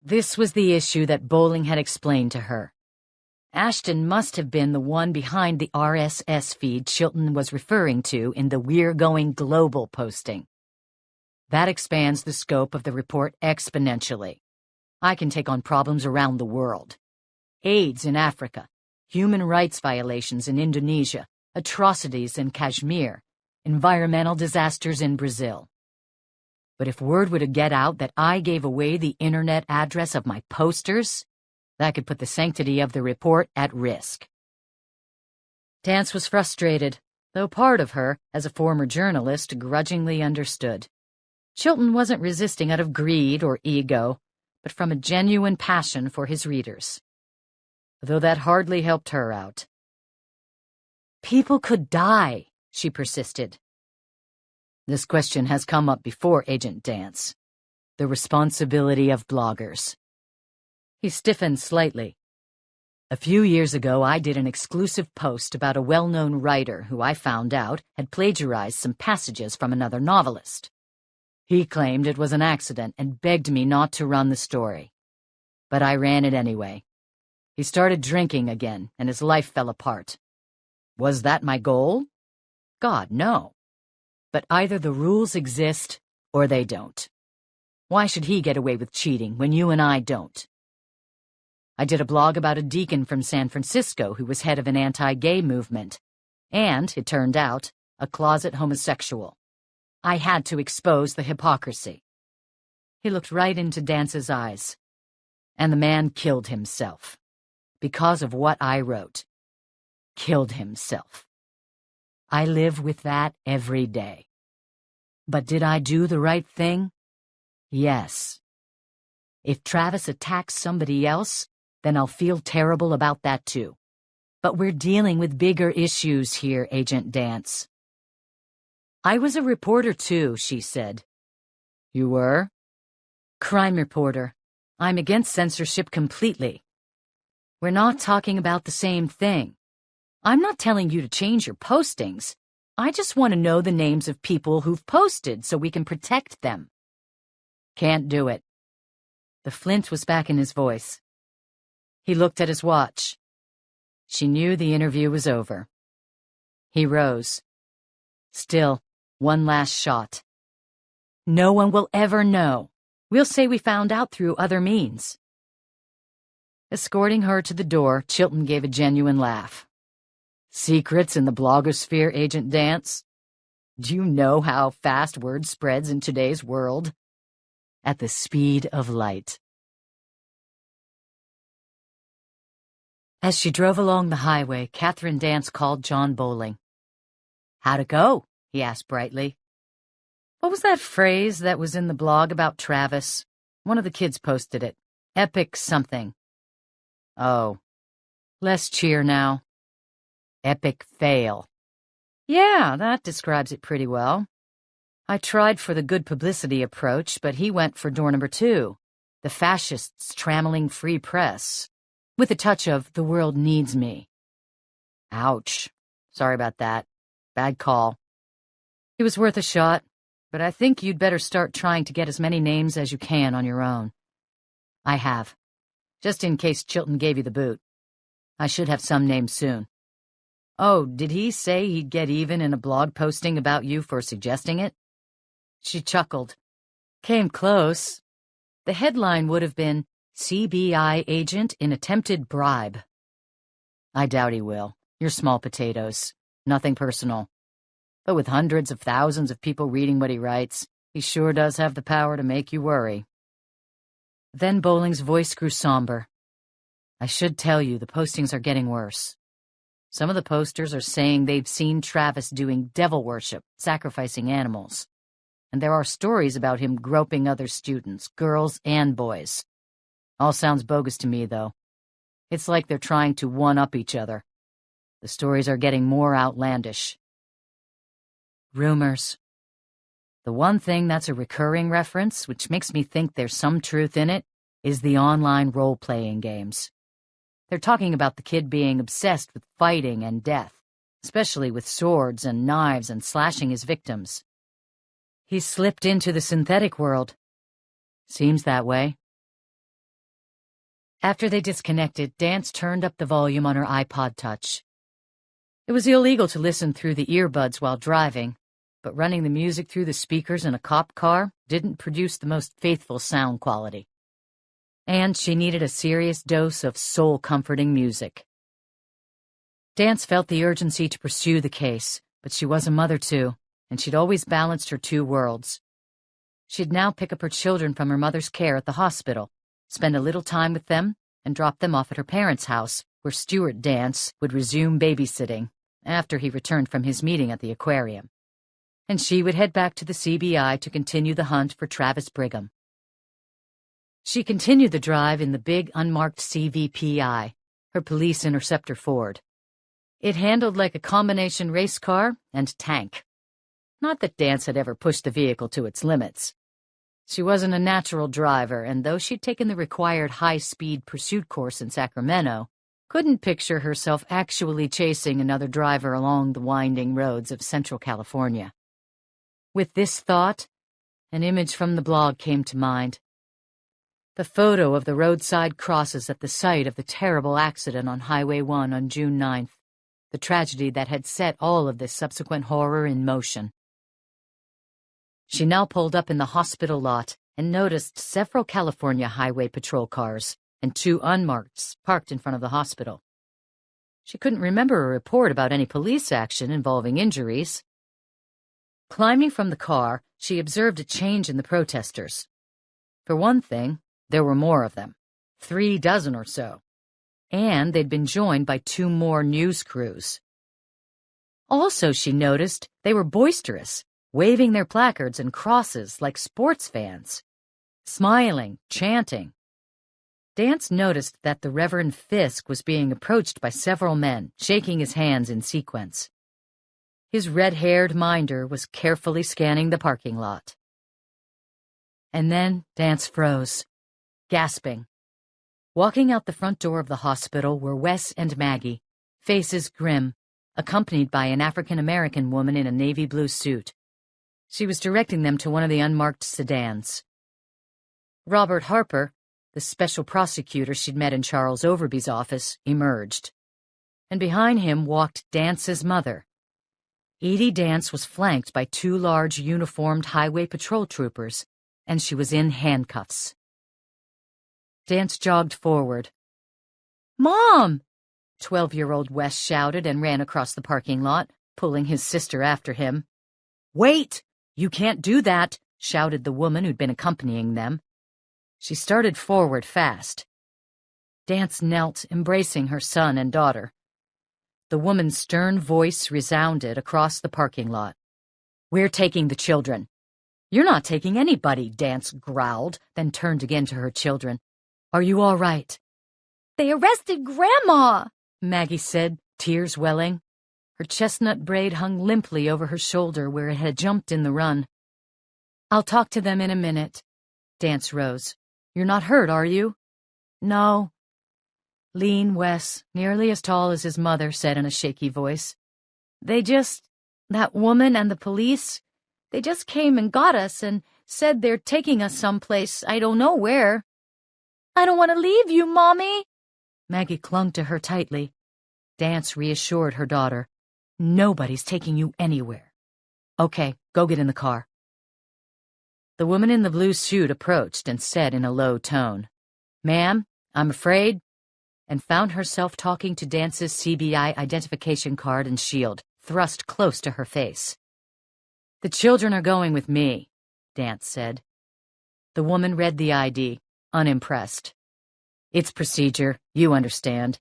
This was the issue that Bowling had explained to her. Ashton must have been the one behind the RSS feed Chilton was referring to in the "We're Going Global" posting. That expands the scope of the report exponentially. I can take on problems around the world. AIDS in Africa, human rights violations in Indonesia, atrocities in Kashmir, environmental disasters in Brazil. But if word were to get out that I gave away the internet address of my posters, that could put the sanctity of the report at risk. Dance was frustrated, though part of her, as a former journalist, grudgingly understood. Chilton wasn't resisting out of greed or ego, but from a genuine passion for his readers. Though that hardly helped her out. People could die, she persisted. This question has come up before, Agent Dance. The responsibility of bloggers. He stiffened slightly. A few years ago, I did an exclusive post about a well-known writer who I found out had plagiarized some passages from another novelist. He claimed it was an accident and begged me not to run the story. But I ran it anyway. He started drinking again, and his life fell apart. Was that my goal? God, no. But either the rules exist, or they don't. Why should he get away with cheating when you and I don't? I did a blog about a deacon from San Francisco who was head of an anti-gay movement, and, it turned out, a closet homosexual. I had to expose the hypocrisy. He looked right into Dance's eyes. And the man killed himself. Because of what I wrote. Killed himself. I live with that every day. But did I do the right thing? Yes. If Travis attacks somebody else, then I'll feel terrible about that too. But we're dealing with bigger issues here, Agent Dance. I was a reporter too, she said. You were? Crime reporter. I'm against censorship completely. We're not talking about the same thing. I'm not telling you to change your postings. I just want to know the names of people who've posted so we can protect them. Can't do it. The flint was back in his voice. He looked at his watch. She knew the interview was over. He rose. Still, one last shot. No one will ever know. We'll say we found out through other means. Escorting her to the door, Chilton gave a genuine laugh. Secrets in the blogosphere, Agent Dance? Do you know how fast word spreads in today's world? At the speed of light. As she drove along the highway, Catherine Dance called John Bowling. How'd it go? He asked brightly. What was that phrase that was in the blog about Travis? One of the kids posted it. Epic something. Oh. Less cheer now. Epic fail. Yeah, that describes it pretty well. I tried for the good publicity approach, but he went for door number 2, the fascists trammeling free press, with a touch of the world needs me. Ouch. Sorry about that. Bad call. It was worth a shot, but I think you'd better start trying to get as many names as you can on your own. I have. Just in case Chilton gave you the boot. I should have some names soon. Oh, did he say he'd get even in a blog posting about you for suggesting it? She chuckled. Came close. The headline would have been, CBI agent in attempted bribe. I doubt he will. You're small potatoes. Nothing personal. But with hundreds of thousands of people reading what he writes, he sure does have the power to make you worry. Then Bowling's voice grew somber. I should tell you, the postings are getting worse. Some of the posters are saying they've seen Travis doing devil worship, sacrificing animals. And there are stories about him groping other students, girls and boys. All sounds bogus to me, though. It's like they're trying to one-up each other. The stories are getting more outlandish. Rumors. The one thing that's a recurring reference, which makes me think there's some truth in it, is the online role-playing games. They're talking about the kid being obsessed with fighting and death, especially with swords and knives and slashing his victims. He's slipped into the synthetic world. Seems that way. After they disconnected, Dance turned up the volume on her iPod Touch. It was illegal to listen through the earbuds while driving, but running the music through the speakers in a cop car didn't produce the most faithful sound quality. And she needed a serious dose of soul-comforting music. Dance felt the urgency to pursue the case, but she was a mother too, and she'd always balanced her two worlds. She'd now pick up her children from her mother's care at the hospital, spend a little time with them, and drop them off at her parents' house, where Stuart Dance would resume babysitting after he returned from his meeting at the aquarium. And she would head back to the CBI to continue the hunt for Travis Brigham. She continued the drive in the big unmarked CVPI, her police interceptor Ford. It handled like a combination race car and tank. Not that Dance had ever pushed the vehicle to its limits. She wasn't a natural driver, and though she'd taken the required high-speed pursuit course in Sacramento, couldn't picture herself actually chasing another driver along the winding roads of Central California. With this thought, an image from the blog came to mind. The photo of the roadside crosses at the site of the terrible accident on Highway 1 on June 9th, the tragedy that had set all of this subsequent horror in motion. She now pulled up in the hospital lot and noticed several California Highway Patrol cars and two unmarkeds parked in front of the hospital. She couldn't remember a report about any police action involving injuries. Climbing from the car, she observed a change in the protesters. For one thing, there were more of them, 36 or so, and they'd been joined by 2 more news crews. Also, she noticed they were boisterous, waving their placards and crosses like sports fans, smiling, chanting. Dance noticed that the Reverend Fisk was being approached by several men, shaking his hands in sequence. His red-haired minder was carefully scanning the parking lot. And then Dance froze, gasping. Walking out the front door of the hospital were Wes and Maggie, faces grim, accompanied by an African-American woman in a navy blue suit. She was directing them to one of the unmarked sedans. Robert Harper, the special prosecutor she'd met in Charles Overby's office, emerged. And behind him walked Dance's mother. Edie Dance was flanked by 2 large uniformed highway patrol troopers, and she was in handcuffs. Dance jogged forward. "Mom!" 12-year-old Wes shouted and ran across the parking lot, pulling his sister after him. "Wait! You can't do that!" shouted the woman who'd been accompanying them. She started forward fast. Dance knelt, embracing her son and daughter. The woman's stern voice resounded across the parking lot. "We're taking the children." "You're not taking anybody," Dance growled, then turned again to her children. "Are you all right?" "They arrested Grandma," Maggie said, tears welling. Her chestnut braid hung limply over her shoulder where it had jumped in the run. "I'll talk to them in a minute." Dance rose. "You're not hurt, are you?" "No." Lean Wes, nearly as tall as his mother, said in a shaky voice. That woman and the police, they just came and got us and said they're taking us someplace, I don't know where." "I don't want to leave you, Mommy." Maggie clung to her tightly. Dance reassured her daughter. "Nobody's taking you anywhere. Okay, go get in the car." The woman in the blue suit approached and said in a low tone, "Ma'am, I'm afraid," and found herself talking to Dance's CBI identification card and shield, thrust close to her face. "The children are going with me," Dance said. The woman read the ID, unimpressed. "It's procedure, you understand.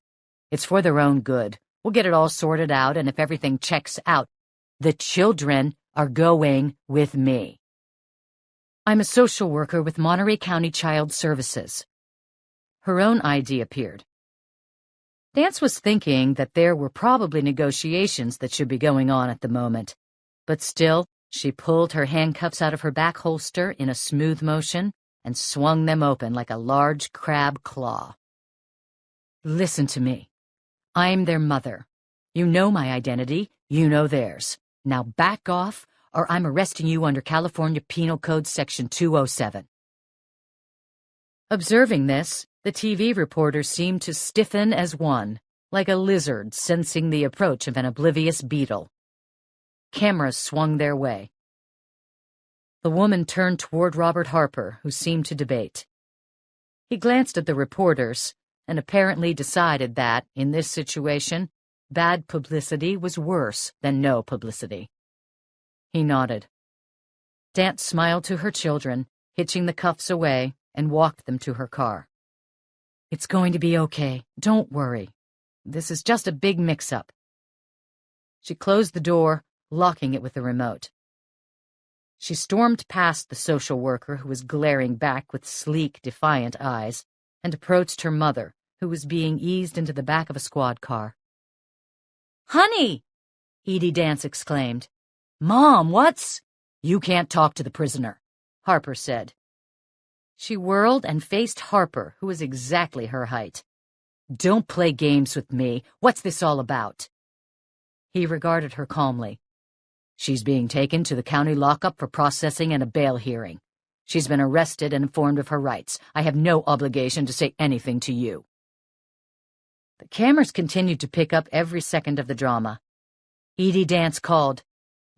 It's for their own good. We'll get it all sorted out, and if everything checks out, the children are going with me. I'm a social worker with Monterey County Child Services." Her own ID appeared. Dance was thinking that there were probably negotiations that should be going on at the moment, but still, she pulled her handcuffs out of her back holster in a smooth motion and swung them open like a large crab claw. "Listen to me. I'm their mother. You know my identity, you know theirs. Now back off, or I'm arresting you under California Penal Code Section 207. Observing this, The TV reporters seemed to stiffen as one, like a lizard sensing the approach of an oblivious beetle. Cameras swung their way. The woman turned toward Robert Harper, who seemed to debate. He glanced at the reporters and apparently decided that, in this situation, bad publicity was worse than no publicity. He nodded. Dance smiled to her children, hitching the cuffs away, and walked them to her car. "It's going to be okay. Don't worry. This is just a big mix-up." She closed the door, locking it with the remote. She stormed past the social worker, who was glaring back with sleek, defiant eyes, and approached her mother, who was being eased into the back of a squad car. "Honey!" Edie Dance exclaimed. "Mom, what's—" "You can't talk to the prisoner," Harper said. She whirled and faced Harper, who was exactly her height. "Don't play games with me. What's this all about?" He regarded her calmly. "She's being taken to the county lockup for processing and a bail hearing. She's been arrested and informed of her rights. I have no obligation to say anything to you." The cameras continued to pick up every second of the drama. Edie Dance called,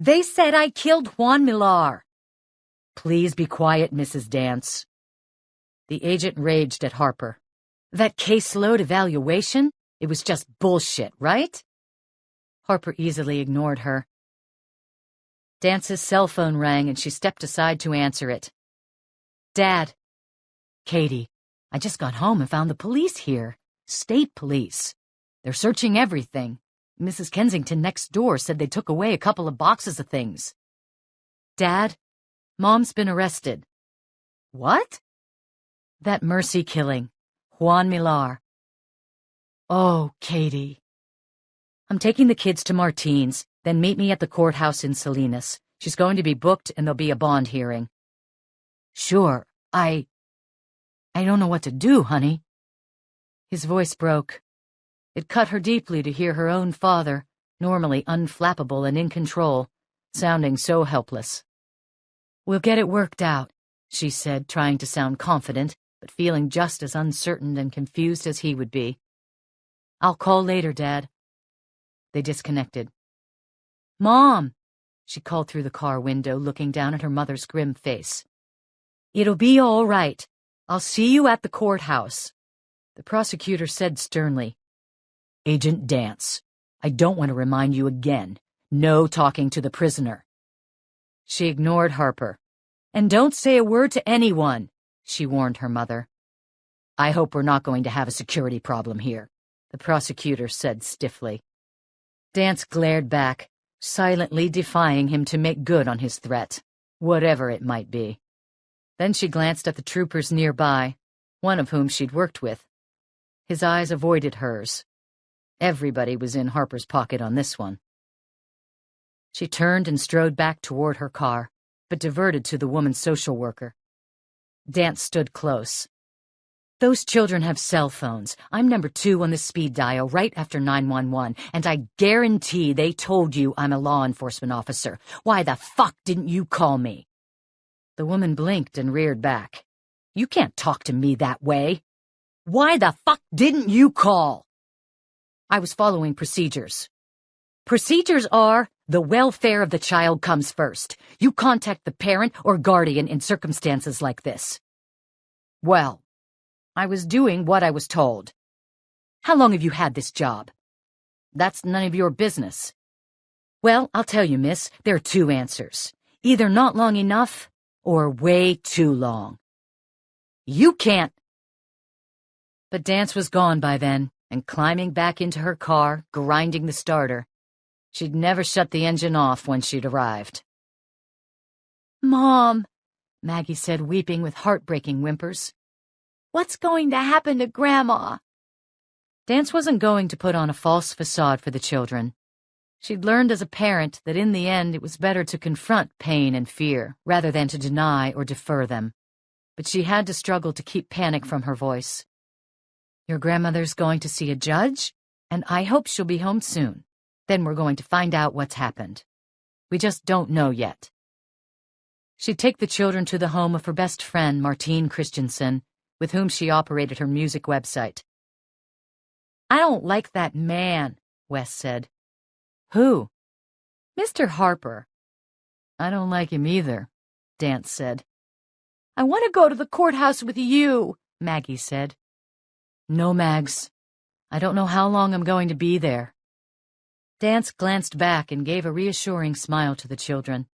"They said I killed Juan Millar." "Please be quiet, Mrs. Dance." The agent raged at Harper. "That caseload evaluation? It was just bullshit, right?" Harper easily ignored her. Dance's cell phone rang and she stepped aside to answer it. "Dad." "Katie, I just got home and found the police here. State police. They're searching everything. Mrs. Kensington next door said they took away a couple of boxes of things." "Dad, Mom's been arrested." "What?" "That mercy killing. Juan Millar." "Oh, Katie." "I'm taking the kids to Martine's, then meet me at the courthouse in Salinas. She's going to be booked and there'll be a bond hearing." "Sure, I don't know what to do, honey." His voice broke. It cut her deeply to hear her own father, normally unflappable and in control, sounding so helpless. "We'll get it worked out," she said, trying to sound confident, but feeling just as uncertain and confused as he would be. "I'll call later, Dad." They disconnected. "Mom," she called through the car window, looking down at her mother's grim face. "It'll be all right. I'll see you at the courthouse." The prosecutor said sternly, "Agent Dance, I don't want to remind you again. No talking to the prisoner." She ignored Harper. "And don't say a word to anyone," she warned her mother. "I hope we're not going to have a security problem here," the prosecutor said stiffly. Dance glared back, silently defying him to make good on his threat, whatever it might be. Then she glanced at the troopers nearby, one of whom she'd worked with. His eyes avoided hers. Everybody was in Harper's pocket on this one. She turned and strode back toward her car, but diverted to the woman's social worker. Dance stood close. "Those children have cell phones. I'm number 2 on the speed dial right after 911, and I guarantee they told you I'm a law enforcement officer. Why the fuck didn't you call me?" The woman blinked and reared back. "You can't talk to me that way. Why the fuck didn't you call?" "I was following procedures." "Procedures are, the welfare of the child comes first. You contact the parent or guardian in circumstances like this." "Well, I was doing what I was told." "How long have you had this job?" "That's none of your business." "Well, I'll tell you, miss, there are 2 answers. Either not long enough, or way too long." "You can't—" But Dance was gone by then, and climbing back into her car, grinding the starter. She'd never shut the engine off when she'd arrived. "Mom," Maggie said, weeping with heartbreaking whimpers. "What's going to happen to Grandma?" Dance wasn't going to put on a false facade for the children. She'd learned as a parent that in the end it was better to confront pain and fear rather than to deny or defer them. But she had to struggle to keep panic from her voice. "Your grandmother's going to see a judge, and I hope she'll be home soon. Then we're going to find out what's happened. We just don't know yet." She'd take the children to the home of her best friend, Martine Christensen, with whom she operated her music website. "I don't like that man," Wes said. "Who?" "Mr. Harper." "I don't like him either," Dance said. "I want to go to the courthouse with you," Maggie said. "No, Mags. I don't know how long I'm going to be there." Dance glanced back and gave a reassuring smile to the children.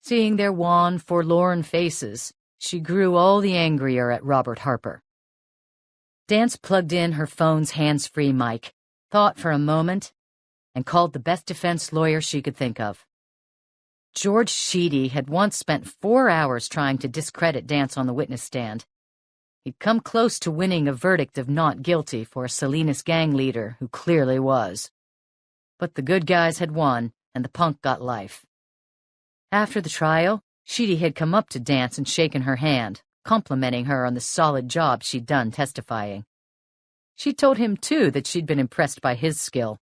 Seeing their wan, forlorn faces, she grew all the angrier at Robert Harper. Dance plugged in her phone's hands-free mic, thought for a moment, and called the best defense lawyer she could think of. George Sheedy had once spent 4 hours trying to discredit Dance on the witness stand. He'd come close to winning a verdict of not guilty for a Salinas gang leader who clearly was. But the good guys had won, and the punk got life. After the trial, Sheedy had come up to Dance and shaken her hand, complimenting her on the solid job she'd done testifying. She told him, too, that she'd been impressed by his skill.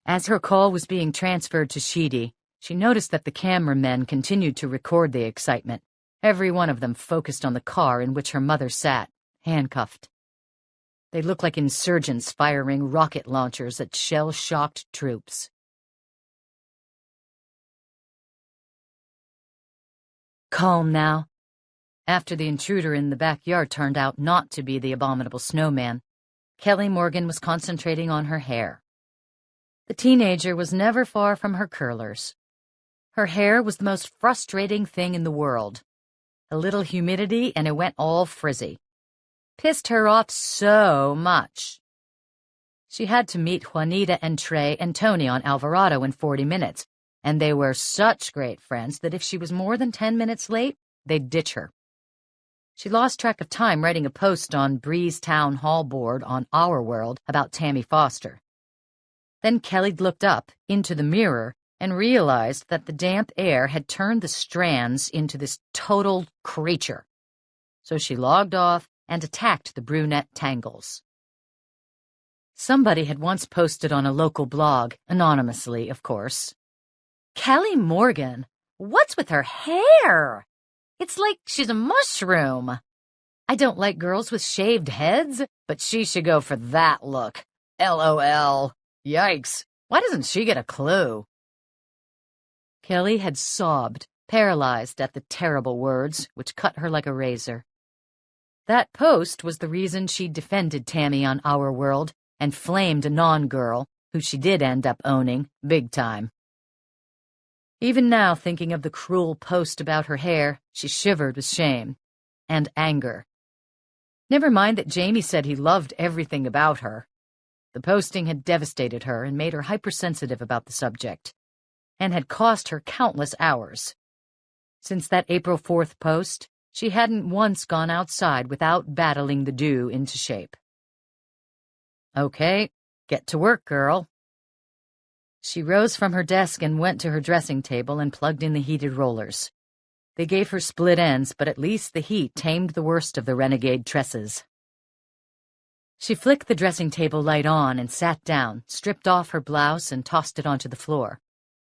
As her call was being transferred to Sheedy, she noticed that the cameramen continued to record the excitement, every one of them focused on the car in which her mother sat, handcuffed. They looked like insurgents firing rocket launchers at shell-shocked troops. Calm now. After the intruder in the backyard turned out not to be the abominable snowman, Kelly Morgan was concentrating on her hair. The teenager was never far from her curlers. Her hair was the most frustrating thing in the world. A little humidity and it went all frizzy. Pissed her off so much. She had to meet Juanita and Trey and Tony on Alvarado in 40 minutes, and they were such great friends that if she was more than 10 minutes late, they'd ditch her. She lost track of time writing a post on Breeze Town Hall board on Our World about Tammy Foster. Then Kelly looked up into the mirror and realized that the damp air had turned the strands into this total creature. So she logged off and attacked the brunette tangles. Somebody had once posted on a local blog, anonymously, of course, "Kelly Morgan, what's with her hair? It's like she's a mushroom. I don't like girls with shaved heads, but she should go for that look. LOL. Yikes. Why doesn't she get a clue?" Kelly had sobbed, paralyzed at the terrible words, which cut her like a razor. That post was the reason she defended Tammy on Our World and flamed a non-girl, who she did end up owning, big time. Even now, thinking of the cruel post about her hair, she shivered with shame and anger. Never mind that Jamie said he loved everything about her. The posting had devastated her and made her hypersensitive about the subject, and had cost her countless hours. Since that April 4th post, she hadn't once gone outside without battling the dew into shape. "Okay, get to work, girl." She rose from her desk and went to her dressing table and plugged in the heated rollers. They gave her split ends, but at least the heat tamed the worst of the renegade tresses. She flicked the dressing table light on and sat down, stripped off her blouse and tossed it onto the floor,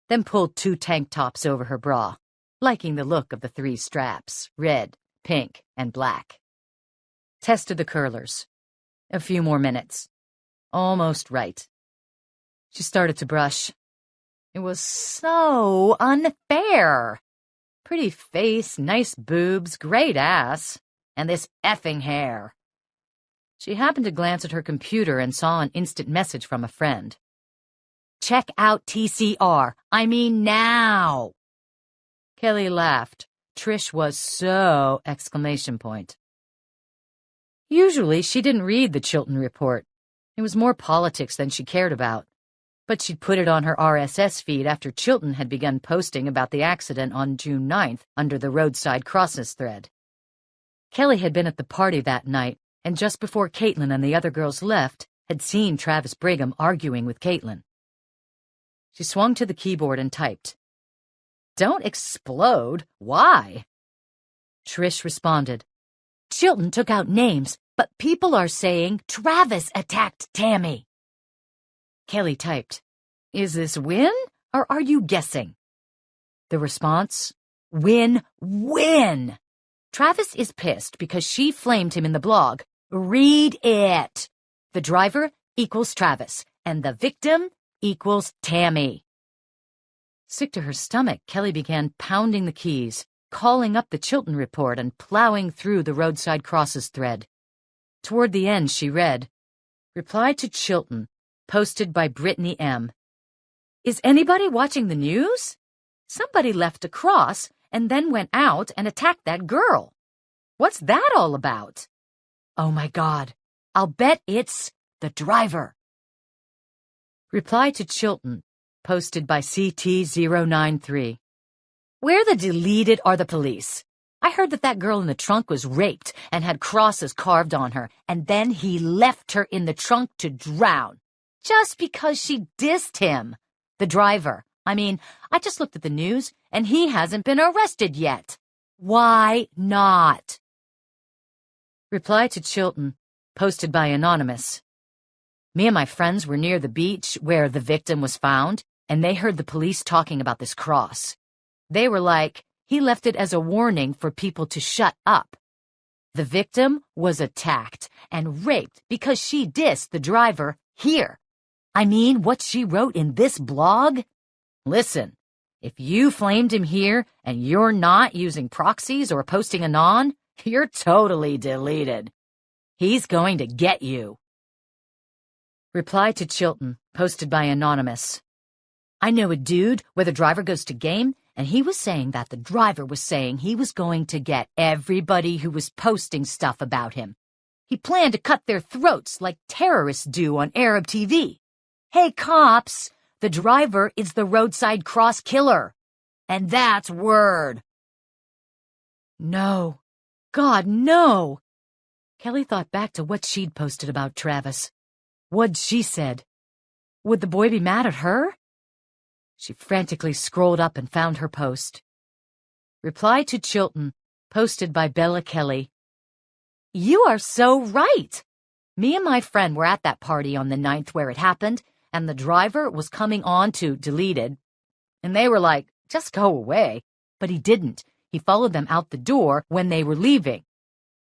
then pulled 2 tank tops over her bra, liking the look of the 3 straps, red, pink, and black. Tested the curlers. A few more minutes. Almost right. She started to brush. It was so unfair. Pretty face, nice boobs, great ass, and this effing hair. She happened to glance at her computer and saw an instant message from a friend. "Check out TCR. I mean now." Kelly laughed. Trish was so! Usually she didn't read the Chilton report. It was more politics than she cared about. But she'd put it on her RSS feed after Chilton had begun posting about the accident on June 9th under the roadside crosses thread. Kelly had been at the party that night, and just before Caitlin and the other girls left, had seen Travis Brigham arguing with Caitlin. She swung to the keyboard and typed, "Don't explode. Why?" Trish responded, "Chilton took out names, but people are saying Travis attacked Tammy." Kelly typed, "Is this win, or are you guessing?" The response, "Win, win. Travis is pissed because she flamed him in the blog. Read it. The driver equals Travis, and the victim equals Tammy. Sick to her stomach, Kelly began pounding the keys, calling up the Chilton report and plowing through the roadside crosses thread. Toward the end, she read, "Reply to Chilton, posted by Brittany M. Is anybody watching the news? Somebody left a cross and then went out and attacked that girl. What's that all about? Oh my God, I'll bet it's the driver." Reply to Chilton, posted by CT093. Where the deleted are the police? I heard that girl in the trunk was raped and had crosses carved on her, and then he left her in the trunk to drown, just because she dissed him. The driver. I just looked at the news, and he hasn't been arrested yet. Why not? Reply to Chilton, posted by Anonymous. Me and my friends were near the beach where the victim was found, and they heard the police talking about this cross. They were like, he left it as a warning for people to shut up. The victim was attacked and raped because she dissed the driver here. What she wrote in this blog? Listen, if you flamed him here and you're not using proxies or posting anon, you're totally deleted. He's going to get you. Reply to Chilton, posted by Anonymous. I know a dude where the driver goes to game, and he was saying that the driver was saying he was going to get everybody who was posting stuff about him. He planned to cut their throats like terrorists do on Arab TV. Hey, cops, the driver is the roadside cross killer. And that's word. No. God, no. Kelly thought back to what she'd posted about Travis. What'd she said? Would the boy be mad at her? She frantically scrolled up and found her post. Reply to Chilton, posted by Bella Kelly. You are so right. Me and my friend were at that party on the 9th where it happened, and the driver was coming on to deleted. And they were like, just go away. But he didn't. He followed them out the door when they were leaving.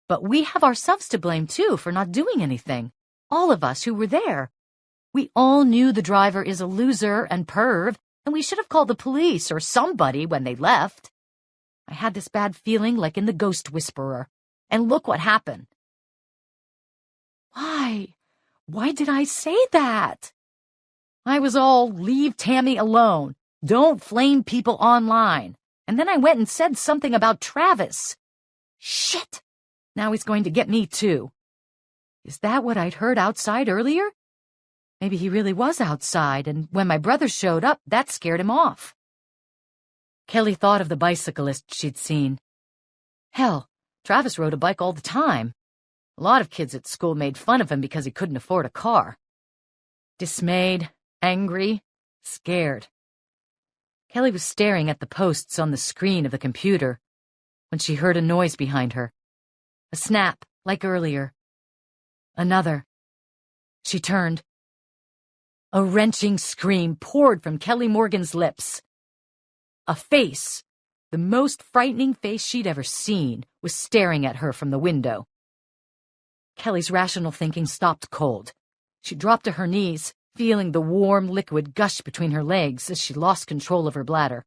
But we have ourselves to blame, too, for not doing anything. All of us who were there. We all knew the driver is a loser and perv, and we should have called the police or somebody when they left. I had this bad feeling like in The Ghost Whisperer. And look what happened. Why? Why did I say that? I was all, leave Tammy alone. Don't flame people online. And then I went and said something about Travis. Shit! Now he's going to get me, too. Is that what I'd heard outside earlier? Maybe he really was outside, and when my brother showed up, that scared him off. Kelly thought of the bicyclist she'd seen. Hell, Travis rode a bike all the time. A lot of kids at school made fun of him because he couldn't afford a car. Dismayed, angry, scared. Kelly was staring at the posts on the screen of the computer when she heard a noise behind her. A snap, like earlier. Another. She turned. A wrenching scream poured from Kelly Morgan's lips. A face, the most frightening face she'd ever seen, was staring at her from the window. Kelly's rational thinking stopped cold. She dropped to her knees, feeling the warm liquid gush between her legs as she lost control of her bladder.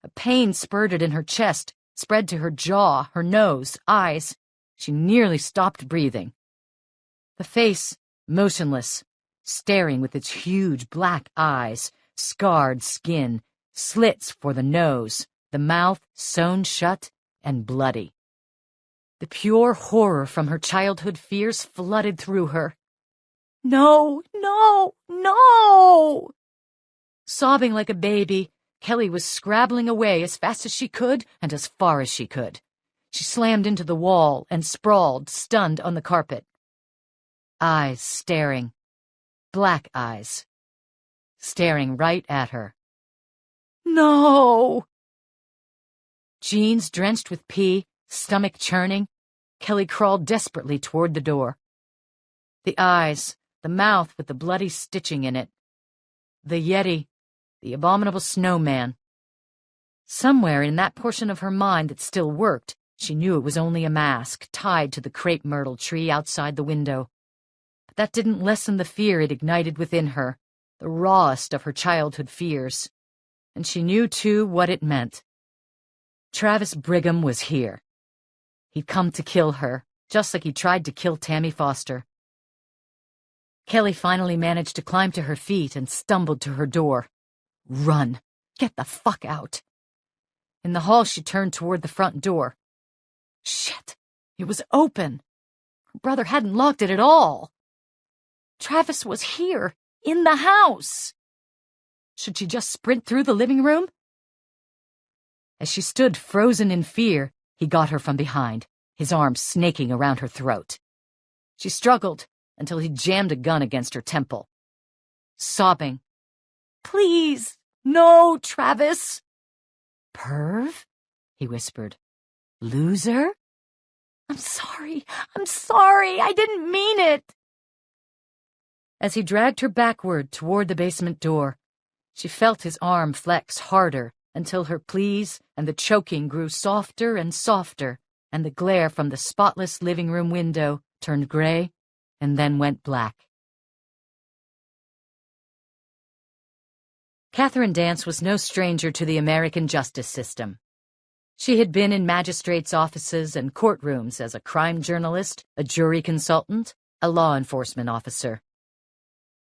A pain spurted in her chest, spread to her jaw, her nose, eyes. She nearly stopped breathing. The face, motionless, staring with its huge black eyes, scarred skin, slits for the nose, the mouth sewn shut and bloody. The pure horror from her childhood fears flooded through her. No, no, no! Sobbing like a baby, Kelly was scrabbling away as fast as she could and as far as she could. She slammed into the wall and sprawled, stunned, on the carpet. Eyes staring. Black eyes. Staring right at her. No! Jeans drenched with pee, stomach churning, Kelly crawled desperately toward the door. The eyes, the mouth with the bloody stitching in it. The Yeti, the abominable snowman. Somewhere in that portion of her mind that still worked, She knew it was only a mask tied to the crepe myrtle tree outside the window. But that didn't lessen the fear it ignited within her, the rawest of her childhood fears. And she knew, too, what it meant. Travis Brigham was here. He'd come to kill her, just like he tried to kill Tammy Foster. Kelly finally managed to climb to her feet and stumbled to her door. Run! Get the fuck out! In the hall, she turned toward the front door. Shit! It was open! Her brother hadn't locked it at all! Travis was here, in the house! Should she just sprint through the living room? As she stood frozen in fear, he got her from behind, his arms snaking around her throat. She struggled until he jammed a gun against her temple. Sobbing, "Please, no, Travis!" "Perv?" he whispered. "Loser?" I'm sorry, I didn't mean it." As he dragged her backward toward the basement door, she felt his arm flex harder until her pleas and the choking grew softer and softer, and the glare from the spotless living room window turned gray and then went black. Catherine Dance was no stranger to the American justice system. She had been in magistrates' offices and courtrooms as a crime journalist, a jury consultant, a law enforcement officer.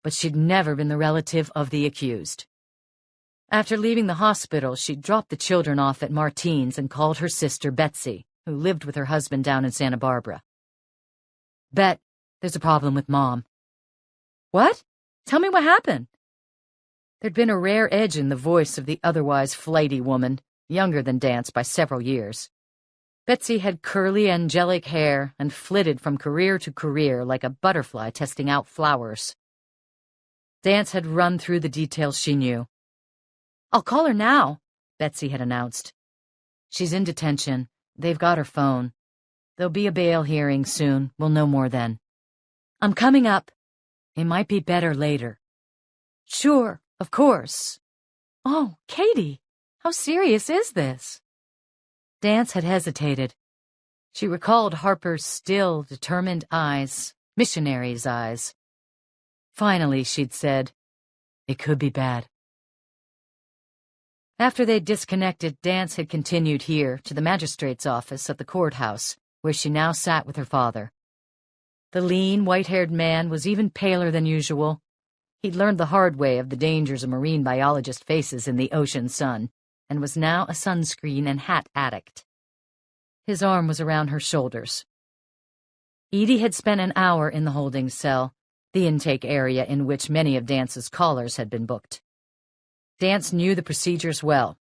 But she'd never been the relative of the accused. After leaving the hospital, she dropped the children off at Martine's and called her sister Betsy, who lived with her husband down in Santa Barbara. "Bet, there's a problem with Mom." "What? Tell me what happened." There'd been a rare edge in the voice of the otherwise flighty woman, younger than Dance by several years. Betsy had curly, angelic hair and flitted from career to career like a butterfly testing out flowers. Dance had run through the details she knew. "I'll call her now," Betsy had announced. "She's in detention. They've got her phone. There'll be a bail hearing soon. We'll know more then." "I'm coming up. It might be better later." "Sure, of course." "Oh, Katie, how serious is this?" Dance had hesitated. She recalled Harper's still, determined eyes, missionary's eyes. Finally, she'd said, "It could be bad." After they'd disconnected, Dance had continued here to the magistrate's office at the courthouse, where she now sat with her father. The lean, white-haired man was even paler than usual. He'd learned the hard way of the dangers a marine biologist faces in the ocean sun, and was now a sunscreen and hat addict. His arm was around her shoulders. Edie had spent an hour in the holding cell, the intake area in which many of Dance's callers had been booked. Dance knew the procedures well.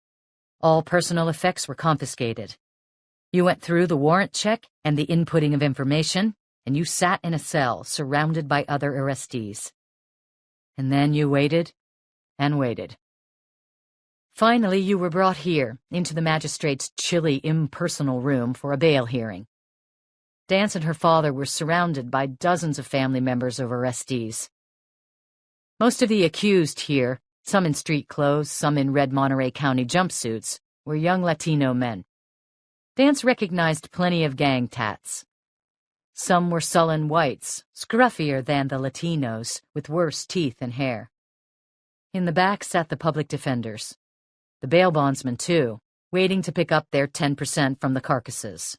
All personal effects were confiscated. You went through the warrant check and the inputting of information, and you sat in a cell surrounded by other arrestees. And then you waited and waited. Finally, you were brought here, into the magistrate's chilly, impersonal room for a bail hearing. Dance and her father were surrounded by dozens of family members of arrestees. Most of the accused here, some in street clothes, some in red Monterey County jumpsuits, were young Latino men. Dance recognized plenty of gang tats. Some were sullen whites, scruffier than the Latinos, with worse teeth and hair. In the back sat the public defenders. The bail bondsmen, too, waiting to pick up their 10% from the carcasses.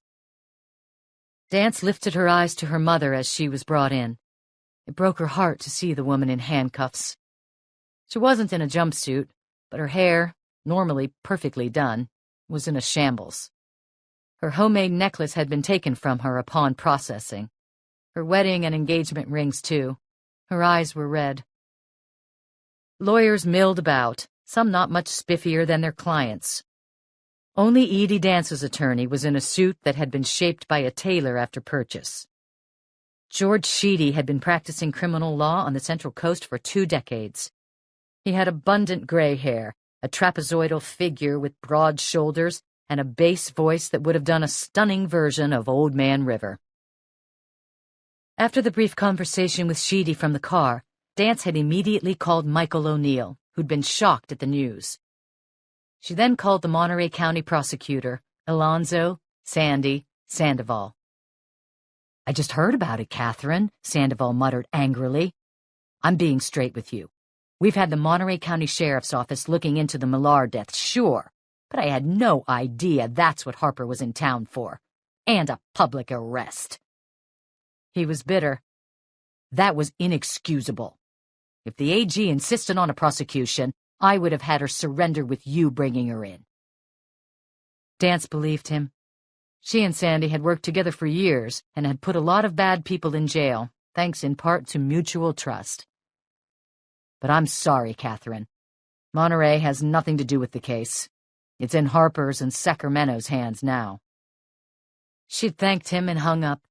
Dance lifted her eyes to her mother as she was brought in. It broke her heart to see the woman in handcuffs. She wasn't in a jumpsuit, but her hair, normally perfectly done, was in a shambles. Her homemade necklace had been taken from her upon processing. Her wedding and engagement rings, too. Her eyes were red. Lawyers milled about, some not much spiffier than their clients. Only Edie Dance's attorney was in a suit that had been shaped by a tailor after purchase. George Sheedy had been practicing criminal law on the Central Coast for 2 decades. He had abundant gray hair, a trapezoidal figure with broad shoulders, and a bass voice that would have done a stunning version of Old Man River. After the brief conversation with Sheedy from the car, Dance had immediately called Michael O'Neill, who'd been shocked at the news. She then called the Monterey County prosecutor, Alonzo Sandy, Sandoval. I just heard about it, Catherine, Sandoval muttered angrily. I'm being straight with you. We've had the Monterey County Sheriff's Office looking into the Millar death, sure, but I had no idea that's what Harper was in town for. And a public arrest. He was bitter. That was inexcusable. If the AG insisted on a prosecution, I would have had her surrender with you bringing her in. Dance believed him. She and Sandy had worked together for years and had put a lot of bad people in jail, thanks in part to mutual trust. But I'm sorry, Catherine. Monterey has nothing to do with the case. It's in Harper's and Sacramento's hands now. She'd thanked him and hung up,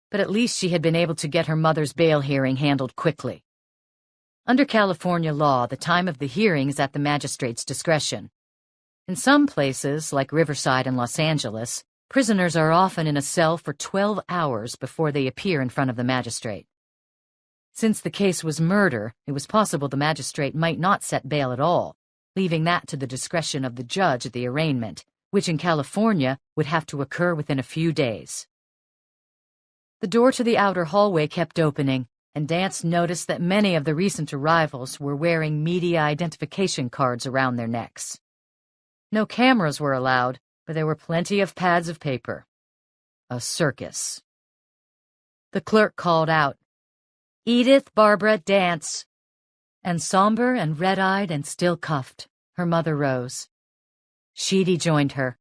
but at least she had been able to get her mother's bail hearing handled quickly. Under California law, the time of the hearing is at the magistrate's discretion. In some places, like Riverside and Los Angeles, prisoners are often in a cell for 12 hours before they appear in front of the magistrate. Since the case was murder, it was possible the magistrate might not set bail at all, leaving that to the discretion of the judge at the arraignment, which in California would have to occur within a few days. The door to the outer hallway kept opening, and Dance noticed that many of the recent arrivals were wearing media identification cards around their necks. No cameras were allowed, but there were plenty of pads of paper. A circus. The clerk called out, "Edith Barbara Dance." And somber and red-eyed and still cuffed, her mother rose. Sheedy joined her.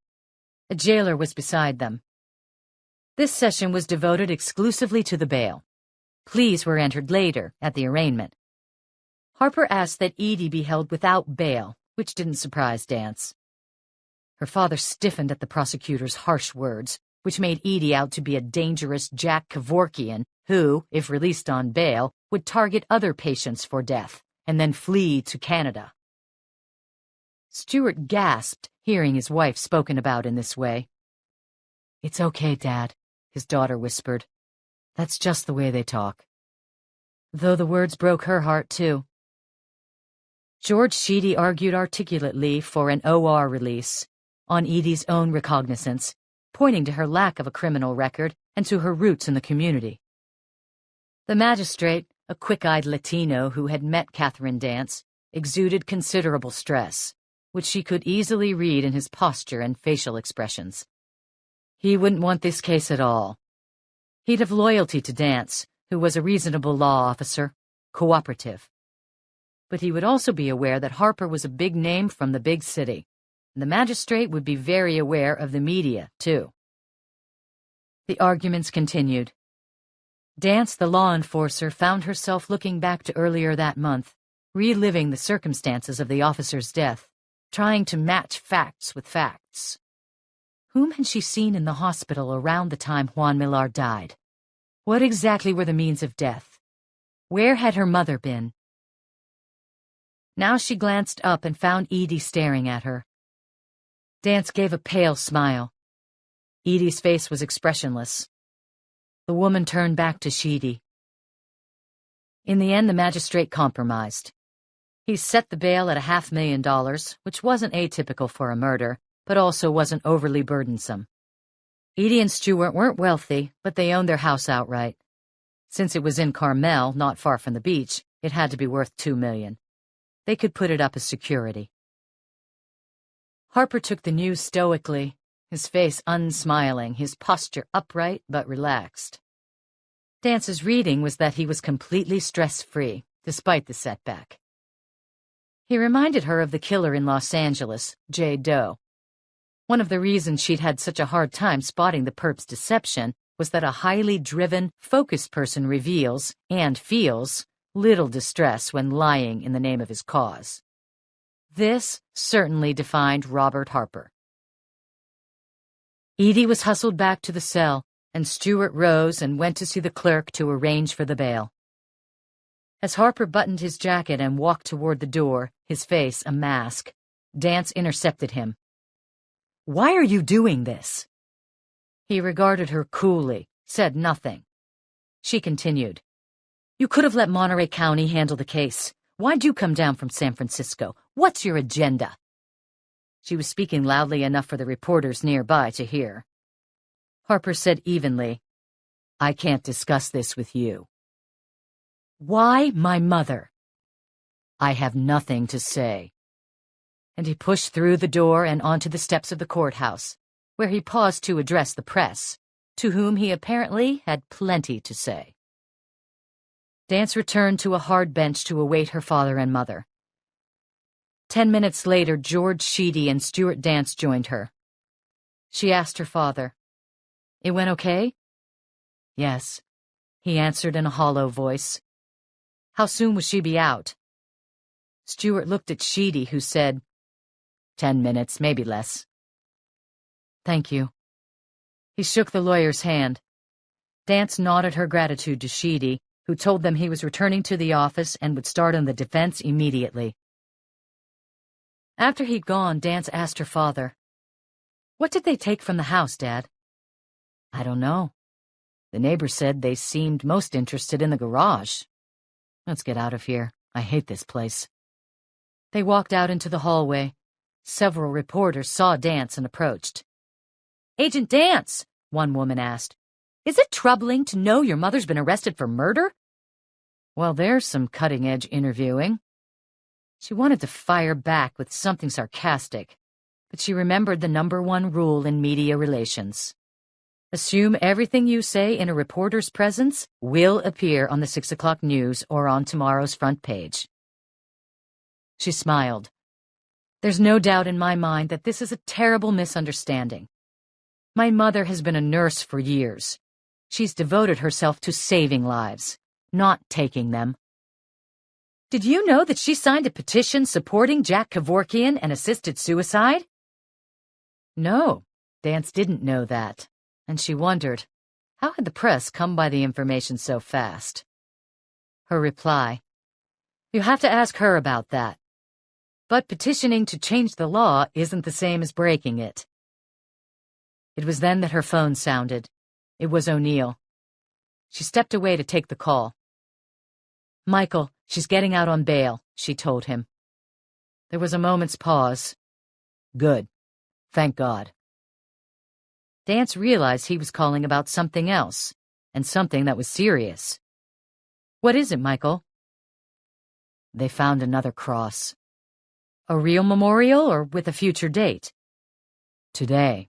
A jailer was beside them. This session was devoted exclusively to the bail. Pleas were entered later, at the arraignment. Harper asked that Edie be held without bail, which didn't surprise Dance. Her father stiffened at the prosecutor's harsh words, which made Edie out to be a dangerous Jack Kevorkian who, if released on bail, would target other patients for death and then flee to Canada. Stuart gasped, hearing his wife spoken about in this way. "It's okay, Dad," his daughter whispered. "That's just the way they talk." Though the words broke her heart, too. George Sheedy argued articulately for an OR release, on Edie's own recognizance, pointing to her lack of a criminal record and to her roots in the community. The magistrate, a quick-eyed Latino who had met Catherine Dance, exuded considerable stress, which she could easily read in his posture and facial expressions. He wouldn't want this case at all. He'd have loyalty to Dance, who was a reasonable law officer, cooperative. But he would also be aware that Harper was a big name from the big city, and the magistrate would be very aware of the media, too. The arguments continued. Dance, the law enforcer, found herself looking back to earlier that month, reliving the circumstances of the officer's death, trying to match facts with facts. Whom had she seen in the hospital around the time Juan Millar died? What exactly were the means of death? Where had her mother been? Now she glanced up and found Edie staring at her. Dance gave a pale smile. Edie's face was expressionless. The woman turned back to Sheedy. In the end, the magistrate compromised. He set the bail at $500,000, which wasn't atypical for a murder, but also wasn't overly burdensome. Edie and Stuart weren't wealthy, but they owned their house outright. Since it was in Carmel, not far from the beach, it had to be worth $2 million. They could put it up as security. Harper took the news stoically, his face unsmiling, his posture upright but relaxed. Dance's reading was that he was completely stress-free, despite the setback. He reminded her of the killer in Los Angeles, J. Doe. One of the reasons she'd had such a hard time spotting the perp's deception was that a highly driven, focused person reveals, and feels, little distress when lying in the name of his cause. This certainly defined Robert Harper. Edie was hustled back to the cell, and Stuart rose and went to see the clerk to arrange for the bail. As Harper buttoned his jacket and walked toward the door, his face a mask, Dance intercepted him. "Why are you doing this?" He regarded her coolly, said nothing. She continued. "You could have let Monterey County handle the case. Why'd you come down from San Francisco? What's your agenda?" She was speaking loudly enough for the reporters nearby to hear. Harper said evenly, "I can't discuss this with you." "Why my mother?" "I have nothing to say." And he pushed through the door and onto the steps of the courthouse, where he paused to address the press, to whom he apparently had plenty to say. Dance returned to a hard bench to await her father and mother. 10 minutes later, George Sheedy and Stuart Dance joined her. She asked her father, "It went okay?" "Yes," he answered in a hollow voice. "How soon will she be out?" Stuart looked at Sheedy, who said, 10 minutes, maybe less." "Thank you." He shook the lawyer's hand. Dance nodded her gratitude to Sheedy, who told them he was returning to the office and would start on the defense immediately. After he'd gone, Dance asked her father, "What did they take from the house, Dad?" "I don't know. The neighbor said they seemed most interested in the garage. Let's get out of here. I hate this place." They walked out into the hallway. Several reporters saw Dance and approached. "Agent Dance," one woman asked, "is it troubling to know your mother's been arrested for murder?" "Well, there's some cutting-edge interviewing." She wanted to fire back with something sarcastic, but she remembered the #1 rule in media relations. Assume everything you say in a reporter's presence will appear on the 6 o'clock news or on tomorrow's front page. She smiled. "There's no doubt in my mind that this is a terrible misunderstanding. My mother has been a nurse for years. She's devoted herself to saving lives, not taking them." "Did you know that she signed a petition supporting Jack Kevorkian and assisted suicide?" No, Dance didn't know that, and she wondered, how had the press come by the information so fast? Her reply, "You have to ask her about that. But petitioning to change the law isn't the same as breaking it." It was then that her phone sounded. It was O'Neill. She stepped away to take the call. "Michael, she's getting out on bail," she told him. There was a moment's pause. "Good. Thank God." Dance realized he was calling about something else, and something that was serious. "What is it, Michael?" "They found another cross." "A real memorial or with a future date?" "Today.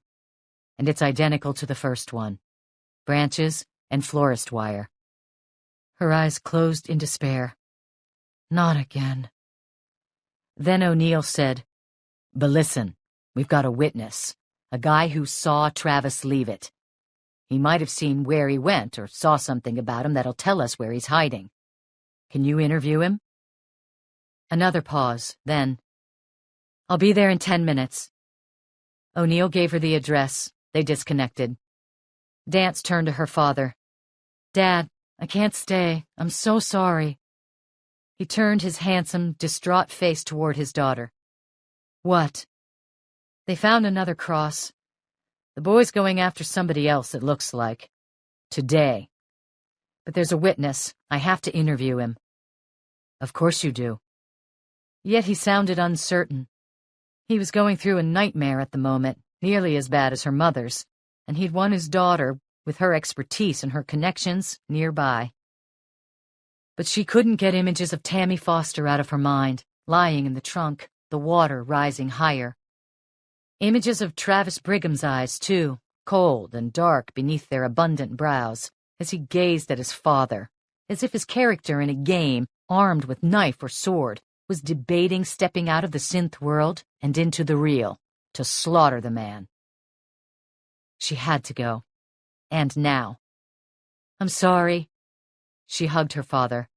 And it's identical to the first one. Branches and florist wire." Her eyes closed in despair. Not again. Then O'Neill said, "But listen, we've got a witness, a guy who saw Travis leave it. He might have seen where he went or saw something about him that'll tell us where he's hiding. Can you interview him?" Another pause, then, "I'll be there in 10 minutes." O'Neill gave her the address. They disconnected. Dance turned to her father. "Dad, I can't stay. I'm so sorry." He turned his handsome, distraught face toward his daughter. "What?" "They found another cross. The boy's going after somebody else, it looks like. Today. But there's a witness. I have to interview him." "Of course you do." Yet he sounded uncertain. He was going through a nightmare at the moment, nearly as bad as her mother's, and he'd won his daughter, with her expertise and her connections, nearby. But she couldn't get images of Tammy Foster out of her mind, lying in the trunk, the water rising higher. Images of Travis Brigham's eyes, too, cold and dark beneath their abundant brows, as he gazed at his father, as if his character in a game, armed with knife or sword, was debating stepping out of the synth world and into the real, to slaughter the man. She had to go. And now. "I'm sorry." She hugged her father.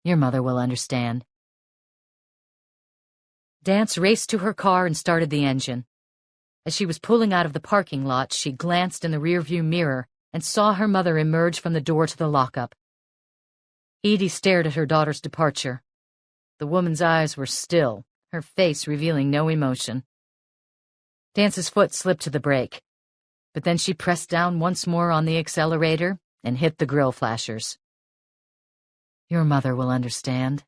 "Your mother will understand." Dance raced to her car and started the engine. As she was pulling out of the parking lot, she glanced in the rearview mirror and saw her mother emerge from the door to the lockup. Edie stared at her daughter's departure. The woman's eyes were still, her face revealing no emotion. Dance's foot slipped to the brake, but then she pressed down once more on the accelerator and hit the grill flashers. Your mother will understand.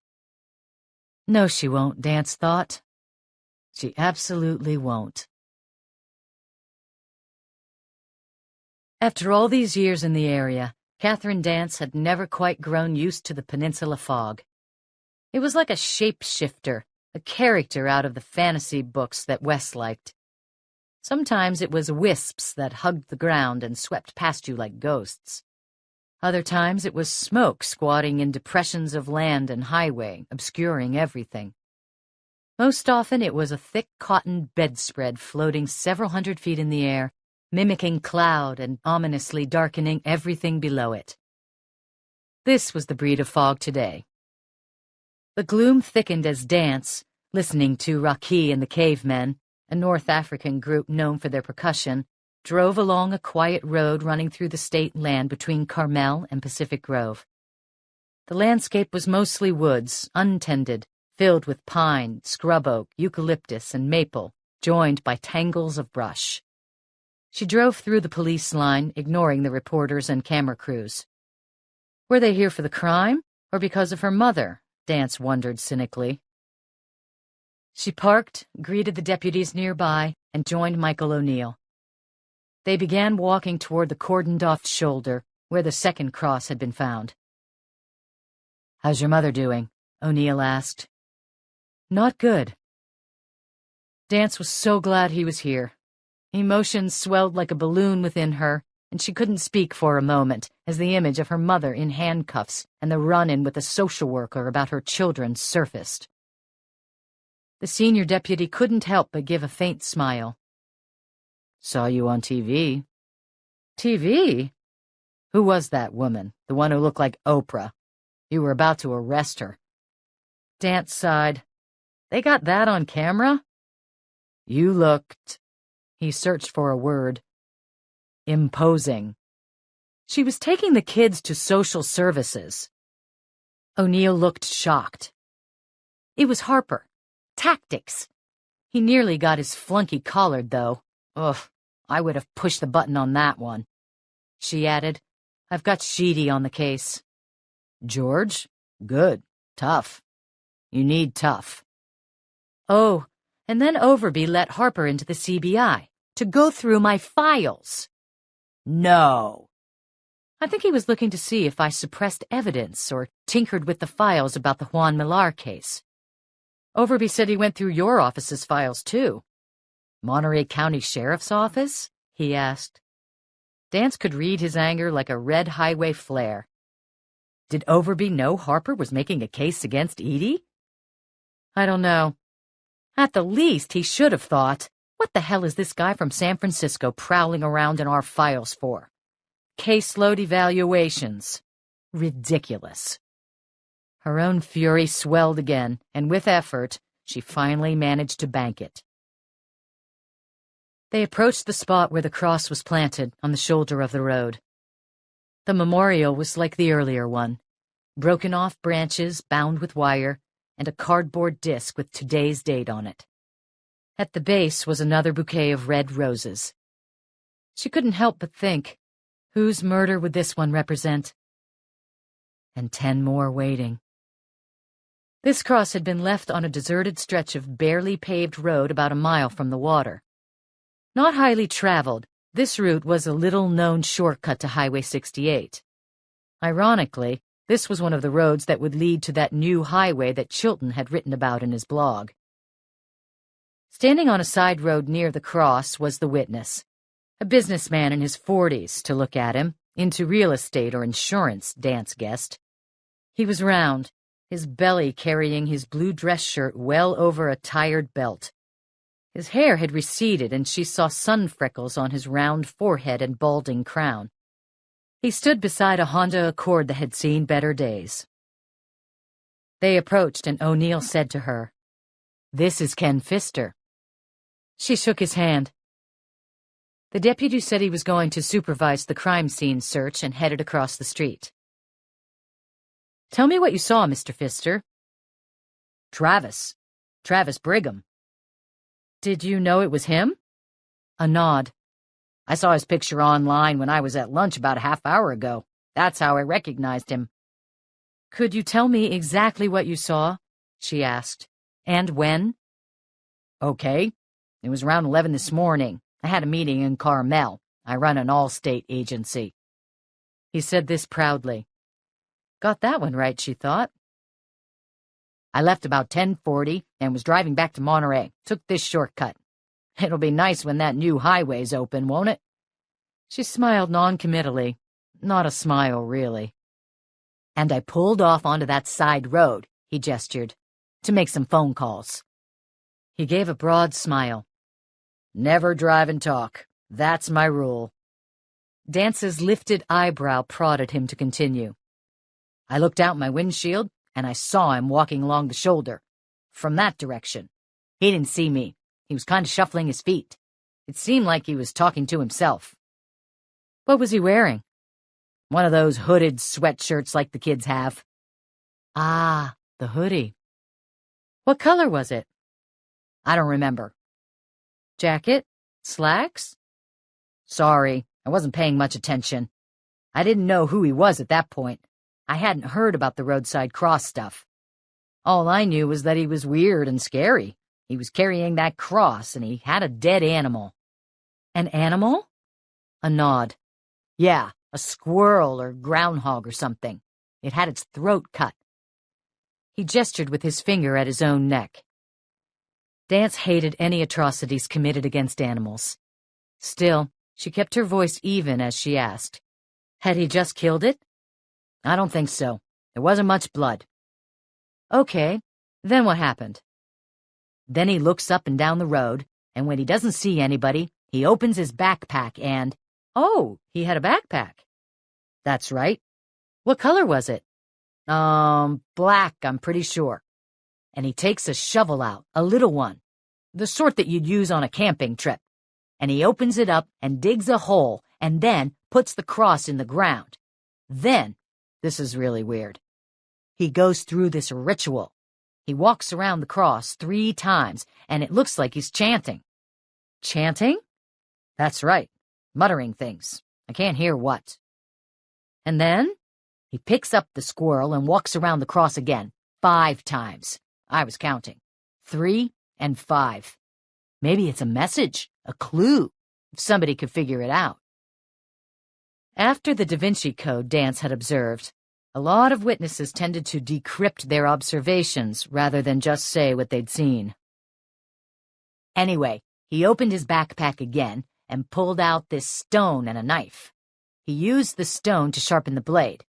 No, she won't, Dance thought. She absolutely won't. After all these years in the area, Catherine Dance had never quite grown used to the peninsula fog. It was like a shapeshifter, a character out of the fantasy books that Wes liked. Sometimes it was wisps that hugged the ground and swept past you like ghosts. Other times it was smoke squatting in depressions of land and highway, obscuring everything. Most often it was a thick cotton bedspread floating several hundred feet in the air, mimicking cloud and ominously darkening everything below it. This was the breed of fog today. The gloom thickened as Dance, listening to Raki and the Cavemen, a North African group known for their percussion, drove along a quiet road running through the state land between Carmel and Pacific Grove. The landscape was mostly woods, untended, filled with pine, scrub oak, eucalyptus, and maple, joined by tangles of brush. She drove through the police line, ignoring the reporters and camera crews. Were they here for the crime, or because of her mother? Dance wondered cynically. She parked, greeted the deputies nearby, and joined Michael O'Neill. They began walking toward the cordoned-off shoulder, where the second cross had been found. "How's your mother doing?" O'Neill asked. "Not good." Dance was so glad he was here. Emotions swelled like a balloon within her, and she couldn't speak for a moment as the image of her mother in handcuffs and the run-in with a social worker about her children surfaced. The senior deputy couldn't help but give a faint smile. "Saw you on TV." "TV? Who was that woman, the one who looked like Oprah? You were about to arrest her." Dance sighed. "They got that on camera?" "You looked—" He searched for a word. "Imposing." "She was taking the kids to social services." O'Neill looked shocked. "It was Harper. Tactics. He nearly got his flunky collared, though. Ugh, I would have pushed the button on that one." She added, "I've got Sheedy on the case." "George? Good. Tough. You need tough." "Oh, and then Overby let Harper into the CBI to go through my files." "No." "I think he was looking to see if I suppressed evidence or tinkered with the files about the Juan Millar case. Overby said he went through your office's files, too." "Monterey County Sheriff's Office?" he asked. Dance could read his anger like a red highway flare. Did Overby know Harper was making a case against Edie? "I don't know. At the least, he should have thought, what the hell is this guy from San Francisco prowling around in our files for? Caseload evaluations. Ridiculous." Her own fury swelled again, and with effort, she finally managed to bank it. They approached the spot where the cross was planted on the shoulder of the road. The memorial was like the earlier one, broken off branches bound with wire, and a cardboard disc with today's date on it. At the base was another bouquet of red roses. She couldn't help but think, whose murder would this one represent? And 10 more waiting. This cross had been left on a deserted stretch of barely paved road about a mile from the water. Not highly traveled, this route was a little-known shortcut to Highway 68. Ironically, this was one of the roads that would lead to that new highway that Chilton had written about in his blog. Standing on a side road near the cross was the witness, a businessman in his 40s to look at him, into real estate or insurance, Dance guessed. He was round, his belly carrying his blue dress shirt well over a tired belt. His hair had receded, and she saw sun freckles on his round forehead and balding crown. He stood beside a Honda Accord that had seen better days. They approached, and O'Neill said to her, "This is Ken Pfister." She shook his hand. The deputy said he was going to supervise the crime scene search and headed across the street. "Tell me what you saw, Mr. Pfister." Travis Brigham." "Did you know it was him?" A nod. "I saw his picture online when I was at lunch about a half hour ago. That's how I recognized him." "Could you tell me exactly what you saw?" she asked. "And when?" "Okay. It was around 11 this morning. I had a meeting in Carmel. I run an all-state agency." He said this proudly. Got that one right, she thought. "I left about 10:40 and was driving back to Monterey. Took this shortcut. It'll be nice when that new highway's open, won't it?" She smiled noncommittally. Not a smile, really. "And I pulled off onto that side road," he gestured, "to make some phone calls." He gave a broad smile. "Never drive and talk. That's my rule." Dance's lifted eyebrow prodded him to continue. "I looked out my windshield, and I saw him walking along the shoulder. From that direction. He didn't see me. He was kind of shuffling his feet. It seemed like he was talking to himself." "What was he wearing?" "One of those hooded sweatshirts like the kids have." "Ah, the hoodie. What color was it?" "I don't remember." "Jacket? Slacks?" "Sorry, I wasn't paying much attention. I didn't know who he was at that point. I hadn't heard about the roadside cross stuff. All I knew was that he was weird and scary. He was carrying that cross, and he had a dead animal." "An animal?" A nod. "Yeah, a squirrel or groundhog or something. It had its throat cut." He gestured with his finger at his own neck. Dance hated any atrocities committed against animals. Still, she kept her voice even as she asked, "Had he just killed it?" "I don't think so. There wasn't much blood." "Okay, then what happened?" "Then he looks up and down the road, and when he doesn't see anybody, he opens his backpack and—" "Oh, he had a backpack." "That's right." "What color was it?" Black, I'm pretty sure." "And he takes a shovel out, a little one, the sort that you'd use on a camping trip, and he opens it up and digs a hole and then puts the cross in the ground. Then, this is really weird, he goes through this ritual. He walks around the cross 3 times, and it looks like he's chanting." "Chanting?" "That's right, muttering things. I can't hear what." "And then?" "He picks up the squirrel and walks around the cross again, 5 times. I was counting. 3 and 5. Maybe it's a message, a clue, if somebody could figure it out." After the Da Vinci Code, Dance had observed, a lot of witnesses tended to decrypt their observations rather than just say what they'd seen. "Anyway, he opened his backpack again and pulled out this stone and a knife. He used the stone to sharpen the blade.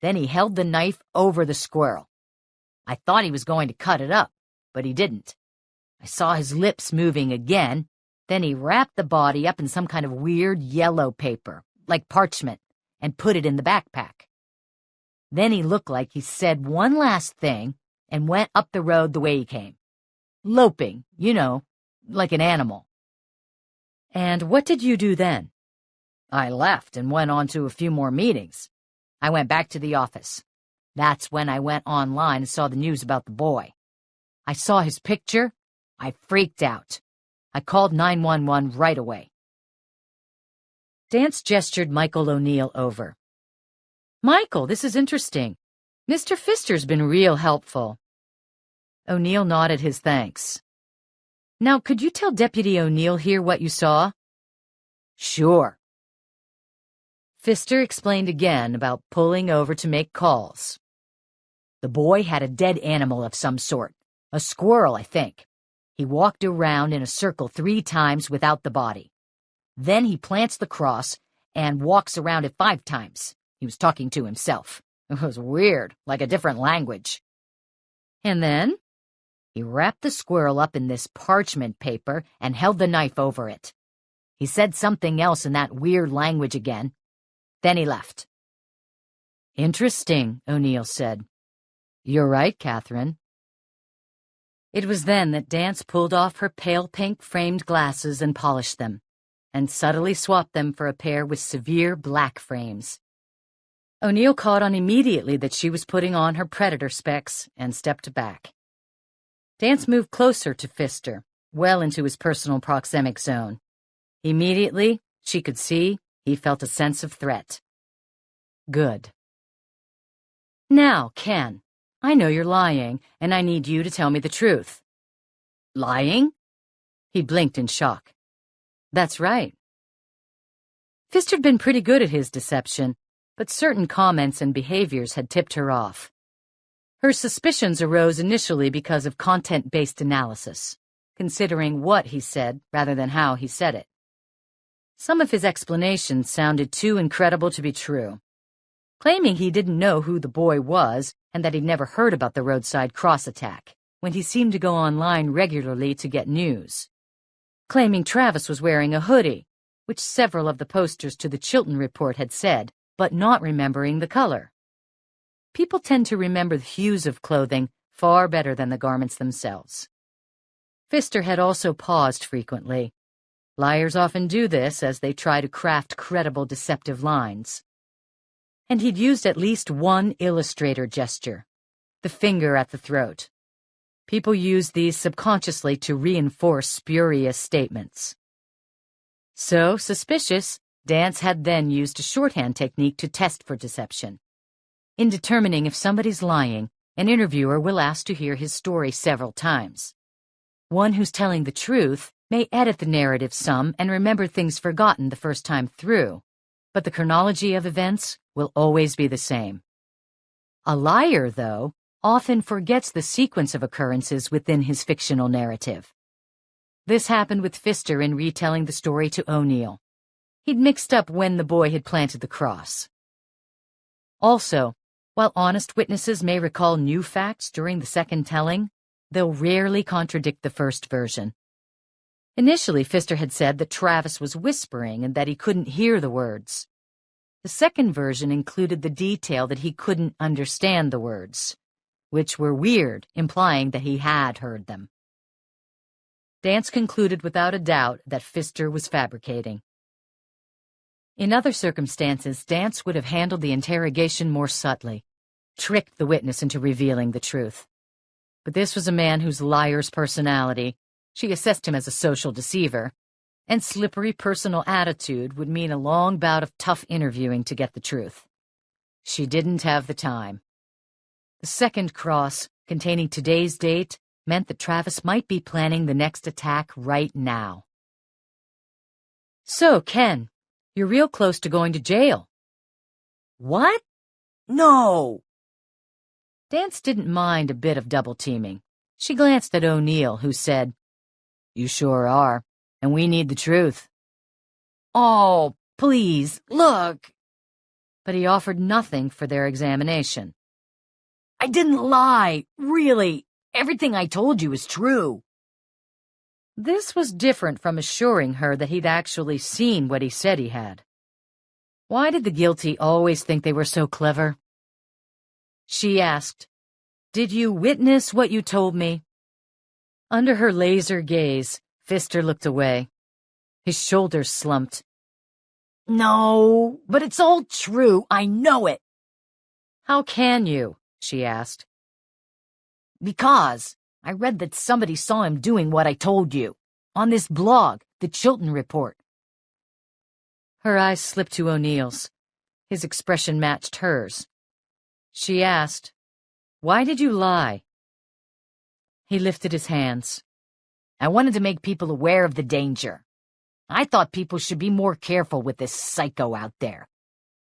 Then he held the knife over the squirrel. I thought he was going to cut it up, but he didn't. I saw his lips moving again. Then he wrapped the body up in some kind of weird yellow paper, like parchment, and put it in the backpack. Then he looked like he said one last thing and went up the road the way he came. Loping, you know, like an animal." "And what did you do then?" "I left and went on to a few more meetings. I went back to the office. That's when I went online and saw the news about the boy. I saw his picture. I freaked out. I called 911 right away." Dance gestured Michael O'Neill over. "Michael, this is interesting. Mr. Pfister's been real helpful." O'Neill nodded his thanks. "Now, could you tell Deputy O'Neill here what you saw?" "Sure." Pfister explained again about pulling over to make calls. "The boy had a dead animal of some sort, a squirrel, I think. He walked around in a circle 3 times without the body. Then he plants the cross and walks around it 5 times. He was talking to himself. It was weird, like a different language. And then he wrapped the squirrel up in this parchment paper and held the knife over it. He said something else in that weird language again. Then he left." "Interesting," O'Neill said. "You're right, Catherine." It was then that Dance pulled off her pale pink framed glasses and polished them, and subtly swapped them for a pair with severe black frames. O'Neill caught on immediately that she was putting on her predator specs and stepped back. Dance moved closer to Pfister, well into his personal proxemic zone. Immediately, she could see, he felt a sense of threat. "Good. Now, Ken, I know you're lying, and I need you to tell me the truth." "Lying?" He blinked in shock. "That's right." Pfister had been pretty good at his deception, but certain comments and behaviors had tipped her off. Her suspicions arose initially because of content-based analysis, considering what he said rather than how he said it. Some of his explanations sounded too incredible to be true, claiming he didn't know who the boy was and that he'd never heard about the roadside cross attack, when he seemed to go online regularly to get news. Claiming Travis was wearing a hoodie, which several of the posters to the Chilton Report had said, but not remembering the color. People tend to remember the hues of clothing far better than the garments themselves. Pfister had also paused frequently. Liars often do this as they try to craft credible deceptive lines. And he'd used at least one illustrator gesture, the finger at the throat. People use these subconsciously to reinforce spurious statements. So, suspicious, Dance had then used a shorthand technique to test for deception. In determining if somebody's lying, an interviewer will ask to hear his story several times. One who's telling the truth may edit the narrative some and remember things forgotten the first time through, but the chronology of events will always be the same. A liar, though, often forgets the sequence of occurrences within his fictional narrative. This happened with Pfister in retelling the story to O'Neill. He'd mixed up when the boy had planted the cross. Also, while honest witnesses may recall new facts during the second telling, they'll rarely contradict the first version. Initially, Pfister had said that Travis was whispering and that he couldn't hear the words. The second version included the detail that he couldn't understand the words, which were weird, implying that he had heard them. Dance concluded without a doubt that Pfister was fabricating. In other circumstances, Dance would have handled the interrogation more subtly, tricked the witness into revealing the truth. But this was a man whose liar's personality, she assessed him as a social deceiver, and slippery personal attitude would mean a long bout of tough interviewing to get the truth. She didn't have the time. The second cross, containing today's date, meant that Travis might be planning the next attack right now. So, Ken, you're real close to going to jail. What? No! Dance didn't mind a bit of double-teaming. She glanced at O'Neill, who said, "You sure are, and we need the truth." Oh, please, look. But he offered nothing for their examination. I didn't lie, really. Everything I told you is true. This was different from assuring her that he'd actually seen what he said he had. Why did the guilty always think they were so clever? She asked, "Did you witness what you told me?" Under her laser gaze, Pfister looked away. His shoulders slumped. No, but it's all true. I know it. How can you? She asked. Because I read that somebody saw him doing what I told you. On this blog, the Chilton Report. Her eyes slipped to O'Neill's. His expression matched hers. She asked, "Why did you lie?" He lifted his hands. I wanted to make people aware of the danger. I thought people should be more careful with this psycho out there.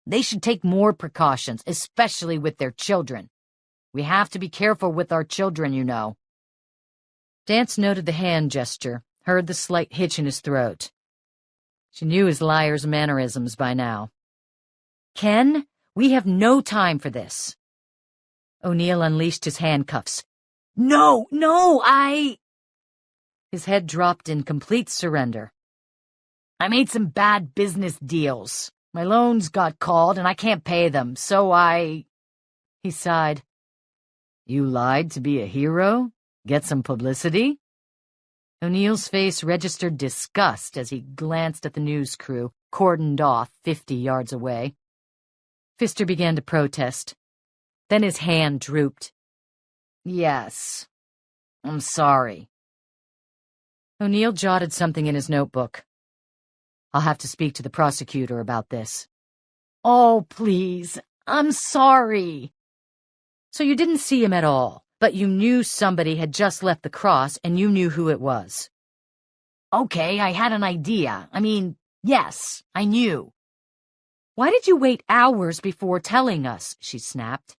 They should take more precautions, especially with their children. We have to be careful with our children, you know. Dance noted the hand gesture, heard the slight hitch in his throat. She knew his liar's mannerisms by now. Ken, we have no time for this. O'Neill unleashed his handcuffs. No, His head dropped in complete surrender. I made some bad business deals. My loans got called and I can't pay them, so He sighed. You lied to be a hero? Get some publicity? O'Neill's face registered disgust as he glanced at the news crew, cordoned off 50 yards away. Pfister began to protest. Then his hand drooped. Yes, I'm sorry. O'Neill jotted something in his notebook. I'll have to speak to the prosecutor about this. Oh, please, I'm sorry. So you didn't see him at all, but you knew somebody had just left the cross and you knew who it was. Okay, I had an idea. Yes, I knew. Why did you wait hours before telling us? She snapped.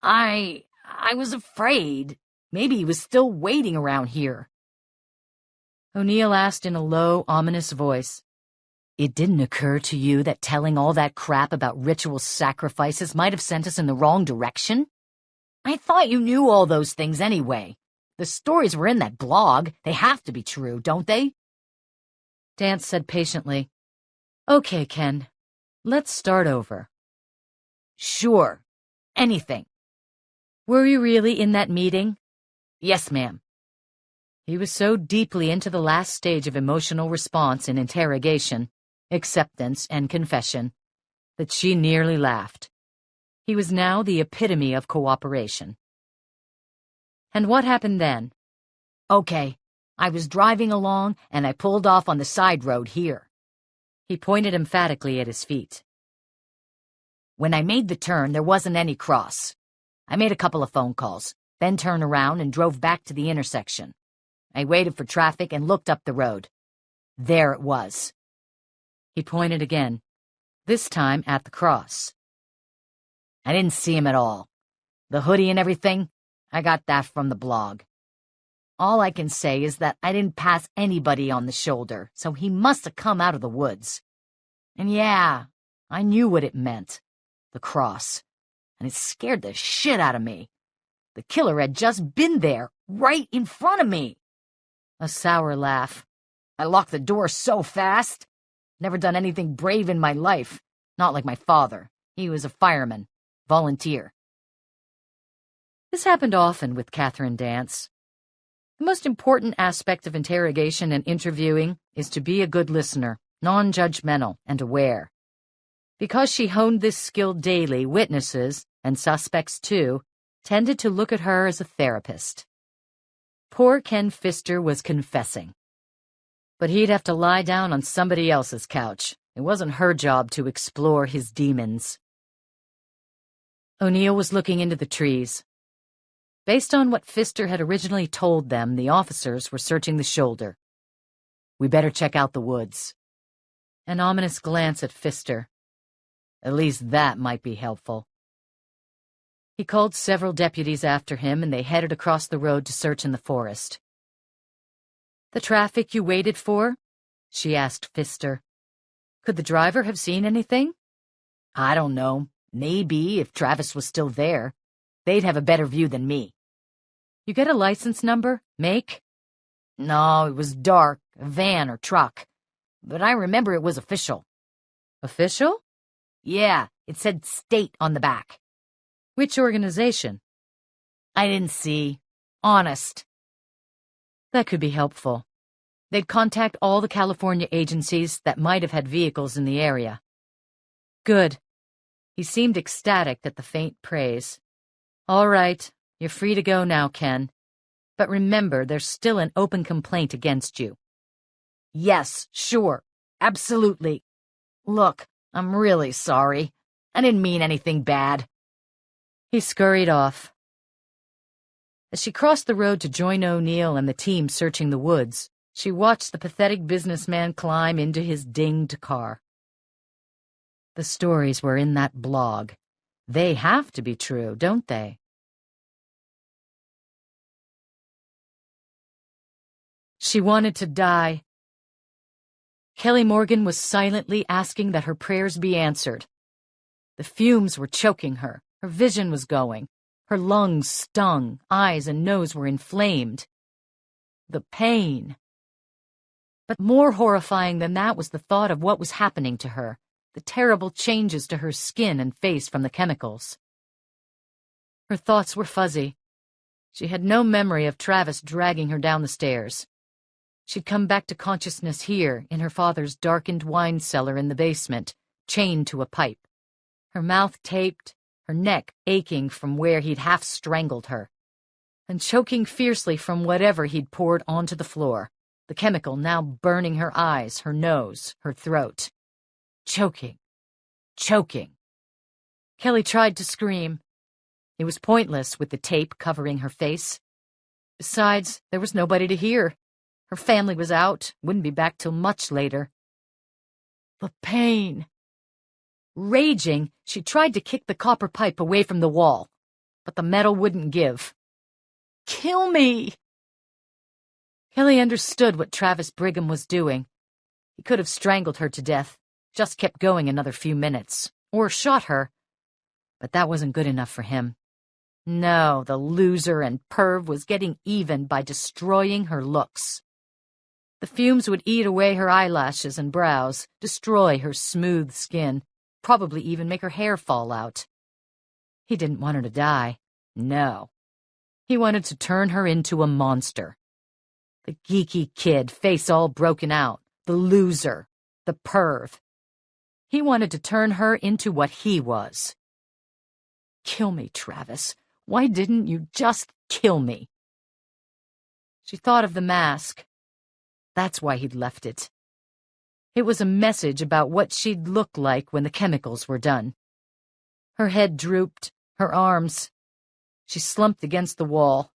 I was afraid. Maybe he was still waiting around here. O'Neill asked in a low, ominous voice. It didn't occur to you that telling all that crap about ritual sacrifices might have sent us in the wrong direction? I thought you knew all those things anyway. The stories were in that blog. They have to be true, don't they? Dance said patiently, Okay, Ken. Let's start over. Sure. Anything. Were you really in that meeting? Yes, ma'am. He was so deeply into the last stage of emotional response in interrogation, acceptance, and confession, that she nearly laughed. He was now the epitome of cooperation. And what happened then? Okay, I was driving along, and I pulled off on the side road here. He pointed emphatically at his feet. When I made the turn, there wasn't any cross. I made a couple of phone calls, then turned around and drove back to the intersection. I waited for traffic and looked up the road. There it was. He pointed again, this time at the cross. I didn't see him at all. The hoodie and everything, I got that from the blog. All I can say is that I didn't pass anybody on the shoulder, so he must have come out of the woods. And yeah, I knew what it meant, the cross, and it scared the shit out of me. The killer had just been there, right in front of me. A sour laugh. I locked the door so fast. Never done anything brave in my life. Not like my father. He was a fireman. Volunteer. This happened often with Catherine Dance. The most important aspect of interrogation and interviewing is to be a good listener, non-judgmental and aware. Because she honed this skill daily, witnesses, and suspects too, tended to look at her as a therapist. Poor Ken Pfister was confessing. But he'd have to lie down on somebody else's couch. It wasn't her job to explore his demons. O'Neill was looking into the trees. Based on what Pfister had originally told them, the officers were searching the shoulder. We better check out the woods. An ominous glance at Pfister. At least that might be helpful. He called several deputies after him, and they headed across the road to search in the forest. The traffic you waited for? She asked Pfister. Could the driver have seen anything? I don't know. Maybe, if Travis was still there. They'd have a better view than me. You get a license number? Make? No, it was dark, a van or truck. But I remember it was official. Official? Yeah, it said state on the back. Which organization? I didn't see. Honest. That could be helpful. They'd contact all the California agencies that might have had vehicles in the area. Good. He seemed ecstatic at the faint praise. All right, you're free to go now, Ken. But remember, there's still an open complaint against you. Yes, sure. Absolutely. Look, I'm really sorry. I didn't mean anything bad. He scurried off. As she crossed the road to join O'Neill and the team searching the woods, she watched the pathetic businessman climb into his dinged car. The stories were in that blog. They have to be true, don't they? She wanted to die. Kelly Morgan was silently asking that her prayers be answered. The fumes were choking her. Her vision was going. Her lungs stung. Eyes and nose were inflamed. The pain. But more horrifying than that was the thought of what was happening to her, the terrible changes to her skin and face from the chemicals. Her thoughts were fuzzy. She had no memory of Travis dragging her down the stairs. She'd come back to consciousness here, in her father's darkened wine cellar in the basement, chained to a pipe. Her mouth taped, her neck aching from where he'd half strangled her, and choking fiercely from whatever he'd poured onto the floor, the chemical now burning her eyes, her nose, her throat. Choking. Choking. Kelly tried to scream. It was pointless with the tape covering her face. Besides, there was nobody to hear. Her family was out, wouldn't be back till much later. The pain. Raging, she tried to kick the copper pipe away from the wall, but the metal wouldn't give. "Kill me!" Kelly understood what Travis Brigham was doing. He could have strangled her to death, just kept going another few minutes, or shot her. But that wasn't good enough for him. No, the loser and perv was getting even by destroying her looks. The fumes would eat away her eyelashes and brows, destroy her smooth skin, probably even make her hair fall out. He didn't want her to die. No. He wanted to turn her into a monster. The geeky kid, face all broken out, the loser, the perv. He wanted to turn her into what he was. Kill me, Travis. Why didn't you just kill me? She thought of the mask. That's why he'd left it. It was a message about what she'd look like when the chemicals were done. Her head drooped, her arms. She slumped against the wall.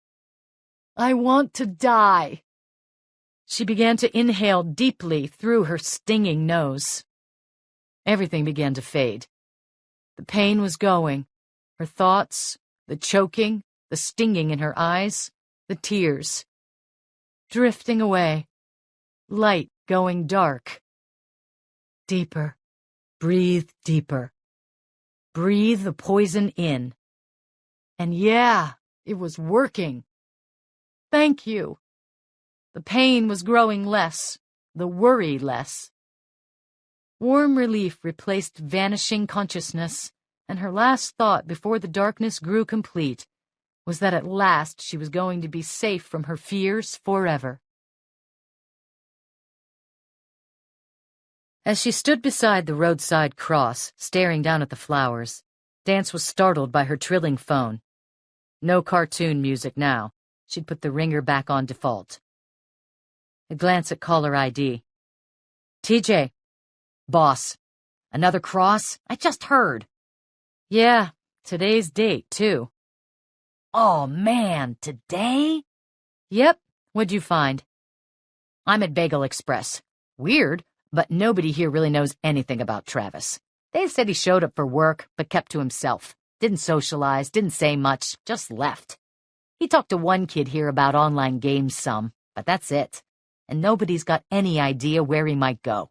I want to die. She began to inhale deeply through her stinging nose. Everything began to fade. The pain was going. Her thoughts, the choking, the stinging in her eyes, the tears. Drifting away. Light going dark. Deeper. Breathe deeper. Breathe the poison in. And yeah, it was working. Thank you. The pain was growing less, the worry less. Warm relief replaced vanishing consciousness, and her last thought before the darkness grew complete was that at last she was going to be safe from her fears forever. As she stood beside the roadside cross, staring down at the flowers, Dance was startled by her trilling phone. No cartoon music now. She'd put the ringer back on default. A glance at caller ID. TJ. Boss. Another cross? I just heard. Yeah, today's date, too. Oh, man, today? Yep, what'd you find? I'm at Bagel Express. Weird, but nobody here really knows anything about Travis. They said he showed up for work, but kept to himself. Didn't socialize, didn't say much, just left. He talked to one kid here about online games some, but that's it. And nobody's got any idea where he might go.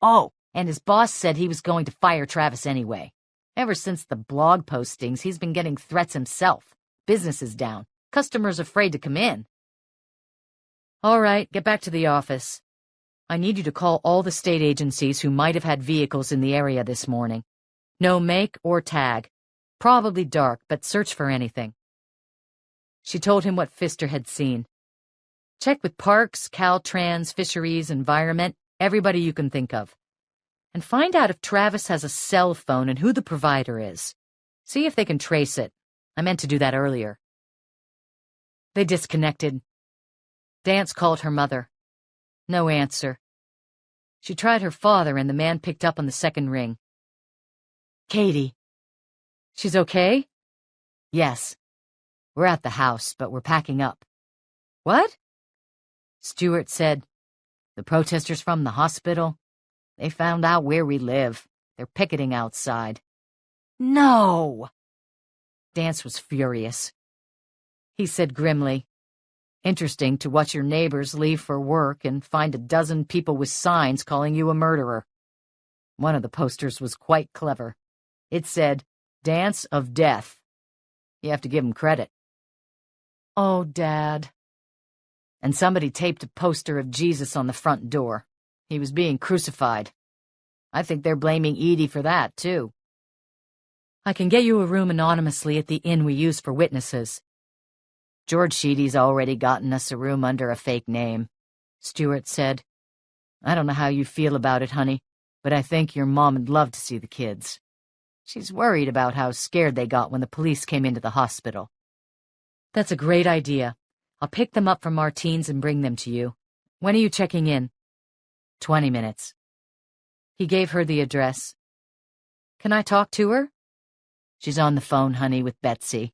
Oh, and his boss said he was going to fire Travis anyway. Ever since the blog postings, he's been getting threats himself. Business is down. Customers afraid to come in. All right, get back to the office. I need you to call all the state agencies who might have had vehicles in the area this morning. No make or tag. Probably dark, but search for anything. She told him what Pfister had seen. Check with Parks, Caltrans, Fisheries, Environment, everybody you can think of. And find out if Travis has a cell phone and who the provider is. See if they can trace it. I meant to do that earlier. They disconnected. Dance called her mother. No answer. She tried her father, and the man picked up on the second ring. Katie. She's okay? Yes. We're at the house, but we're packing up. What? Stewart said, the protesters from the hospital, they found out where we live. They're picketing outside. No! Dance was furious. He said grimly, interesting to watch your neighbors leave for work and find a dozen people with signs calling you a murderer. One of the posters was quite clever. It said, Dance of Death. You have to give him credit. Oh, Dad. And somebody taped a poster of Jesus on the front door. He was being crucified. I think they're blaming Edie for that, too. I can get you a room anonymously at the inn we use for witnesses. George Sheedy's already gotten us a room under a fake name, Stewart said. I don't know how you feel about it, honey, but I think your mom'd love to see the kids. She's worried about how scared they got when the police came into the hospital. That's a great idea. I'll pick them up from Martine's and bring them to you. When are you checking in? 20 minutes. He gave her the address. Can I talk to her? She's on the phone, honey, with Betsy.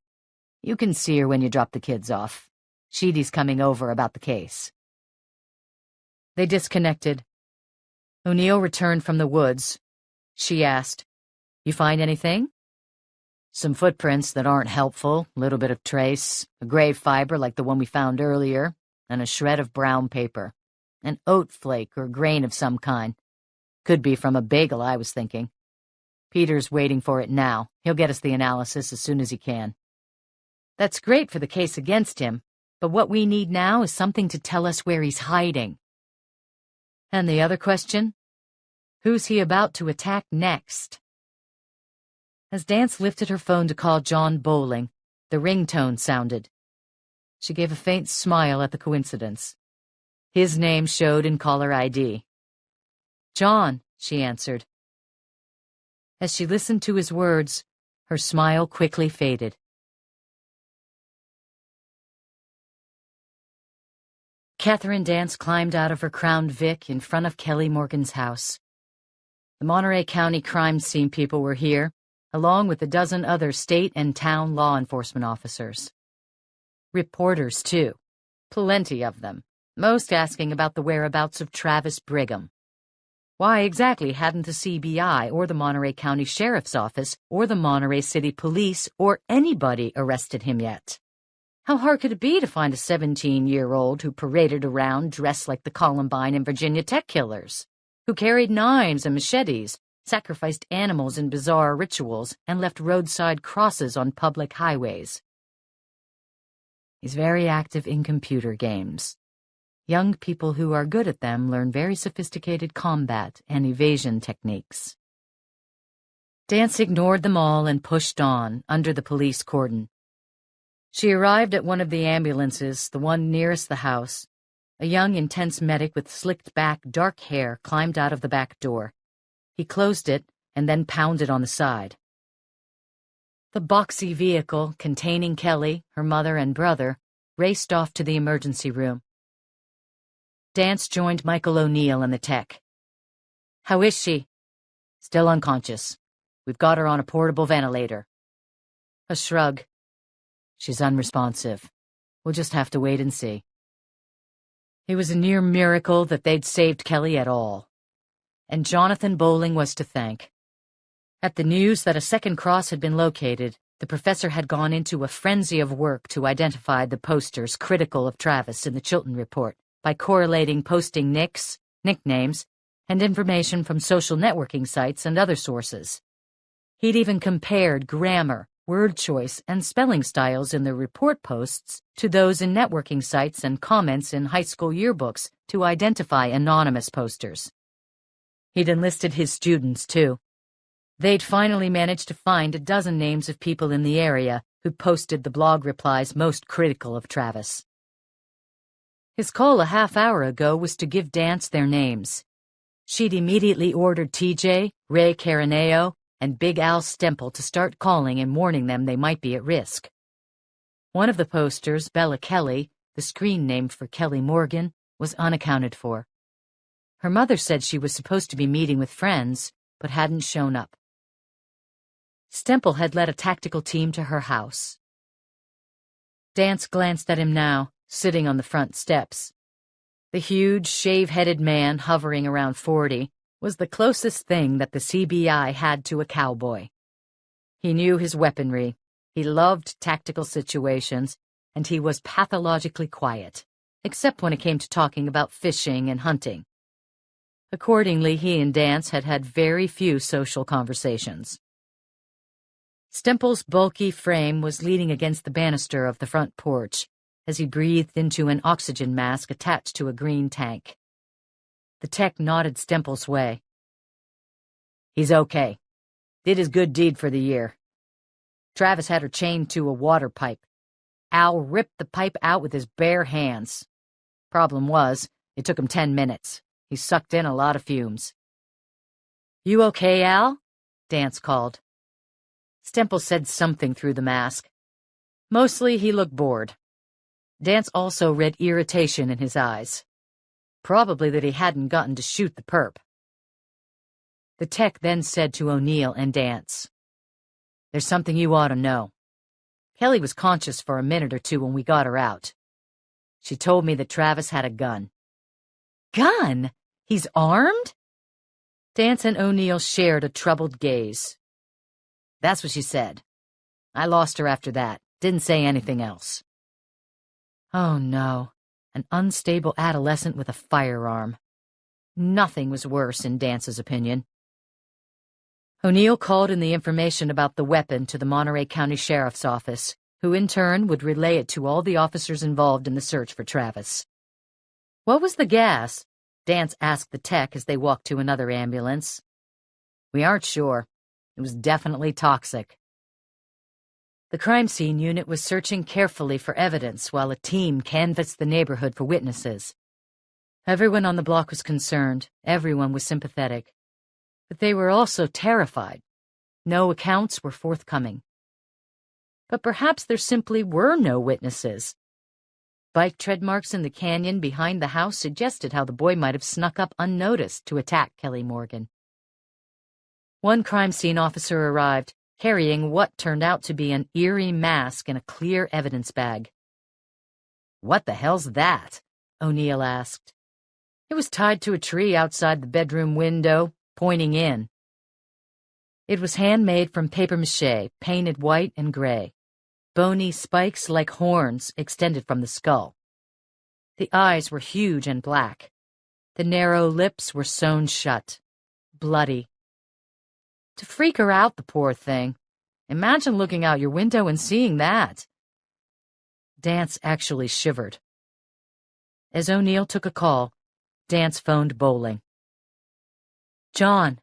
You can see her when you drop the kids off. Sheedy's coming over about the case. They disconnected. O'Neill returned from the woods. She asked, You find anything? Some footprints that aren't helpful, little bit of trace, a gray fiber like the one we found earlier, and a shred of brown paper. An oat flake or grain of some kind. Could be from a bagel, I was thinking. Peter's waiting for it now. He'll get us the analysis as soon as he can. That's great for the case against him, but what we need now is something to tell us where he's hiding. And the other question? Who's he about to attack next? As Dance lifted her phone to call John Bowling, the ringtone sounded. She gave a faint smile at the coincidence. His name showed in caller ID. "John," she answered. As she listened to his words, her smile quickly faded. Catherine Dance climbed out of her Crown Vic in front of Kelly Morgan's house. The Monterey County crime scene people were here, along with a dozen other state and town law enforcement officers. Reporters, too. Plenty of them, most asking about the whereabouts of Travis Brigham. Why exactly hadn't the CBI or the Monterey County Sheriff's Office or the Monterey City Police or anybody arrested him yet? How hard could it be to find a 17-year-old who paraded around dressed like the Columbine and Virginia Tech killers, who carried knives and machetes, sacrificed animals in bizarre rituals, and left roadside crosses on public highways? He's very active in computer games. Young people who are good at them learn very sophisticated combat and evasion techniques. Dance ignored them all and pushed on, under the police cordon. She arrived at one of the ambulances, the one nearest the house. A young, intense medic with slicked-back, dark hair climbed out of the back door. He closed it and then pounded on the side. The boxy vehicle, containing Kelly, her mother, and brother, raced off to the emergency room. Dance joined Michael O'Neill and the tech. "How is she?" "Still unconscious. We've got her on a portable ventilator." A shrug. "She's unresponsive. We'll just have to wait and see." It was a near miracle that they'd saved Kelly at all. And Jonathan Bowling was to thank. At the news that a second cross had been located, the professor had gone into a frenzy of work to identify the posters critical of Travis in the Chilton report by correlating posting nicks, nicknames, and information from social networking sites and other sources. He'd even compared grammar, word choice, and spelling styles in the report posts to those in networking sites and comments in high school yearbooks to identify anonymous posters. He'd enlisted his students, too. They'd finally managed to find a dozen names of people in the area who posted the blog replies most critical of Travis. His call a half hour ago was to give Dance their names. She'd immediately ordered TJ, Ray Caraneo, and Big Al Stemple to start calling and warning them they might be at risk. One of the posters, Bella Kelly, the screen name for Kelly Morgan, was unaccounted for. Her mother said she was supposed to be meeting with friends, but hadn't shown up. Stemple had led a tactical team to her house. Dance glanced at him now, sitting on the front steps. The huge, shave-headed man, hovering around 40, was the closest thing that the CBI had to a cowboy. He knew his weaponry, he loved tactical situations, and he was pathologically quiet, except when it came to talking about fishing and hunting. Accordingly, he and Dance had had very few social conversations. Stemple's bulky frame was leaning against the banister of the front porch as he breathed into an oxygen mask attached to a green tank. The tech nodded Stemple's way. "He's okay. Did his good deed for the year. Travis had her chained to a water pipe. Al ripped the pipe out with his bare hands. Problem was, it took him 10 minutes. He sucked in a lot of fumes." "You okay, Al?" Dance called. Stemple said something through the mask. Mostly he looked bored. Dance also read irritation in his eyes. Probably that he hadn't gotten to shoot the perp. The tech then said to O'Neill and Dance, "There's something you ought to know. Kelly was conscious for a minute or two when we got her out. She told me that Travis had a gun." "Gun? He's armed?" Dance and O'Neill shared a troubled gaze. That's what she said. I lost her after that. Didn't say anything else. Oh no, an unstable adolescent with a firearm. Nothing was worse in Dance's opinion. O'Neill called in the information about the weapon to the Monterey County Sheriff's Office, who in turn would relay it to all the officers involved in the search for Travis. What was the gas? Dance asked the tech as they walked to another ambulance. We aren't sure. It was definitely toxic. The crime scene unit was searching carefully for evidence while a team canvassed the neighborhood for witnesses. Everyone on the block was concerned. Everyone was sympathetic. But they were also terrified. No accounts were forthcoming. But perhaps there simply were no witnesses. Bike tread marks in the canyon behind the house suggested how the boy might have snuck up unnoticed to attack Kelly Morgan. One crime scene officer arrived, carrying what turned out to be an eerie mask and a clear evidence bag. "What the hell's that?" O'Neill asked. It was tied to a tree outside the bedroom window, pointing in. It was handmade from papier-mâché, painted white and gray. Bony spikes like horns extended from the skull. The eyes were huge and black. The narrow lips were sewn shut, bloody. To freak her out, the poor thing. Imagine looking out your window and seeing that. Dance actually shivered. As O'Neill took a call, Dance phoned Bowling. "John,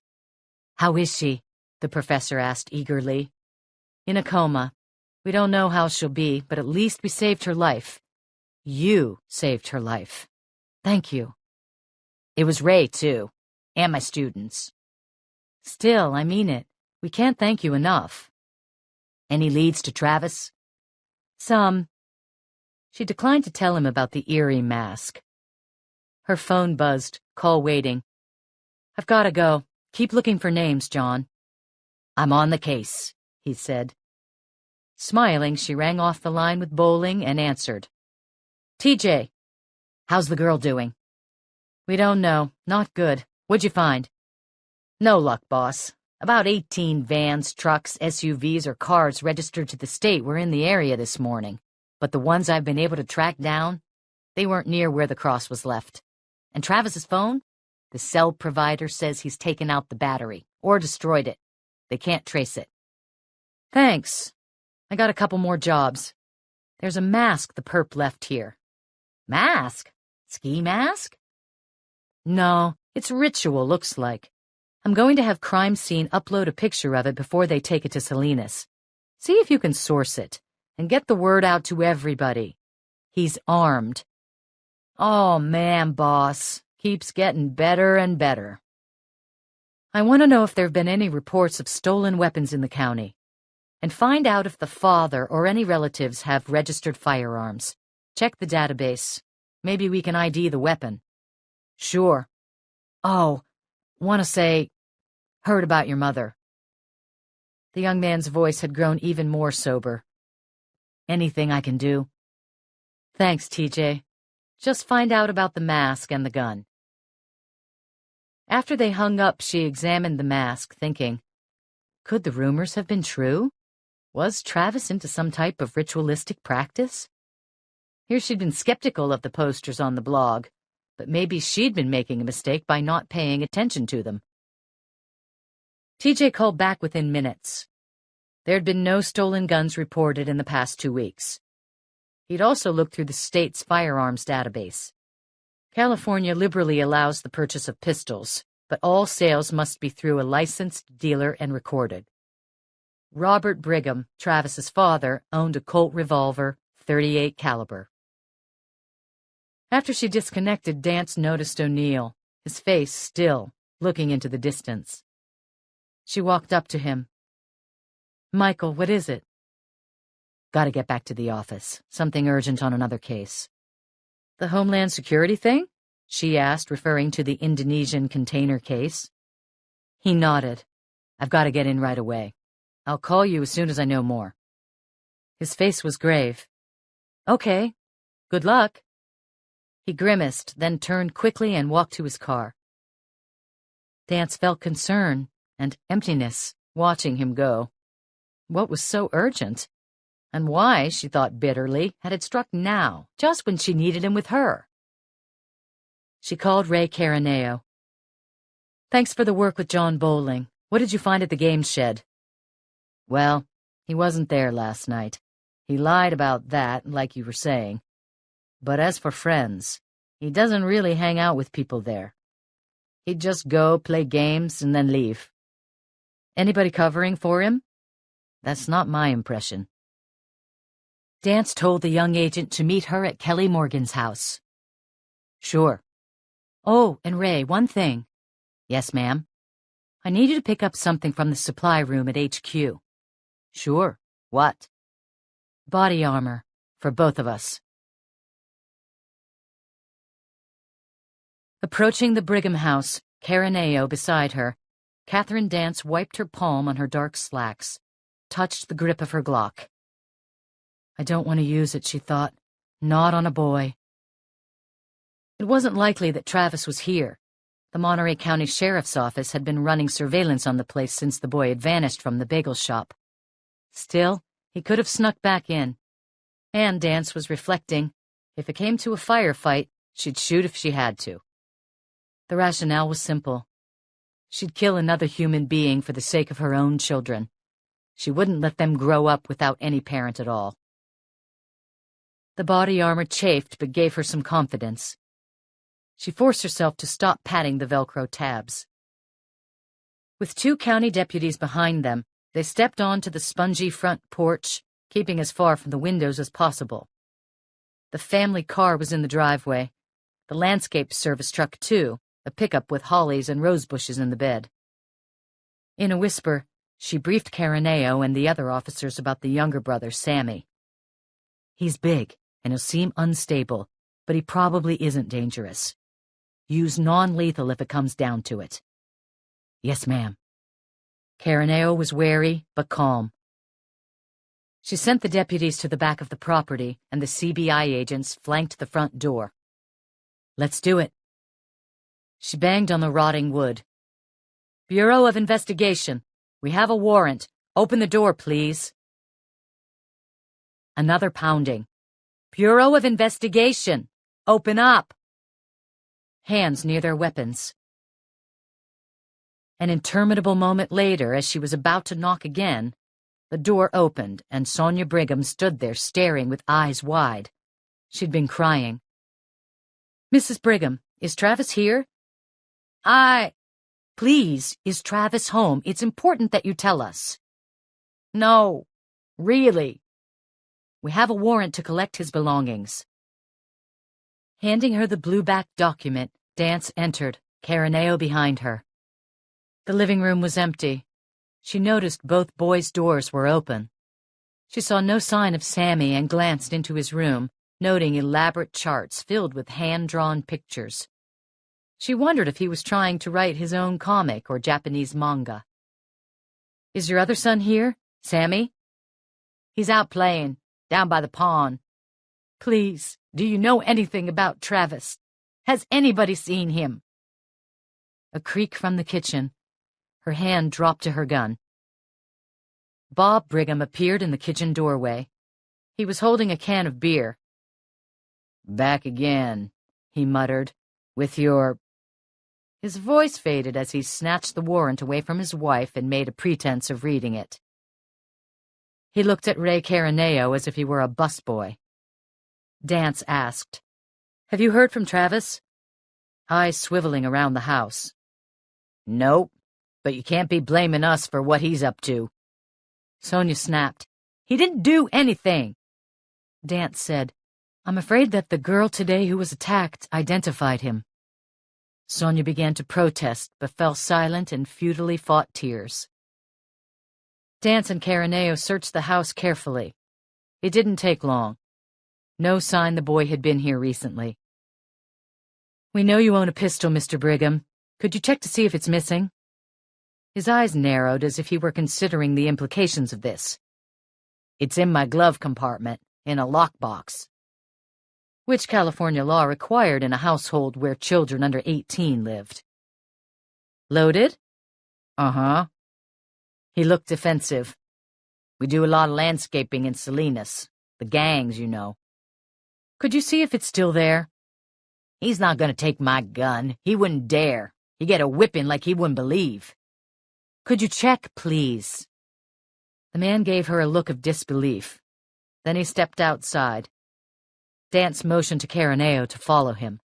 how is she?" the professor asked eagerly. "In a coma. We don't know how she'll be, but at least we saved her life. You saved her life. Thank you. It was Ray, too, and my students. Still, I mean it. We can't thank you enough." "Any leads to Travis?" "Some." She declined to tell him about the eerie mask. Her phone buzzed, call waiting. "I've got to go. Keep looking for names, John." "I'm on the case," he said. Smiling, she rang off the line with Bowling and answered. "TJ, how's the girl doing?" "We don't know. Not good. What'd you find?" "No luck, boss. About 18 vans, trucks, SUVs, or cars registered to the state were in the area this morning. But the ones I've been able to track down, they weren't near where the cross was left. And Travis's phone? The cell provider says he's taken out the battery, or destroyed it. They can't trace it." "Thanks. I got a couple more jobs. There's a mask the perp left here." "Mask? Ski mask?" "No, it's ritual, looks like. I'm going to have Crime Scene upload a picture of it before they take it to Salinas. See if you can source it, and get the word out to everybody. He's armed." "Oh, man, boss. Keeps getting better and better." "I want to know if there have been any reports of stolen weapons in the county. And find out if the father or any relatives have registered firearms. Check the database. Maybe we can ID the weapon." "Sure. Oh, want to say, heard about your mother." The young man's voice had grown even more sober. "Anything I can do?" "Thanks, TJ. Just find out about the mask and the gun." After they hung up, she examined the mask, thinking, could the rumors have been true? Was Travis into some type of ritualistic practice? Here she'd been skeptical of the posters on the blog, but maybe she'd been making a mistake by not paying attention to them. TJ called back within minutes. There had been no stolen guns reported in the past 2 weeks. He'd also looked through the state's firearms database. California liberally allows the purchase of pistols, but all sales must be through a licensed dealer and recorded. Robert Brigham, Travis's father, owned a Colt revolver, .38 caliber. After she disconnected, Dance noticed O'Neill, his face still, looking into the distance. She walked up to him. "Michael, what is it?" "Gotta get back to the office. Something urgent on another case." "The Homeland Security thing?" she asked, referring to the Indonesian container case. He nodded. "I've got to get in right away. I'll call you as soon as I know more." His face was grave. "Okay. Good luck." He grimaced, then turned quickly and walked to his car. Dance felt concern and emptiness watching him go. What was so urgent? And why, she thought bitterly, had it struck now, just when she needed him with her? She called Ray Caraneo. "Thanks for the work with John Bowling. What did you find at the game shed?" "Well, he wasn't there last night. He lied about that, like you were saying. But as for friends, he doesn't really hang out with people there. He'd just go, play games, and then leave." "Anybody covering for him?" "That's not my impression." Dance told the young agent to meet her at Kelly Morgan's house. "Sure." "Oh, and Ray, one thing." "Yes, ma'am." "I need you to pick up something from the supply room at HQ." "Sure. What?" "Body armor. For both of us." Approaching the Brigham house, Caraneo beside her, Catherine Dance wiped her palm on her dark slacks, touched the grip of her Glock. "I don't want to use it," she thought. "Not on a boy." It wasn't likely that Travis was here. The Monterey County Sheriff's Office had been running surveillance on the place since the boy had vanished from the bagel shop. Still, he could have snuck back in. And Dance was reflecting, if it came to a firefight, she'd shoot if she had to. The rationale was simple. She'd kill another human being for the sake of her own children. She wouldn't let them grow up without any parent at all. The body armor chafed but gave her some confidence. She forced herself to stop patting the Velcro tabs. With 2 county deputies behind them, they stepped onto the spongy front porch, keeping as far from the windows as possible. The family car was in the driveway. The landscape service truck, too, a pickup with hollies and rose bushes in the bed. In a whisper, she briefed Caraneo and the other officers about the younger brother, Sammy. "He's big, and he'll seem unstable, but he probably isn't dangerous. Use non-lethal if it comes down to it." "Yes, ma'am." Caraneo was wary, but calm. She sent the deputies to the back of the property, and the CBI agents flanked the front door. "Let's do it." She banged on the rotting wood. "Bureau of Investigation. We have a warrant. Open the door, please." Another pounding. "Bureau of Investigation. Open up." Hands near their weapons. An interminable moment later, as she was about to knock again, the door opened and Sonia Brigham stood there staring with eyes wide. She'd been crying. "Mrs. Brigham, is Travis here?" Please, is Travis home? It's important that you tell us." "No, really." "We have a warrant to collect his belongings." Handing her the blue-backed document, Dance entered, Caraneo behind her. The living room was empty. She noticed both boys' doors were open. She saw no sign of Sammy and glanced into his room, noting elaborate charts filled with hand-drawn pictures. She wondered if he was trying to write his own comic or Japanese manga. "Is your other son here, Sammy?" "He's out playing, down by the pond." "Please, do you know anything about Travis? Has anybody seen him?" A creak from the kitchen. Her hand dropped to her gun. Bob Brigham appeared in the kitchen doorway. He was holding a can of beer. "Back again," he muttered, "with your—" His voice faded as he snatched the warrant away from his wife and made a pretense of reading it. He looked at Ray Caraneo as if he were a busboy. Dance asked, "Have you heard from Travis?" Eyes swiveling around the house. "Nope, but you can't be blaming us for what he's up to." Sonia snapped, "He didn't do anything." Dance said, "I'm afraid that the girl today who was attacked identified him." Sonia began to protest, but fell silent and futilely fought tears. Dance and Caraneo searched the house carefully. It didn't take long. No sign the boy had been here recently. "We know you own a pistol, Mr. Brigham. Could you check to see if it's missing?" His eyes narrowed as if he were considering the implications of this. "It's in my glove compartment, in a lockbox." Which California law required in a household where children under 18 lived. "Loaded?" "Uh-huh." He looked defensive. We do a lot of landscaping in Salinas. The gangs, you know. Could you see if it's still there? He's not gonna take my gun. He wouldn't dare. He'd get a whipping like he wouldn't believe. Could you check, please? The man gave her a look of disbelief. Then he stepped outside. Dance motioned to Caraneo to follow him.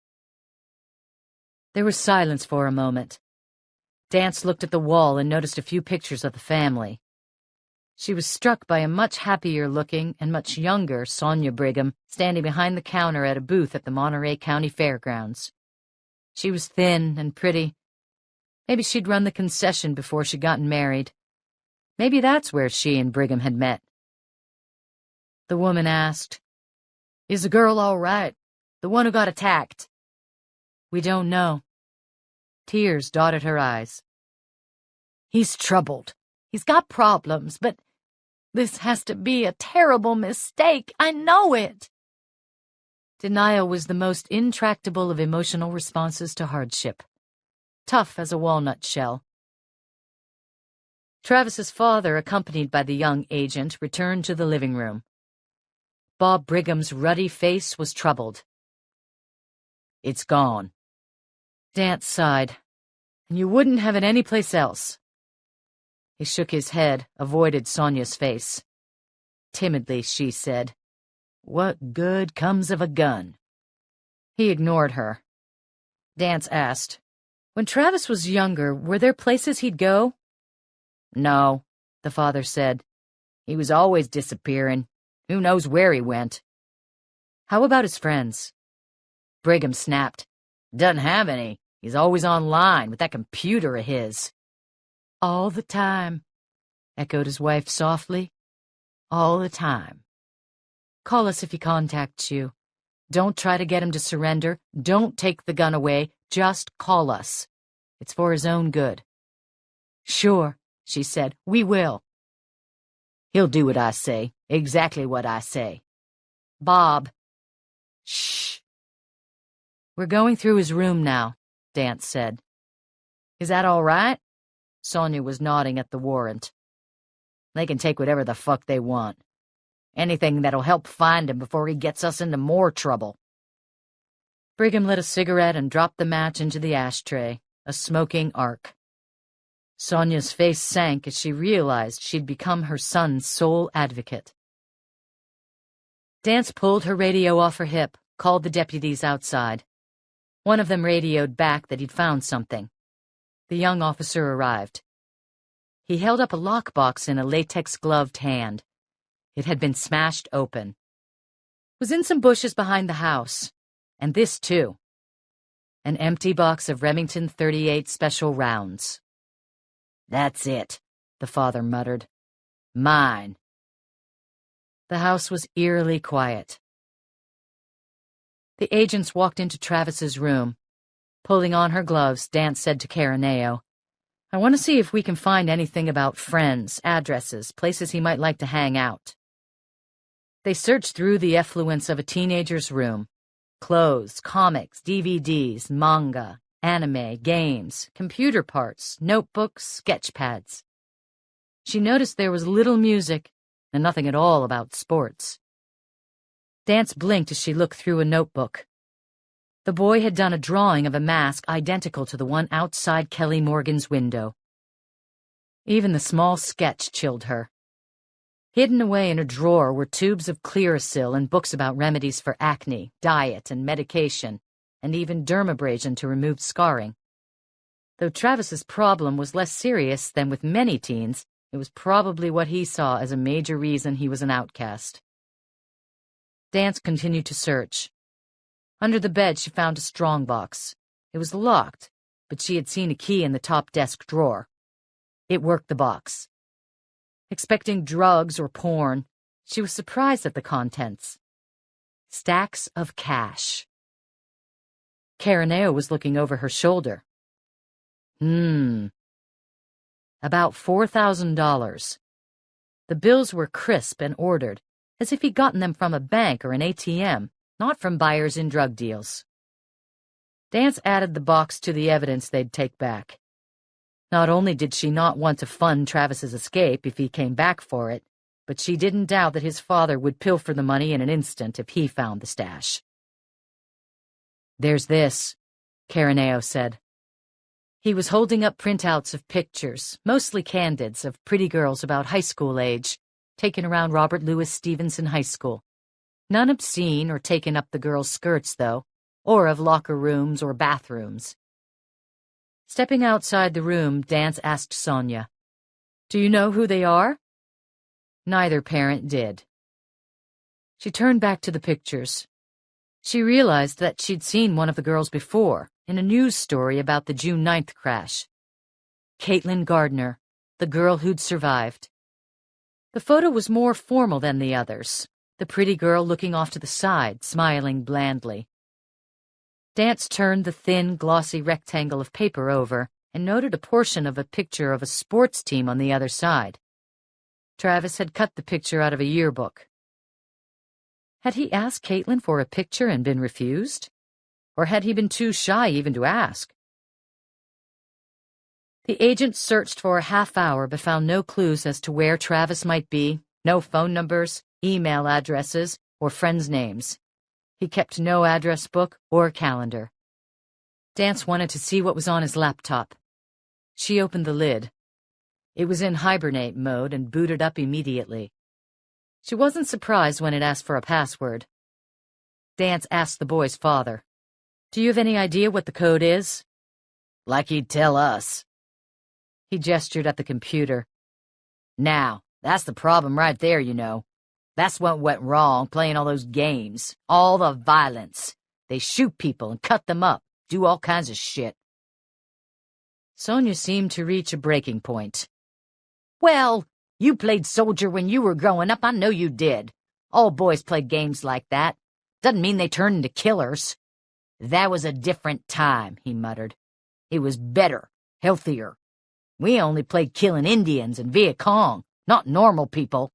There was silence for a moment. Dance looked at the wall and noticed a few pictures of the family. She was struck by a much happier-looking and much younger Sonia Brigham standing behind the counter at a booth at the Monterey County Fairgrounds. She was thin and pretty. Maybe she'd run the concession before she'd gotten married. Maybe that's where she and Brigham had met. The woman asked, "Is the girl all right? The one who got attacked?" "We don't know." Tears dotted her eyes. He's troubled. He's got problems, but this has to be a terrible mistake. I know it. Denial was the most intractable of emotional responses to hardship. Tough as a walnut shell. Travis's father, accompanied by the young agent, returned to the living room. Bob Brigham's ruddy face was troubled. "It's gone." Dance sighed. "And you wouldn't have it anyplace else." He shook his head, avoided Sonia's face. Timidly, she said, "What good comes of a gun?" He ignored her. Dance asked, "When Travis was younger, were there places he'd go?" "No," the father said. "He was always disappearing. Who knows where he went?" "How about his friends?" Brigham snapped. "Doesn't have any. He's always online with that computer of his." "All the time," echoed his wife softly. "All the time. Call us if he contacts you. Don't try to get him to surrender. Don't take the gun away. Just call us. It's for his own good." "Sure," she said. "We will." "He'll do what I say. Exactly what I say." "Bob." "Shh." "We're going through his room now," Dance said. "Is that all right?" Sonia was nodding at the warrant. "They can take whatever the fuck they want. Anything that'll help find him before he gets us into more trouble." Brigham lit a cigarette and dropped the match into the ashtray, a smoking arc. Sonia's face sank as she realized she'd become her son's sole advocate. Dance pulled her radio off her hip, called the deputies outside. One of them radioed back that he'd found something. The young officer arrived. He held up a lockbox in a latex-gloved hand. It had been smashed open. It was in some bushes behind the house. And this, too. An empty box of Remington .38 special rounds. "That's it," the father muttered. "Mine." The house was eerily quiet. The agents walked into Travis's room. Pulling on her gloves, Dance said to Caraneo, "I want to see if we can find anything about friends, addresses, places he might like to hang out." They searched through the effluence of a teenager's room. Clothes, comics, DVDs, manga, anime, games, computer parts, notebooks, sketch pads. She noticed there was little music and nothing at all about sports. Dance blinked as she looked through a notebook. The boy had done a drawing of a mask identical to the one outside Kelly Morgan's window. Even the small sketch chilled her. Hidden away in a drawer were tubes of Clearasil and books about remedies for acne, diet, and medication, and even dermabrasion to remove scarring. Though Travis's problem was less serious than with many teens, it was probably what he saw as a major reason he was an outcast. Dance continued to search. Under the bed, she found a strongbox. It was locked, but she had seen a key in the top desk drawer. It worked the box. Expecting drugs or porn, she was surprised at the contents. Stacks of cash. Caraneo was looking over her shoulder. About $4,000. The bills were crisp and ordered, as if he'd gotten them from a bank or an ATM, not from buyers in drug deals. Dance added the box to the evidence they'd take back. Not only did she not want to fund Travis's escape if he came back for it, but she didn't doubt that his father would pilfer the money in an instant if he found the stash. "There's this," Caraneo said. He was holding up printouts of pictures, mostly candids, of pretty girls about high school age, taken around Robert Louis Stevenson High School. None obscene or taken up the girls' skirts, though, or of locker rooms or bathrooms. Stepping outside the room, Dance asked Sonia, "Do you know who they are?" Neither parent did. She turned back to the pictures. She realized that she'd seen one of the girls before, in a news story about the June 9th crash. Caitlin Gardner, the girl who'd survived. The photo was more formal than the others, the pretty girl looking off to the side, smiling blandly. Dance turned the thin, glossy rectangle of paper over and noted a portion of a picture of a sports team on the other side. Travis had cut the picture out of a yearbook. Had he asked Caitlin for a picture and been refused? Or had he been too shy even to ask? The agent searched for a half hour but found no clues as to where Travis might be, no phone numbers, email addresses, or friends' names. He kept no address book or calendar. Dance wanted to see what was on his laptop. She opened the lid. It was in hibernate mode and booted up immediately. She wasn't surprised when it asked for a password. Dance asked the boy's father, "Do you have any idea what the code is?" "Like he'd tell us." He gestured at the computer. "Now, that's the problem right there, you know. That's what went wrong, playing all those games. All the violence. They shoot people and cut them up, do all kinds of shit." Sonia seemed to reach a breaking point. "Well, you played soldier when you were growing up, I know you did. All boys played games like that. Doesn't mean they turn into killers." "That was a different time," he muttered. "It was better, healthier. We only played killing Indians and Viet Cong, not normal people."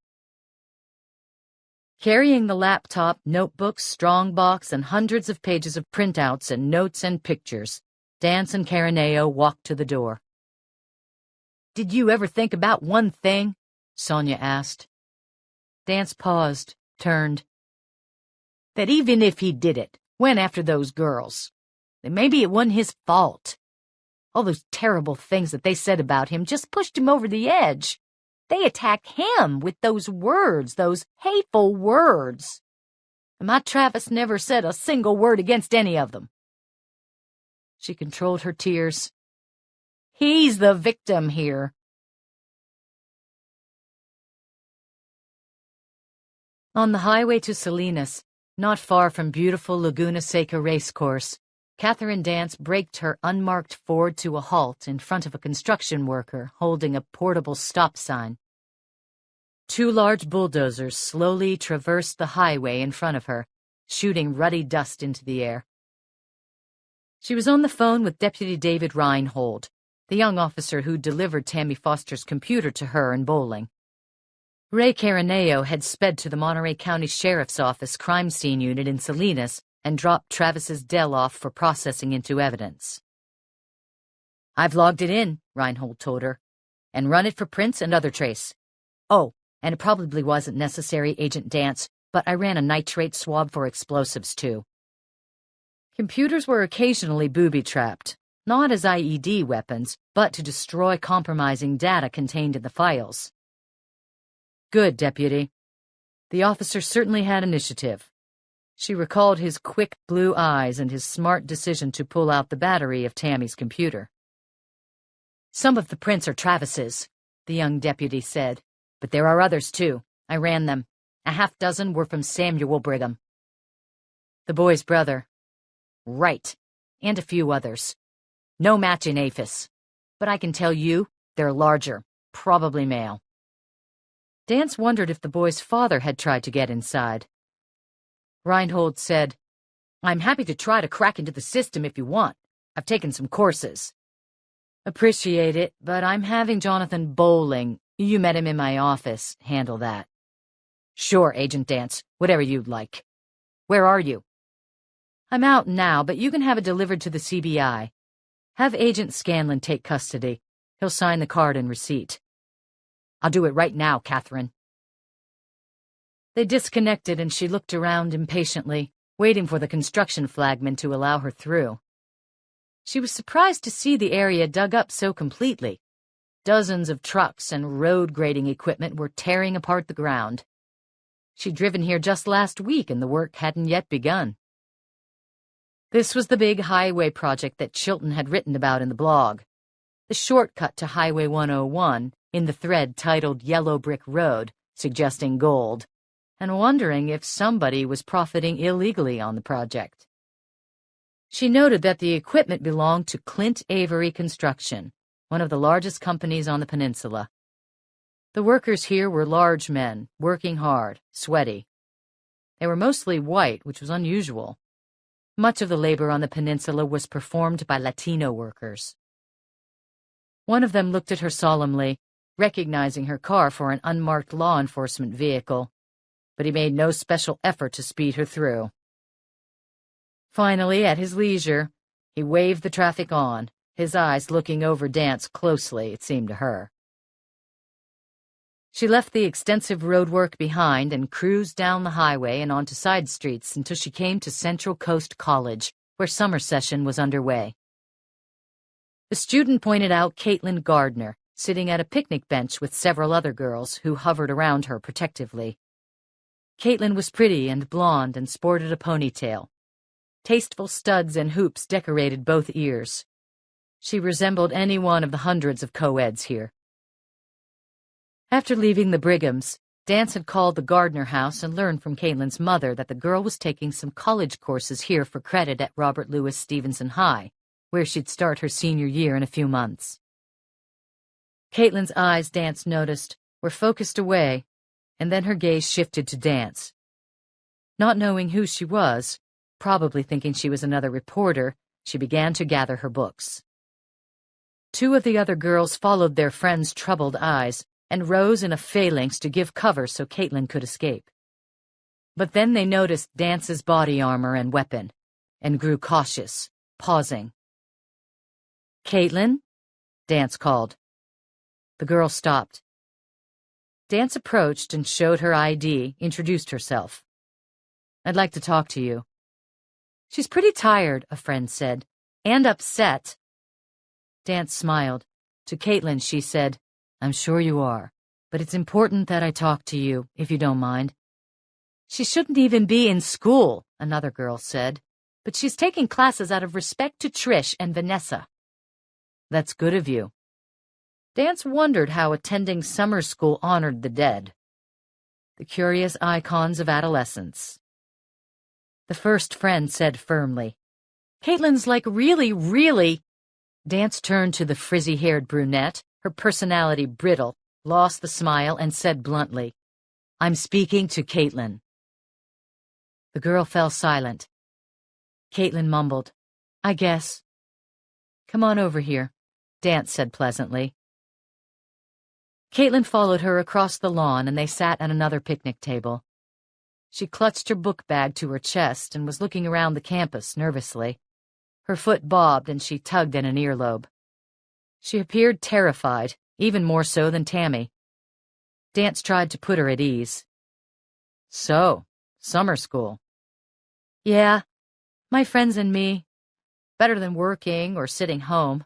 Carrying the laptop, notebooks, strongbox, and hundreds of pages of printouts and notes and pictures, Dance and Caraneo walked to the door. "Did you ever think about one thing?" Sonia asked. Dance paused, turned. "That even if he did it, went after those girls, then maybe it wasn't his fault. All those terrible things that they said about him just pushed him over the edge. They attacked him with those words, those hateful words. And my Travis never said a single word against any of them." She controlled her tears. "He's the victim here." On the highway to Salinas, not far from beautiful Laguna Seca racecourse, Catherine Dance braked her unmarked Ford to a halt in front of a construction worker holding a portable stop sign. Two large bulldozers slowly traversed the highway in front of her, shooting ruddy dust into the air. She was on the phone with Deputy David Reinhold, the young officer who delivered Tammy Foster's computer to her in Bowling. Ray Caraneo had sped to the Monterey County Sheriff's Office crime scene unit in Salinas and dropped Travis's Dell off for processing into evidence. "I've logged it in," Reinhold told her, "and run it for prints and other trace. Oh, and it probably wasn't necessary, Agent Dance, but I ran a nitrate swab for explosives, too." Computers were occasionally booby-trapped, not as IED weapons, but to destroy compromising data contained in the files. "Good, Deputy." The officer certainly had initiative. She recalled his quick blue eyes and his smart decision to pull out the battery of Tammy's computer. "Some of the prints are Travis's," the young deputy said, "but there are others, too. I ran them. A half dozen were from Samuel Brigham." "The boy's brother." "Right, and a few others. No match in APHIS. But I can tell you, they're larger, probably male." Dance wondered if the boy's father had tried to get inside. Reinhold said, "I'm happy to try to crack into the system if you want. I've taken some courses." "Appreciate it, but I'm having Jonathan Bowling, you met him in my office, handle that." "Sure, Agent Dance, whatever you'd like. Where are you?" "I'm out now, but you can have it delivered to the CBI. Have Agent Scanlon take custody. He'll sign the card and receipt." "I'll do it right now, Catherine." They disconnected and she looked around impatiently, waiting for the construction flagman to allow her through. She was surprised to see the area dug up so completely. Dozens of trucks and road grading equipment were tearing apart the ground. She'd driven here just last week and the work hadn't yet begun. This was the big highway project that Chilton had written about in the blog. The shortcut to Highway 101, in the thread titled Yellow Brick Road, suggesting gold, and wondering if somebody was profiting illegally on the project. She noted that the equipment belonged to Clint Avery Construction, one of the largest companies on the peninsula. The workers here were large men, working hard, sweaty. They were mostly white, which was unusual. Much of the labor on the peninsula was performed by Latino workers. One of them looked at her solemnly, recognizing her car for an unmarked law enforcement vehicle, but he made no special effort to speed her through. Finally, at his leisure, he waved the traffic on, his eyes looking over Dance closely, it seemed to her. She left the extensive roadwork behind and cruised down the highway and onto side streets until she came to Central Coast College, where summer session was underway. The student pointed out Caitlin Gardner, sitting at a picnic bench with several other girls who hovered around her protectively. Caitlin was pretty and blonde and sported a ponytail. Tasteful studs and hoops decorated both ears. She resembled any one of the hundreds of co-eds here. After leaving the Brighams, Dance had called the Gardner house and learned from Caitlin's mother that the girl was taking some college courses here for credit at Robert Louis Stevenson High, where she'd start her senior year in a few months. Caitlin's eyes, Dance noticed, were focused away, and then her gaze shifted to Dance. Not knowing who she was, probably thinking she was another reporter, she began to gather her books. Two of the other girls followed their friends' troubled eyes and rose in a phalanx to give cover so Caitlin could escape. But then they noticed Dance's body armor and weapon, and grew cautious, pausing. "Caitlin?" Dance called. The girl stopped. Dance approached and showed her ID, introduced herself. "I'd like to talk to you." "She's pretty tired," a friend said, "and upset." Dance smiled. To Caitlin, she said, "I'm sure you are, but it's important that I talk to you, if you don't mind." "She shouldn't even be in school," another girl said, "but she's taking classes out of respect to Trish and Vanessa." "That's good of you." Dance wondered how attending summer school honored the dead. The curious icons of adolescence. The first friend said firmly, "Caitlin's like really..." Dance turned to the frizzy-haired brunette, her personality brittle, lost the smile, and said bluntly, "I'm speaking to Caitlin." The girl fell silent. Caitlin mumbled, "I guess." "Come on over here," Dance said pleasantly. Caitlin followed her across the lawn, and they sat at another picnic table. She clutched her book bag to her chest and was looking around the campus nervously. Her foot bobbed and she tugged at an earlobe. She appeared terrified, even more so than Tammy. Dance tried to put her at ease. "So, summer school." "Yeah, my friends and me. Better than working or sitting home."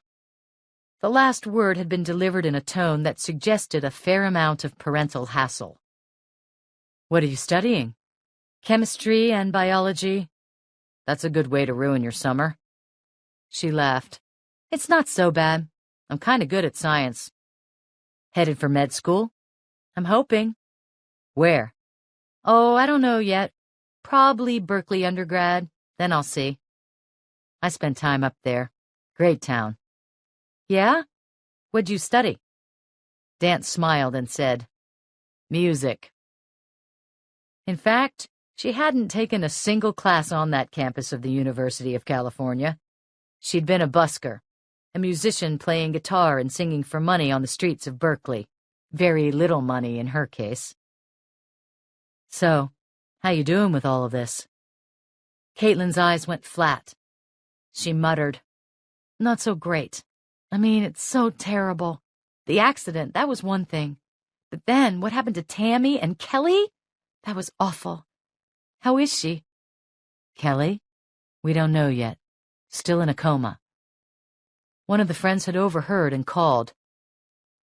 The last word had been delivered in a tone that suggested a fair amount of parental hassle. "What are you studying?" "Chemistry and biology." "That's a good way to ruin your summer." She laughed. "It's not so bad. I'm kind of good at science." "Headed for med school?" "I'm hoping." "Where?" "Oh, I don't know yet. Probably Berkeley undergrad. Then I'll see." "I spent time up there. Great town." "Yeah? What'd you study?" Dance smiled and said, "Music." In fact, she hadn't taken a single class on that campus of the University of California. She'd been a busker, a musician playing guitar and singing for money on the streets of Berkeley. Very little money in her case. "So, how you doing with all of this?" Caitlin's eyes went flat. She muttered, "Not so great. I mean, it's so terrible. The accident, that was one thing. But then, what happened to Tammy and Kelly? That was awful. How is she? Kelly? We don't know yet. Still in a coma. One of the friends had overheard and called.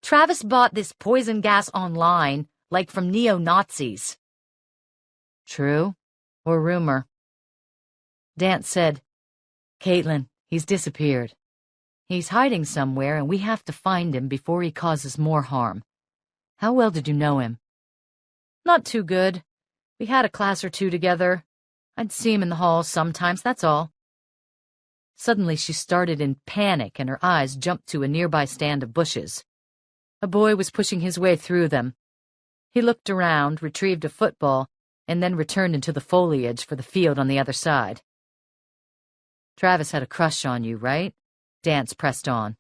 Travis bought this poison gas online, like from neo-Nazis. True or rumor? Dance said, Caitlin, he's disappeared. He's hiding somewhere and we have to find him before he causes more harm. How well did you know him? Not too good. We had a class or two together. I'd see him in the halls sometimes, that's all. Suddenly she started in panic and her eyes jumped to a nearby stand of bushes. A boy was pushing his way through them. He looked around, retrieved a football, and then returned into the foliage for the field on the other side. Travis had a crush on you, right? Dance pressed on.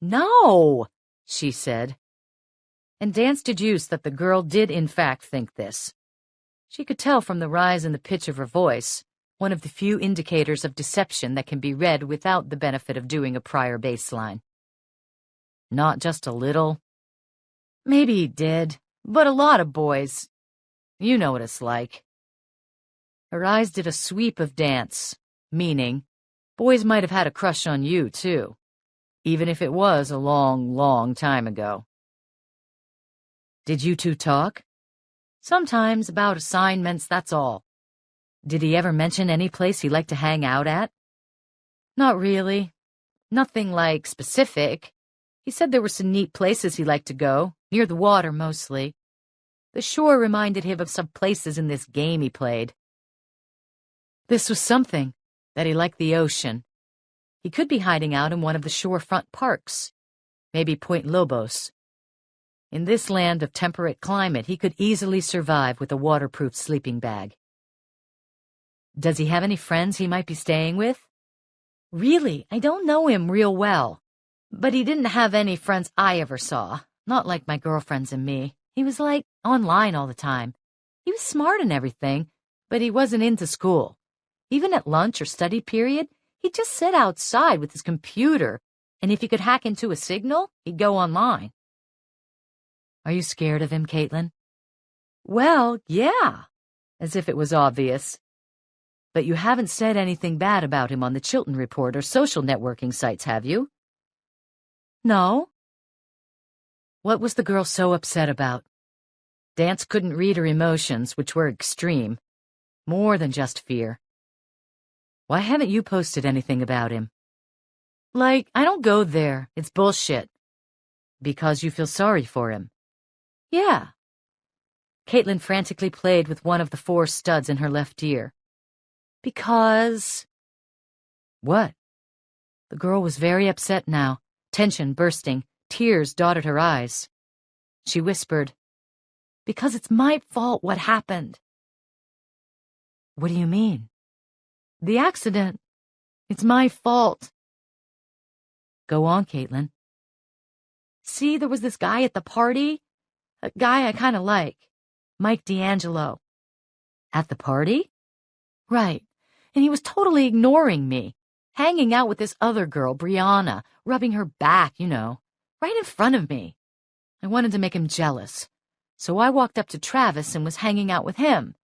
No, she said. And Dance deduced that the girl did in fact think this. She could tell from the rise in the pitch of her voice, one of the few indicators of deception that can be read without the benefit of doing a prior baseline. Not just a little. Maybe he did, but a lot of boys. You know what it's like. Her eyes did a sweep of Dance, meaning boys might have had a crush on you, too, even if it was a long, long time ago. Did you two talk? Sometimes about assignments, that's all. Did he ever mention any place he liked to hang out at? Not really. Nothing like specific. He said there were some neat places he liked to go, near the water mostly. The shore reminded him of some places in this game he played. This was something, that he liked the ocean. He could be hiding out in one of the shorefront parks, maybe Point Lobos. In this land of temperate climate, he could easily survive with a waterproof sleeping bag. Does he have any friends he might be staying with? Really, I don't know him real well. But he didn't have any friends I ever saw. Not like my girlfriends and me. He was like online all the time. He was smart and everything, but he wasn't into school. Even at lunch or study period, he'd just sit outside with his computer, and if he could hack into a signal, he'd go online. Are you scared of him, Caitlin? Well, yeah. As if it was obvious. But you haven't said anything bad about him on the Chilton Report or social networking sites, have you? No. What was the girl so upset about? Dance couldn't read her emotions, which were extreme. More than just fear. Why haven't you posted anything about him? Like, I don't go there. It's bullshit. Because you feel sorry for him? Yeah. Caitlin frantically played with one of the 4 studs in her left ear. Because... What? The girl was very upset now, tension bursting, tears dotted her eyes. She whispered, Because it's my fault what happened. What do you mean? The accident. It's my fault. Go on, Caitlin. See, there was this guy at the party. A guy I kind of like. Mike D'Angelo. At the party? Right. And he was totally ignoring me. Hanging out with this other girl, Brianna, rubbing her back, you know, right in front of me. I wanted to make him jealous. So I walked up to Travis and was hanging out with him.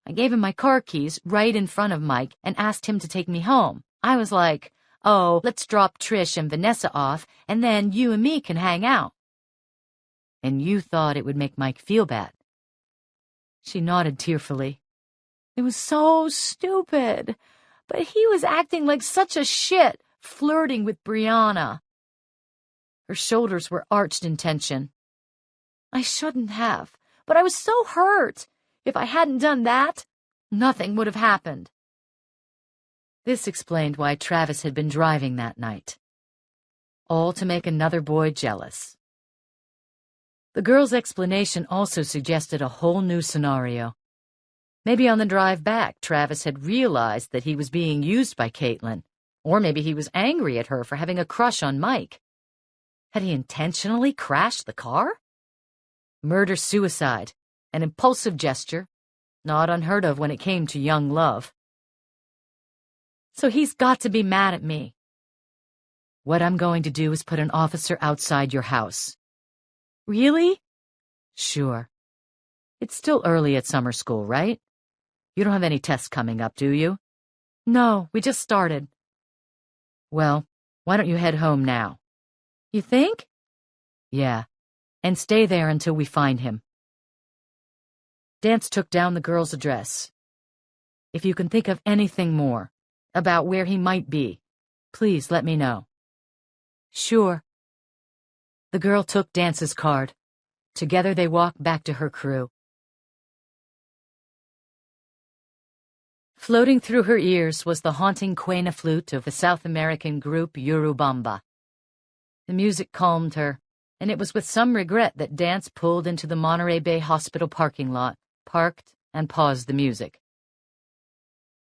I gave him my car keys right in front of Mike and asked him to take me home. I was like, oh, let's drop Trish and Vanessa off, and then you and me can hang out. And you thought it would make Mike feel bad? She nodded tearfully. It was so stupid, but he was acting like such a shit, flirting with Brianna. Her shoulders were arched in tension. I shouldn't have, but I was so hurt. If I hadn't done that, nothing would have happened. This explained why Travis had been driving that night. All to make another boy jealous. The girl's explanation also suggested a whole new scenario. Maybe on the drive back, Travis had realized that he was being used by Caitlin, or maybe he was angry at her for having a crush on Mike. Had he intentionally crashed the car? Murder-suicide, an impulsive gesture, not unheard of when it came to young love. So he's got to be mad at me. What I'm going to do is put an officer outside your house. Really? Sure. It's still early at summer school, right? You don't have any tests coming up, do you? No, we just started. Well, why don't you head home now? You think? Yeah, and stay there until we find him. Dance took down the girl's address. If you can think of anything more about where he might be, please let me know. Sure. The girl took Dance's card. Together they walked back to her crew. Floating through her ears was the haunting quena flute of the South American group Urubamba. The music calmed her, and it was with some regret that Dance pulled into the Monterey Bay Hospital parking lot, parked, and paused the music.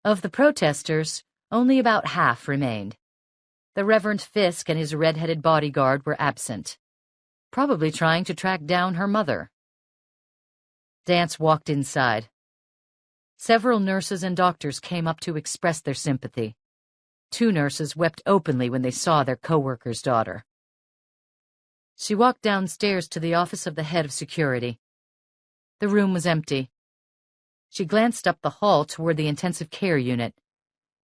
Of the protesters, only about half remained. The Reverend Fisk and his red-headed bodyguard were absent, probably trying to track down her mother. Dance walked inside. Several nurses and doctors came up to express their sympathy. 2 nurses wept openly when they saw their co-worker's daughter. She walked downstairs to the office of the head of security. The room was empty. She glanced up the hall toward the intensive care unit.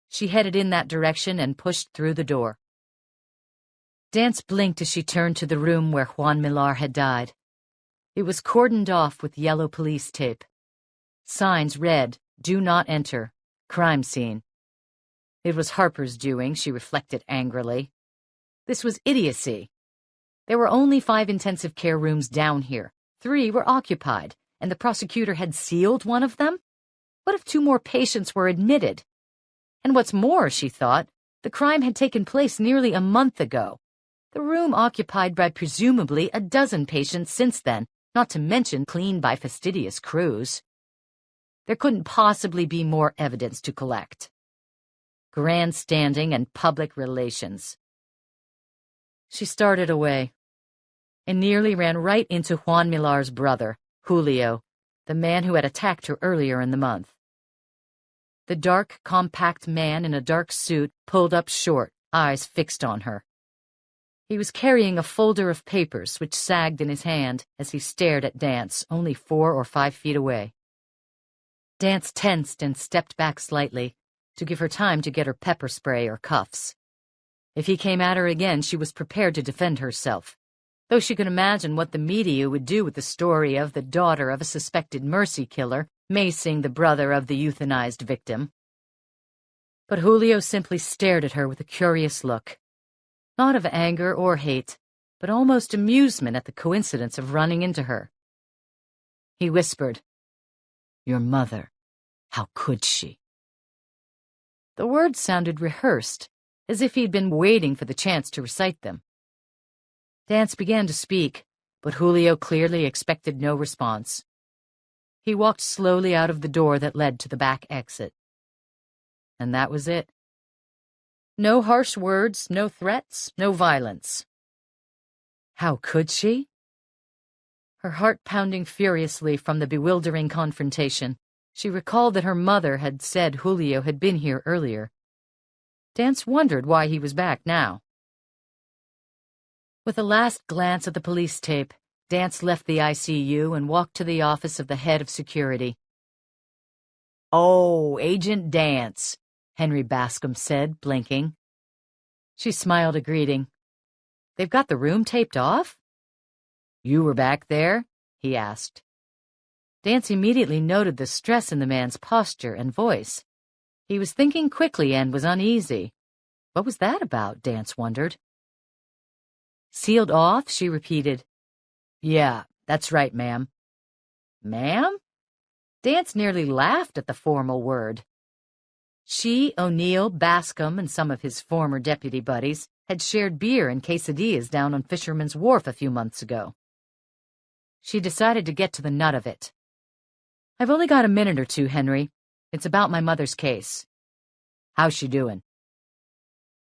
She headed in that direction and pushed through the door. Dance blinked as she turned to the room where Juan Millar had died. It was cordoned off with yellow police tape. Signs read, "Do not enter. Crime scene." It was Harper's doing, she reflected angrily. This was idiocy. There were only 5 intensive care rooms down here. 3 were occupied, and the prosecutor had sealed one of them? What if 2 more patients were admitted? And what's more, she thought, the crime had taken place nearly a month ago. The room occupied by presumably a dozen patients since then, not to mention cleaned by fastidious crews. There couldn't possibly be more evidence to collect. Grandstanding and public relations. She started away and nearly ran right into Juan Millar's brother, Julio, the man who had attacked her earlier in the month. The dark, compact man in a dark suit pulled up short, eyes fixed on her. He was carrying a folder of papers which sagged in his hand as he stared at Dance, only 4 or 5 feet away. Dance tensed and stepped back slightly to give her time to get her pepper spray or cuffs. If he came at her again, she was prepared to defend herself, though she could imagine what the media would do with the story of the daughter of a suspected mercy killer macing the brother of the euthanized victim. But Julio simply stared at her with a curious look, not of anger or hate, but almost amusement at the coincidence of running into her. He whispered, "Your mother. How could she?" The words sounded rehearsed, as if he'd been waiting for the chance to recite them. Dance began to speak, but Julio clearly expected no response. He walked slowly out of the door that led to the back exit. And that was it. No harsh words, no threats, no violence. How could she? Her heart pounding furiously from the bewildering confrontation, she recalled that her mother had said Julio had been here earlier. Dance wondered why he was back now. With a last glance at the police tape, Dance left the ICU and walked to the office of the head of security. "Oh, Agent Dance," Henry Bascom said, blinking. She smiled a greeting. "They've got the room taped off?" "You were back there?" he asked. Dance immediately noted the stress in the man's posture and voice. He was thinking quickly and was uneasy. What was that about, Dance wondered. "Sealed off?" she repeated. "Yeah, that's right, ma'am." "Ma'am?" Dance nearly laughed at the formal word. She, O'Neill, Bascom, and some of his former deputy buddies had shared beer and quesadillas down on Fisherman's Wharf a few months ago. She decided to get to the nut of it. "I've only got a minute or 2, Henry. It's about my mother's case." "How's she doing?"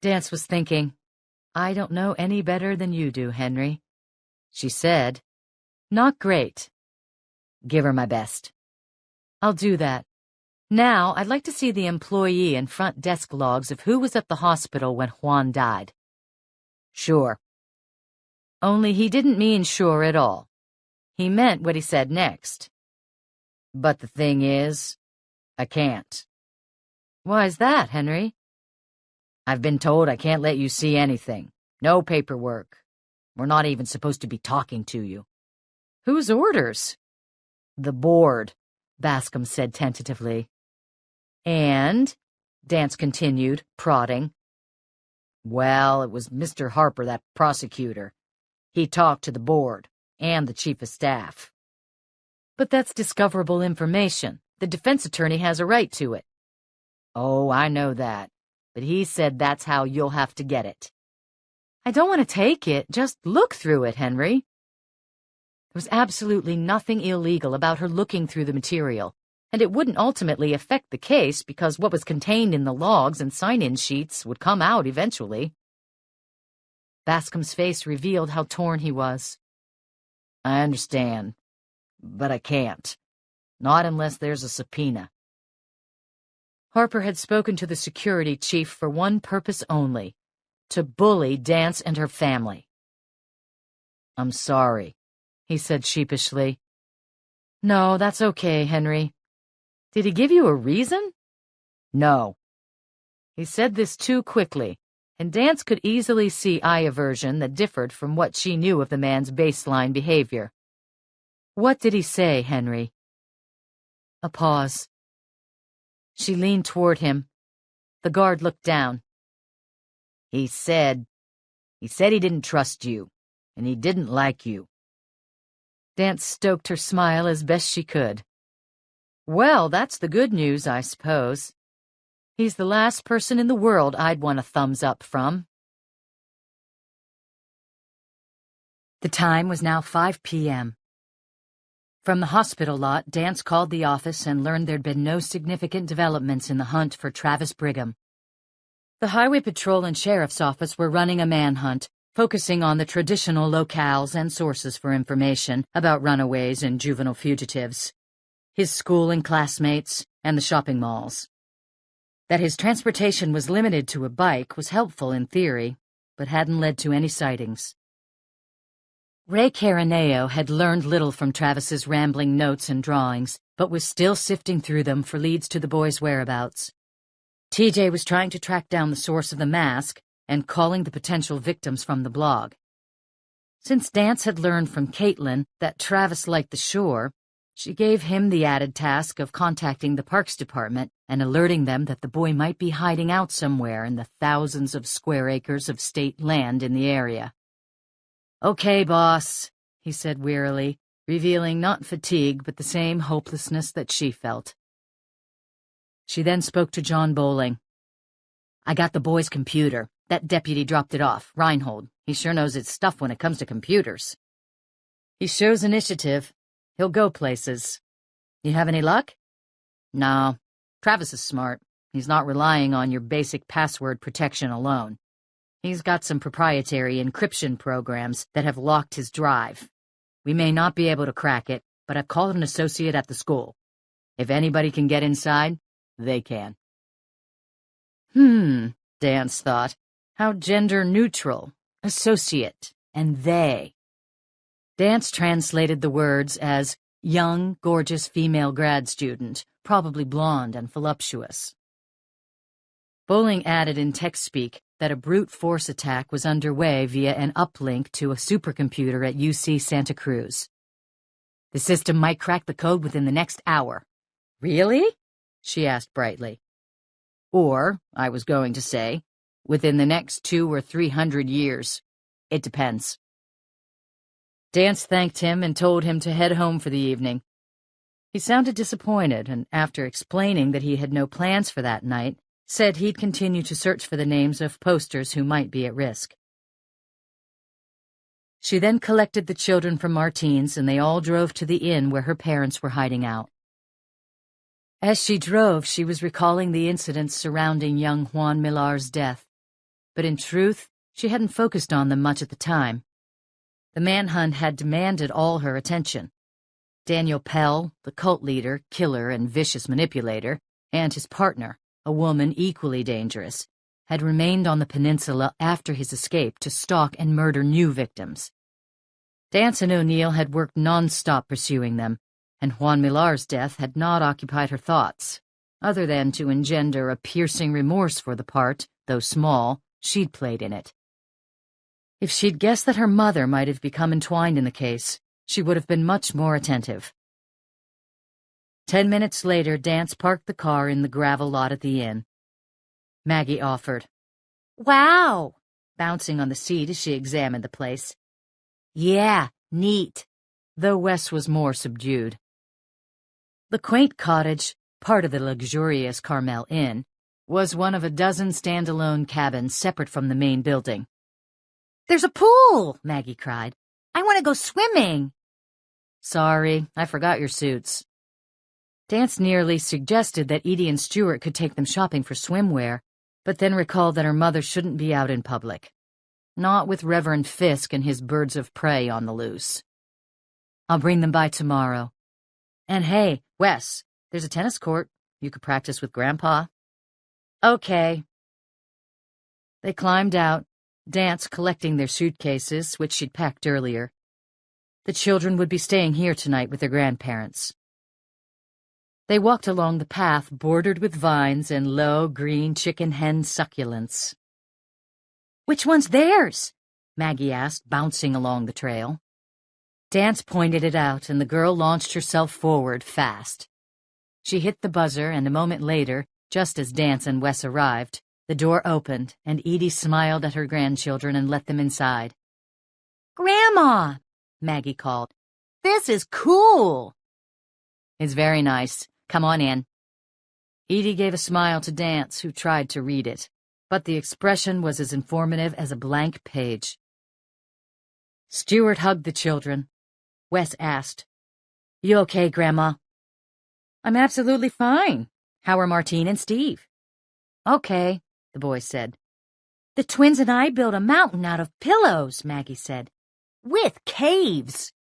Dance was thinking, "I don't know any better than you do, Henry." She said, "Not great." "Give her my best." "I'll do that. Now, I'd like to see the employee and front desk logs of who was at the hospital when Juan died." "Sure." Only he didn't mean sure at all. He meant what he said next. But the thing is, I can't. Why's that, Henry? I've been told I can't let you see anything. No paperwork. We're not even supposed to be talking to you. Whose orders? The board, Bascom said tentatively. And? Dance continued, prodding. Well, it was Mr. Harper, that prosecutor. He talked to the board and the chief of staff. But that's discoverable information. The defense attorney has a right to it. Oh, I know that. But he said that's how you'll have to get it. I don't want to take it. Just look through it, Henry. There was absolutely nothing illegal about her looking through the material, and it wouldn't ultimately affect the case because what was contained in the logs and sign-in sheets would come out eventually. Bascom's face revealed how torn he was. I understand, but I can't. Not unless there's a subpoena. Harper had spoken to the security chief for one purpose only, to bully Dance and her family. I'm sorry, he said sheepishly. No, that's okay, Henry. Did he give you a reason? No. He said this too quickly, and Dance could easily see eye aversion that differed from what she knew of the man's baseline behavior. What did he say, Henry? A pause. She leaned toward him. The guard looked down. He said he didn't trust you, and he didn't like you. Dance stoked her smile as best she could. Well, that's the good news, I suppose. He's the last person in the world I'd want a thumbs up from. The time was now 5 p.m. From the hospital lot, Dance called the office and learned there'd been no significant developments in the hunt for Travis Brigham. The Highway Patrol and Sheriff's Office were running a manhunt, focusing on the traditional locales and sources for information about runaways and juvenile fugitives. His school and classmates, and the shopping malls. That his transportation was limited to a bike was helpful in theory, but hadn't led to any sightings. Ray Caraneo had learned little from Travis's rambling notes and drawings, but was still sifting through them for leads to the boy's whereabouts. TJ was trying to track down the source of the mask and calling the potential victims from the blog. Since Dance had learned from Caitlin that Travis liked the shore, she gave him the added task of contacting the Parks Department and alerting them that the boy might be hiding out somewhere in the thousands of square acres of state land in the area. "Okay, boss," he said wearily, revealing not fatigue but the same hopelessness that she felt. She then spoke to John Bowling. "I got the boy's computer. That deputy dropped it off, Reinhold. He sure knows his stuff when it comes to computers." "He shows initiative. He'll go places. You have any luck?" "No. Travis is smart. He's not relying on your basic password protection alone. He's got some proprietary encryption programs that have locked his drive. We may not be able to crack it, but I've called an associate at the school. If anybody can get inside, they can." Dance thought. How gender-neutral. Associate and they. Dance translated the words as young, gorgeous female grad student, probably blonde and voluptuous. Bowling added in text-speak that a brute force attack was underway via an uplink to a supercomputer at UC Santa Cruz. "The system might crack the code within the next hour." "Really?" she asked brightly. "Or, I was going to say, within the next 200 or 300 years. It depends." Dance thanked him and told him to head home for the evening. He sounded disappointed, and after explaining that he had no plans for that night, said he'd continue to search for the names of posters who might be at risk. She then collected the children from Martine's, and they all drove to the inn where her parents were hiding out. As she drove, she was recalling the incidents surrounding young Juan Millar's death, but in truth, she hadn't focused on them much at the time. The manhunt had demanded all her attention. Daniel Pell, the cult leader, killer, and vicious manipulator, and his partner, a woman equally dangerous, had remained on the peninsula after his escape to stalk and murder new victims. Dance and O'Neill had worked non-stop pursuing them, and Juan Millar's death had not occupied her thoughts, other than to engender a piercing remorse for the part, though small, she'd played in it. If she'd guessed that her mother might have become entwined in the case, she would have been much more attentive. 10 minutes later, Dance parked the car in the gravel lot at the inn. Maggie offered, "Wow!" bouncing on the seat as she examined the place. "Yeah, neat," though Wes was more subdued. The quaint cottage, part of the luxurious Carmel Inn, was one of a dozen standalone cabins separate from the main building. "There's a pool!" Maggie cried. "I want to go swimming." "Sorry, I forgot your suits." Dance nearly suggested that Edie and Stewart could take them shopping for swimwear, but then recalled that her mother shouldn't be out in public. Not with Reverend Fisk and his birds of prey on the loose. "I'll bring them by tomorrow. And hey, Wes, there's a tennis court. You could practice with Grandpa." "Okay." They climbed out, Dance collecting their suitcases, which she'd packed earlier. The children would be staying here tonight with their grandparents. They walked along the path bordered with vines and low green chicken hen succulents. "Which one's theirs?" Maggie asked, bouncing along the trail. Dance pointed it out, and the girl launched herself forward fast. She hit the buzzer, and a moment later, just as Dance and Wes arrived, the door opened, and Edie smiled at her grandchildren and let them inside. "Grandma!" Maggie called. "This is cool!" "It's very nice. Come on in." Edie gave a smile to Dance, who tried to read it, but the expression was as informative as a blank page. Stewart hugged the children. Wes asked, "You okay, Grandma?" "I'm absolutely fine. How are Martine and Steve?" "Okay," the boy said. "The twins and I built a mountain out of pillows," Maggie said. "With caves."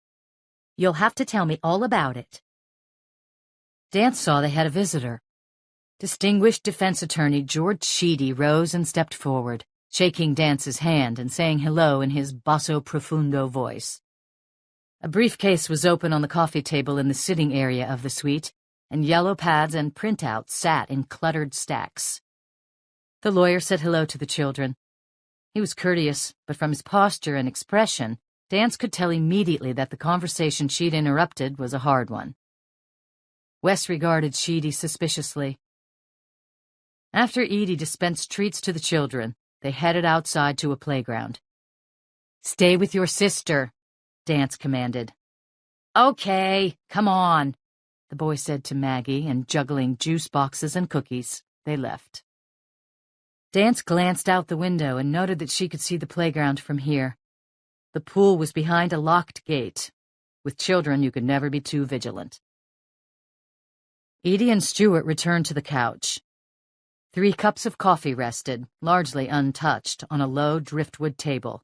"You'll have to tell me all about it." Dance saw they had a visitor. Distinguished defense attorney George Sheedy rose and stepped forward, shaking Dance's hand and saying hello in his basso profundo voice. A briefcase was open on the coffee table in the sitting area of the suite, and yellow pads and printouts sat in cluttered stacks. The lawyer said hello to the children. He was courteous, but from his posture and expression, Dance could tell immediately that the conversation she'd interrupted was a hard one. Wes regarded Sheedy suspiciously. After Edie dispensed treats to the children, they headed outside to a playground. "Stay with your sister," Dance commanded. "Okay, come on," the boy said to Maggie, and juggling juice boxes and cookies, they left. Dance glanced out the window and noted that she could see the playground from here. The pool was behind a locked gate. With children, you could never be too vigilant. Edie and Stewart returned to the couch. 3 cups of coffee rested, largely untouched, on a low driftwood table.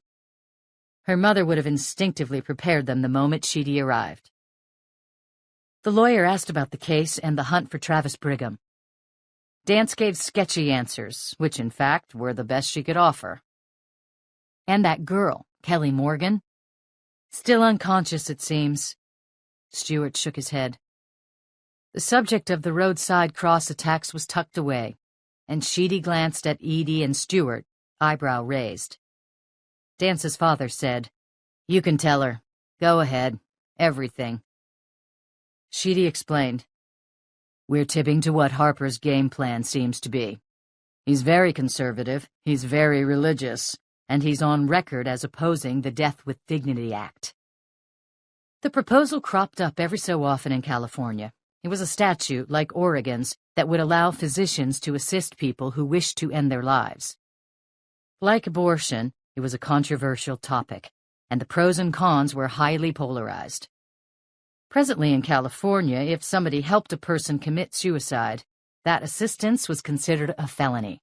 Her mother would have instinctively prepared them the moment Sheedy arrived. The lawyer asked about the case and the hunt for Travis Brigham. Dance gave sketchy answers, which in fact were the best she could offer. "And that girl, Kelly Morgan?" "Still unconscious, it seems." Stewart shook his head. The subject of the roadside cross attacks was tucked away, and Sheedy glanced at Edie and Stewart, eyebrow raised. Dance's father said, "You can tell her. Go ahead. Everything." Sheedy explained, "We're tipping to what Harper's game plan seems to be. He's very conservative, he's very religious, and he's on record as opposing the Death with Dignity Act." The proposal cropped up every so often in California. It was a statute, like Oregon's, that would allow physicians to assist people who wished to end their lives. Like abortion, it was a controversial topic, and the pros and cons were highly polarized. Presently in California, if somebody helped a person commit suicide, that assistance was considered a felony.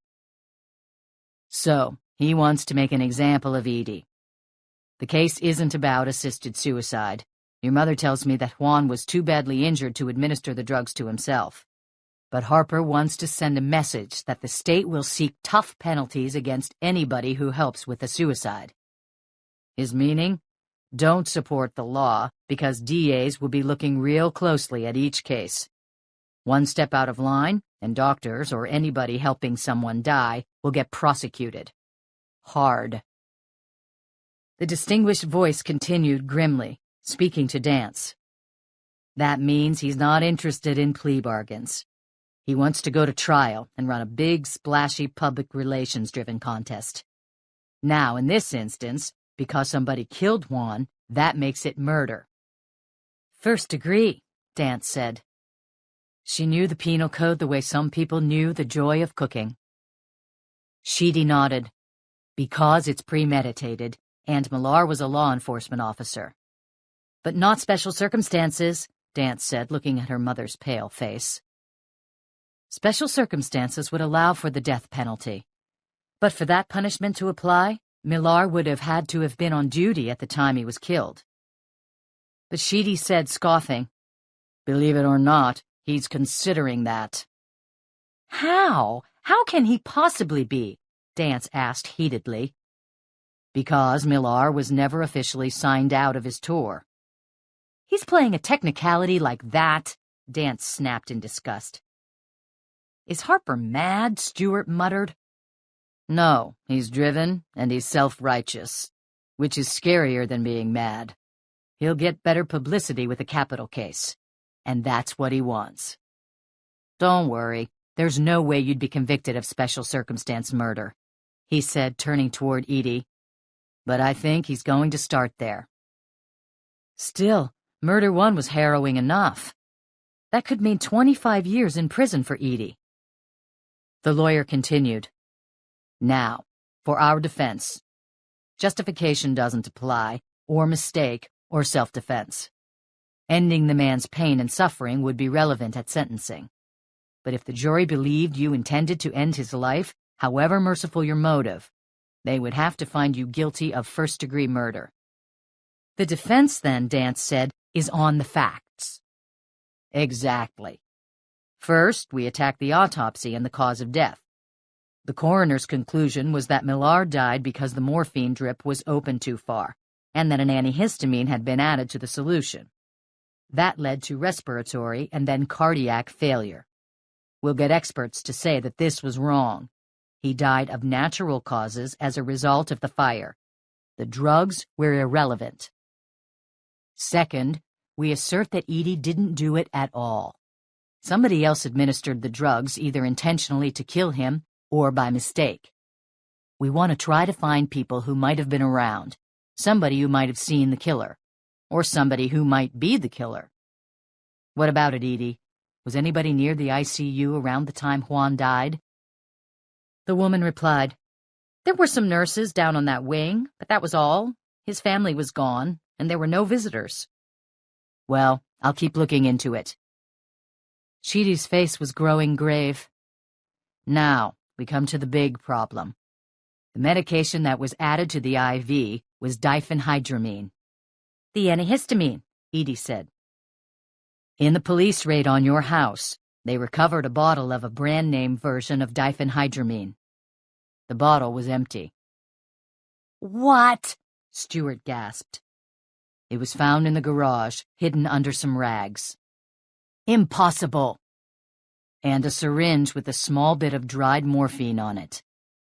So, he wants to make an example of Edie. The case isn't about assisted suicide. Your mother tells me that Juan was too badly injured to administer the drugs to himself. But Harper wants to send a message that the state will seek tough penalties against anybody who helps with a suicide. His meaning? Don't support the law, because DAs will be looking real closely at each case. One step out of line, and doctors or anybody helping someone die will get prosecuted. Hard. The distinguished voice continued grimly, speaking to Dance. That means he's not interested in plea bargains. He wants to go to trial and run a big, splashy public relations-driven contest. Now, in this instance, because somebody killed Juan, that makes it murder. First degree, Dance said. She knew the penal code the way some people knew the joy of cooking. Sheedy nodded. Because it's premeditated, and Millar was a law enforcement officer. But not special circumstances, Dance said, looking at her mother's pale face. Special circumstances would allow for the death penalty. But for that punishment to apply, Millar would have had to have been on duty at the time he was killed. But Sheedy said, scoffing, Believe it or not, he's considering that. How? How can he possibly be? Dance asked heatedly. Because Millar was never officially signed out of his tour. He's playing a technicality like that, Dance snapped in disgust. Is Harper mad? Stewart muttered. No, he's driven, and he's self-righteous, which is scarier than being mad. He'll get better publicity with a capital case, and that's what he wants. Don't worry, there's no way you'd be convicted of special circumstance murder, he said, turning toward Edie. But I think he's going to start there. Still, murder one was harrowing enough. That could mean 25 years in prison for Edie. The lawyer continued. Now, for our defense. Justification doesn't apply, or mistake, or self-defense. Ending the man's pain and suffering would be relevant at sentencing. But if the jury believed you intended to end his life, however merciful your motive, they would have to find you guilty of first-degree murder. The defense, then, Dance said, is on the facts. Exactly. First, we attack the autopsy and the cause of death. The coroner's conclusion was that Millar died because the morphine drip was opened too far, and that an antihistamine had been added to the solution. That led to respiratory and then cardiac failure. We'll get experts to say that this was wrong. He died of natural causes as a result of the fire. The drugs were irrelevant. Second, we assert that Edie didn't do it at all. Somebody else administered the drugs either intentionally to kill him or by mistake. We want to try to find people who might have been around, somebody who might have seen the killer, or somebody who might be the killer. What about it, Edie? Was anybody near the ICU around the time Juan died? The woman replied, There were some nurses down on that wing, but that was all. His family was gone, and there were no visitors. Well, I'll keep looking into it. Sheedy's face was growing grave. Now, we come to the big problem. The medication that was added to the IV was diphenhydramine. The antihistamine, Edie said. In the police raid on your house, they recovered a bottle of a brand-name version of diphenhydramine. The bottle was empty. What? Stewart gasped. It was found in the garage, hidden under some rags. Impossible! And a syringe with a small bit of dried morphine on it.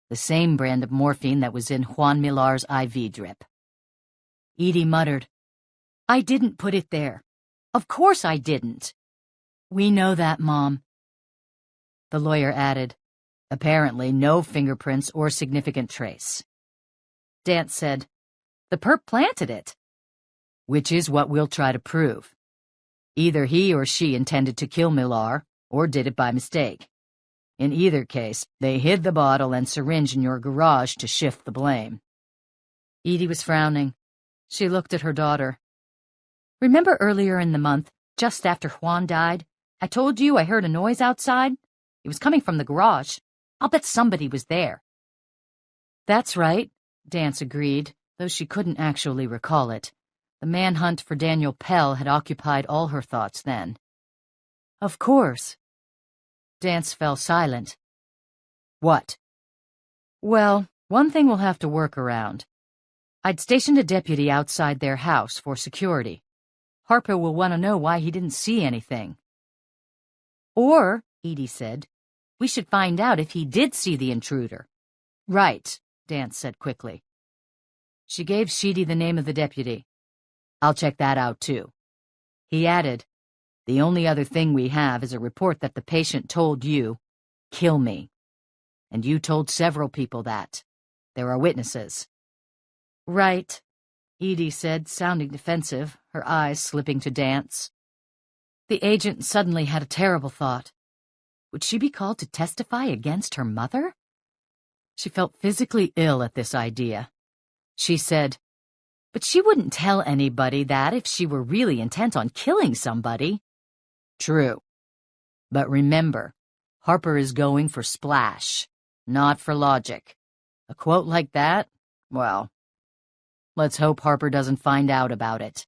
The same brand of morphine that was in Juan Millar's IV drip. Edie muttered, I didn't put it there. Of course I didn't. We know that, Mom. The lawyer added, Apparently no fingerprints or significant trace. Dance said, The perp planted it. Which is what we'll try to prove. Either he or she intended to kill Millar, or did it by mistake. In either case, they hid the bottle and syringe in your garage to shift the blame. Edie was frowning. She looked at her daughter. Remember earlier in the month, just after Juan died, I told you I heard a noise outside? It was coming from the garage. I'll bet somebody was there. That's right, Dance agreed, though she couldn't actually recall it. The manhunt for Daniel Pell had occupied all her thoughts then. Of course. Dance fell silent. What? Well, one thing we'll have to work around. I'd stationed a deputy outside their house for security. Harper will want to know why he didn't see anything. Or, Edie said, we should find out if he did see the intruder. Right, Dance said quickly. She gave Sheedy the name of the deputy. I'll check that out, too. He added, the only other thing we have is a report that the patient told you, kill me. And you told several people that. There are witnesses. Right, Edie said, sounding defensive, her eyes slipping to Dance. The agent suddenly had a terrible thought. Would she be called to testify against her mother? She felt physically ill at this idea. She said, but she wouldn't tell anybody that if she were really intent on killing somebody. True. But remember, Harper is going for splash, not for logic. A quote like that? Well, let's hope Harper doesn't find out about it.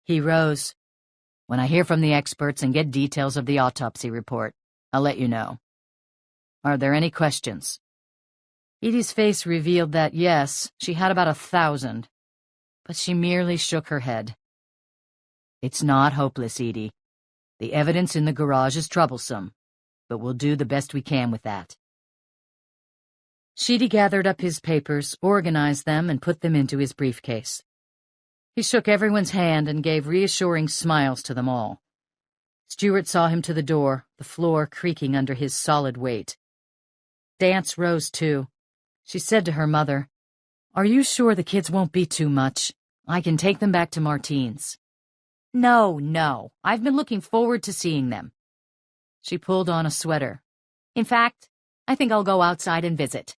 He rose. When I hear from the experts and get details of the autopsy report, I'll let you know. Are there any questions? Edie's face revealed that, yes, she had about 1,000, but she merely shook her head. It's not hopeless, Edie. The evidence in the garage is troublesome, but we'll do the best we can with that. Sheedy gathered up his papers, organized them, and put them into his briefcase. He shook everyone's hand and gave reassuring smiles to them all. Stewart saw him to the door, the floor creaking under his solid weight. Dance rose too. She said to her mother, "Are you sure the kids won't be too much? I can take them back to Martine's." No, I've been looking forward to seeing them." She pulled on a sweater. "In fact, I think I'll go outside and visit."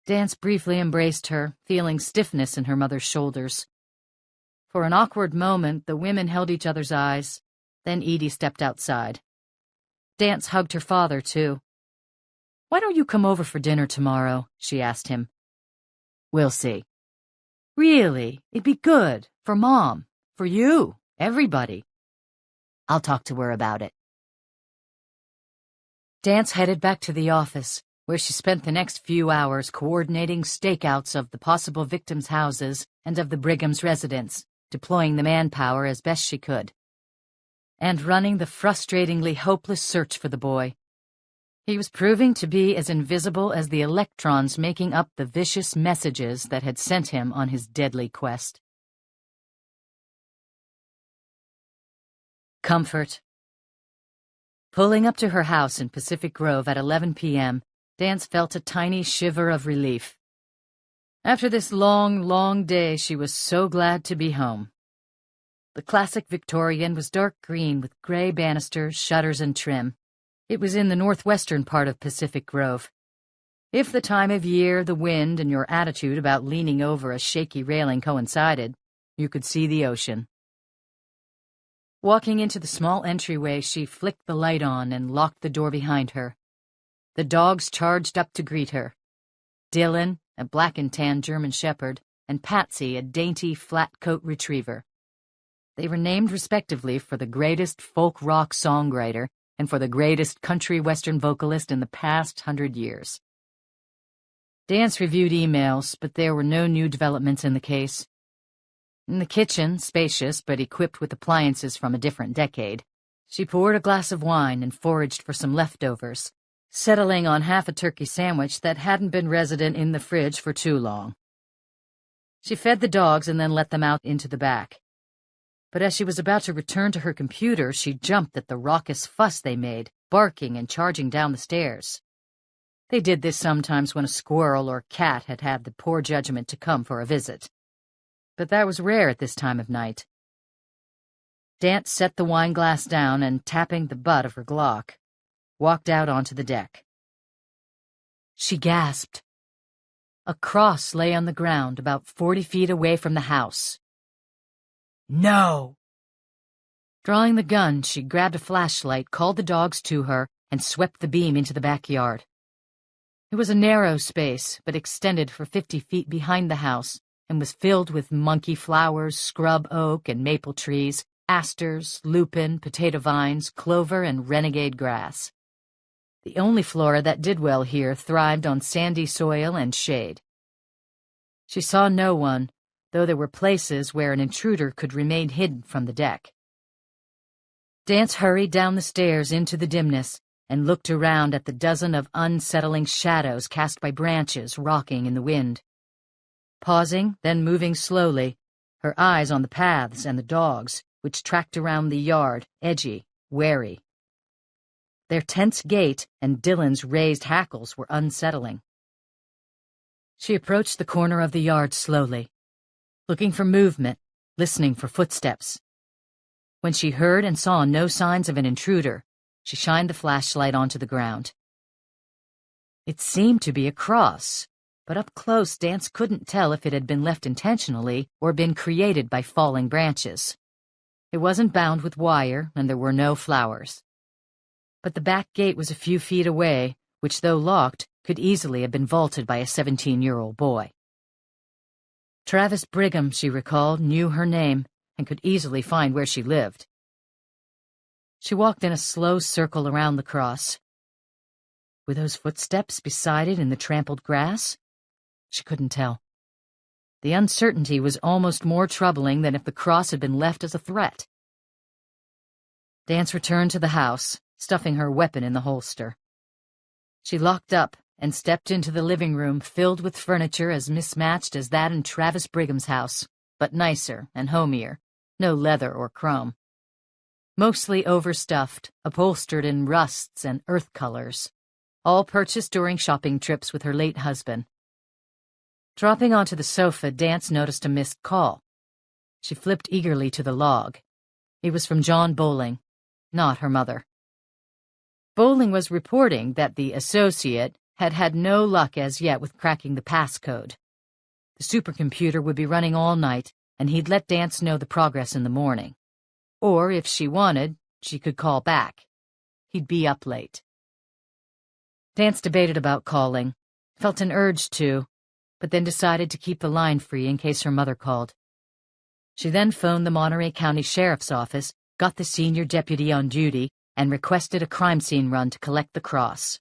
Dance briefly embraced her, feeling stiffness in her mother's shoulders. For an awkward moment, the women held each other's eyes. Then Edie stepped outside. Dance hugged her father, too. "Why don't you come over for dinner tomorrow?" she asked him. "We'll see." "Really, it'd be good. For Mom. For you. Everybody." "I'll talk to her about it." Dance headed back to the office, where she spent the next few hours coordinating stakeouts of the possible victims' houses and of the Brigham's residence, deploying the manpower as best she could, and running the frustratingly hopeless search for the boy. He was proving to be as invisible as the electrons making up the vicious messages that had sent him on his deadly quest. Comfort. Pulling up to her house in Pacific Grove at 11 p.m., Dance felt a tiny shiver of relief. After this long day, she was so glad to be home. The classic Victorian was dark green with gray banisters, shutters, and trim. It was in the northwestern part of Pacific Grove. If the time of year, the wind, and your attitude about leaning over a shaky railing coincided, you could see the ocean. Walking into the small entryway, she flicked the light on and locked the door behind her. The dogs charged up to greet her. Dylan, a black and tan German shepherd, and Patsy, a dainty flat-coat retriever. They were named respectively for the greatest folk rock songwriter and for the greatest country western vocalist in the past 100 years. Dance reviewed emails, but there were no new developments in the case. In the kitchen, spacious but equipped with appliances from a different decade, she poured a glass of wine and foraged for some leftovers, settling on half a turkey sandwich that hadn't been resident in the fridge for too long. She fed the dogs and then let them out into the back. But as she was about to return to her computer, she jumped at the raucous fuss they made, barking and charging down the stairs. They did this sometimes when a squirrel or cat had had the poor judgment to come for a visit. But that was rare at this time of night. Dance set the wine glass down and, tapping the butt of her Glock, walked out onto the deck. She gasped. A cross lay on the ground about 40 feet away from the house. No! Drawing the gun, she grabbed a flashlight, called the dogs to her, and swept the beam into the backyard. It was a narrow space, but extended for 50 feet behind the house, and was filled with monkey flowers, scrub oak and maple trees, asters, lupin, potato vines, clover, and renegade grass. The only flora that did well here thrived on sandy soil and shade. She saw no one, though there were places where an intruder could remain hidden from the deck. Dance hurried down the stairs into the dimness and looked around at the dozen of unsettling shadows cast by branches rocking in the wind. Pausing, then moving slowly, her eyes on the paths and the dogs, which tracked around the yard, edgy, wary. Their tense gait and Dylan's raised hackles were unsettling. She approached the corner of the yard slowly, looking for movement, listening for footsteps. When she heard and saw no signs of an intruder, she shined the flashlight onto the ground. It seemed to be a cross, but up close Dance couldn't tell if it had been left intentionally or been created by falling branches. It wasn't bound with wire, and there were no flowers. But the back gate was a few feet away, which, though locked, could easily have been vaulted by a 17-year-old boy. Travis Brigham, she recalled, knew her name and could easily find where she lived. She walked in a slow circle around the cross. Were those footsteps beside it in the trampled grass? She couldn't tell. The uncertainty was almost more troubling than if the cross had been left as a threat. Dance returned to the house, stuffing her weapon in the holster. She locked up and stepped into the living room filled with furniture as mismatched as that in Travis Brigham's house, but nicer and homier, no leather or chrome. Mostly overstuffed, upholstered in rusts and earth colors, all purchased during shopping trips with her late husband. Dropping onto the sofa, Dance noticed a missed call. She flipped eagerly to the log. It was from John Bowling, not her mother. Bowling was reporting that the associate had had no luck as yet with cracking the passcode. The supercomputer would be running all night, and he'd let Dance know the progress in the morning. Or, if she wanted, she could call back. He'd be up late. Dance debated about calling, felt an urge to, but then decided to keep the line free in case her mother called. She then phoned the Monterey County Sheriff's Office, got the senior deputy on duty, and requested a crime scene run to collect the cross.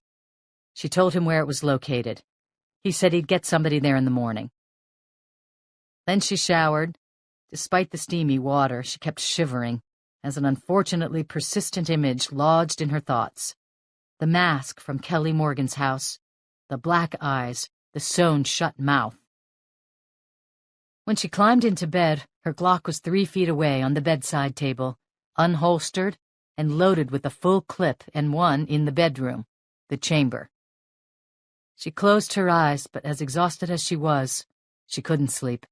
She told him where it was located. He said he'd get somebody there in the morning. Then she showered. Despite the steamy water, she kept shivering as an unfortunately persistent image lodged in her thoughts. The mask from Kelly Morgan's house, the black eyes, the sewn-shut mouth. When she climbed into bed, her Glock was 3 feet away on the bedside table, unholstered and loaded with a full clip and one in the bedroom, the chamber. She closed her eyes, but as exhausted as she was, she couldn't sleep.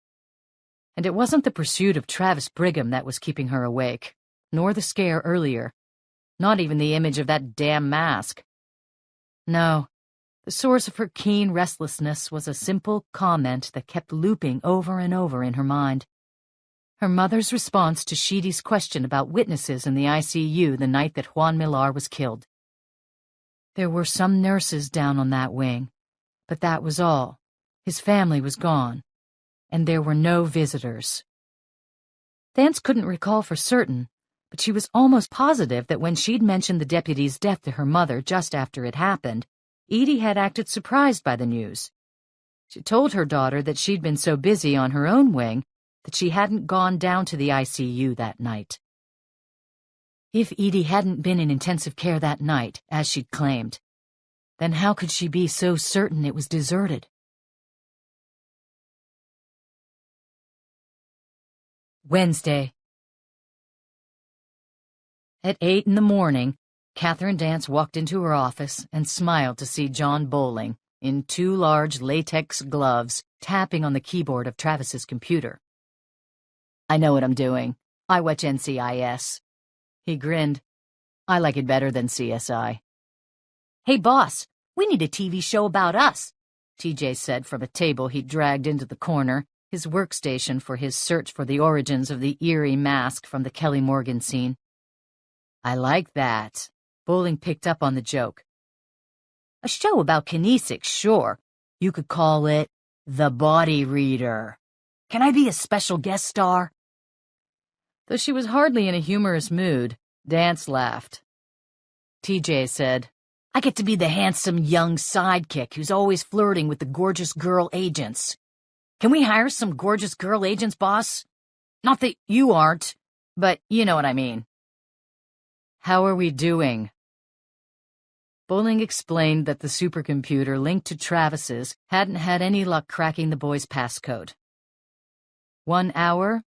And it wasn't the pursuit of Travis Brigham that was keeping her awake, nor the scare earlier, not even the image of that damn mask. No, the source of her keen restlessness was a simple comment that kept looping over and over in her mind. Her mother's response to Sheedy's question about witnesses in the ICU the night that Juan Millar was killed. There were some nurses down on that wing, but that was all. His family was gone, and there were no visitors. Dance couldn't recall for certain, but she was almost positive that when she'd mentioned the deputy's death to her mother just after it happened, Edie had acted surprised by the news. She told her daughter that she'd been so busy on her own wing that she hadn't gone down to the ICU that night. If Edie hadn't been in intensive care that night, as she'd claimed, then how could she be so certain it was deserted? Wednesday. At 8 in the morning, Catherine Dance walked into her office and smiled to see John Bowling, in 2 large latex gloves, tapping on the keyboard of Travis's computer. "I know what I'm doing. I watch NCIS. He grinned. "I like it better than CSI. "Hey, boss, we need a TV show about us," TJ said from a table he'd dragged into the corner, his workstation for his search for the origins of the eerie mask from the Kelly Morgan scene. "I like that." Bowling picked up on the joke. "A show about kinesics, sure. You could call it The Body Reader. Can I be a special guest star?" Though she was hardly in a humorous mood, Dance laughed. TJ said, "I get to be the handsome young sidekick who's always flirting with the gorgeous girl agents. Can we hire some gorgeous girl agents, boss? Not that you aren't, but you know what I mean. How are we doing? Bowling explained that the supercomputer linked to Travis's hadn't had any luck cracking the boy's passcode. 1 hour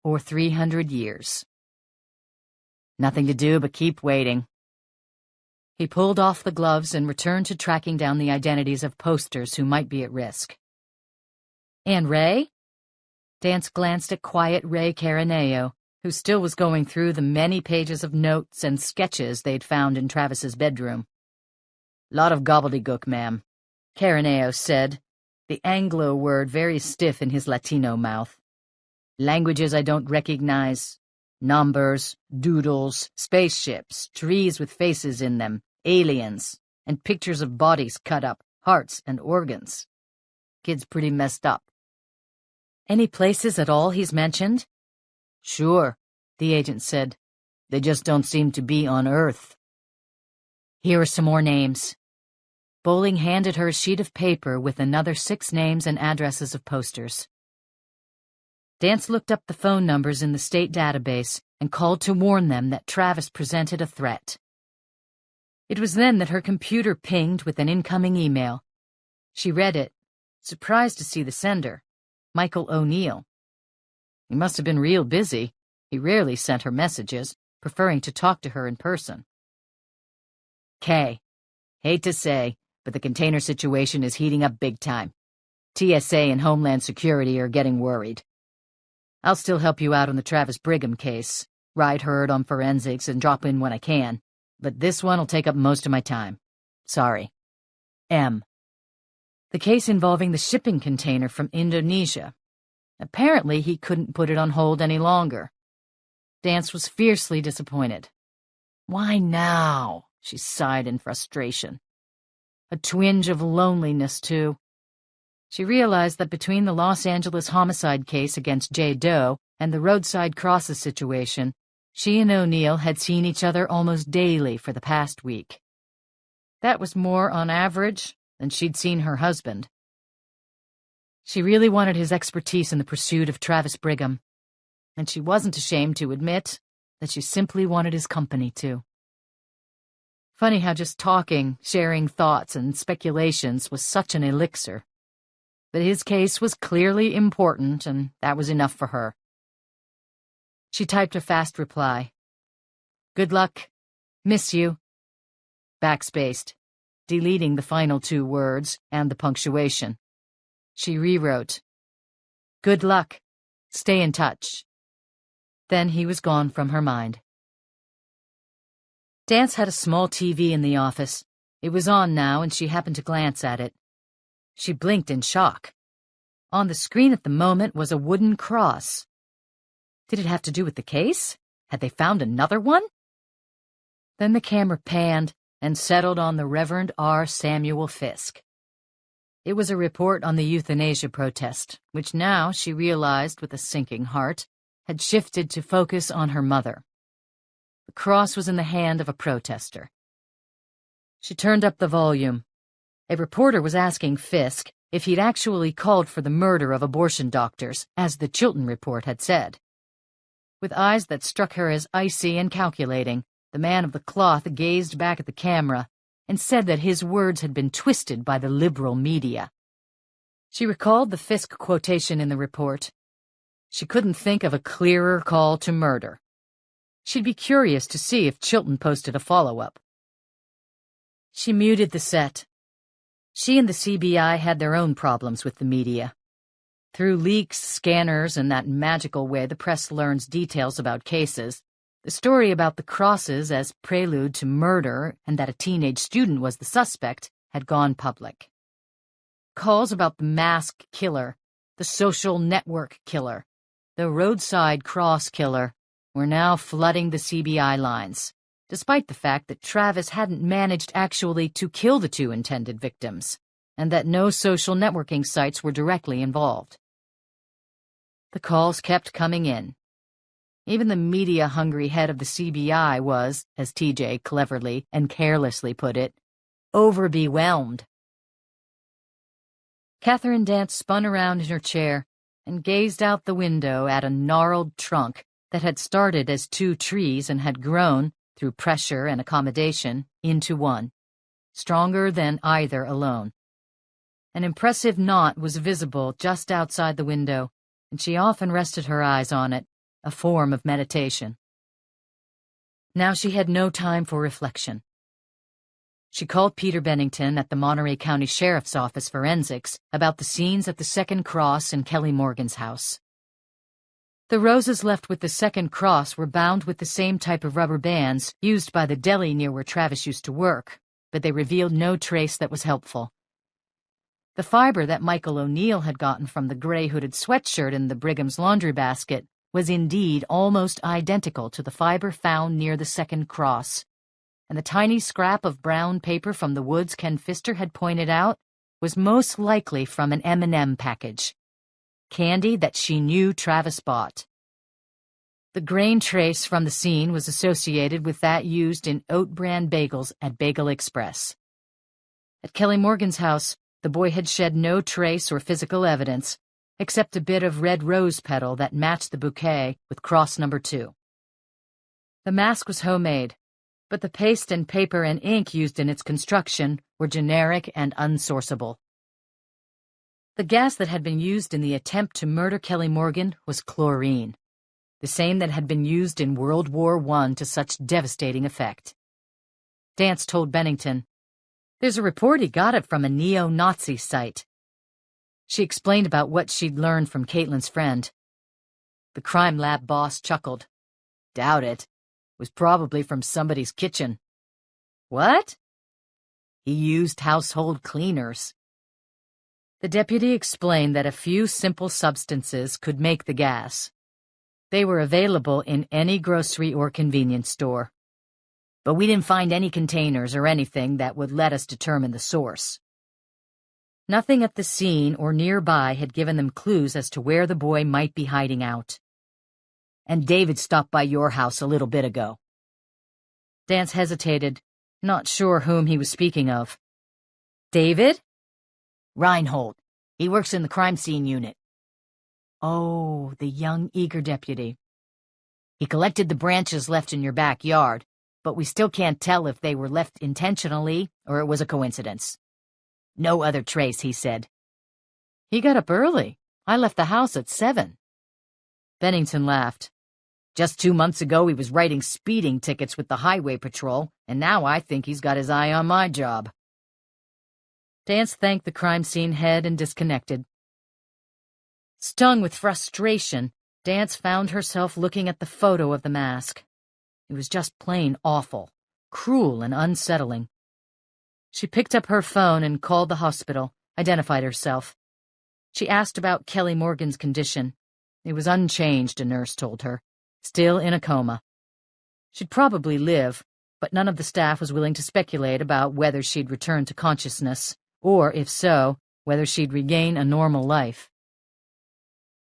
or 300 years. Nothing to do but keep waiting. He pulled off the gloves and returned to tracking down the identities of posters who might be at risk. And Ray? Dance glanced at quiet Ray Caraneo, who still was going through the many pages of notes and sketches they'd found in Travis's bedroom. Lot of gobbledygook, ma'am, Caraneo said, the Anglo word very stiff in his Latino mouth. Languages I don't recognize. Numbers, doodles, spaceships, trees with faces in them, aliens, and pictures of bodies cut up, hearts and organs. Kid's pretty messed up. Any places at all he's mentioned? Sure, the agent said. They just don't seem to be on Earth. Here are some more names. Bowling handed her a sheet of paper with another 6 names and addresses of posters. Dance looked up the phone numbers in the state database and called to warn them that Travis presented a threat. It was then that her computer pinged with an incoming email. She read it, surprised to see the sender, Michael O'Neill. He must have been real busy. He rarely sent her messages, preferring to talk to her in person. Kay, hate to say, but the container situation is heating up big time. TSA and Homeland Security are getting worried. I'll still help you out on the Travis Brigham case, ride herd on forensics and drop in when I can, but this one will take up most of my time. Sorry. M. The case involving the shipping container from Indonesia. Apparently he couldn't put it on hold any longer. Dance was fiercely disappointed. Why now? She sighed in frustration. A twinge of loneliness, too. She realized that between the Los Angeles homicide case against Jay Doe and the roadside crosses situation, she and O'Neill had seen each other almost daily for the past week. That was more on average than she'd seen her husband. She really wanted his expertise in the pursuit of Travis Brigham, and she wasn't ashamed to admit that she simply wanted his company, too. Funny how just talking, sharing thoughts and speculations was such an elixir. But his case was clearly important, and that was enough for her. She typed a fast reply. Good luck. Miss you. Backspaced, deleting the final 2 words and the punctuation. She rewrote. Good luck. Stay in touch. Then he was gone from her mind. Dance had a small TV in the office. It was on now, and she happened to glance at it. She blinked in shock. On the screen at the moment was a wooden cross. Did it have to do with the case? Had they found another one? Then the camera panned and settled on the Reverend R. Samuel Fisk. It was a report on the euthanasia protest, which now, she realized with a sinking heart, had shifted to focus on her mother. The cross was in the hand of a protester. She turned up the volume. A reporter was asking Fisk if he'd actually called for the murder of abortion doctors, as the Chilton report had said. With eyes that struck her as icy and calculating, the man of the cloth gazed back at the camera and said that his words had been twisted by the liberal media. She recalled the Fisk quotation in the report. She couldn't think of a clearer call to murder. She'd be curious to see if Chilton posted a follow-up. She muted the set. She and the CBI had their own problems with the media. Through leaks, scanners, and that magical way the press learns details about cases, the story about the crosses as prelude to murder and that a teenage student was the suspect had gone public. Calls about the mask killer, the social network killer, the roadside cross killer were now flooding the CBI lines, despite the fact that Travis hadn't managed actually to kill the 2 intended victims, and that no social networking sites were directly involved. The calls kept coming in. Even the media-hungry head of the CBI was, as TJ cleverly and carelessly put it, overwhelmed. Catherine Dance spun around in her chair and gazed out the window at a gnarled trunk that had started as two trees and had grown, through pressure and accommodation, into one, stronger than either alone. An impressive knot was visible just outside the window, and she often rested her eyes on it, a form of meditation. Now she had no time for reflection. She called Peter Bennington at the Monterey County Sheriff's Office Forensics about the scenes at the second cross in Kelly Morgan's house. The roses left with the second cross were bound with the same type of rubber bands used by the deli near where Travis used to work, but they revealed no trace that was helpful. The fiber that Michael O'Neill had gotten from the gray hooded sweatshirt in the Brigham's laundry basket was indeed almost identical to the fiber found near the second cross, and the tiny scrap of brown paper from the woods Ken Pfister had pointed out was most likely from an M&M package, candy that she knew Travis bought. The grain trace from the scene was associated with that used in oat bran bagels at Bagel Express. At Kelly Morgan's house, the boy had shed no trace or physical evidence, except a bit of red rose petal that matched the bouquet with cross number 2. The mask was homemade, but the paste and paper and ink used in its construction were generic and unsourceable. The gas that had been used in the attempt to murder Kelly Morgan was chlorine, the same that had been used in World War I to such devastating effect. Dance told Bennington, "There's a report he got it from a neo-Nazi site." She explained about what she'd learned from Caitlin's friend. The crime lab boss chuckled. "Doubt it. Was probably from somebody's kitchen." "What?" "He used household cleaners." The deputy explained that a few simple substances could make the gas. They were available in any grocery or convenience store. But we didn't find any containers or anything that would let us determine the source. Nothing at the scene or nearby had given them clues as to where the boy might be hiding out. "And David stopped by your house a little bit ago." Dance hesitated, not sure whom he was speaking of. "David?" "Reinhold. He works in the crime scene unit." Oh, the young, eager deputy. "He collected the branches left in your backyard, but we still can't tell if they were left intentionally or it was a coincidence. No other trace," he said. "He got up early. I left the house at 7. Bennington laughed. "Just 2 months ago he was writing speeding tickets with the highway patrol, and now I think he's got his eye on my job." Dance thanked the crime scene head and disconnected. Stung with frustration, Dance found herself looking at the photo of the mask. It was just plain awful, cruel and unsettling. She picked up her phone and called the hospital, identified herself. She asked about Kelly Morgan's condition. It was unchanged, a nurse told her, still in a coma. She'd probably live, but none of the staff was willing to speculate about whether she'd return to consciousness, or, if so, whether she'd regain a normal life.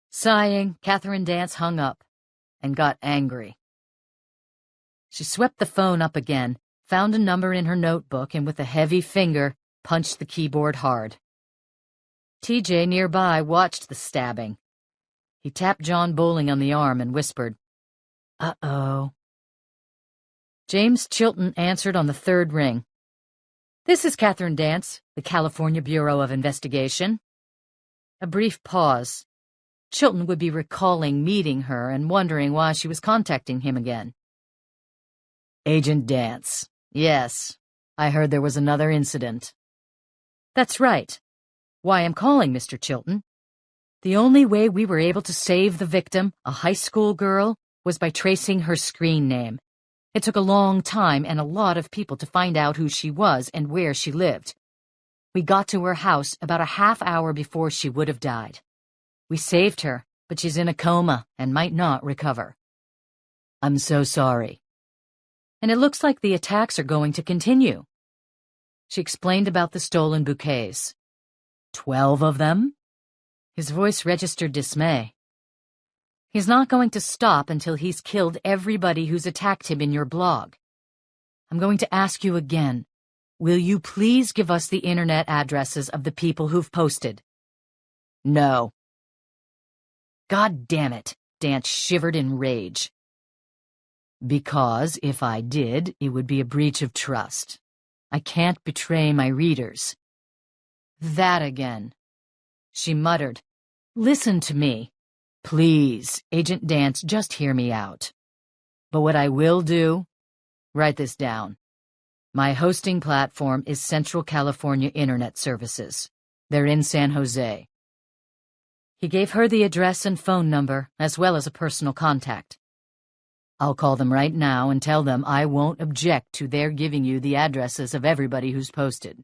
Sighing, Catherine Dance hung up and got angry. She swept the phone up again, found a number in her notebook, and with a heavy finger punched the keyboard hard. TJ nearby watched the stabbing. He tapped John Bowling on the arm and whispered, "Uh-oh." James Chilton answered on the third ring. "This is Catherine Dance, the California Bureau of Investigation." A brief pause. Chilton would be recalling meeting her and wondering why she was contacting him again. "Agent Dance. Yes, I heard there was another incident." "That's right. Why I'm calling, Mr. Chilton. The only way we were able to save the victim, a high school girl, was by tracing her screen name. It took a long time and a lot of people to find out who she was and where she lived. We got to her house about a half hour before she would have died. We saved her, but she's in a coma and might not recover." "I'm so sorry." "And it looks like the attacks are going to continue." She explained about the stolen bouquets. 12 of them? His voice registered dismay. "He's not going to stop until he's killed everybody who's attacked him in your blog. I'm going to ask you again. Will you please give us the internet addresses of the people who've posted? No. God damn it, Dance shivered in rage. Because if I did, it would be a breach of trust. I can't betray my readers. That again. She muttered. Listen to me. Please, Agent Dance, just hear me out. But what I will do, write this down. My hosting platform is Central California Internet Services. They're in San Jose. He gave her the address and phone number, as well as a personal contact. I'll call them right now and tell them I won't object to their giving you the addresses of everybody who's posted.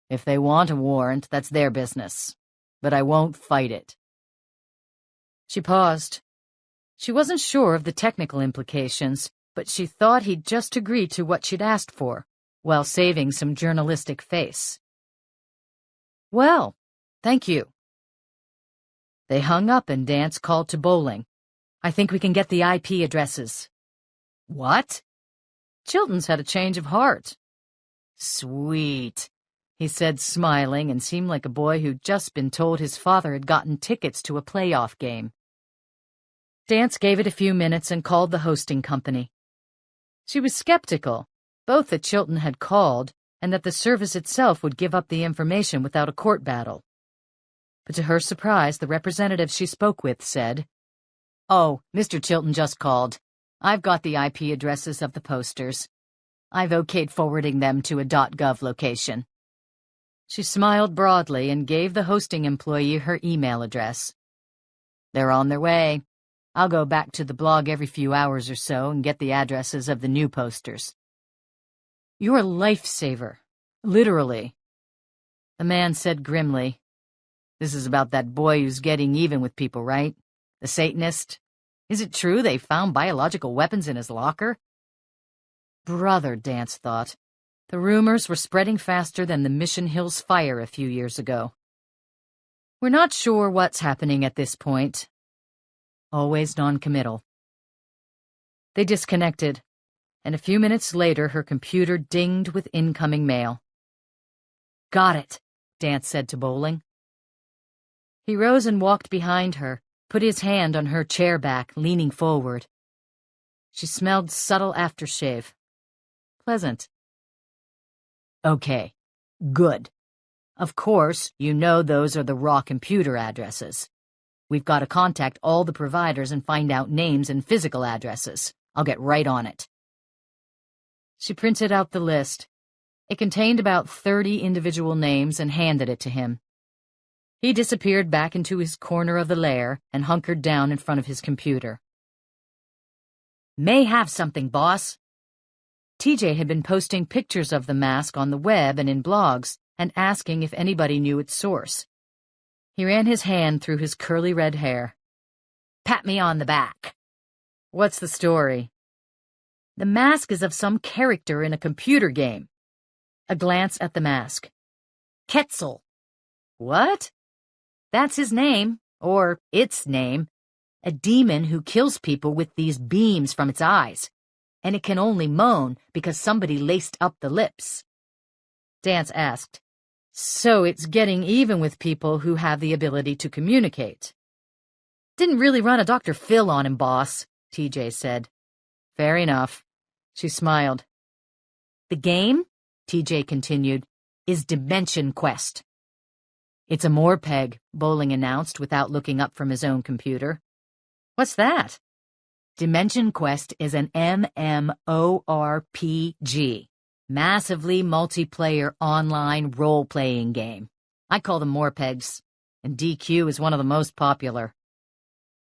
If they want a warrant, that's their business. But I won't fight it. She paused. She wasn't sure of the technical implications, but she thought he'd just agreed to what she'd asked for, while saving some journalistic face. Well, thank you. They hung up and Dance called to Bowling. I think we can get the IP addresses. What? Chilton's had a change of heart. Sweet, he said, smiling, and seemed like a boy who'd just been told his father had gotten tickets to a playoff game. Dance gave it a few minutes and called the hosting company. She was skeptical, both that Chilton had called and that the service itself would give up the information without a court battle. But to her surprise, the representative she spoke with said, "Oh, Mr. Chilton just called. I've got the IP addresses of the posters. I've okayed forwarding them to a .gov location." She smiled broadly and gave the hosting employee her email address. "They're on their way. I'll go back to the blog every few hours or so and get the addresses of the new posters." "You're a lifesaver. Literally." The man said grimly, "This is about that boy who's getting even with people, right? The Satanist. Is it true they found biological weapons in his locker?" Brother, Dance thought. The rumors were spreading faster than the Mission Hills fire a few years ago. "We're not sure what's happening at this point." Always non-committal. They disconnected, and a few minutes later her computer dinged with incoming mail. "Got it," Dance said to Bowling. He rose and walked behind her, put his hand on her chair back, leaning forward. She smelled subtle aftershave. Pleasant. "Okay, good. Of course, you know those are the raw computer addresses. We've got to contact all the providers and find out names and physical addresses. I'll get right on it." She printed out the list. It contained about 30 individual names and handed it to him. He disappeared back into his corner of the lair and hunkered down in front of his computer. "May have something, boss." TJ had been posting pictures of the mask on the web and in blogs and asking if anybody knew its source. He ran his hand through his curly red hair. "Pat me on the back." "What's the story?" "The mask is of some character in a computer game." A glance at the mask. "Quetzal." "What?" "That's his name, or its name. A demon who kills people with these beams from its eyes. And it can only moan because somebody laced up the lips." Dance asked, "So it's getting even with people who have the ability to communicate?" "Didn't really run a Dr. Phil on him, boss," TJ said. "Fair enough." She smiled. "The game," TJ continued, "is Dimension Quest." "It's a Morpeg," Bowling announced without looking up from his own computer. "What's that?" "Dimension Quest is an MMORPG, massively multiplayer online role-playing game. I call them Morpegs, and DQ is one of the most popular."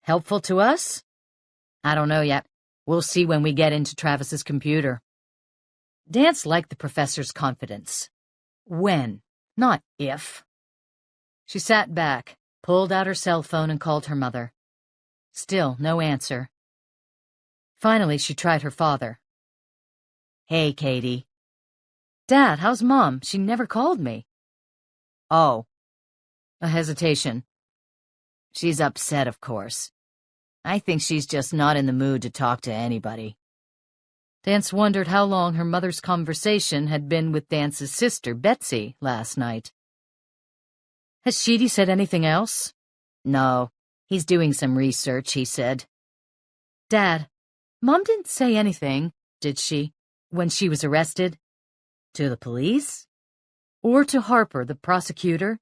"Helpful to us?" "I don't know yet. We'll see when we get into Travis's computer." Dance liked the professor's confidence. When, not if. She sat back, pulled out her cell phone and called her mother. Still no answer. Finally, she tried her father. "Hey, Katie." "Dad, how's Mom? She never called me." "Oh." A hesitation. "She's upset, of course. I think she's just not in the mood to talk to anybody." Dance wondered how long her mother's conversation had been with Dance's sister, Betsy, last night. "Has Sheedy said anything else?" No, he's doing some research, he said. Dad, Mom didn't say anything, did she, when she was arrested? To the police? Or to Harper, the prosecutor?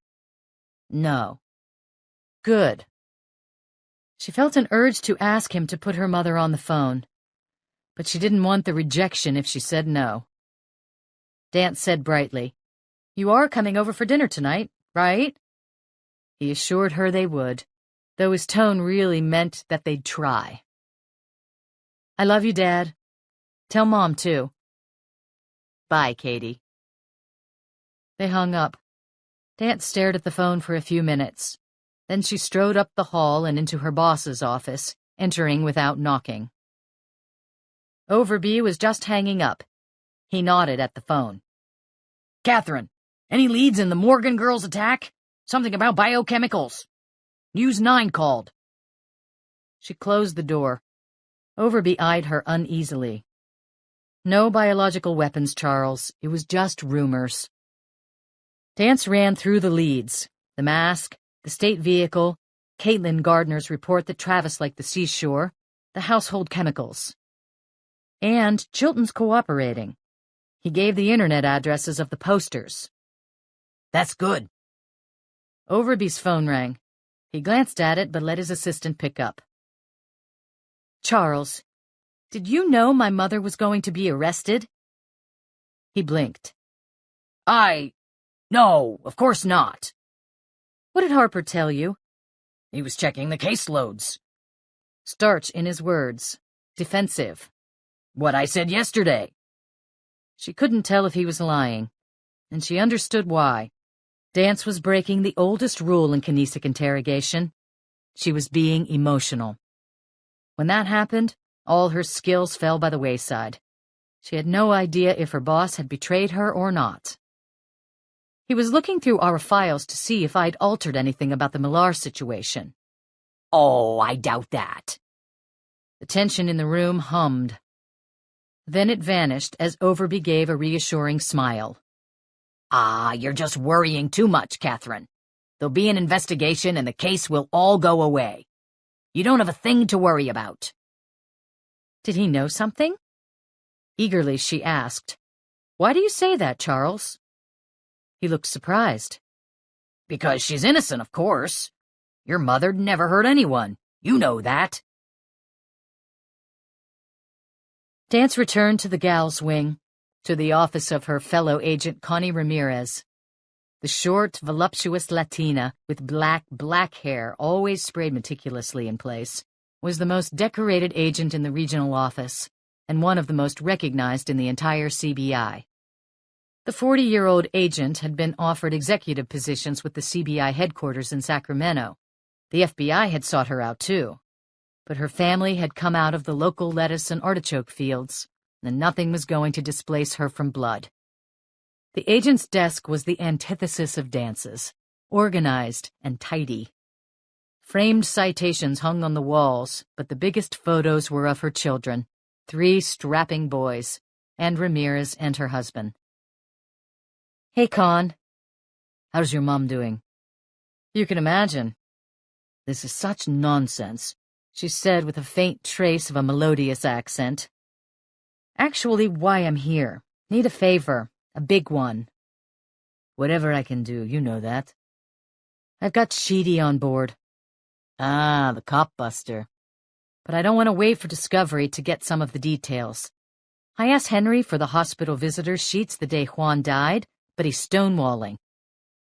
No. Good. She felt an urge to ask him to put her mother on the phone, but she didn't want the rejection if she said no. Dance said brightly, "You are coming over for dinner tonight, right?" He assured her they would, though his tone really meant that they'd try. "I love you, Dad. Tell Mom, too." "Bye, Katie." They hung up. Dance stared at the phone for a few minutes. Then she strode up the hall and into her boss's office, entering without knocking. Overby was just hanging up. He nodded at the phone. "Catherine, any leads in the Morgan girls' attack? Something about biochemicals. News 9 called." She closed the door. Overby eyed her uneasily. "No biological weapons, Charles. It was just rumors." Dance ran through the leads: the mask, the state vehicle, Caitlin Gardner's report that Travis liked the seashore, the household chemicals. And Chilton's cooperating. He gave the internet addresses of the posters. "That's good." Overby's phone rang. He glanced at it but let his assistant pick up. "Charles, did you know my mother was going to be arrested?" He blinked. No, of course not." "What did Harper tell you?" "He was checking the caseloads." Starch in his words. Defensive. "What I said yesterday." She couldn't tell if he was lying, and she understood why. Dance was breaking the oldest rule in kinesic interrogation. She was being emotional. When that happened, all her skills fell by the wayside. She had no idea if her boss had betrayed her or not. "He was looking through our files to see if I'd altered anything about the Millar situation." "Oh, I doubt that." The tension in the room hummed. Then it vanished as Overby gave a reassuring smile. You're just worrying too much, Catherine. There'll be an investigation and the case will all go away. You don't have a thing to worry about." "Did he know something?" Eagerly she asked, "Why do you say that, Charles?" He looked surprised. "Because she's innocent, of course. Your mother'd never hurt anyone. You know that." Dance returned to the gals' wing, to the office of her fellow agent Connie Ramirez. The short, voluptuous Latina, with black hair always sprayed meticulously in place, was the most decorated agent in the regional office, and one of the most recognized in the entire CBI. The 40-year-old agent had been offered executive positions with the CBI headquarters in Sacramento. The FBI had sought her out, too. But her family had come out of the local lettuce and artichoke fields, and nothing was going to displace her from blood. The agent's desk was the antithesis of Dance's, organized and tidy. Framed citations hung on the walls, but the biggest photos were of her children, 3 strapping boys, and Ramirez and her husband. "Hey, Con. How's your mom doing?" "You can imagine." "This is such nonsense," she said with a faint trace of a melodious accent. "Actually, why I'm here. Need a favor. A big one." "Whatever I can do, you know that." "I've got Sheedy on board." The cop buster." "But I don't want to wait for Discovery to get some of the details. I asked Henry for the hospital visitors sheets the day Juan died, but he's stonewalling."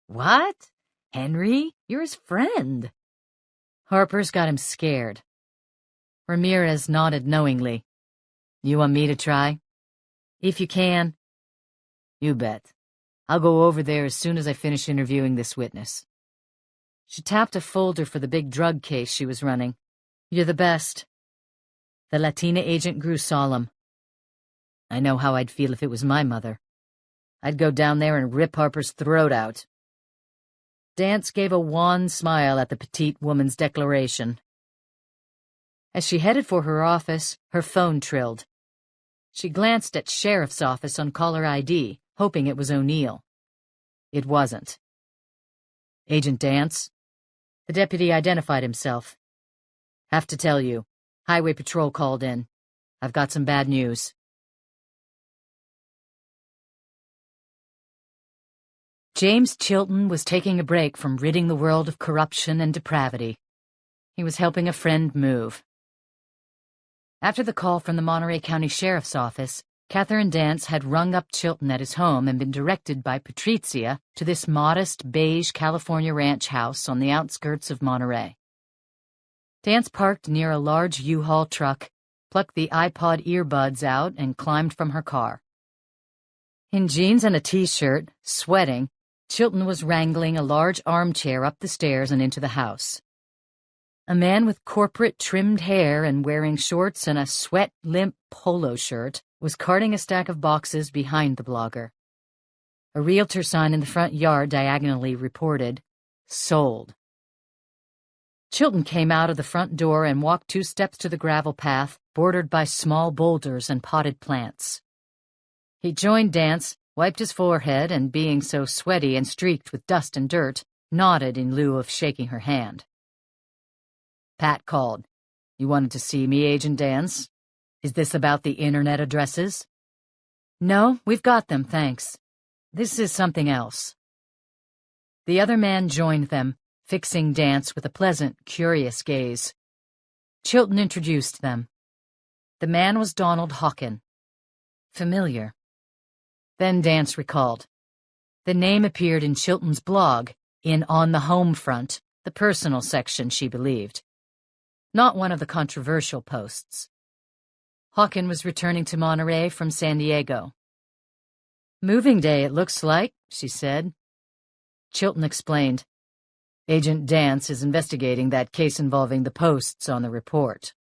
"What? Henry? You're his friend." "Harper's got him scared." Ramirez nodded knowingly. "You want me to try?" "If you can." "You bet. I'll go over there as soon as I finish interviewing this witness." She tapped a folder for the big drug case she was running. "You're the best." The Latina agent grew solemn. "I know how I'd feel if it was my mother. I'd go down there and rip Harper's throat out." Dance gave a wan smile at the petite woman's declaration. As she headed for her office, her phone trilled. She glanced at Sheriff's office on caller ID, hoping it was O'Neill. It wasn't. "Agent Dance?" The deputy identified himself. "Have to tell you, Highway Patrol called in. I've got some bad news." James Chilton was taking a break from ridding the world of corruption and depravity. He was helping a friend move. After the call from the Monterey County Sheriff's Office, Catherine Dance had rung up Chilton at his home and been directed by Patrizia to this modest, beige California ranch house on the outskirts of Monterey. Dance parked near a large U-Haul truck, plucked the iPod earbuds out, and climbed from her car. In jeans and a t-shirt, sweating, Chilton was wrangling a large armchair up the stairs and into the house. A man with corporate trimmed hair and wearing shorts and a sweat-limp polo shirt was carting a stack of boxes behind the blogger. A realtor sign in the front yard diagonally reported, "Sold." Chilton came out of the front door and walked 2 steps to the gravel path, bordered by small boulders and potted plants. He joined Dance, wiped his forehead, and being so sweaty and streaked with dust and dirt, nodded in lieu of shaking her hand. Pat called. "You wanted to see me, Agent Dance? Is this about the internet addresses?" "No, we've got them, thanks. This is something else." The other man joined them, fixing Dance with a pleasant, curious gaze. Chilton introduced them. The man was Donald Hawken. Familiar. Then Dance recalled. The name appeared in Chilton's blog, in On the Home Front, the personal section, she believed. Not one of the controversial posts. Hawken was returning to Monterey from San Diego. "Moving day, it looks like," she said. Chilton explained. "Agent Dance is investigating that case involving the posts on the report."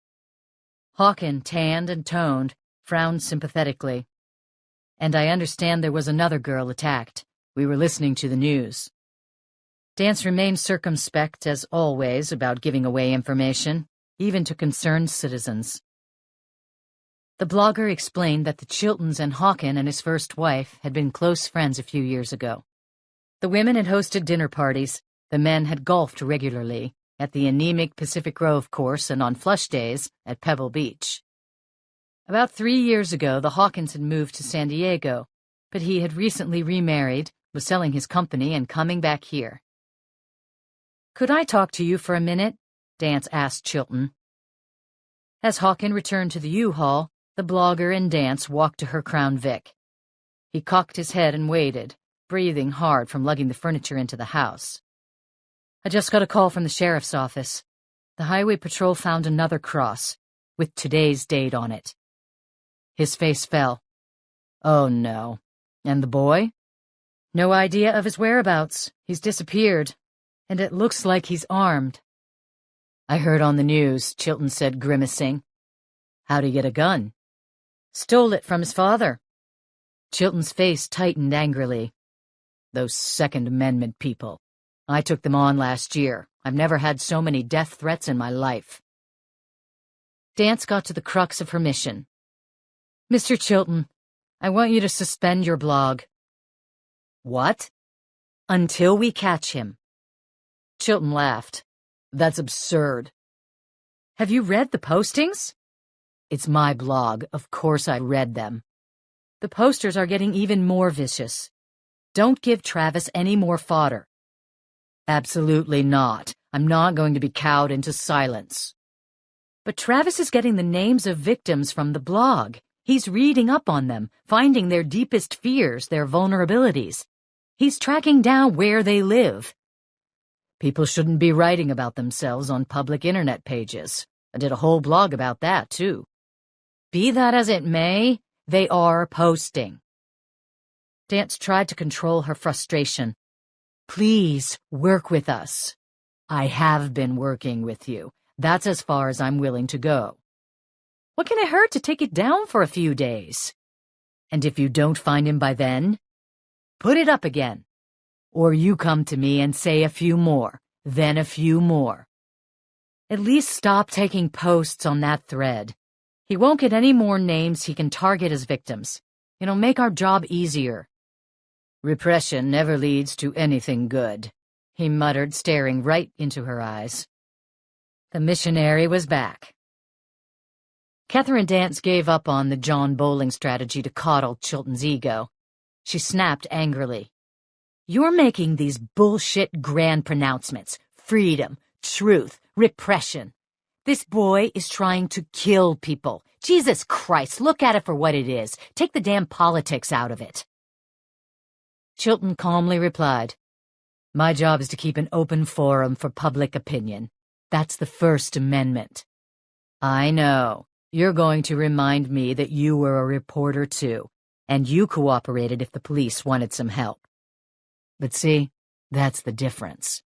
Hawken, tanned and toned, frowned sympathetically. "And I understand there was another girl attacked. We were listening to the news." Dance remained circumspect, as always, about giving away information, even to concerned citizens. The blogger explained that the Chiltons and Hawken and his first wife had been close friends a few years ago. The women had hosted dinner parties, the men had golfed regularly, at the anemic Pacific Grove course and on flush days at Pebble Beach. About 3 years ago, the Hawkins had moved to San Diego, but he had recently remarried, was selling his company, and coming back here. "Could I talk to you for a minute?" Dance asked Chilton. As Hawken returned to the U-Haul, the blogger and Dance walked to her Crown Vic. He cocked his head and waited, breathing hard from lugging the furniture into the house. "I just got a call from the sheriff's office. The Highway Patrol found another cross, with today's date on it." His face fell. "Oh, no. And the boy?" "No idea of his whereabouts. He's disappeared, and it looks like he's armed." "I heard on the news," Chilton said, grimacing. "How'd he get a gun?" "Stole it from his father." Chilton's face tightened angrily. "Those Second Amendment people. I took them on last year. I've never had so many death threats in my life." Dance got to the crux of her mission. "Mr. Chilton, I want you to suspend your blog." "What?" "Until we catch him." Chilton laughed. "That's absurd." "Have you read the postings?" "It's my blog. Of course I read them." "The posters are getting even more vicious. Don't give Travis any more fodder." "Absolutely not. I'm not going to be cowed into silence." "But Travis is getting the names of victims from the blog. He's reading up on them, finding their deepest fears, their vulnerabilities. He's tracking down where they live." "People shouldn't be writing about themselves on public internet pages. I did a whole blog about that, too." "Be that as it may, they are posting." Dance tried to control her frustration. "Please, work with us." "I have been working with you. That's as far as I'm willing to go." "What can it hurt to take it down for a few days?" "And if you don't find him by then, put it up again. Or you come to me and say a few more, then a few more. At least stop taking posts on that thread. He won't get any more names he can target as victims. It'll make our job easier." "Repression never leads to anything good," he muttered, staring right into her eyes. The missionary was back. Catherine Dance gave up on the John Bowling strategy to coddle Chilton's ego. She snapped angrily. "You're making these bullshit grand pronouncements. Freedom, truth, repression. This boy is trying to kill people. Jesus Christ, look at it for what it is. Take the damn politics out of it." Chilton calmly replied, "My job is to keep an open forum for public opinion. That's the First Amendment. I know. You're going to remind me that you were a reporter too, and you cooperated if the police wanted some help. But see, that's the difference.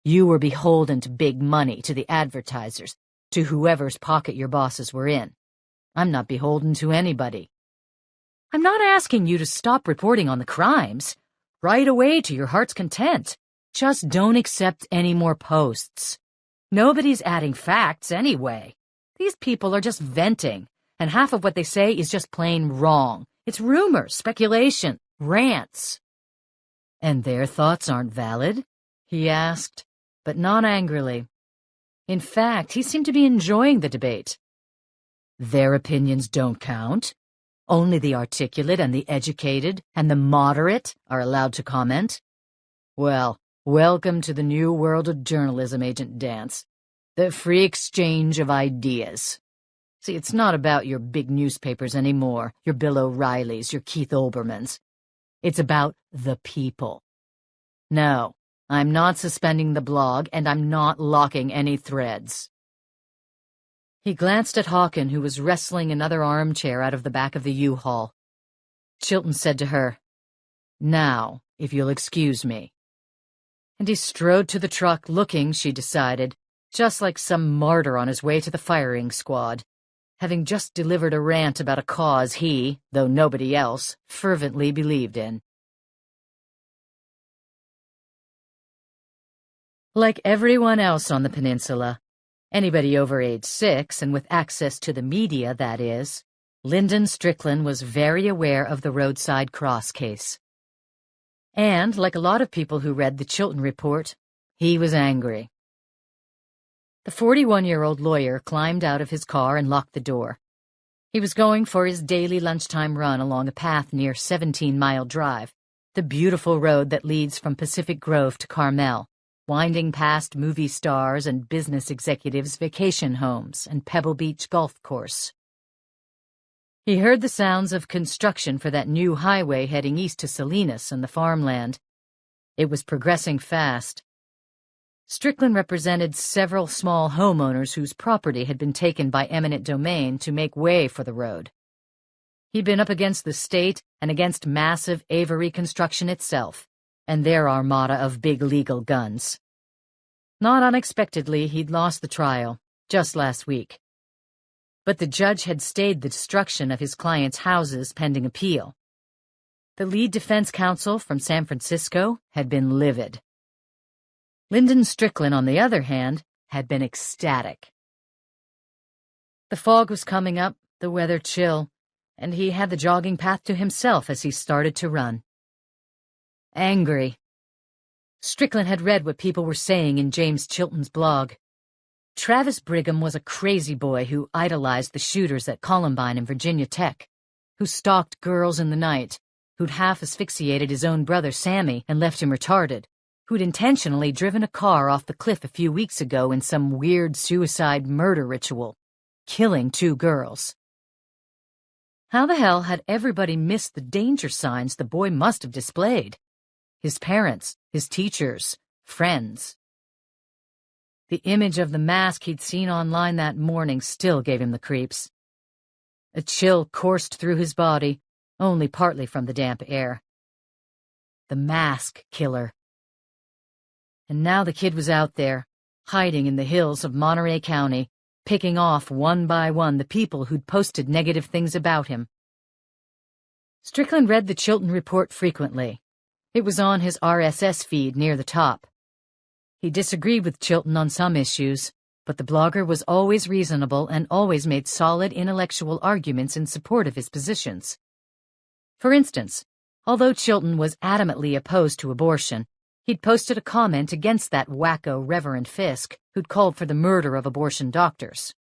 You were beholden to big money, to the advertisers, to whoever's pocket your bosses were in. I'm not beholden to anybody. I'm not asking you to stop reporting on the crimes. Write away to your heart's content. Just don't accept any more posts. Nobody's adding facts anyway. These people are just venting, and half of what they say is just plain wrong. It's rumors, speculation, rants." "And their thoughts aren't valid?" he asked, but not angrily. In fact, he seemed to be enjoying the debate. "Their opinions don't count. Only the articulate and the educated and the moderate are allowed to comment. Well, welcome to the new world of journalism, Agent Dance. The free exchange of ideas. See, it's not about your big newspapers anymore, your Bill O'Reillys, your Keith Olbermanns. It's about the people. No, I'm not suspending the blog, and I'm not locking any threads." He glanced at Hawken, who was wrestling another armchair out of the back of the U-Haul. Chilton said to her, "Now, if you'll excuse me." And he strode to the truck, looking, she decided, just like some martyr on his way to the firing squad, having just delivered a rant about a cause he, though nobody else, fervently believed in. Like everyone else on the peninsula, anybody over age 6 and with access to the media, that is, Lyndon Strickland was very aware of the roadside cross case. And, like a lot of people who read the Chilton report, he was angry. The 41-year-old lawyer climbed out of his car and locked the door. He was going for his daily lunchtime run along a path near 17 Mile Drive, the beautiful road that leads from Pacific Grove to Carmel, winding past movie stars and business executives' vacation homes and Pebble Beach golf course. He heard the sounds of construction for that new highway heading east to Salinas and the farmland. It was progressing fast. Strickland represented several small homeowners whose property had been taken by eminent domain to make way for the road. He'd been up against the state and against massive Avery construction itself, and their armada of big legal guns. Not unexpectedly, he'd lost the trial, just last week. But the judge had stayed the destruction of his clients' houses pending appeal. The lead defense counsel from San Francisco had been livid. Lyndon Strickland, on the other hand, had been ecstatic. The fog was coming up, the weather chill, and he had the jogging path to himself as he started to run. Angry. Strickland had read what people were saying in James Chilton's blog. Travis Brigham was a crazy boy who idolized the shooters at Columbine and Virginia Tech, who stalked girls in the night, who'd half asphyxiated his own brother Sammy and left him retarded, who'd intentionally driven a car off the cliff a few weeks ago in some weird suicide murder ritual, killing 2 girls. How the hell had everybody missed the danger signs the boy must have displayed? His parents, his teachers, friends. The image of the mask he'd seen online that morning still gave him the creeps. A chill coursed through his body, only partly from the damp air. The mask killer. And now the kid was out there, hiding in the hills of Monterey County, picking off one by one the people who'd posted negative things about him. Strickland read the Chilton report frequently. It was on his RSS feed near the top. He disagreed with Chilton on some issues, but the blogger was always reasonable and always made solid intellectual arguments in support of his positions. For instance, although Chilton was adamantly opposed to abortion, He'd posted a comment against that wacko Reverend Fisk, who'd called for the murder of abortion doctors.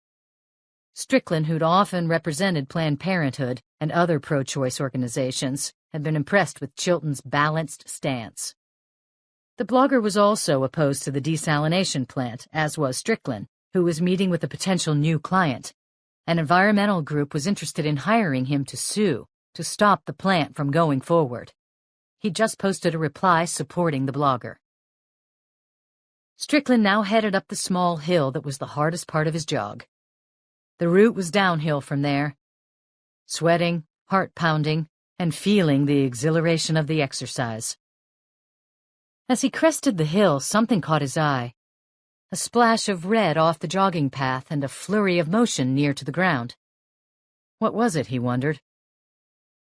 Strickland, who'd often represented Planned Parenthood and other pro-choice organizations, had been impressed with Chilton's balanced stance. The blogger was also opposed to the desalination plant, as was Strickland, who was meeting with a potential new client. An environmental group was interested in hiring him to sue, to stop the plant from going forward. He'd just posted a reply supporting the blogger. Strickland now headed up the small hill that was the hardest part of his jog. The route was downhill from there. Sweating, heart pounding, and feeling the exhilaration of the exercise. As he crested the hill, something caught his eye. A splash of red off the jogging path and a flurry of motion near to the ground. What was it, he wondered.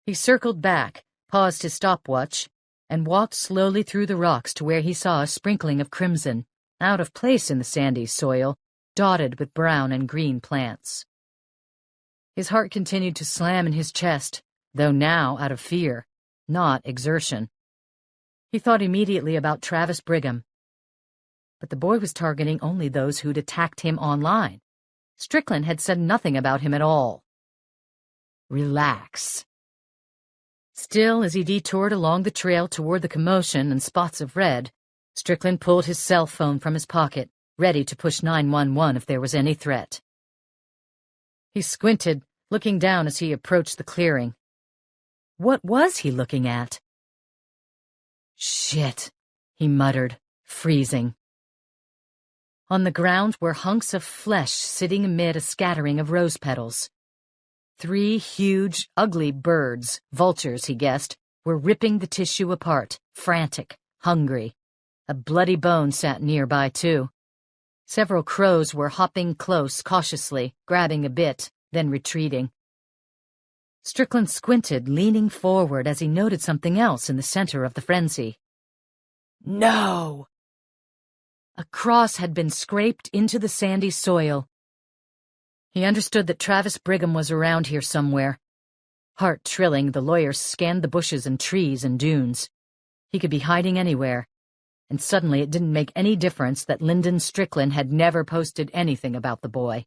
He circled back, paused his stopwatch, and walked slowly through the rocks to where he saw a sprinkling of crimson, out of place in the sandy soil, dotted with brown and green plants. His heart continued to slam in his chest, though now out of fear, not exertion. He thought immediately about Travis Brigham. But the boy was targeting only those who'd attacked him online. Strickland had said nothing about him at all. Relax. Still, as he detoured along the trail toward the commotion and spots of red, Strickland pulled his cell phone from his pocket, ready to push 911 if there was any threat. He squinted, looking down as he approached the clearing. What was he looking at? Shit, he muttered, freezing. On the ground were hunks of flesh sitting amid a scattering of rose petals. 3 huge, ugly birds, vultures he guessed, were ripping the tissue apart, frantic, hungry. A bloody bone sat nearby, too. Several crows were hopping close cautiously, grabbing a bit, then retreating. Strickland squinted, leaning forward as he noted something else in the center of the frenzy. No! A cross had been scraped into the sandy soil. He understood that Travis Brigham was around here somewhere. Heart trilling, the lawyer scanned the bushes and trees and dunes. He could be hiding anywhere. And suddenly it didn't make any difference that Lyndon Strickland had never posted anything about the boy.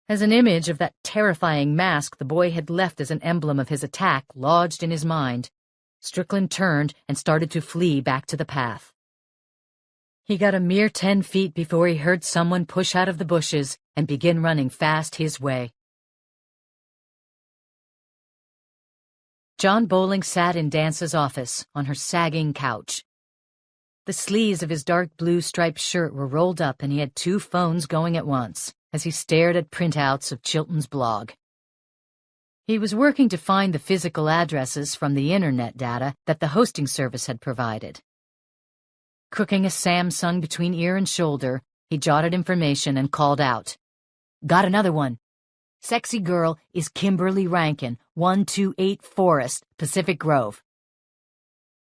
As an image of that terrifying mask the boy had left as an emblem of his attack lodged in his mind, Strickland turned and started to flee back to the path. He got a mere 10 feet before he heard someone push out of the bushes and begin running fast his way. John Bowling sat in Dance's office on her sagging couch. The sleeves of his dark blue striped shirt were rolled up and he had 2 phones going at once as he stared at printouts of Chilton's blog. He was working to find the physical addresses from the internet data that the hosting service had provided. Crooking a Samsung between ear and shoulder, he jotted information and called out. Got another one. Sexy girl is Kimberly Rankin, 128 Forest, Pacific Grove.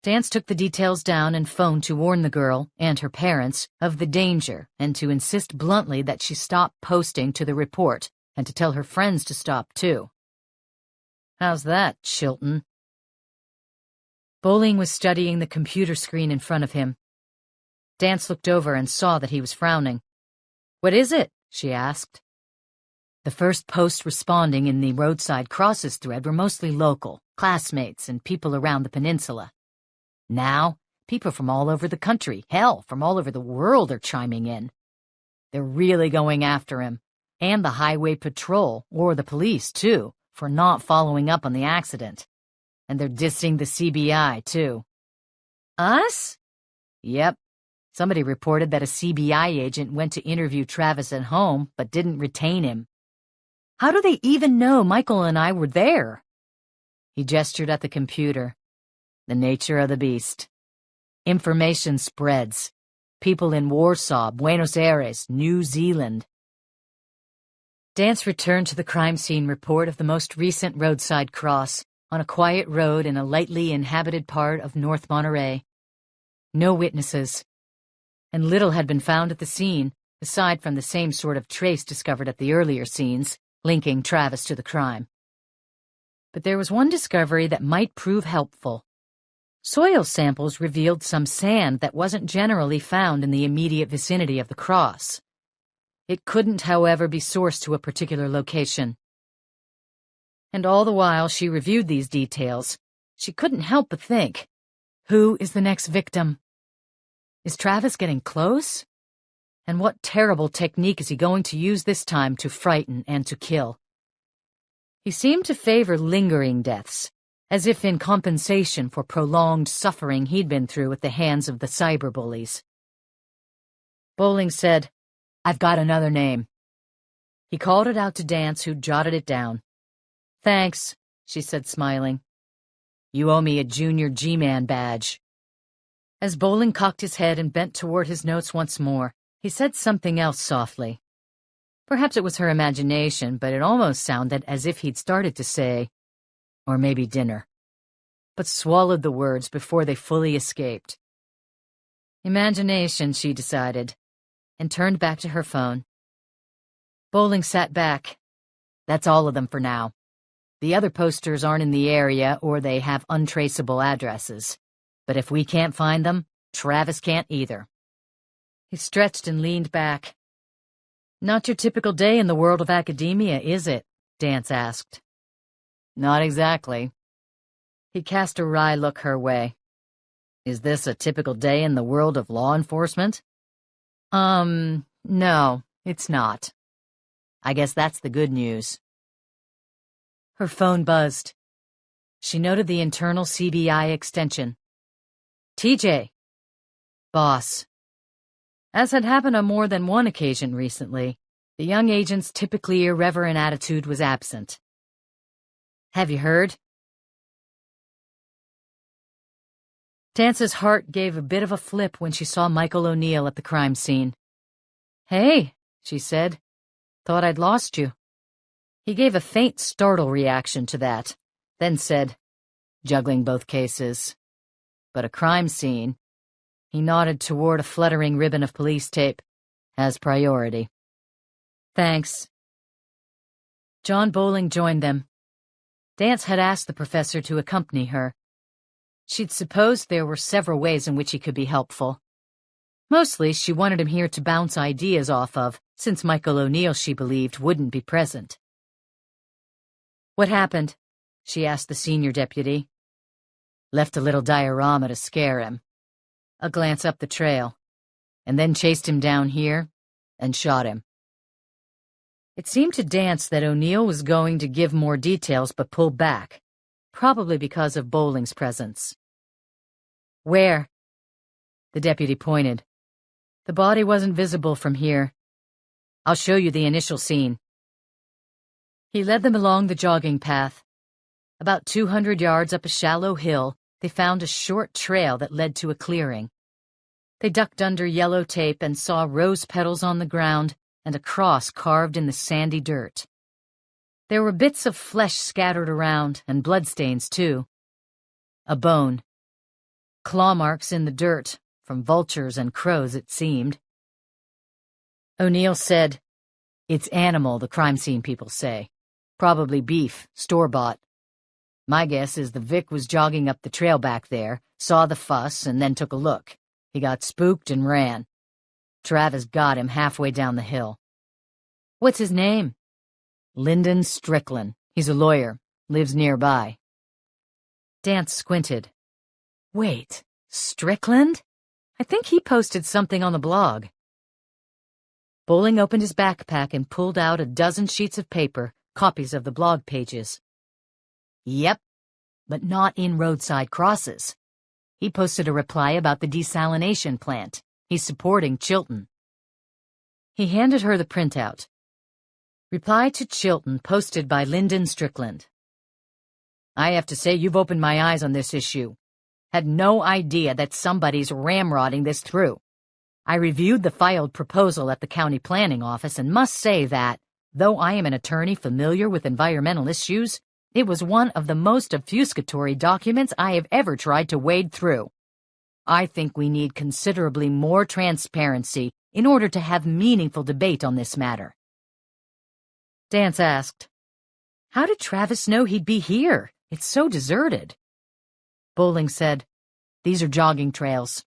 Dance took the details down and phoned to warn the girl, and her parents, of the danger and to insist bluntly that she stop posting to the report and to tell her friends to stop too. How's that, Chilton? Bowling was studying the computer screen in front of him. Dance looked over and saw that he was frowning. What is it? She asked. The first posts responding in the roadside crosses thread were mostly local, classmates and people around the peninsula. Now, people from all over the country, hell, from all over the world are chiming in. They're really going after him, and the highway patrol, or the police, too, for not following up on the accident. And they're dissing the CBI, too. Us? Yep. Somebody reported that a CBI agent went to interview Travis at home, but didn't retain him. How do they even know Michael and I were there? He gestured at the computer. The nature of the beast. Information spreads. People in Warsaw, Buenos Aires, New Zealand. Dance returned to the crime scene report of the most recent roadside cross on a quiet road in a lightly inhabited part of North Monterey. No witnesses. And little had been found at the scene, aside from the same sort of trace discovered at the earlier scenes, linking Travis to the crime. But there was one discovery that might prove helpful. Soil samples revealed some sand that wasn't generally found in the immediate vicinity of the cross. It couldn't, however, be sourced to a particular location. And all the while she reviewed these details, she couldn't help but think, who is the next victim? Is Travis getting close? And what terrible technique is he going to use this time to frighten and to kill? He seemed to favor lingering deaths, as if in compensation for prolonged suffering he'd been through at the hands of the cyberbullies. Bowling said, "I've got another name." He called it out to Dance, who jotted it down. "Thanks," she said, smiling. "You owe me a junior G-Man badge." As Bowling cocked his head and bent toward his notes once more, he said something else softly. Perhaps it was her imagination, but it almost sounded as if he'd started to say, "Or maybe dinner," but swallowed the words before they fully escaped. Imagination, she decided, and turned back to her phone. Bowling sat back. "That's all of them for now. The other posters aren't in the area or they have untraceable addresses. But if we can't find them, Travis can't either." He stretched and leaned back. "Not your typical day in the world of academia, is it?" Dance asked. "Not exactly." He cast a wry look her way. "Is this a typical day in the world of law enforcement?" No, it's not. I guess that's the good news." Her phone buzzed. She noted the internal CBI extension. "TJ." "Boss." As had happened on more than one occasion recently, the young agent's typically irreverent attitude was absent. "Have you heard?" Dance's heart gave a bit of a flip when she saw Michael O'Neill at the crime scene. "Hey," she said. "Thought I'd lost you." He gave a faint startle reaction to that, then said, "Juggling both cases. But a crime scene," he nodded toward a fluttering ribbon of police tape, "has priority." "Thanks." John Bowling joined them. Dance had asked the professor to accompany her. She'd supposed there were several ways in which he could be helpful. Mostly, she wanted him here to bounce ideas off of, since Michael O'Neill, she believed, wouldn't be present. "What happened?" she asked the senior deputy. "Left a little diorama to scare him. A glance up the trail, and then chased him down here and shot him." It seemed to Dance that O'Neill was going to give more details but pulled back, probably because of Bowling's presence. "Where?" The deputy pointed. "The body wasn't visible from here. I'll show you the initial scene." He led them along the jogging path. About 200 yards up a shallow hill, they found a short trail that led to a clearing. They ducked under yellow tape and saw rose petals on the ground and a cross carved in the sandy dirt. There were bits of flesh scattered around, and bloodstains, too. A bone. Claw marks in the dirt, from vultures and crows, it seemed. O'Neill said, "It's animal, the crime scene people say. Probably beef, store-bought. My guess is the Vic was jogging up the trail back there, saw the fuss, and then took a look. He got spooked and ran. Travis got him halfway down the hill." "What's his name?" "Lyndon Strickland. He's a lawyer. Lives nearby." Dance squinted. "Wait, Strickland? I think he posted something on the blog." Bowling opened his backpack and pulled out a dozen sheets of paper, copies of the blog pages. "Yep, but not in roadside crosses. He posted a reply about the desalination plant. He's supporting Chilton." He handed her the printout. "Reply to Chilton posted by Lyndon Strickland. I have to say you've opened my eyes on this issue. Had no idea that somebody's ramrodding this through. I reviewed the filed proposal at the county planning office and must say that, though I am an attorney familiar with environmental issues, it was one of the most obfuscatory documents I have ever tried to wade through. I think we need considerably more transparency in order to have meaningful debate on this matter." Dance asked, "How did Travis know he'd be here? It's so deserted." Bowling said, These are jogging trails.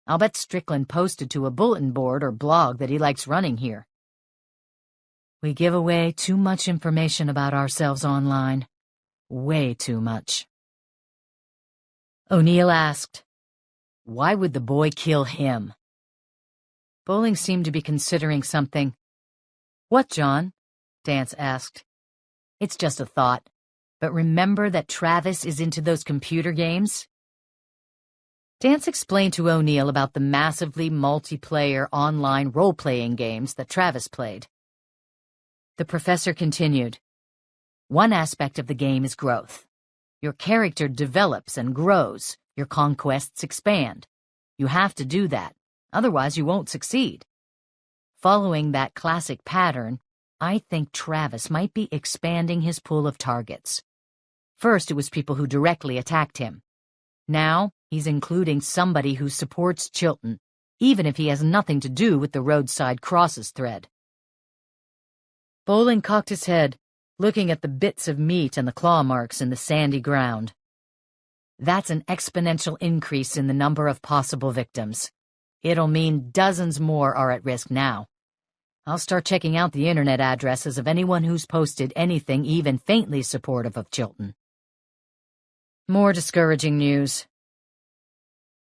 I'll bet Strickland posted to a bulletin board or blog that he likes running here. We give away too much information about ourselves online. Way too much. O'Neill asked, "Why would the boy kill him?" Bowling seemed to be considering something. "What, John?" Dance asked. "It's just a thought. But remember that Travis is into those computer games?" Dance explained to O'Neill about the massively multiplayer online role-playing games that Travis played. The professor continued, "One aspect of the game is growth. Your character develops and grows. Your conquests expand. You have to do that, otherwise you won't succeed. Following that classic pattern, I think Travis might be expanding his pool of targets. First, it was people who directly attacked him. Now, he's including somebody who supports Chilton, even if he has nothing to do with the roadside crosses thread." Bowling cocked his head, looking at the bits of meat and the claw marks in the sandy ground. "That's an exponential increase in the number of possible victims. It'll mean dozens more are at risk now. I'll start checking out the internet addresses of anyone who's posted anything even faintly supportive of Chilton." More discouraging news.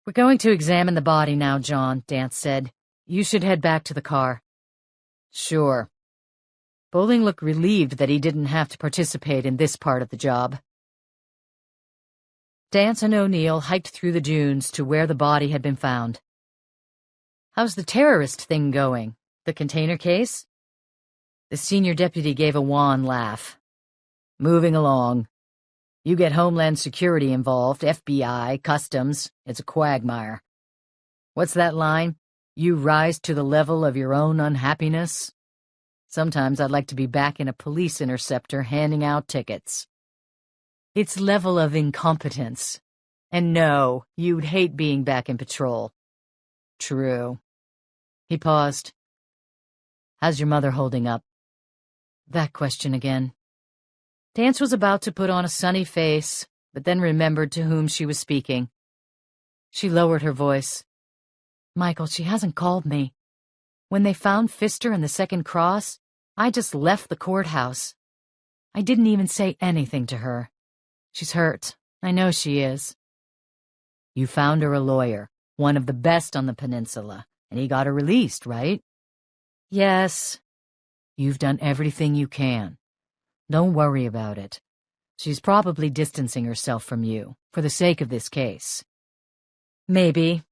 "We're going to examine the body now, John," Dance said. "You should head back to the car." "Sure." Bowling looked relieved that he didn't have to participate in this part of the job. Dance and O'Neill hiked through the dunes to where the body had been found. "How's the terrorist thing going? The container case?" The senior deputy gave a wan laugh. "Moving along. You get Homeland Security involved, FBI, Customs, it's a quagmire. What's that line? You rise to the level of your own unhappiness? Sometimes I'd like to be back in a police interceptor handing out tickets. It's level of incompetence. And no, you'd hate being back in patrol." "True." He paused. "How's your mother holding up?" That question again. Dance was about to put on a sunny face, but then remembered to whom she was speaking. She lowered her voice. "Michael, she hasn't called me. When they found Pfister in the second cross, I just left the courthouse. I didn't even say anything to her. She's hurt. I know she is." "You found her a lawyer, one of the best on the peninsula, and he got her released, right?" "Yes." "You've done everything you can. Don't worry about it. She's probably distancing herself from you, for the sake of this case." "Maybe."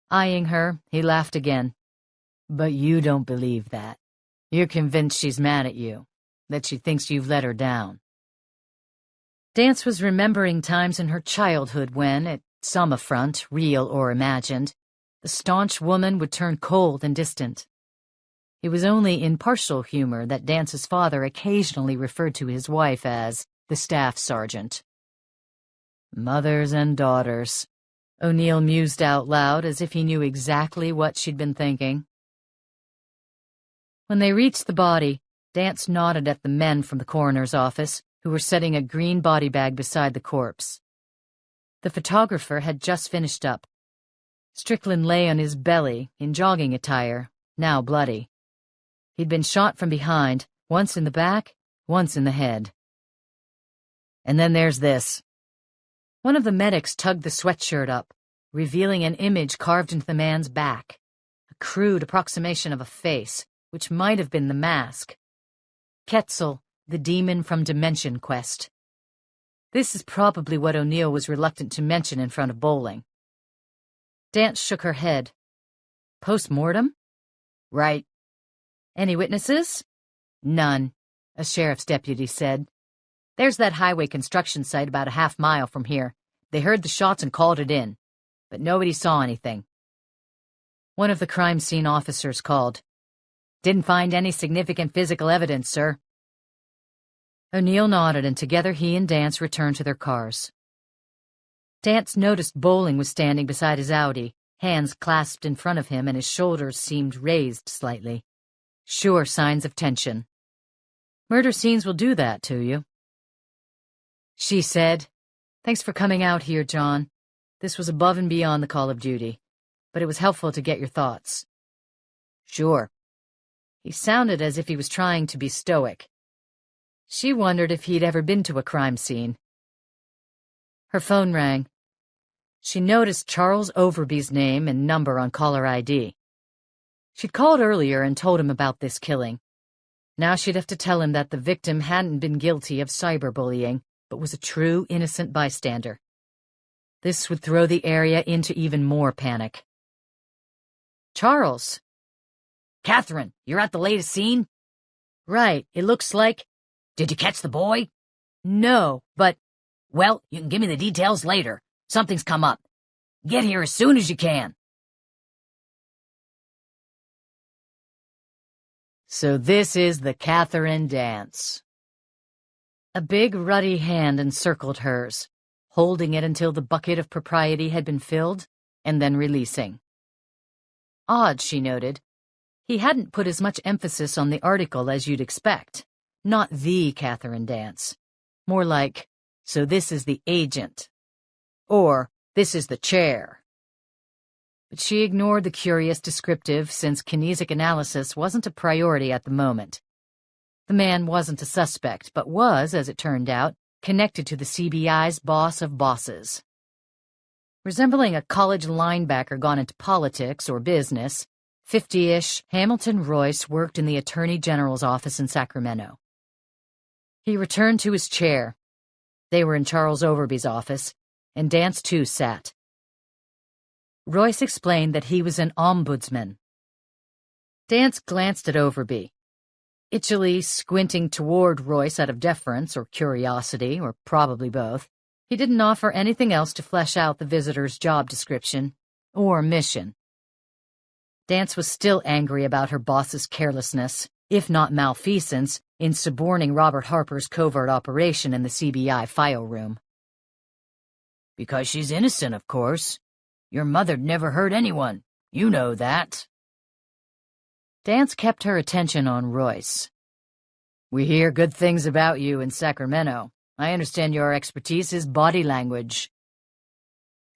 Eyeing her, he laughed again. "But you don't believe that. You're convinced she's mad at you, that she thinks you've let her down." Dance was remembering times in her childhood when, at some affront, real or imagined, the staunch woman would turn cold and distant. It was only in partial humor that Dance's father occasionally referred to his wife as the staff sergeant. Mothers and daughters, O'Neill mused out loud as if he knew exactly what she'd been thinking. When they reached the body, Dance nodded at the men from the coroner's office, who were setting a green body bag beside the corpse. The photographer had just finished up. Strickland lay on his belly, in jogging attire, now bloody. He'd been shot from behind, once in the back, once in the head. "And then there's this." One of the medics tugged the sweatshirt up, revealing an image carved into the man's back, a crude approximation of a face, which might have been the mask. Quetzal, the demon from Dimension Quest. This is probably what O'Neill was reluctant to mention in front of Bowling. Dance shook her head. "Post-mortem?" "Right." "Any witnesses?" "None," a sheriff's deputy said. "There's that highway construction site about a half-mile from here. They heard the shots and called it in, but nobody saw anything." One of the crime scene officers called. "Didn't find any significant physical evidence, sir." O'Neill nodded, and together he and Dance returned to their cars. Dance noticed Bowling was standing beside his Audi, hands clasped in front of him, and his shoulders seemed raised slightly. Sure signs of tension. "Murder scenes will do that to you." She said, "Thanks for coming out here, John. This was above and beyond the call of duty, but it was helpful to get your thoughts. Sure. He sounded as if he was trying to be stoic. She wondered if he'd ever been to a crime scene. Her phone rang. She noticed Charles Overby's name and number on caller ID. She'd called earlier and told him about this killing. Now she'd have to tell him that the victim hadn't been guilty of cyberbullying, but was a true innocent bystander. This would throw the area into even more panic. Charles. Catherine, you're at the latest scene? Right, it looks like... Did you catch the boy? No, but... Well, you can give me the details later. Something's come up. Get here as soon as you can. So this is the Catherine dance. A big ruddy hand encircled hers, holding it until the bucket of propriety had been filled, and then releasing. Odd, she noted. He hadn't put as much emphasis on the article as you'd expect. Not the Catherine dance. More like, so this is the agent. Or, this is the chair. But she ignored the curious descriptive since kinesic analysis wasn't a priority at the moment. The man wasn't a suspect, but was, as it turned out, connected to the CBI's boss of bosses. Resembling a college linebacker gone into politics or business, 50-ish, Hamilton Royce worked in the Attorney General's office in Sacramento. He returned to his chair. They were in Charles Overby's office, and Dance too sat. Royce explained that he was an ombudsman. Dance glanced at Overby, itchily squinting toward Royce out of deference or curiosity, or probably both. He didn't offer anything else to flesh out the visitor's job description or mission. Dance was still angry about her boss's carelessness, if not malfeasance, in suborning Robert Harper's covert operation in the CBI file room. Because she's innocent, of course. Your mother'd never hurt anyone. You know that. Dance kept her attention on Royce. We hear good things about you in Sacramento. I understand your expertise is body language.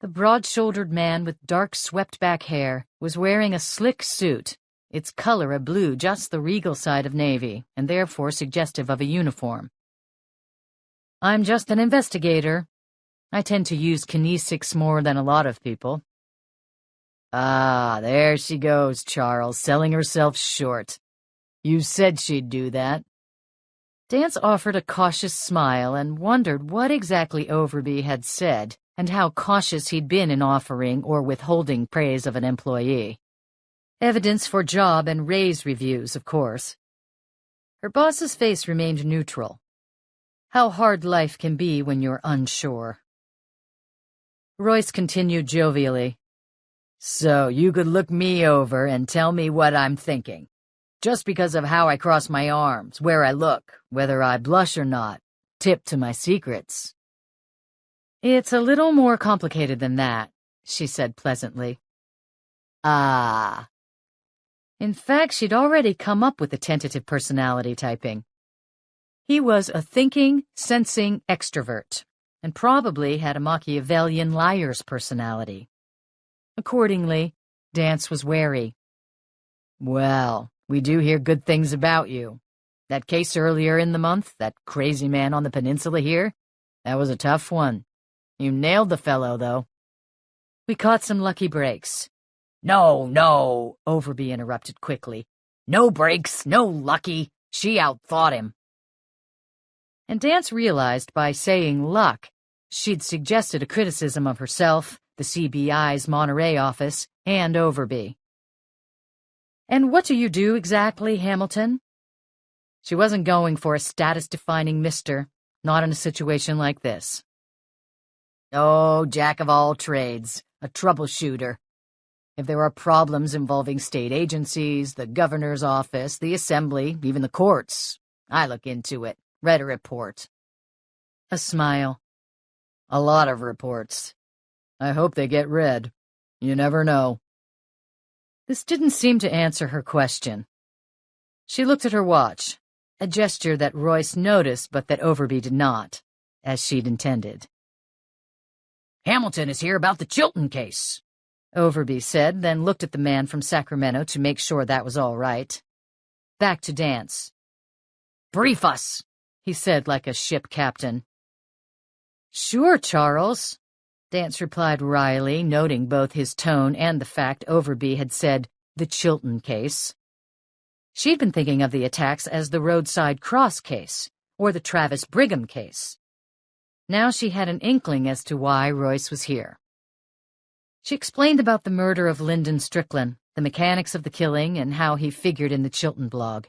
The broad-shouldered man with dark swept-back hair was wearing a slick suit, its color a blue just the regal side of navy, and therefore suggestive of a uniform. I'm just an investigator. I tend to use kinesics more than a lot of people. Ah, there she goes, Charles, selling herself short. You said she'd do that. Dance offered a cautious smile and wondered what exactly Overby had said and how cautious he'd been in offering or withholding praise of an employee. Evidence for job and raise reviews, of course. Her boss's face remained neutral. How hard life can be when you're unsure. Royce continued jovially. So you could look me over and tell me what I'm thinking. Just because of how I cross my arms, where I look, whether I blush or not, tip to my secrets. It's a little more complicated than that, she said pleasantly. Ah. In fact, she'd already come up with the tentative personality typing. He was a thinking, sensing extrovert, and probably had a Machiavellian liar's personality. Accordingly, Dance was wary. Well, we do hear good things about you. That case earlier in the month, that crazy man on the peninsula here, that was a tough one. You nailed the fellow, though. We caught some lucky breaks. No, Overby interrupted quickly. No breaks, no lucky. She outthought him. And Dance realized by saying luck, she'd suggested a criticism of herself, the CBI's Monterey office, and Overby. And what do you do exactly, Hamilton? She wasn't going for a status-defining mister, not in a situation like this. Oh, jack of all trades, a troubleshooter. If there are problems involving state agencies, the governor's office, the assembly, even the courts, I look into it, read a report. A smile. A lot of reports. I hope they get read. You never know. This didn't seem to answer her question. She looked at her watch, a gesture that Royce noticed but that Overby did not, as she'd intended. Hamilton is here about the Chilton case, Overby said, then looked at the man from Sacramento to make sure that was all right. Back to Dance. Brief us, he said like a ship captain. Sure, Charles, Dance replied wryly, noting both his tone and the fact Overby had said the Chilton case. She'd been thinking of the attacks as the Roadside Cross case, or the Travis Brigham case. Now she had an inkling as to why Royce was here. She explained about the murder of Lyndon Strickland, the mechanics of the killing, and how he figured in the Chilton blog.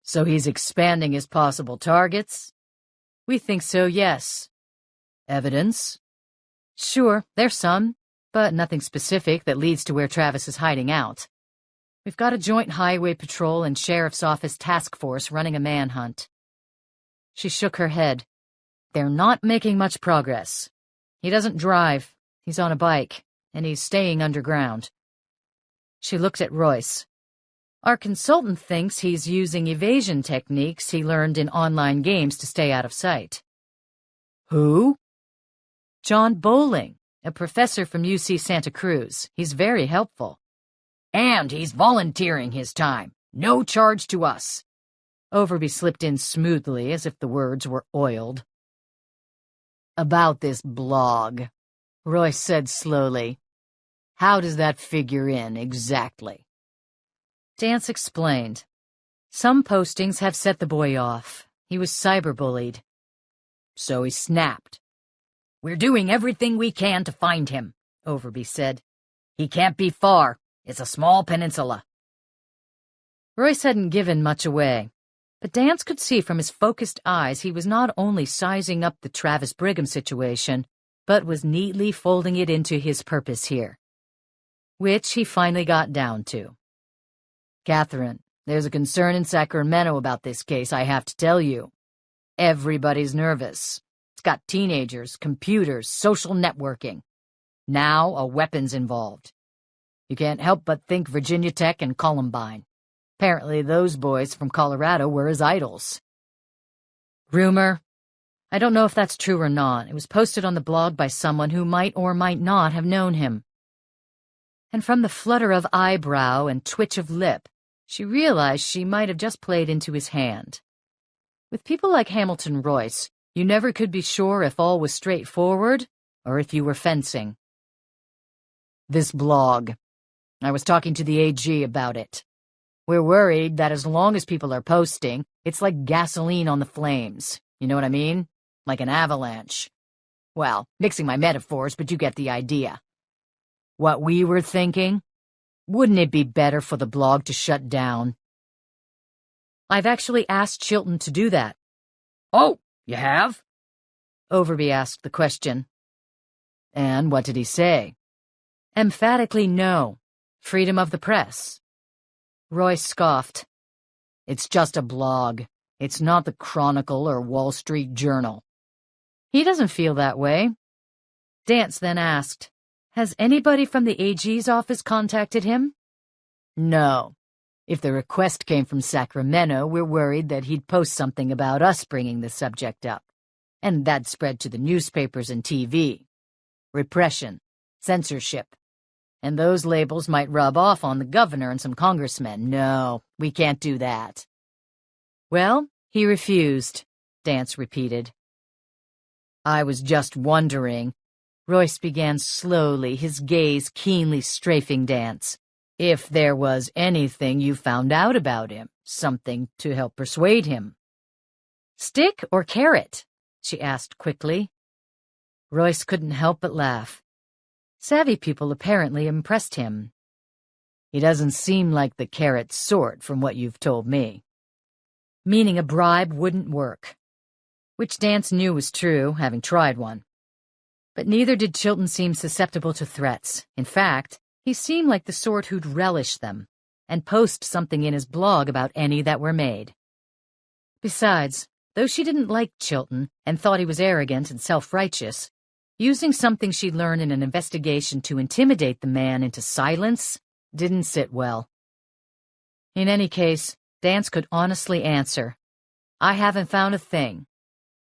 So he's expanding his possible targets? We think so, yes. Evidence? Sure, there's some, but nothing specific that leads to where Travis is hiding out. We've got a joint highway patrol and sheriff's office task force running a manhunt. She shook her head. They're not making much progress. He doesn't drive. He's on a bike, and he's staying underground. She looked at Royce. Our consultant thinks he's using evasion techniques he learned in online games to stay out of sight. Who? John Bowling, a professor from UC Santa Cruz. He's very helpful. And he's volunteering his time. No charge to us. Overby slipped in smoothly, as if the words were oiled. About this blog, Royce said slowly. How does that figure in exactly? Dance explained. Some postings have set the boy off. He was cyberbullied. So he snapped. We're doing everything we can to find him, Overby said. He can't be far. It's a small peninsula. Royce hadn't given much away, but Dance could see from his focused eyes he was not only sizing up the Travis Brigham situation, but was neatly folding it into his purpose here, which he finally got down to. Catherine, there's a concern in Sacramento about this case, I have to tell you. Everybody's nervous. It's got teenagers, computers, social networking. Now a weapon's involved. You can't help but think Virginia Tech and Columbine. Apparently those boys from Colorado were his idols. Rumor? I don't know if that's true or not. It was posted on the blog by someone who might or might not have known him. And from the flutter of eyebrow and twitch of lip, she realized she might have just played into his hand. With people like Hamilton Royce, you never could be sure if all was straightforward or if you were fencing. This blog. I was talking to the AG about it. We're worried that as long as people are posting, it's like gasoline on the flames. You know what I mean? Like an avalanche. Well, mixing my metaphors, but you get the idea. What we were thinking? Wouldn't it be better for the blog to shut down? I've actually asked Chilton to do that. Oh, you have? Overby asked the question. And what did he say? Emphatically no. Freedom of the press. Royce scoffed. It's just a blog. It's not the Chronicle or Wall Street Journal. He doesn't feel that way. Dance then asked, has anybody from the AG's office contacted him? No. If the request came from Sacramento, we're worried that he'd post something about us bringing the subject up. And that'd spread to the newspapers and TV. Repression. Censorship. And those labels might rub off on the governor and some congressmen. No, we can't do that. Well, he refused, Dance repeated. I was just wondering, Royce began slowly, his gaze keenly strafing Dance, if there was anything you found out about him, something to help persuade him. Stick or carrot? She asked quickly. Royce couldn't help but laugh. Savvy people apparently impressed him. He doesn't seem like the carrot sort from what you've told me. Meaning a bribe wouldn't work. Which Dance knew was true, having tried one. But neither did Chilton seem susceptible to threats. In fact, he seemed like the sort who'd relish them, and post something in his blog about any that were made. Besides, though she didn't like Chilton and thought he was arrogant and self-righteous, using something she'd learned in an investigation to intimidate the man into silence didn't sit well. In any case, Dance could honestly answer, I haven't found a thing.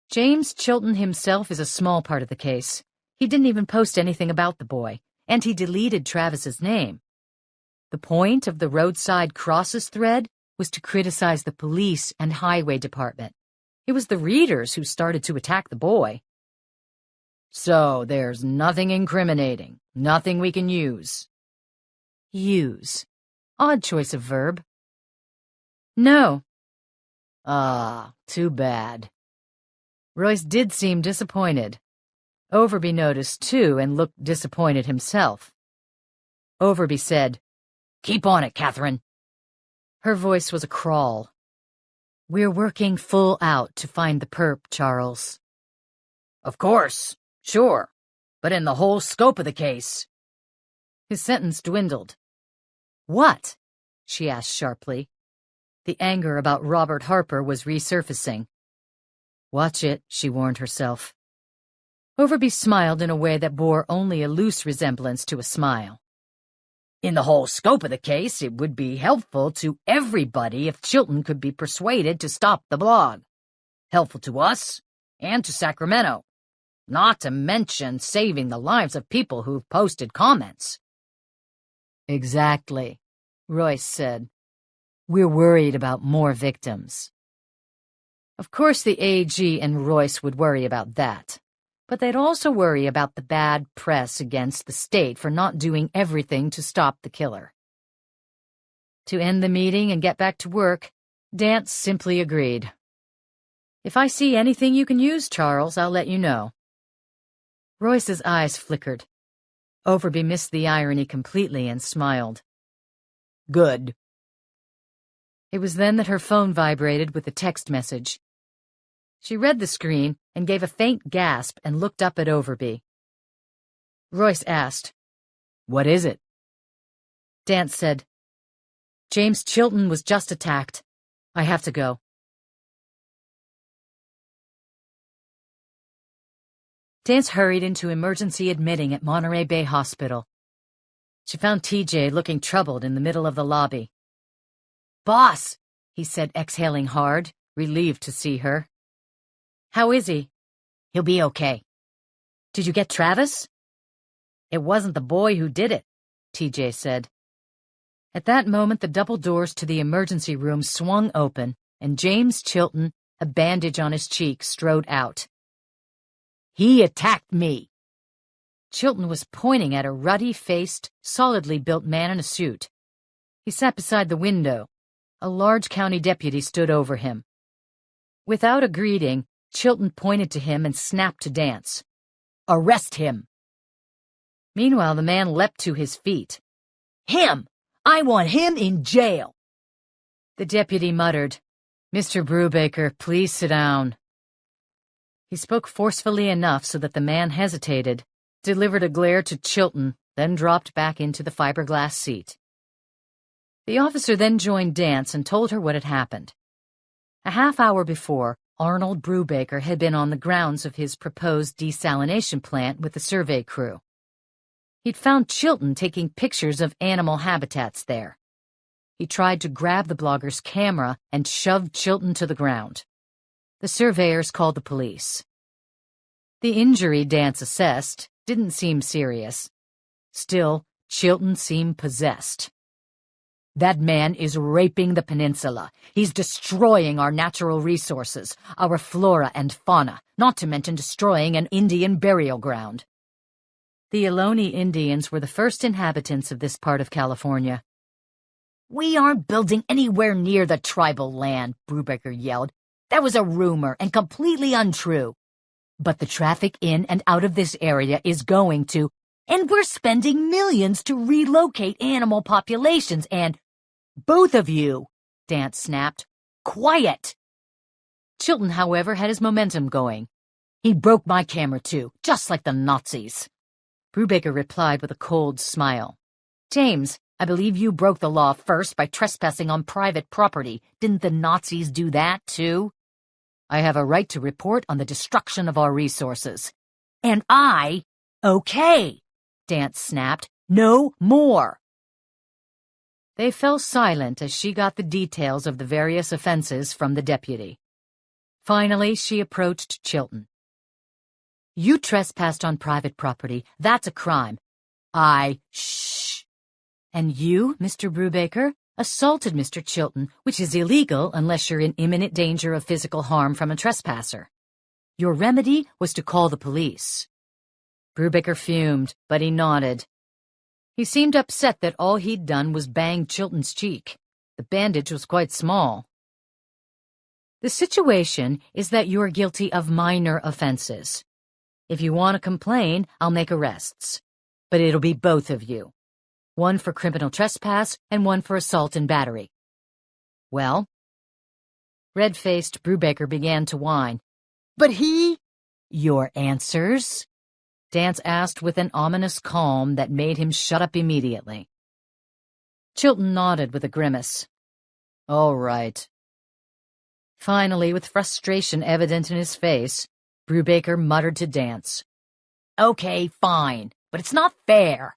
James Chilton himself is a small part of the case. He didn't even post anything about the boy, and he deleted Travis's name. The point of the roadside crosses thread was to criticize the police and highway department. It was the readers who started to attack the boy. So there's nothing incriminating, nothing we can use. Use. Odd choice of verb. No. Ah, too bad. Royce did seem disappointed. Overby noticed, too, and looked disappointed himself. Overby said, "Keep on it, Catherine." Her voice was a crawl. "We're working full out to find the perp, Charles." "Of course, sure, but in the whole scope of the case." His sentence dwindled. "What?" she asked sharply. The anger about Robert Harper was resurfacing. "Watch it," she warned herself. Overby smiled in a way that bore only a loose resemblance to a smile. "In the whole scope of the case, it would be helpful to everybody if Chilton could be persuaded to stop the blog. Helpful to us and to Sacramento. Not to mention saving the lives of people who've posted comments." "Exactly," Royce said. "We're worried about more victims." Of course the AG and Royce would worry about that. But they'd also worry about the bad press against the state for not doing everything to stop the killer. To end the meeting and get back to work, Dance simply agreed. "If I see anything you can use, Charles, I'll let you know." Royce's eyes flickered. Overby missed the irony completely and smiled. "Good." It was then that her phone vibrated with a text message. She read the screen and gave a faint gasp and looked up at Overby. Royce asked, "What is it?" Dance said, "James Chilton was just attacked. I have to go." Dance hurried into emergency admitting at Monterey Bay Hospital. She found TJ looking troubled in the middle of the lobby. "Boss," he said, exhaling hard, relieved to see her. "How is he?" "He'll be okay." "Did you get Travis?" "It wasn't the boy who did it," TJ said. At that moment, the double doors to the emergency room swung open, and James Chilton, a bandage on his cheek, strode out. "He attacked me." Chilton was pointing at a ruddy-faced, solidly built man in a suit. He sat beside the window. A large county deputy stood over him. Without a greeting, Chilton pointed to him and snapped to Dance. "Arrest him." Meanwhile, the man leapt to his feet. "Him! I want him in jail." The deputy muttered, "Mr. Brubaker, please sit down." He spoke forcefully enough so that the man hesitated, delivered a glare to Chilton, then dropped back into the fiberglass seat. The officer then joined Dance and told her what had happened. A half hour before, Arnold Brubaker had been on the grounds of his proposed desalination plant with the survey crew. He'd found Chilton taking pictures of animal habitats there. He tried to grab the blogger's camera and shoved Chilton to the ground. The surveyors called the police. The injury, Dance assessed, didn't seem serious. Still, Chilton seemed possessed. "That man is raping the peninsula. He's destroying our natural resources, our flora and fauna, not to mention destroying an Indian burial ground." The Ohlone Indians were the first inhabitants of this part of California. "We aren't building anywhere near the tribal land," Brubaker yelled. "That was a rumor and completely untrue. But the traffic in and out of this area is going to, and we're spending millions to relocate animal populations and—" "Both of you," Dance snapped. "Quiet!" Chilton, however, had his momentum going. "He broke my camera too, just like the Nazis." Brubaker replied with a cold smile. "James, I believe you broke the law first by trespassing on private property. Didn't the Nazis do that too?" "I have a right to report on the destruction of our resources." "And I—" "Okay," Dance snapped. "No more." They fell silent as she got the details of the various offenses from the deputy. Finally, she approached Chilton. You trespassed on private property. That's a crime. Shh. And you, Mr. Brubaker, assaulted Mr. Chilton, which is illegal unless you're in imminent danger of physical harm from a trespasser. Your remedy was to call the police. Brubaker fumed, but he nodded. He seemed upset that all he'd done was bang Chilton's cheek. The bandage was quite small. The situation is that you're guilty of minor offenses. If you want to complain, I'll make arrests. But it'll be both of you. One for criminal trespass and one for assault and battery. Well? Red-faced Brubaker began to whine. But he— Your answers? Dance asked with an ominous calm that made him shut up immediately. Chilton nodded with a grimace. All right. Finally, with frustration evident in his face, Brubaker muttered to Dance. Okay, fine, but it's not fair.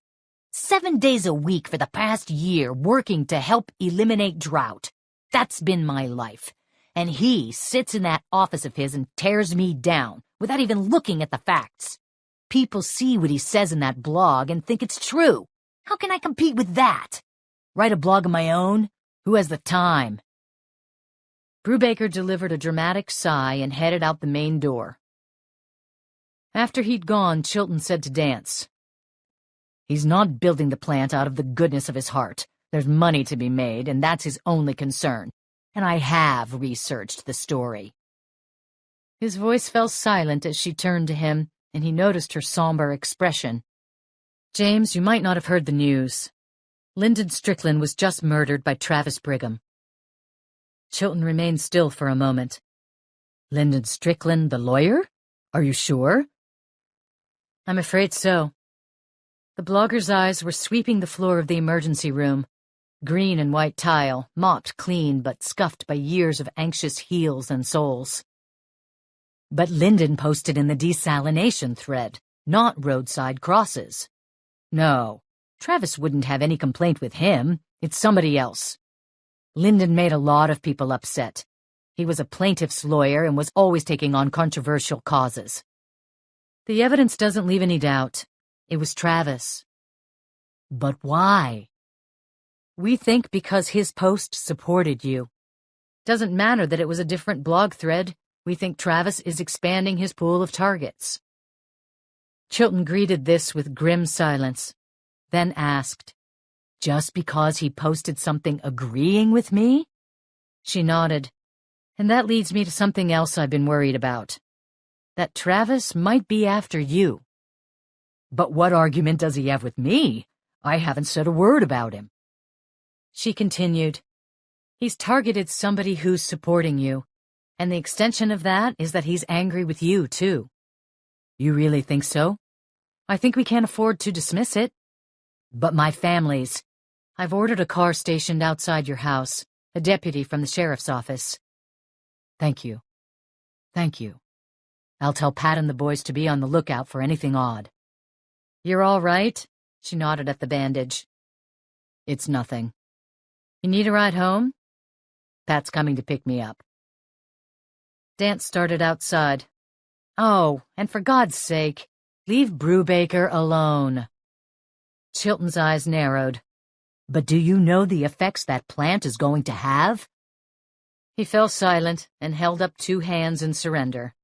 7 days a week for the past year working to help eliminate drought. That's been my life. And he sits in that office of his and tears me down without even looking at the facts. People see what he says in that blog and think it's true. How can I compete with that? Write a blog of my own? Who has the time? Brubaker delivered a dramatic sigh and headed out the main door. After he'd gone, Chilton said to Dance, He's not building the plant out of the goodness of his heart. There's money to be made, and that's his only concern. And I have researched the story. His voice fell silent as she turned to him, and he noticed her somber expression. James, you might not have heard the news. Lyndon Strickland was just murdered by Travis Brigham. Chilton remained still for a moment. Lyndon Strickland, the lawyer? Are you sure? I'm afraid so. The blogger's eyes were sweeping the floor of the emergency room. Green and white tile, mopped clean but scuffed by years of anxious heels and soles. But Lyndon posted in the desalination thread, not roadside crosses. No, Travis wouldn't have any complaint with him. It's somebody else. Lyndon made a lot of people upset. He was a plaintiff's lawyer and was always taking on controversial causes. The evidence doesn't leave any doubt. It was Travis. But why? We think because his post supported you. Doesn't matter that it was a different blog thread. We think Travis is expanding his pool of targets. Chilton greeted this with grim silence, then asked, Just because he posted something agreeing with me? She nodded. And that leads me to something else I've been worried about. That Travis might be after you. But what argument does he have with me? I haven't said a word about him. She continued, He's targeted somebody who's supporting you, and the extension of that is that he's angry with you, too. You really think so? I think we can't afford to dismiss it. But my family's. I've ordered a car stationed outside your house, a deputy from the sheriff's office. Thank you. Thank you. I'll tell Pat and the boys to be on the lookout for anything odd. You're all right? She nodded at the bandage. It's nothing. You need a ride home? Pat's coming to pick me up. Dance started outside. Oh, and for God's sake, leave Brubaker alone. Chilton's eyes narrowed. But do you know the effects that plant is going to have? He fell silent and held up 2 hands in surrender.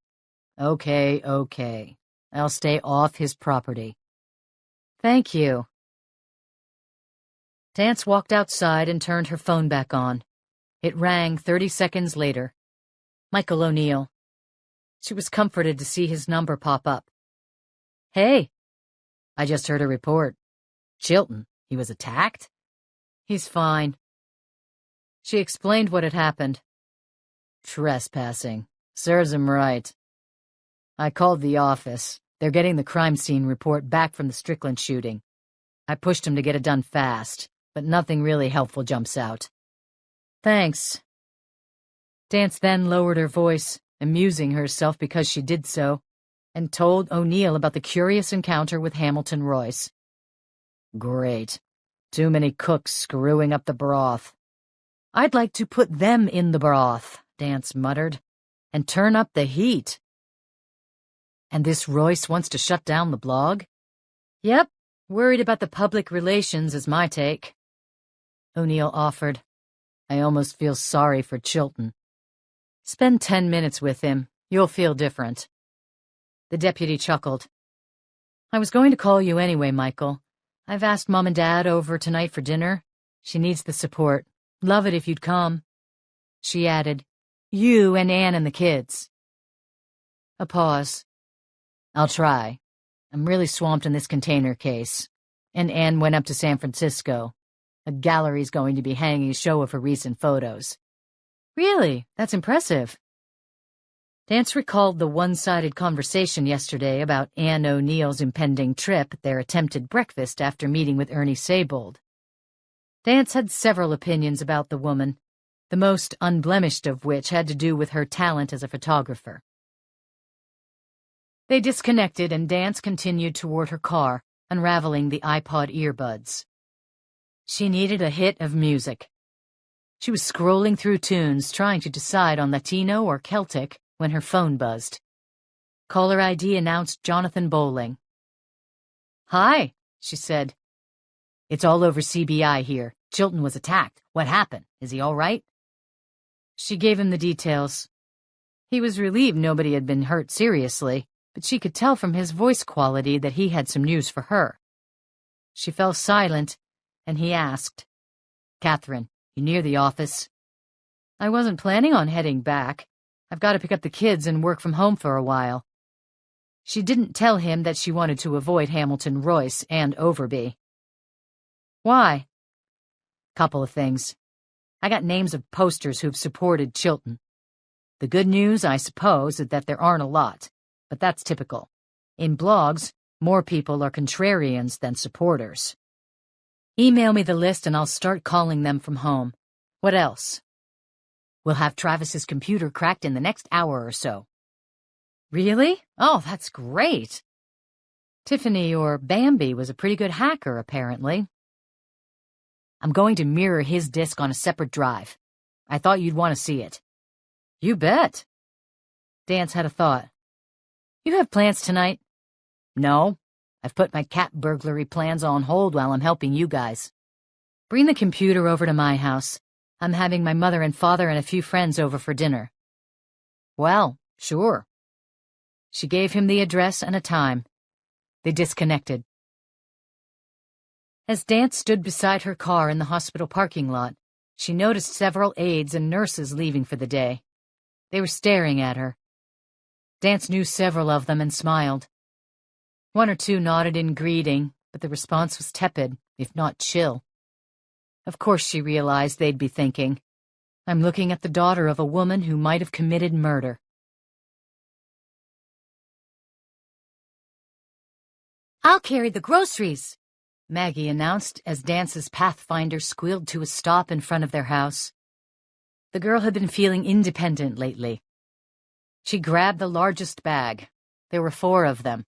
Okay. I'll stay off his property. Thank you. Dance walked outside and turned her phone back on. It rang 30 seconds later. Michael O'Neill. She was comforted to see his number pop up. Hey. I just heard a report. Chilton, he was attacked? He's fine. She explained what had happened. Trespassing. Serves him right. I called the office. They're getting the crime scene report back from the Strickland shooting. I pushed him to get it done fast, but nothing really helpful jumps out. Thanks. Dance then lowered her voice, amusing herself because she did so, and told O'Neill about the curious encounter with Hamilton Royce. Great. Too many cooks screwing up the broth. I'd like to put them in the broth, Dance muttered, and turn up the heat. And this Royce wants to shut down the blog? Yep, worried about the public relations is my take. O'Neill offered. I almost feel sorry for Chilton. Spend 10 minutes with him. You'll feel different. The deputy chuckled. I was going to call you anyway, Michael. I've asked Mom and Dad over tonight for dinner. She needs the support. Love it if you'd come. She added, you and Anne and the kids. A pause. I'll try. I'm really swamped in this container case. And Anne went up to San Francisco. A gallery's going to be hanging a show of her recent photos. Really? That's impressive. Dance recalled the one-sided conversation yesterday about Anne O'Neill's impending trip at their attempted breakfast after meeting with Ernie Saybold. Dance had several opinions about the woman, the most unblemished of which had to do with her talent as a photographer. They disconnected and Dance continued toward her car, unraveling the iPod earbuds. She needed a hit of music. She was scrolling through tunes, trying to decide on Latino or Celtic, when her phone buzzed. Caller ID announced Jonathan Bowling. Hi, she said. It's all over CBI here. Chilton was attacked. What happened? Is he all right? She gave him the details. He was relieved nobody had been hurt seriously, but she could tell from his voice quality that he had some news for her. She fell silent, and he asked, Catherine, you near the office? I wasn't planning on heading back. I've got to pick up the kids and work from home for a while. She didn't tell him that she wanted to avoid Hamilton Royce and Overby. Why? Couple of things. I got names of posters who've supported Chilton. The good news, I suppose, is that there aren't a lot, but that's typical. In blogs, more people are contrarians than supporters. Email me the list and I'll start calling them from home. What else? We'll have Travis's computer cracked in the next hour or so. Really? Oh, that's great. Tiffany, or Bambi, was a pretty good hacker, apparently. I'm going to mirror his disk on a separate drive. I thought you'd want to see it. You bet. Dance had a thought. You have plans tonight? No. I've put my cat burglary plans on hold while I'm helping you guys. Bring the computer over to my house. I'm having my mother and father and a few friends over for dinner. Well, sure. She gave him the address and a time. They disconnected. As Dance stood beside her car in the hospital parking lot, she noticed several aides and nurses leaving for the day. They were staring at her. Dance knew several of them and smiled. One or two nodded in greeting, but the response was tepid, if not chill. Of course she realized they'd be thinking, I'm looking at the daughter of a woman who might have committed murder. I'll carry the groceries, Maggie announced as Dance's Pathfinder squealed to a stop in front of their house. The girl had been feeling independent lately. She grabbed the largest bag. There were 4 of them.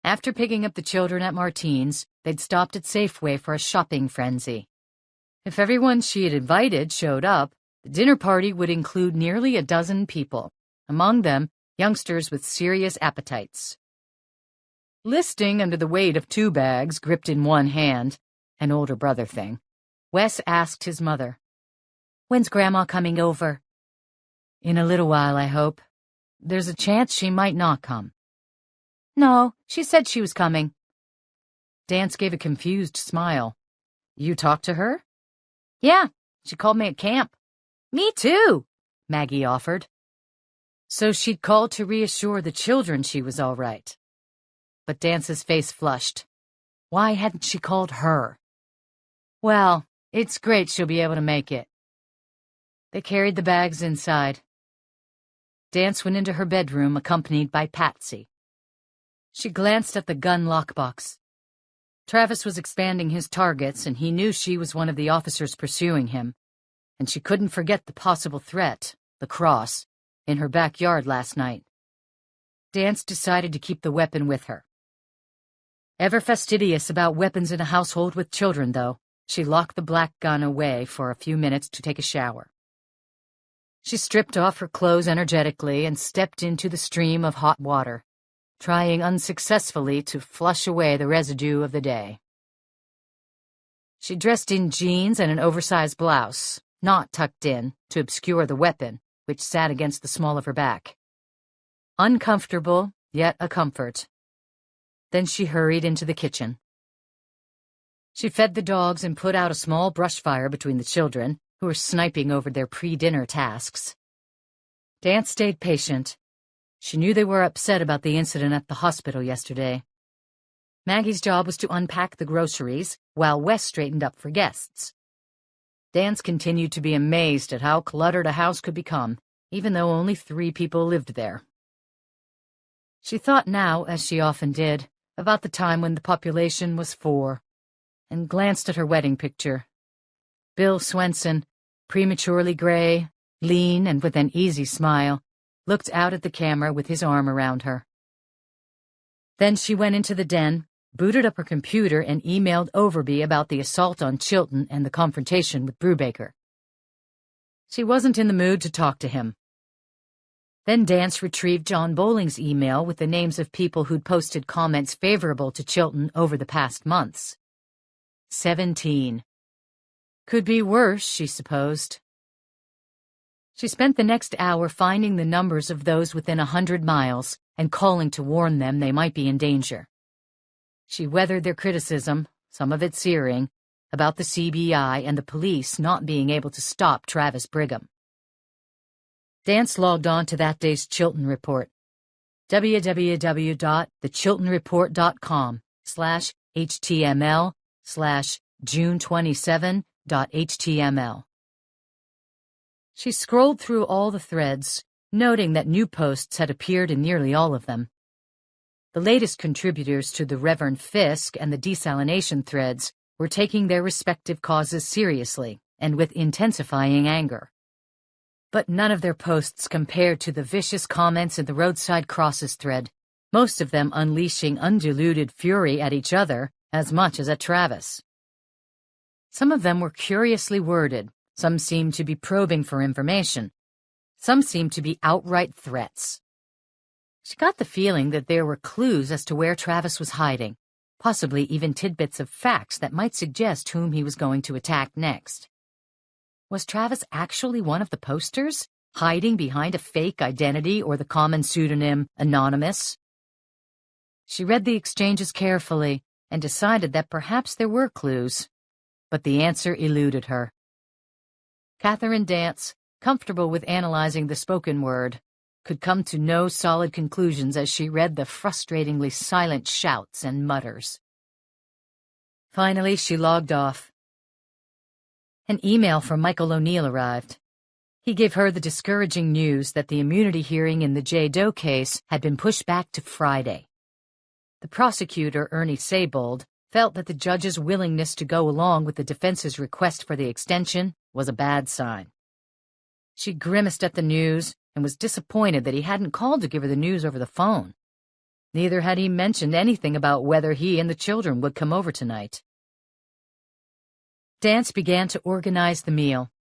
After picking up the children at Martine's, they'd stopped at Safeway for a shopping frenzy. If everyone she had invited showed up, the dinner party would include nearly a dozen people, among them youngsters with serious appetites. Listing under the weight of 2 bags gripped in one hand, an older brother thing, Wes asked his mother, When's Grandma coming over? In a little while, I hope. There's a chance she might not come. No, she said she was coming. Dance gave a confused smile. You talked to her? Yeah, she called me at camp. Me too, Maggie offered. So she'd called to reassure the children she was all right. But Dance's face flushed. Why hadn't she called her? Well, it's great she'll be able to make it. They carried the bags inside. Dance went into her bedroom accompanied by Patsy. She glanced at the gun lockbox. Travis was expanding his targets, and he knew she was one of the officers pursuing him, and she couldn't forget the possible threat, the cross, in her backyard last night. Dance decided to keep the weapon with her. Ever fastidious about weapons in a household with children, though, she locked the black gun away for a few minutes to take a shower. She stripped off her clothes energetically and stepped into the stream of hot water. trying unsuccessfully to flush away the residue of the day. She dressed in jeans and an oversized blouse, not tucked in, to obscure the weapon, which sat against the small of her back. Uncomfortable, yet a comfort. Then she hurried into the kitchen. She fed the dogs and put out a small brush fire between the children, who were sniping over their pre-dinner tasks. Dance stayed patient. She knew they were upset about the incident at the hospital yesterday. Maggie's job was to unpack the groceries, while Wes straightened up for guests. Dance continued to be amazed at how cluttered a house could become, even though only 3 people lived there. She thought now, as she often did, about the time when the population was 4, and glanced at her wedding picture. Bill Swenson, prematurely gray, lean and with an easy smile, looked out at the camera with his arm around her. Then she went into the den, booted up her computer, and emailed Overby about the assault on Chilton and the confrontation with Brubaker. She wasn't in the mood to talk to him. Then Dance retrieved John Bowling's email with the names of people who'd posted comments favorable to Chilton over the past months. 17. Could be worse, she supposed. She spent the next hour finding the numbers of those within 100 miles and calling to warn them they might be in danger. She weathered their criticism, some of it searing, about the CBI and the police not being able to stop Travis Brigham. Dance logged on to that day's Chilton Report, www.thechiltonreport.com/html/June27.html. She scrolled through all the threads, noting that new posts had appeared in nearly all of them. The latest contributors to the Reverend Fisk and the desalination threads were taking their respective causes seriously and with intensifying anger. But none of their posts compared to the vicious comments in the roadside crosses thread, most of them unleashing undiluted fury at each other as much as at Travis. Some of them were curiously worded, some seemed to be probing for information, some seemed to be outright threats. She got the feeling that there were clues as to where Travis was hiding, possibly even tidbits of facts that might suggest whom he was going to attack next. Was Travis actually one of the posters, hiding behind a fake identity or the common pseudonym Anonymous? She read the exchanges carefully and decided that perhaps there were clues, but the answer eluded her. Catherine Dance, comfortable with analyzing the spoken word, could come to no solid conclusions as she read the frustratingly silent shouts and mutters. Finally, she logged off. An email from Michael O'Neill arrived. He gave her the discouraging news that the immunity hearing in the J. Doe case had been pushed back to Friday. The prosecutor, Ernie Saybold, felt that the judge's willingness to go along with the defense's request for the extension was a bad sign. She grimaced at the news and was disappointed that he hadn't called to give her the news over the phone. Neither had he mentioned anything about whether he and the children would come over tonight. Dance began to organize the meal.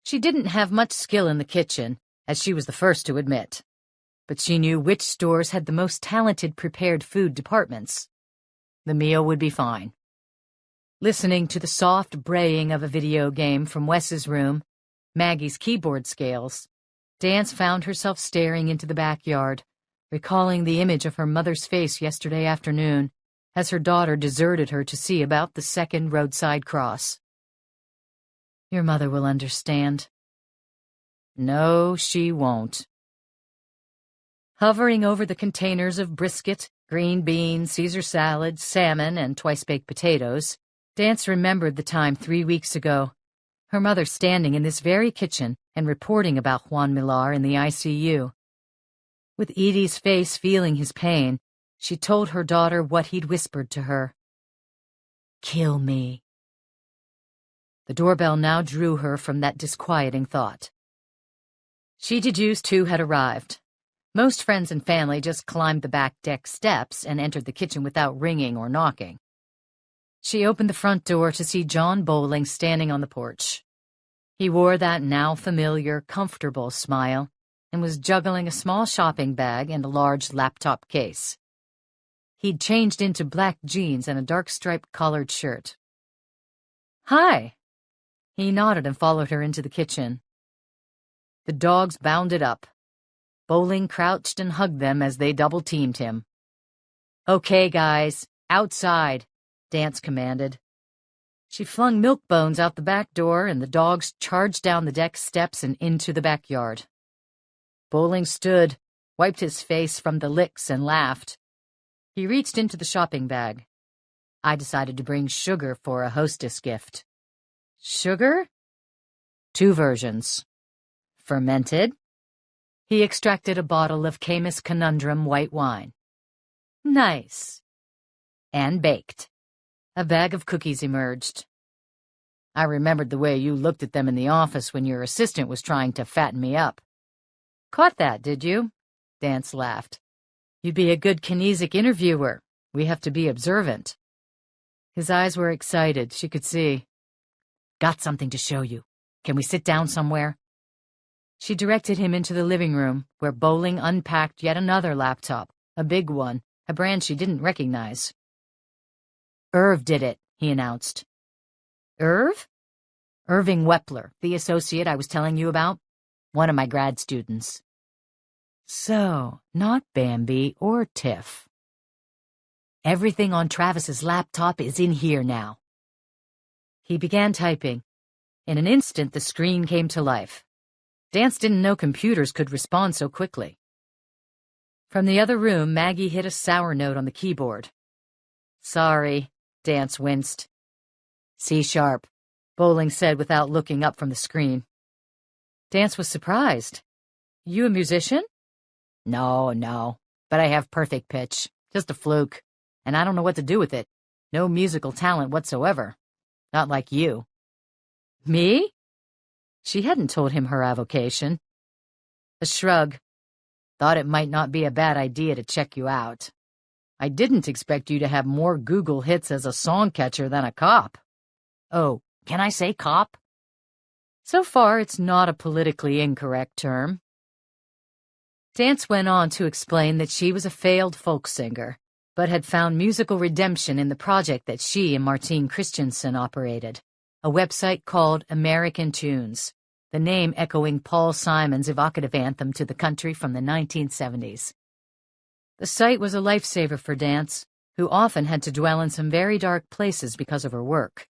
She didn't have much skill in the kitchen, as she was the first to admit, but she knew which stores had the most talented prepared food departments. The meal would be fine. Listening to the soft braying of a video game from Wes's room, Maggie's keyboard scales, Dance found herself staring into the backyard, recalling the image of her mother's face yesterday afternoon as her daughter deserted her to see about the second roadside cross. Your mother will understand. No, she won't. Hovering over the containers of brisket, green beans, Caesar salad, salmon, and twice-baked potatoes, Dance remembered the time 3 weeks ago, her mother standing in this very kitchen and reporting about Juan Millar in the ICU. With Edie's face feeling his pain, she told her daughter what he'd whispered to her. Kill me. The doorbell now drew her from that disquieting thought. She deduced who had arrived. Most friends and family just climbed the back deck steps and entered the kitchen without ringing or knocking. She opened the front door to see John Bowling standing on the porch. He wore that now familiar, comfortable smile, and was juggling a small shopping bag and a large laptop case. He'd changed into black jeans and a dark striped collared shirt. "Hi." He nodded and followed her into the kitchen. The dogs bounded up. Bowling crouched and hugged them as they double-teamed him. "Okay, guys, outside," Dance commanded. She flung Milk Bones out the back door, and the dogs charged down the deck steps and into the backyard. Bowling stood, wiped his face from the licks, and laughed. He reached into the shopping bag. "I decided to bring sugar for a hostess gift." "Sugar?" "Two versions. Fermented." He extracted a bottle of Camus Conundrum white wine. "Nice." "And baked." A bag of cookies emerged. "I remembered the way you looked at them in the office when your assistant was trying to fatten me up." "Caught that, did you?" Dance laughed. "You'd be a good kinesic interviewer. We have to be observant." His eyes were excited, she could see. "Got something to show you. Can we sit down somewhere?" She directed him into the living room, where Bowling unpacked yet another laptop, a big one, a brand she didn't recognize. "Irv did it," he announced. "Irv?" "Irving Wepler, the associate I was telling you about. One of my grad students." "So, not Bambi or Tiff." "Everything on Travis's laptop is in here now." He began typing. In an instant, the screen came to life. Dance didn't know computers could respond so quickly. From the other room, Maggie hit a sour note on the keyboard. "Sorry," Dance winced. "C-sharp," Bowling said without looking up from the screen. Dance was surprised. "You a musician?" No, but I have perfect pitch. Just a fluke. And I don't know what to do with it. No musical talent whatsoever. Not like you." "Me?" She hadn't told him her avocation. A shrug. "Thought it might not be a bad idea to check you out. I didn't expect you to have more Google hits as a song catcher than a cop." "Oh, can I say cop?" "So far, it's not a politically incorrect term." Dance went on to explain that she was a failed folk singer, but had found musical redemption in the project that she and Martine Christensen operated, a website called American Tunes, the name echoing Paul Simon's evocative anthem to the country from the 1970s. The site was a lifesaver for Dance, who often had to dwell in some very dark places because of her work.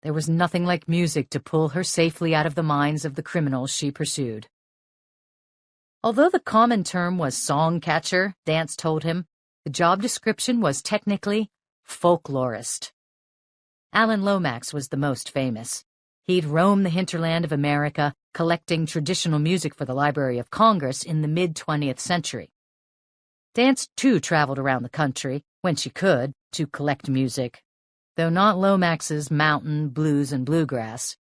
There was nothing like music to pull her safely out of the minds of the criminals she pursued. Although the common term was song catcher, Dance told him, the job description was technically folklorist. Alan Lomax was the most famous. He'd roamed the hinterland of America, collecting traditional music for the Library of Congress in the mid-20th century. Dance, too, traveled around the country, when she could, to collect music, though not Lomax's mountain, blues, and bluegrass.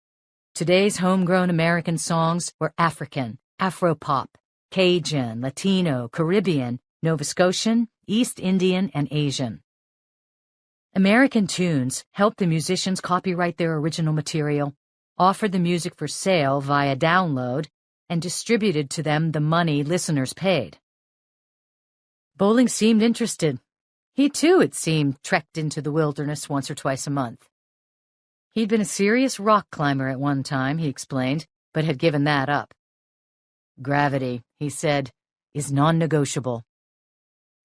Today's homegrown American songs were African, Afro-pop, Cajun, Latino, Caribbean, Nova Scotian, East Indian, and Asian. American Tunes helped the musicians copyright their original material, offered the music for sale via download, and distributed to them the money listeners paid. Bowling seemed interested. He, too, it seemed, trekked into the wilderness once or twice a month. He'd been a serious rock climber at one time, he explained, but had given that up. Gravity, he said, is non-negotiable.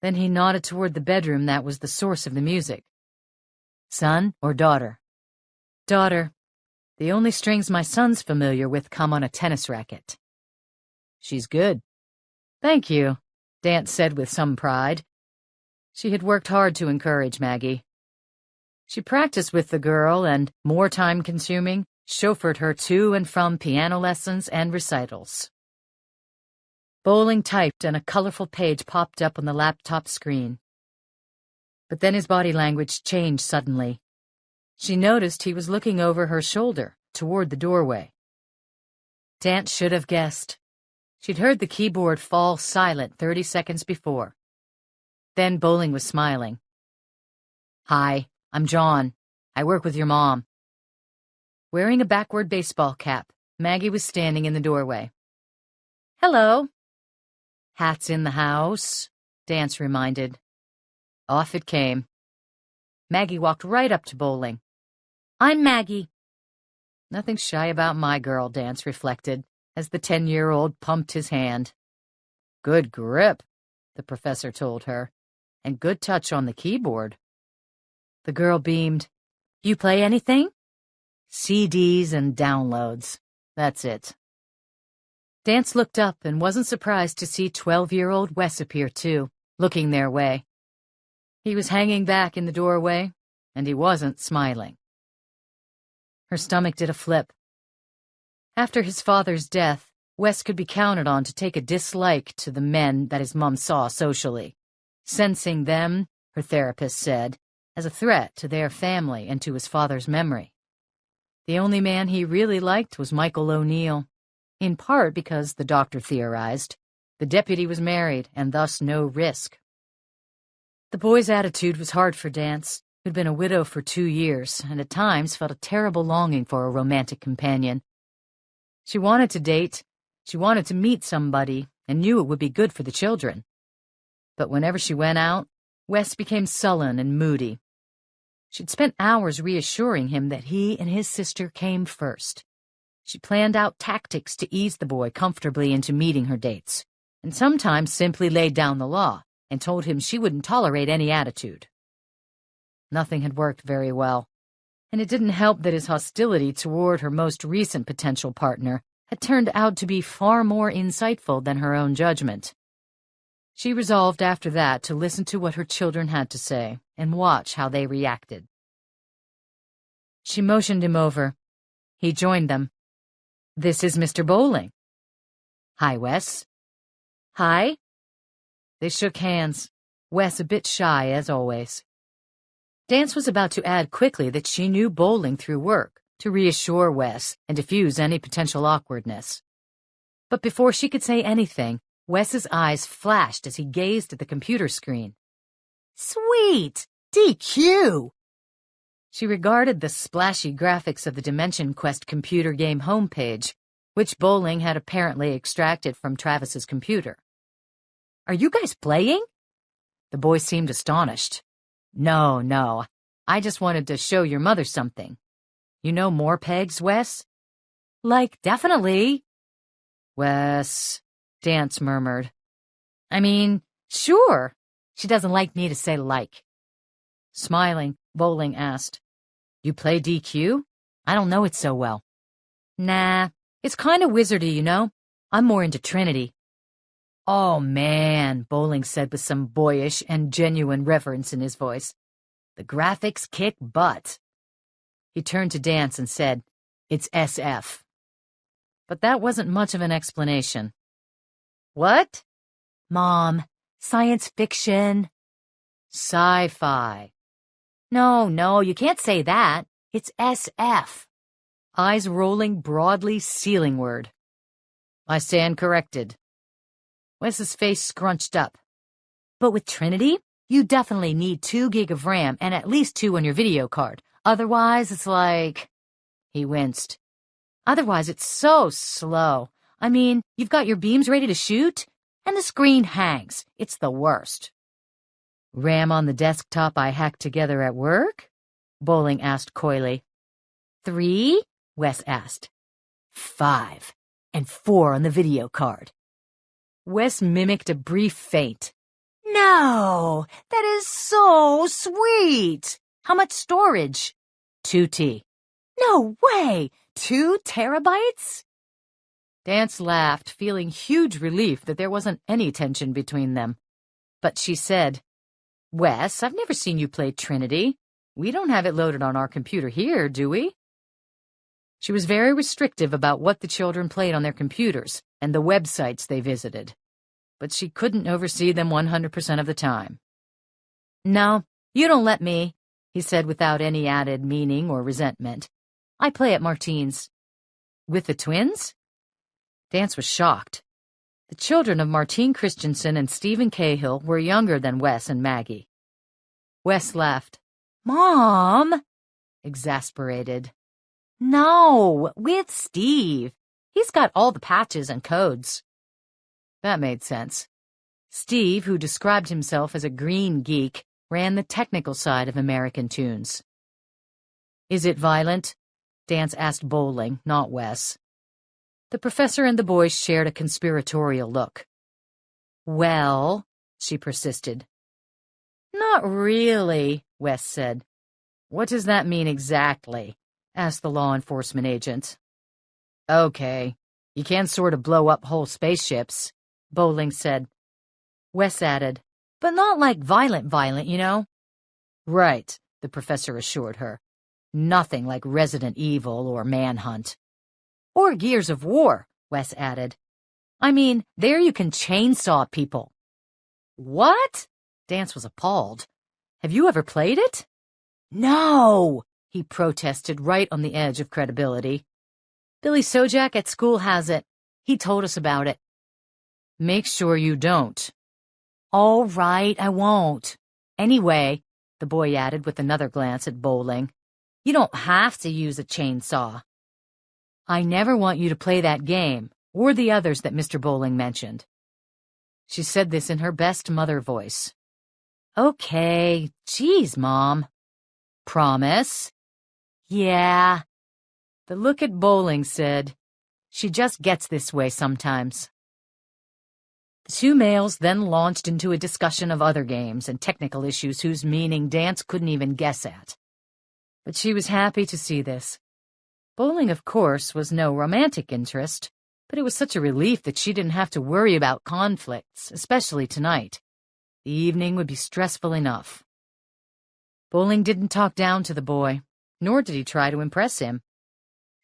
Then he nodded toward the bedroom that was the source of the music. Son or daughter? Daughter. The only strings my son's familiar with come on a tennis racket. She's good. Thank you, Dance said with some pride. She had worked hard to encourage Maggie. She practiced with the girl and, more time-consuming, chauffeured her to and from piano lessons and recitals. Bowling typed and a colorful page popped up on the laptop screen. But then his body language changed suddenly. She noticed he was looking over her shoulder, toward the doorway. Dance should have guessed. She'd heard the keyboard fall silent 30 seconds before. Then Bowling was smiling. Hi, I'm John. I work with your mom. Wearing a backward baseball cap, Maggie was standing in the doorway. Hello, Hat's in the house, Dance reminded. Off it came. Maggie walked right up to Bowling. "I'm Maggie." Nothing shy about my girl, Dance reflected, as the 10-year-old pumped his hand. "Good grip," the professor told her, "and good touch on the keyboard." The girl beamed. "You play anything?" "CDs and downloads. That's it." Dance looked up and wasn't surprised to see 12-year-old Wes appear too, looking their way. He was hanging back in the doorway, and he wasn't smiling. Her stomach did a flip. After his father's death, Wes could be counted on to take a dislike to the men that his mom saw socially, sensing them, her therapist said, as a threat to their family and to his father's memory. The only man he really liked was Michael O'Neill, in part because, the doctor theorized, the deputy was married and thus no risk. The boy's attitude was hard for Dance, who'd been a widow for 2 years and at times felt a terrible longing for a romantic companion. She wanted to date, she wanted to meet somebody, and knew it would be good for the children. But whenever she went out, Wes became sullen and moody. She'd spent hours reassuring him that he and his sister came first. She planned out tactics to ease the boy comfortably into meeting her dates, and sometimes simply laid down the law and told him she wouldn't tolerate any attitude. Nothing had worked very well, and it didn't help that his hostility toward her most recent potential partner had turned out to be far more insightful than her own judgment. She resolved after that to listen to what her children had to say and watch how they reacted. She motioned him over. He joined them. "This is Mr. Bowling." "Hi, Wes." "Hi." They shook hands, Wes a bit shy as always. Dance was about to add quickly that she knew Bowling through work, to reassure Wes and diffuse any potential awkwardness. But before she could say anything, Wes's eyes flashed as he gazed at the computer screen. "Sweet! DQ!" She regarded the splashy graphics of the Dimension Quest computer game homepage, which Bowling had apparently extracted from Travis's computer. "Are you guys playing?" The boy seemed astonished. No. I just wanted to show your mother something. You know more pegs, Wes?" "Like, definitely." "Wes," Dance murmured. "I mean, sure. She doesn't like me to say like." Smiling, Bowling asked, "You play DQ? I don't know it so well." "Nah, it's kind of wizardy, you know. I'm more into Trinity." "Oh, man," Bowling said with some boyish and genuine reverence in his voice. "The graphics kick butt." He turned to Dance and said, "It's SF." But that wasn't much of an explanation. "What?" "Mom, science fiction." "Sci-fi." No, you can't say that. It's SF." Eyes rolling broadly ceilingward. "I stand corrected." Wes's face scrunched up. "But with Trinity, you definitely need 2 gig of RAM and at least 2 on your video card. Otherwise, it's like..." He winced. "Otherwise, it's so slow. I mean, you've got your beams ready to shoot, and the screen hangs. It's the worst." "RAM on the desktop I hacked together at work?" Bowling asked coyly. 3? Wes asked. 5, and 4 on the video card. Wes mimicked a brief faint. "No, that is so sweet. How much storage?" 2T. "No way! 2 terabytes?" Dance laughed, feeling huge relief that there wasn't any tension between them. But she said, "Wes, I've never seen you play Trinity. We don't have it loaded on our computer here, do we?" She was very restrictive about what the children played on their computers and the websites they visited, but she couldn't oversee them 100% of the time. "No, you don't let me," he said without any added meaning or resentment. "I play at Martine's." "With the twins?" Dance was shocked. The children of Martine Christensen and Stephen Cahill were younger than Wes and Maggie. Wes laughed. "Mom!" Exasperated. "No, with Steve. He's got all the patches and codes." That made sense. Steve, who described himself as a green geek, ran the technical side of American Tunes. "Is it violent?" Dance asked Bowling, not Wes. The professor and the boys shared a conspiratorial look. "Well," she persisted. "Not really," Wes said. "What does that mean exactly?" asked the law enforcement agent. "Okay, you can sort of blow up whole spaceships," Bowling said. Wes added, "But not like violent, you know?" "Right," the professor assured her. "Nothing like Resident Evil or Manhunt." "Or Gears of War," Wes added. "I mean, there you can chainsaw people." "What?" Dance was appalled. "Have you ever played it?" "No," he protested, right on the edge of credibility. "Billy Sojak at school has it. He told us about it." "Make sure you don't." "All right, I won't. Anyway," the boy added with another glance at Bowling, "you don't have to use a chainsaw." "I never want you to play that game, or the others that Mr. Bowling mentioned." She said this in her best mother voice. "Okay, geez, Mom." "Promise?" "Yeah." The look at Bowling said, "She just gets this way sometimes." The two males then launched into a discussion of other games and technical issues whose meaning Dance couldn't even guess at. But she was happy to see this. Bowling, of course, was no romantic interest, but it was such a relief that she didn't have to worry about conflicts, especially tonight. The evening would be stressful enough. Bowling didn't talk down to the boy, nor did he try to impress him.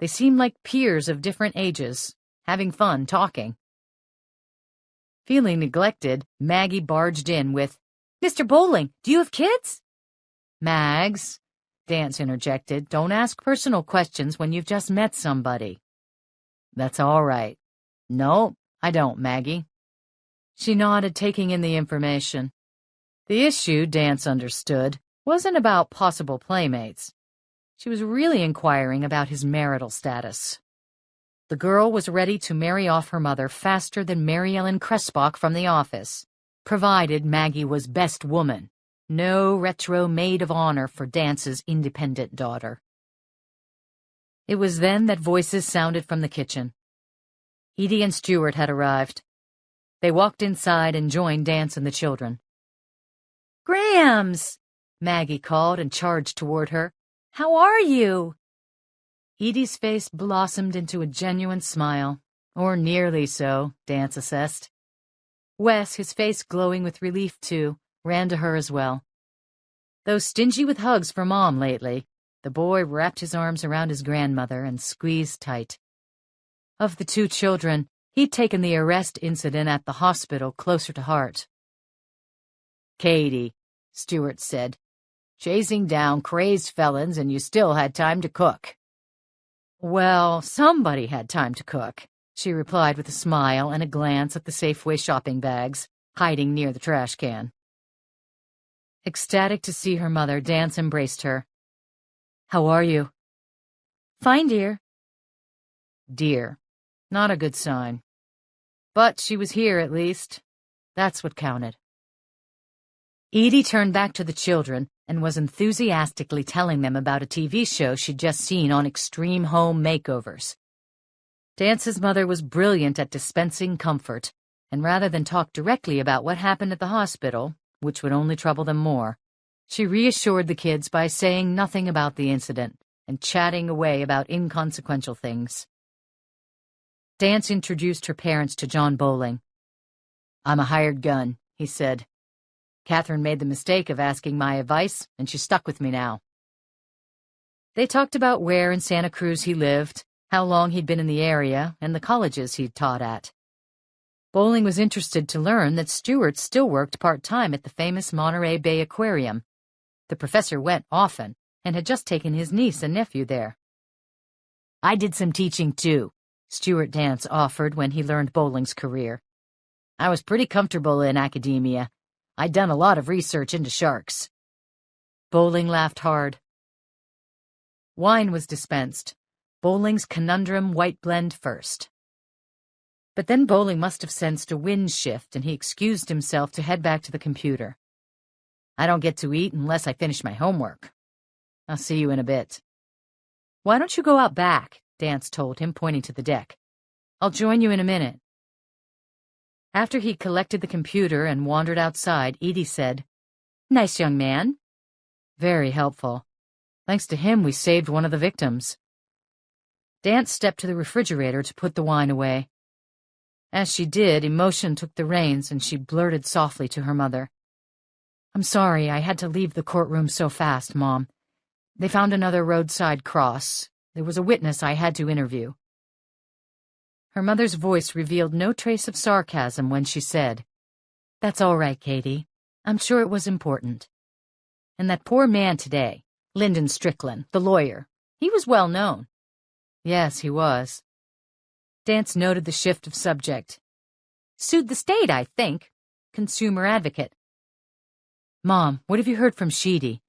They seemed like peers of different ages, having fun talking. Feeling neglected, Maggie barged in with, "Mr. Bowling, do you have kids?" "Mags," Dance interjected, "don't ask personal questions when you've just met somebody." "That's all right." "No, I don't, Maggie." She nodded, taking in the information. The issue, Dance understood, wasn't about possible playmates. She was really inquiring about his marital status. The girl was ready to marry off her mother faster than Mary Ellen Cressbach from The Office, provided Maggie was best woman. No retro maid of honor for Dance's independent daughter. It was then that voices sounded from the kitchen. Edie and Stuart had arrived. They walked inside and joined Dance and the children. "Grams!" Maggie called and charged toward her. "How are you?" Edie's face blossomed into a genuine smile, or nearly so, Dance assessed. Wes, his face glowing with relief too, ran to her as well. Though stingy with hugs for Mom lately, the boy wrapped his arms around his grandmother and squeezed tight. Of the two children, he'd taken the arrest incident at the hospital closer to heart. "Katie," Stuart said, "chasing down crazed felons and you still had time to cook." "Well, somebody had time to cook," she replied with a smile and a glance at the Safeway shopping bags, hiding near the trash can. Ecstatic to see her mother, Dance embraced her. "How are you?" "Fine, dear." Dear. Not a good sign. But she was here, at least. That's what counted. Edie turned back to the children and was enthusiastically telling them about a TV show she'd just seen on Extreme Home Makeovers. Dance's mother was brilliant at dispensing comfort, and rather than talk directly about what happened at the hospital, which would only trouble them more, she reassured the kids by saying nothing about the incident and chatting away about inconsequential things. Dance introduced her parents to John Bowling. "I'm a hired gun," he said. "Catherine made the mistake of asking my advice, and she's stuck with me now." They talked about where in Santa Cruz he lived, how long he'd been in the area, and the colleges he'd taught at. Bowling was interested to learn that Stuart still worked part-time at the famous Monterey Bay Aquarium. The professor went often, and had just taken his niece and nephew there. "I did some teaching, too," Stuart Dance offered when he learned Bowling's career. "I was pretty comfortable in academia. I'd done a lot of research into sharks." Bowling laughed hard. Wine was dispensed, Bowling's Conundrum White Blend first. But then Bowling must have sensed a wind shift, and he excused himself to head back to the computer. "I don't get to eat unless I finish my homework. I'll see you in a bit." "Why don't you go out back?" Dance told him, pointing to the deck. "I'll join you in a minute." After he collected the computer and wandered outside, Edie said, "Nice young man." "Very helpful. Thanks to him, we saved one of the victims." Dance stepped to the refrigerator to put the wine away. As she did, emotion took the reins, and she blurted softly to her mother, "I'm sorry I had to leave the courtroom so fast, Mom. They found another roadside cross. There was a witness I had to interview." Her mother's voice revealed no trace of sarcasm when she said, "That's all right, Katie. I'm sure it was important. And that poor man today, Lyndon Strickland, the lawyer, he was well known." "Yes, he was." Dance noted the shift of subject. "Sued the state, I think. Consumer advocate." "Mom, what have you heard from Sheedy?"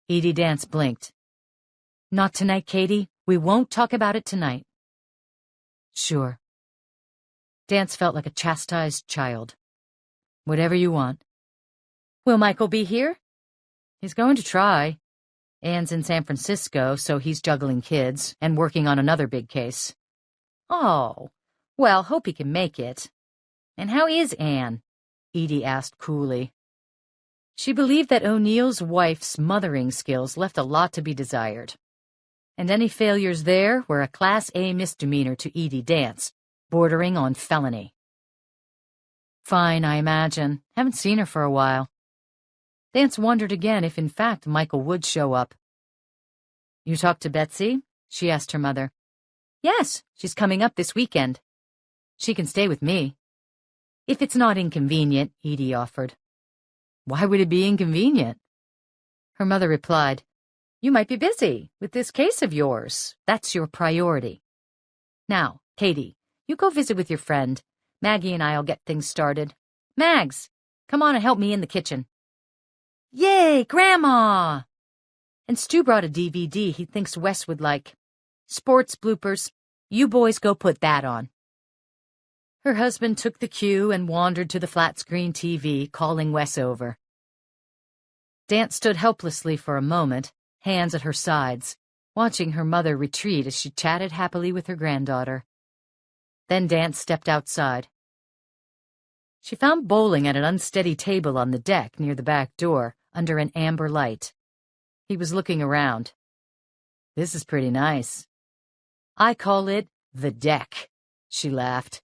Edie Dance blinked. "Not tonight, Katie. We won't talk about it tonight." "Sure." Dance felt like a chastised child. "Whatever you want." "Will Michael be here?" "He's going to try. Anne's in San Francisco, so he's juggling kids and working on another big case." "Oh, well, hope he can make it. And how is Anne?" Edie asked coolly. She believed that O'Neill's wife's mothering skills left a lot to be desired, and any failures there were a Class A misdemeanor to Edie Dance, bordering on felony. "Fine, I imagine. Haven't seen her for a while." Dance wondered again if in fact Michael would show up. "You talked to Betsy?" she asked her mother. "Yes, she's coming up this weekend. She can stay with me." "If it's not inconvenient," Edie offered. "Why would it be inconvenient?" Her mother replied, "You might be busy with this case of yours. That's your priority. Now, Katie, you go visit with your friend. Maggie and I'll get things started. Mags, come on and help me in the kitchen." "Yay, Grandma!" "And Stu brought a DVD he thinks Wes would like. Sports bloopers. You boys go put that on." Her husband took the cue and wandered to the flat-screen TV, calling Wes over. Dance stood helplessly for a moment, hands at her sides, watching her mother retreat as she chatted happily with her granddaughter. Then Dance stepped outside. She found Bowling at an unsteady table on the deck near the back door, under an amber light. He was looking around. "This is pretty nice." "I call it the deck," she laughed.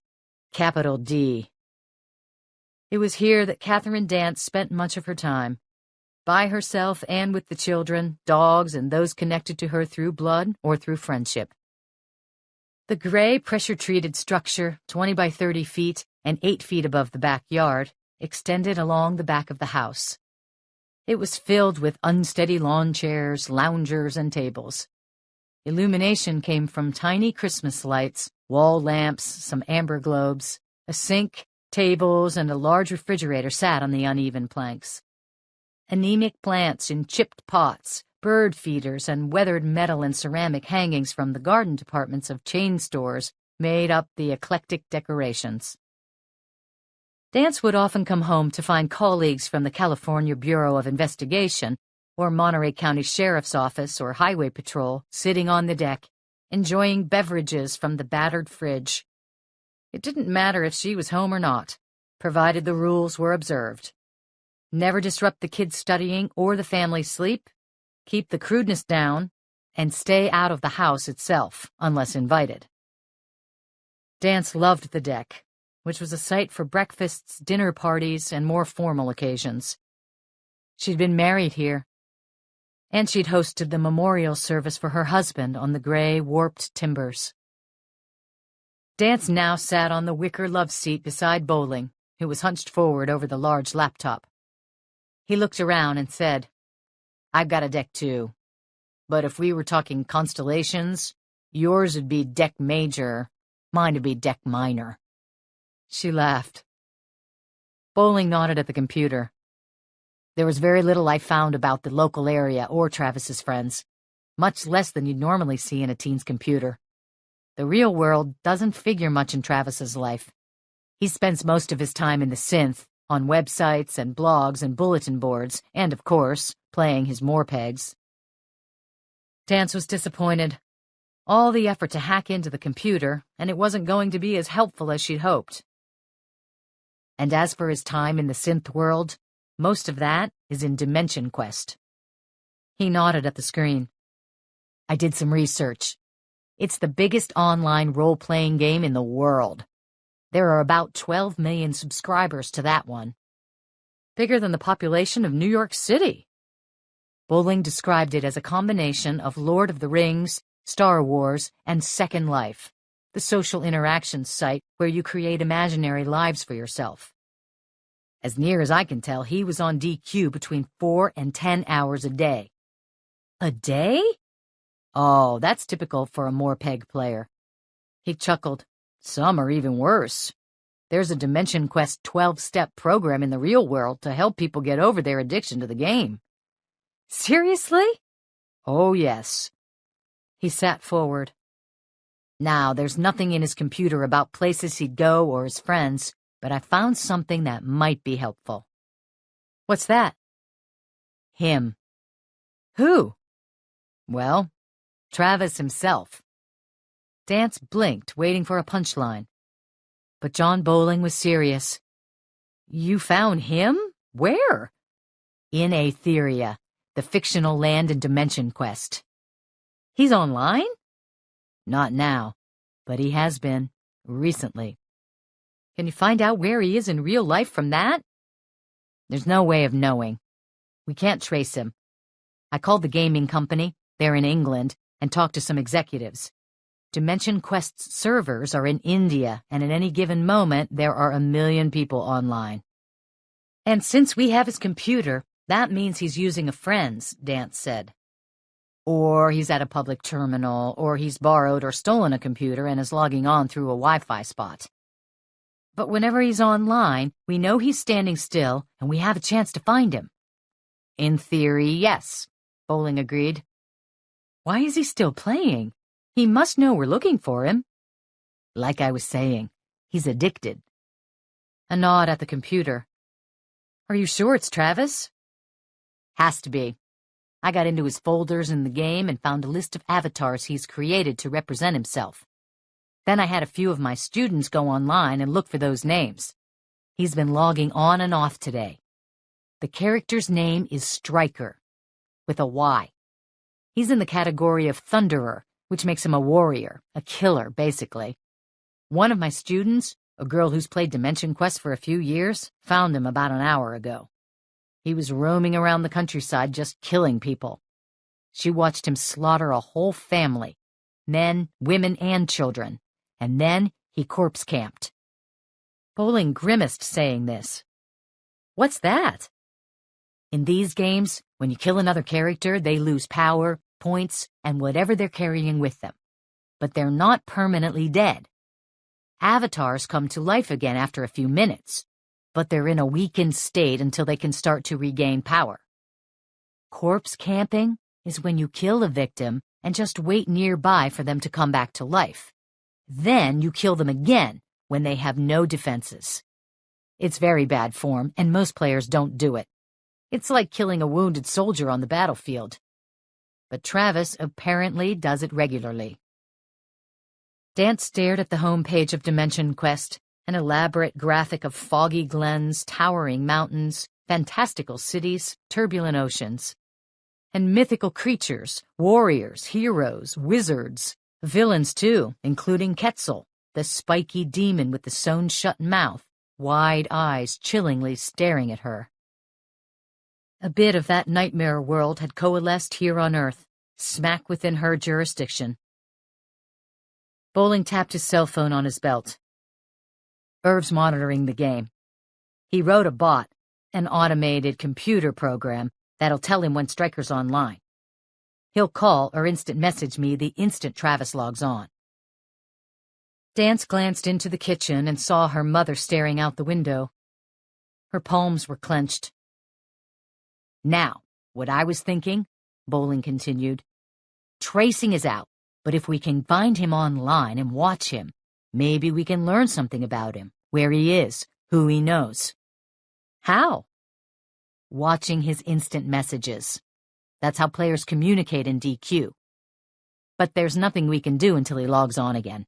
Capital D. It was here that Catherine Dance spent much of her time, by herself and with the children, dogs, and those connected to her through blood or through friendship. The gray, pressure-treated structure, 20 by 30 feet and 8 feet above the backyard, extended along the back of the house. It was filled with unsteady lawn chairs, loungers, and tables. Illumination came from tiny Christmas lights, wall lamps, some amber globes. A sink, tables, and a large refrigerator sat on the uneven planks. Anemic plants in chipped pots, bird feeders, and weathered metal and ceramic hangings from the garden departments of chain stores made up the eclectic decorations. Dance would often come home to find colleagues from the California Bureau of Investigation or Monterey County Sheriff's Office or Highway Patrol sitting on the deck, enjoying beverages from the battered fridge. It didn't matter if she was home or not, provided the rules were observed. Never disrupt the kids' studying or the family's sleep, keep the crudeness down, and stay out of the house itself, unless invited. Dance loved the deck, which was a site for breakfasts, dinner parties, and more formal occasions. She'd been married here, and she'd hosted the memorial service for her husband on the gray, warped timbers. Dance now sat on the wicker love seat beside Bowling, who was hunched forward over the large laptop. He looked around and said, "I've got a deck too, but if we were talking constellations, yours would be deck major, mine would be deck minor." She laughed. Bowling nodded at the computer. "There was very little I found about the local area or Travis's friends, much less than you'd normally see in a teen's computer. The real world doesn't figure much in Travis's life. He spends most of his time in the synth, on websites and blogs and bulletin boards, and, of course, playing his Morpegs. Dance was disappointed. All the effort to hack into the computer, and it wasn't going to be as helpful as she'd hoped. And as for his time in the synth world, most of that is in Dimension Quest. He nodded at the screen. I did some research. It's the biggest online role-playing game in the world. There are about 12 million subscribers to that one. Bigger than the population of New York City. Bowling described it as a combination of Lord of the Rings, Star Wars, and Second Life, the social interactions site where you create imaginary lives for yourself. As near as I can tell, he was on DQ between 4 and 10 hours a day. A day? Oh, that's typical for a Morpeg player. He chuckled. Some are even worse. There's a Dimension Quest 12-step program in the real world to help people get over their addiction to the game. Seriously? Oh, yes. He sat forward. Now, there's nothing in his computer about places he'd go or his friends, but I found something that might be helpful. What's that? Him. Who? Well, Travis himself. Dance blinked, waiting for a punchline. But John Bowling was serious. You found him? Where? In Aetheria, the fictional land in Dimension Quest. He's online? Not now, but he has been, recently. Can you find out where he is in real life from that? There's no way of knowing. We can't trace him. I called the gaming company, they're in England, and talked to some executives. Dimension Quest's servers are in India, and at any given moment, there are 1 million people online. And since we have his computer, that means he's using a friend's, Dance said. Or he's at a public terminal, or he's borrowed or stolen a computer and is logging on through a Wi-Fi spot. But whenever he's online, we know he's standing still, and we have a chance to find him. In theory, yes, Bowling agreed. Why is he still playing? He must know we're looking for him. Like I was saying, he's addicted. A nod at the computer. Are you sure it's Travis? Has to be. I got into his folders in the game and found a list of avatars he's created to represent himself. Then I had a few of my students go online and look for those names. He's been logging on and off today. The character's name is Striker, with a Y. He's in the category of Thunderer, which makes him a warrior, a killer, basically. One of my students, a girl who's played Dimension Quest for a few years, found him about an hour ago. He was roaming around the countryside just killing people. She watched him slaughter a whole family, men, women, and children, and then he corpse camped. Bowling grimaced saying this. What's that? In these games, when you kill another character, they lose power, points, and whatever they're carrying with them. But they're not permanently dead. Avatars come to life again after a few minutes, but they're in a weakened state until they can start to regain power. Corpse camping is when you kill a victim and just wait nearby for them to come back to life. Then you kill them again when they have no defenses. It's very bad form, and most players don't do it. It's like killing a wounded soldier on the battlefield. But Travis apparently does it regularly. Dance stared at the home page of Dimension Quest, an elaborate graphic of foggy glens, towering mountains, fantastical cities, turbulent oceans, and mythical creatures, warriors, heroes, wizards, villains too, including Quetzal, the spiky demon with the sewn-shut mouth, wide eyes chillingly staring at her. A bit of that nightmare world had coalesced here on Earth, smack within her jurisdiction. Bowling tapped his cell phone on his belt. Irv's monitoring the game. He wrote a bot, an automated computer program that'll tell him when Striker's online. He'll call or instant message me the instant Travis logs on. Dance glanced into the kitchen and saw her mother staring out the window. Her palms were clenched. Now, what I was thinking, Bowling continued, tracing is out, But if we can find him online and watch him, maybe we can learn something about him, where he is, who he knows. How? Watching his instant messages. That's how players communicate in DQ. But there's nothing we can do until he logs on again.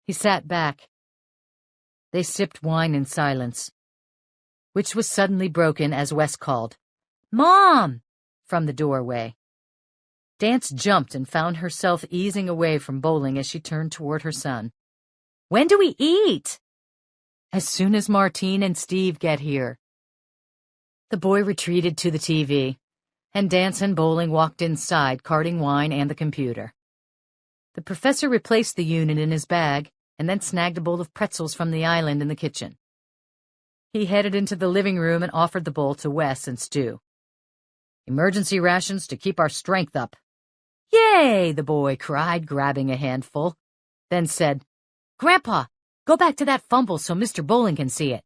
He sat back. They sipped wine in silence, which was suddenly broken as Wes called, "Mom!" from the doorway. Dance jumped and found herself easing away from bowling as she turned toward her son. "When do we eat?" "As soon as Martine and Steve get here." The boy retreated to the TV, and Dance and Bowling walked inside, carting wine and the computer. The professor replaced the unit in his bag and then snagged a bowl of pretzels from the island in the kitchen. He headed into the living room and offered the bowl to Wes and Stu. "Emergency rations to keep our strength up." "Yay!" the boy cried, grabbing a handful, then said, "Grandpa, go back to that fumble so Mr. Bowling can see it."